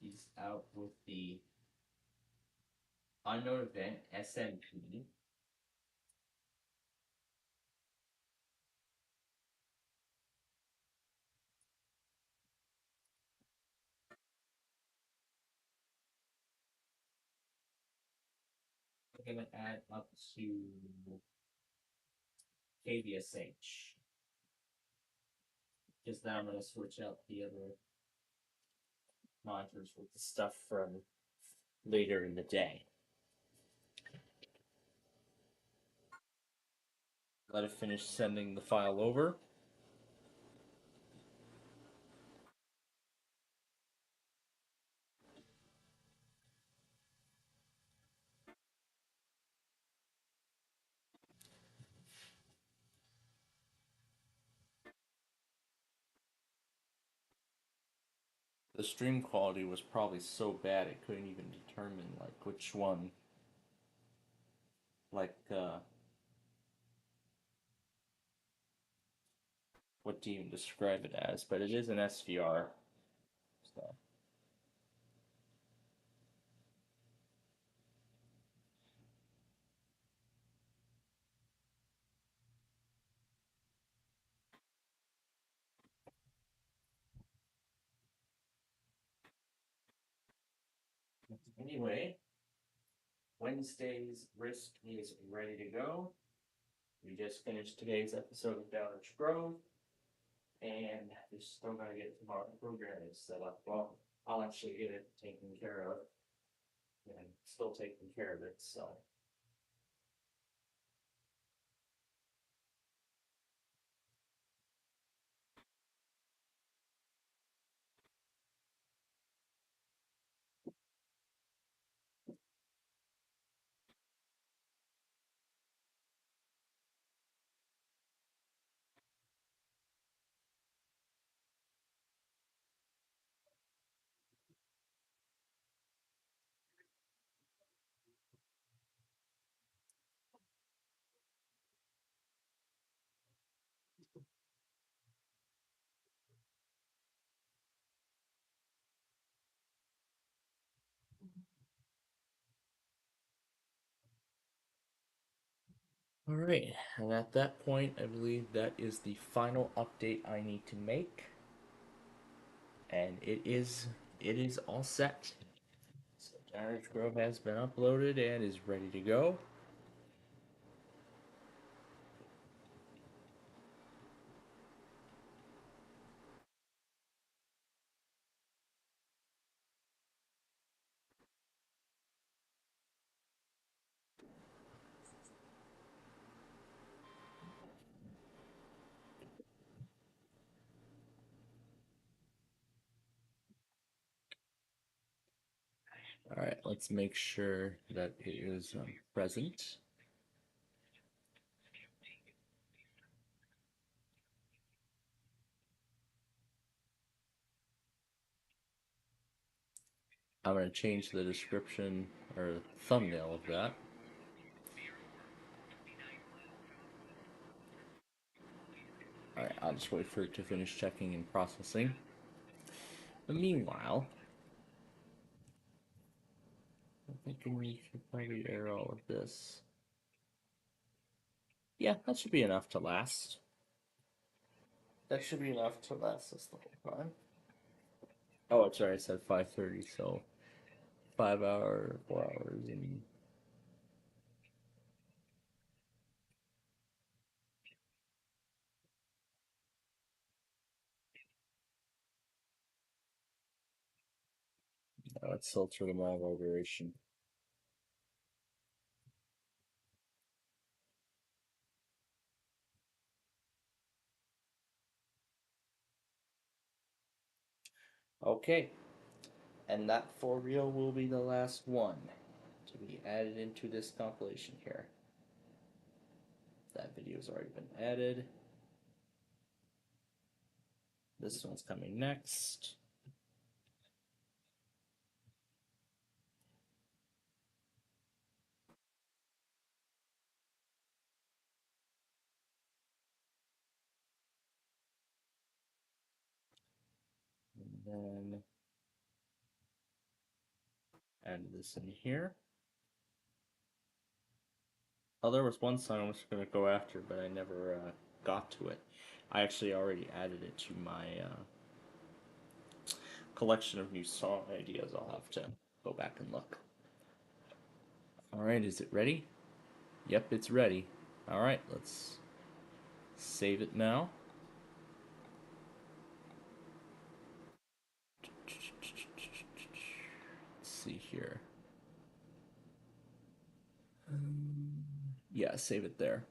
is out with the unknown event SMP. We're going to add up to KVSH. Just now I'm going to switch out the other monitors with the stuff from later in the day. Let it finish sending the file over. The stream quality was probably so bad it couldn't even determine like which one, like what to even describe it as, but it is an SVR. So. Anyway, Wednesday's risk is ready to go. We just finished today's episode of Downers Grove, and just still gotta get tomorrow's program set up. Well, I'll actually get it taken care of, and still taking care of it, so. All right, and at that point, I believe that is the final update I need to make, and it is all set. So Downers Grove has been uploaded and is ready to go. All right, let's make sure that it is present. I'm going to change the description or thumbnail of that. Alright, I'll just wait for it to finish checking and processing. But meanwhile, I'm thinking we should probably air all of this. Yeah, that should be enough to last. That should be enough to last us the whole time. Oh, it's right, I said 5:30, so 5 hours, 4 hours, and let's filter them all by duration. Okay, and that for real will be the last one to be added into this compilation here. That video's already been added. This one's coming next. And then add this in here. Oh, there was one song I was going to go after, but I never got to it. I actually already added it to my collection of new song ideas. I'll have to go back and look. Alright, is it ready? Yep, it's ready. Alright, let's save it now. Let's see here. Yeah, save it there.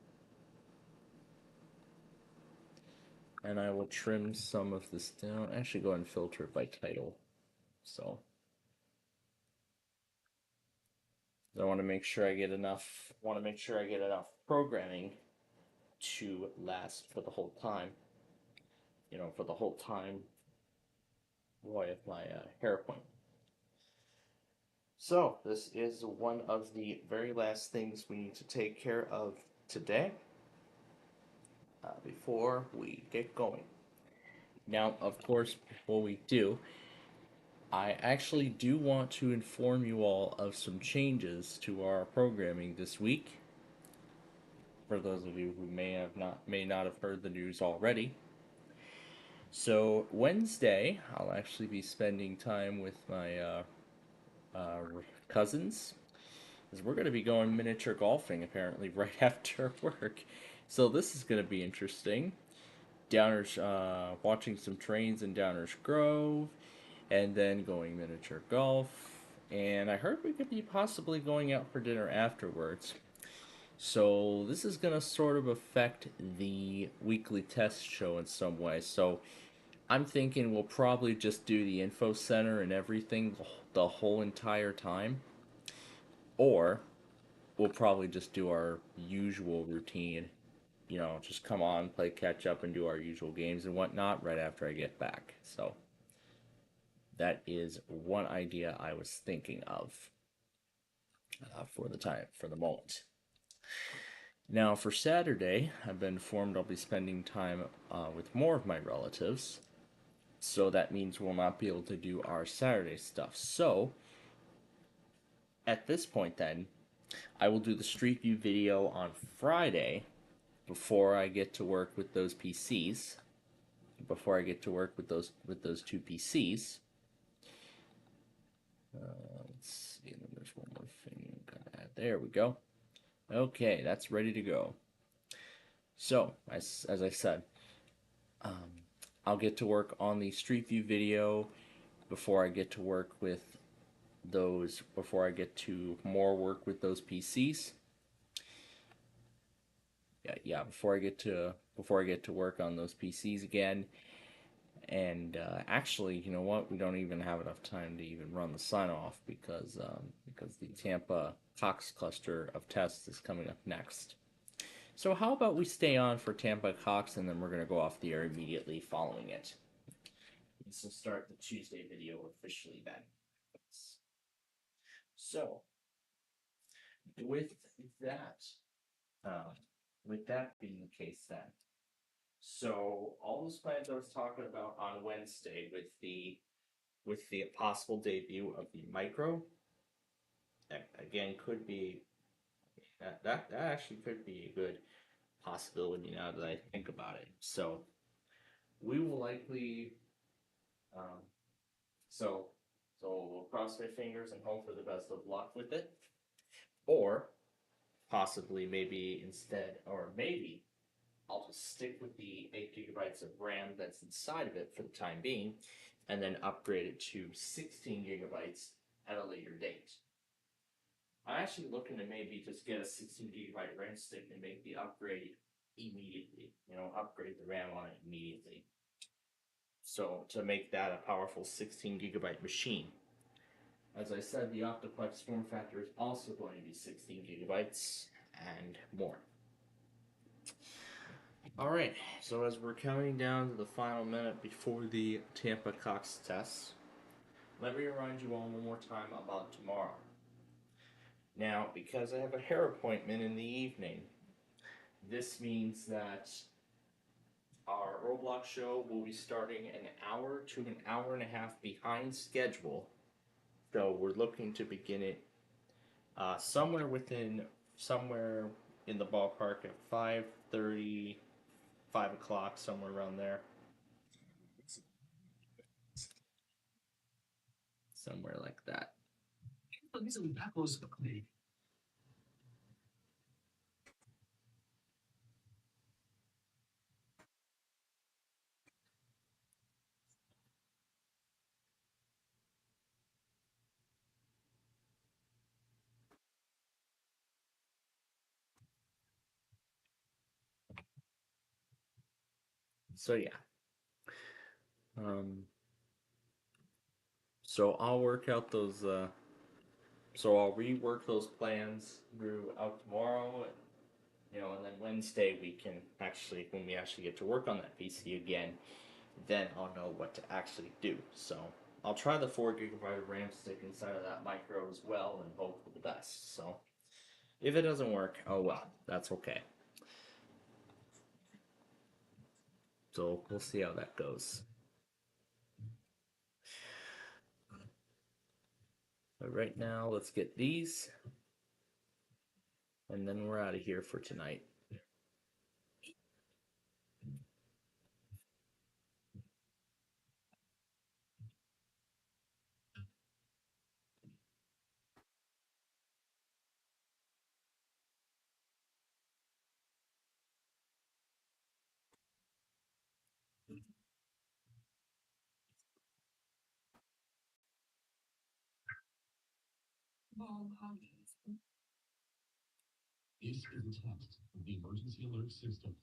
And I will trim some of this down. Actually, go ahead and filter it by title. So I want to make sure I get enough. Programming to last for the whole time. You know, for the whole time. Boy, of my hair appointment. So this is one of the very last things we need to take care of today. before we get going. Now, of course, before we do, I actually do want to inform you all of some changes to our programming this week. For those of you who may not have heard the news already. So Wednesday, I'll actually be spending time with my cousins, as we're going to be going miniature golfing apparently right after work. So this is going to be interesting. Downers, watching some trains in Downers Grove, and then going miniature golf. And I heard we could be possibly going out for dinner afterwards. So this is going to sort of affect the weekly test show in some way. So I'm thinking we'll probably just do the info center and everything the whole entire time. Or we'll probably just do our usual routine. You know, just come on, play catch up, and do our usual games and whatnot right after I get back. So that is one idea I was thinking of for the moment. Now for Saturday, I've been informed I'll be spending time with more of my relatives. So that means we'll not be able to do our Saturday stuff. So at this point then, I will do the Street View video on Friday before I get to work with those PCs. Before I get to work with those two PCs. Let's see, there's one more thing I'm gonna add. There we go. Okay, that's ready to go. So, as I said, I'll get to work on the Street View video before I get to work with those. Before I get to more work with those PCs. Yeah. Before I get to work on those PCs again. And actually, you know what? We don't even have enough time to even run the sign off because the Tampa Cox cluster of tests is coming up next. So how about we stay on for Tampa Cox, and then we're going to go off the air immediately following it. This will start the Tuesday video officially then. So with that being the case then. So all those plans I was talking about on Wednesday with the possible debut of the Micro, that again could be that actually could be a good possibility now that I think about it. So we will likely so we'll cross my fingers and hope for the best of luck with it. Or possibly maybe I'll just stick with the 8 gigabytes of RAM that's inside of it for the time being, and then upgrade it to 16 gigabytes at a later date. I'm actually looking to maybe just get a 16 gigabyte RAM stick and make the upgrade immediately. Upgrade the RAM on it immediately. So to make that a powerful 16 gigabyte machine. As I said, the Optiplex form factor is also going to be 16 gigabytes and more. Alright, so as we're counting down to the final minute before the Tampa Cox test, let me remind you all one more time about tomorrow. Now, because I have a hair appointment in the evening, this means that our Roblox show will be starting an hour to an hour and a half behind schedule. So we're looking to begin it somewhere in the ballpark of 5:30, 5 o'clock, somewhere around there. Somewhere like that. So yeah. So I'll work out those. So I'll rework those plans out tomorrow, and then Wednesday when we actually get to work on that PC again, then I'll know what to actually do. So I'll try the 4 gigabyte RAM stick inside of that Micro as well and hope for the best. So if it doesn't work, oh well, that's okay. So we'll see how that goes. But right now, let's get these, and then we're out of here for tonight. This is a test of the emergency alert system.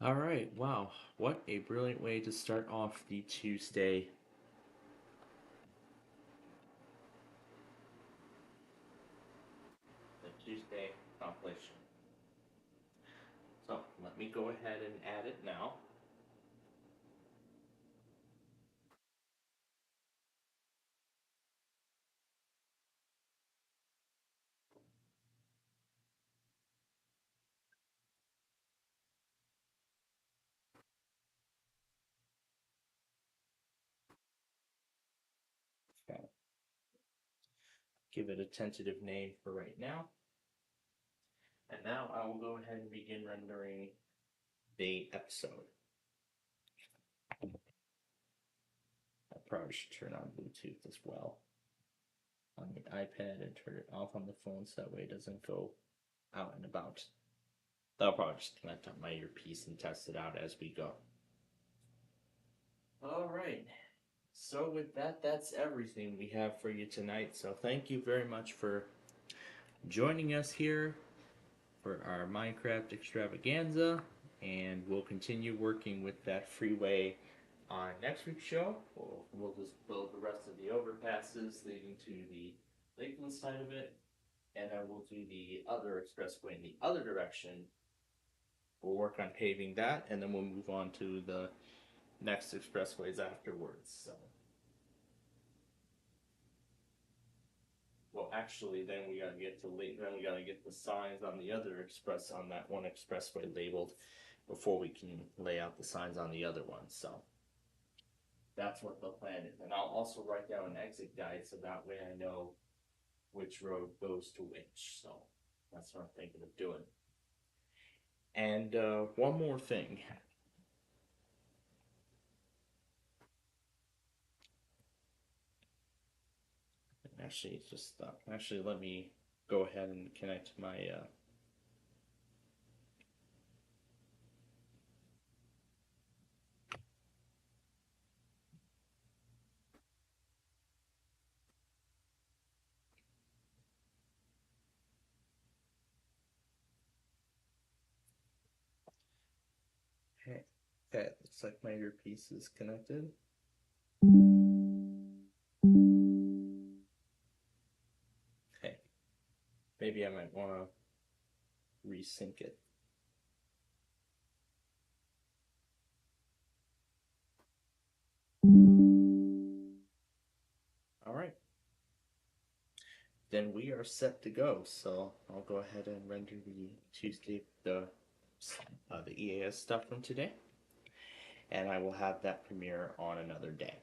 All right, wow, what a brilliant way to start off the Tuesday. The Tuesday compilation. So let me go ahead and add it now. Okay. Give it a tentative name for right now. And now I will go ahead and begin rendering the episode. I probably should turn on Bluetooth as well on the iPad and turn it off on the phone so that way it doesn't go out and about. I'll probably just connect up my earpiece and test it out as we go. All right. So with that, that's everything we have for you tonight. So thank you very much for joining us here for our Minecraft extravaganza, and we'll continue working with that freeway on next week's show. We'll just build the rest of the overpasses leading to the Lakeland side of it, and then we'll do the other expressway in the other direction. We'll work on paving that, and then we'll move on to the next expressways afterwards. So, well, actually, then we gotta get the signs on the other on that one expressway labeled before we can lay out the signs on the other ones. So that's what the plan is, and I'll also write down an exit guide so that way I know which road goes to which. So that's what I'm thinking of doing. And one more thing. Actually, it's just actually, let me go ahead and connect my Okay, looks like my earpiece is connected. Okay, maybe I might want to resync it. All right. Then we are set to go. So I'll go ahead and render the Tuesday, the EAS stuff from today, and I will have that premiere on another day.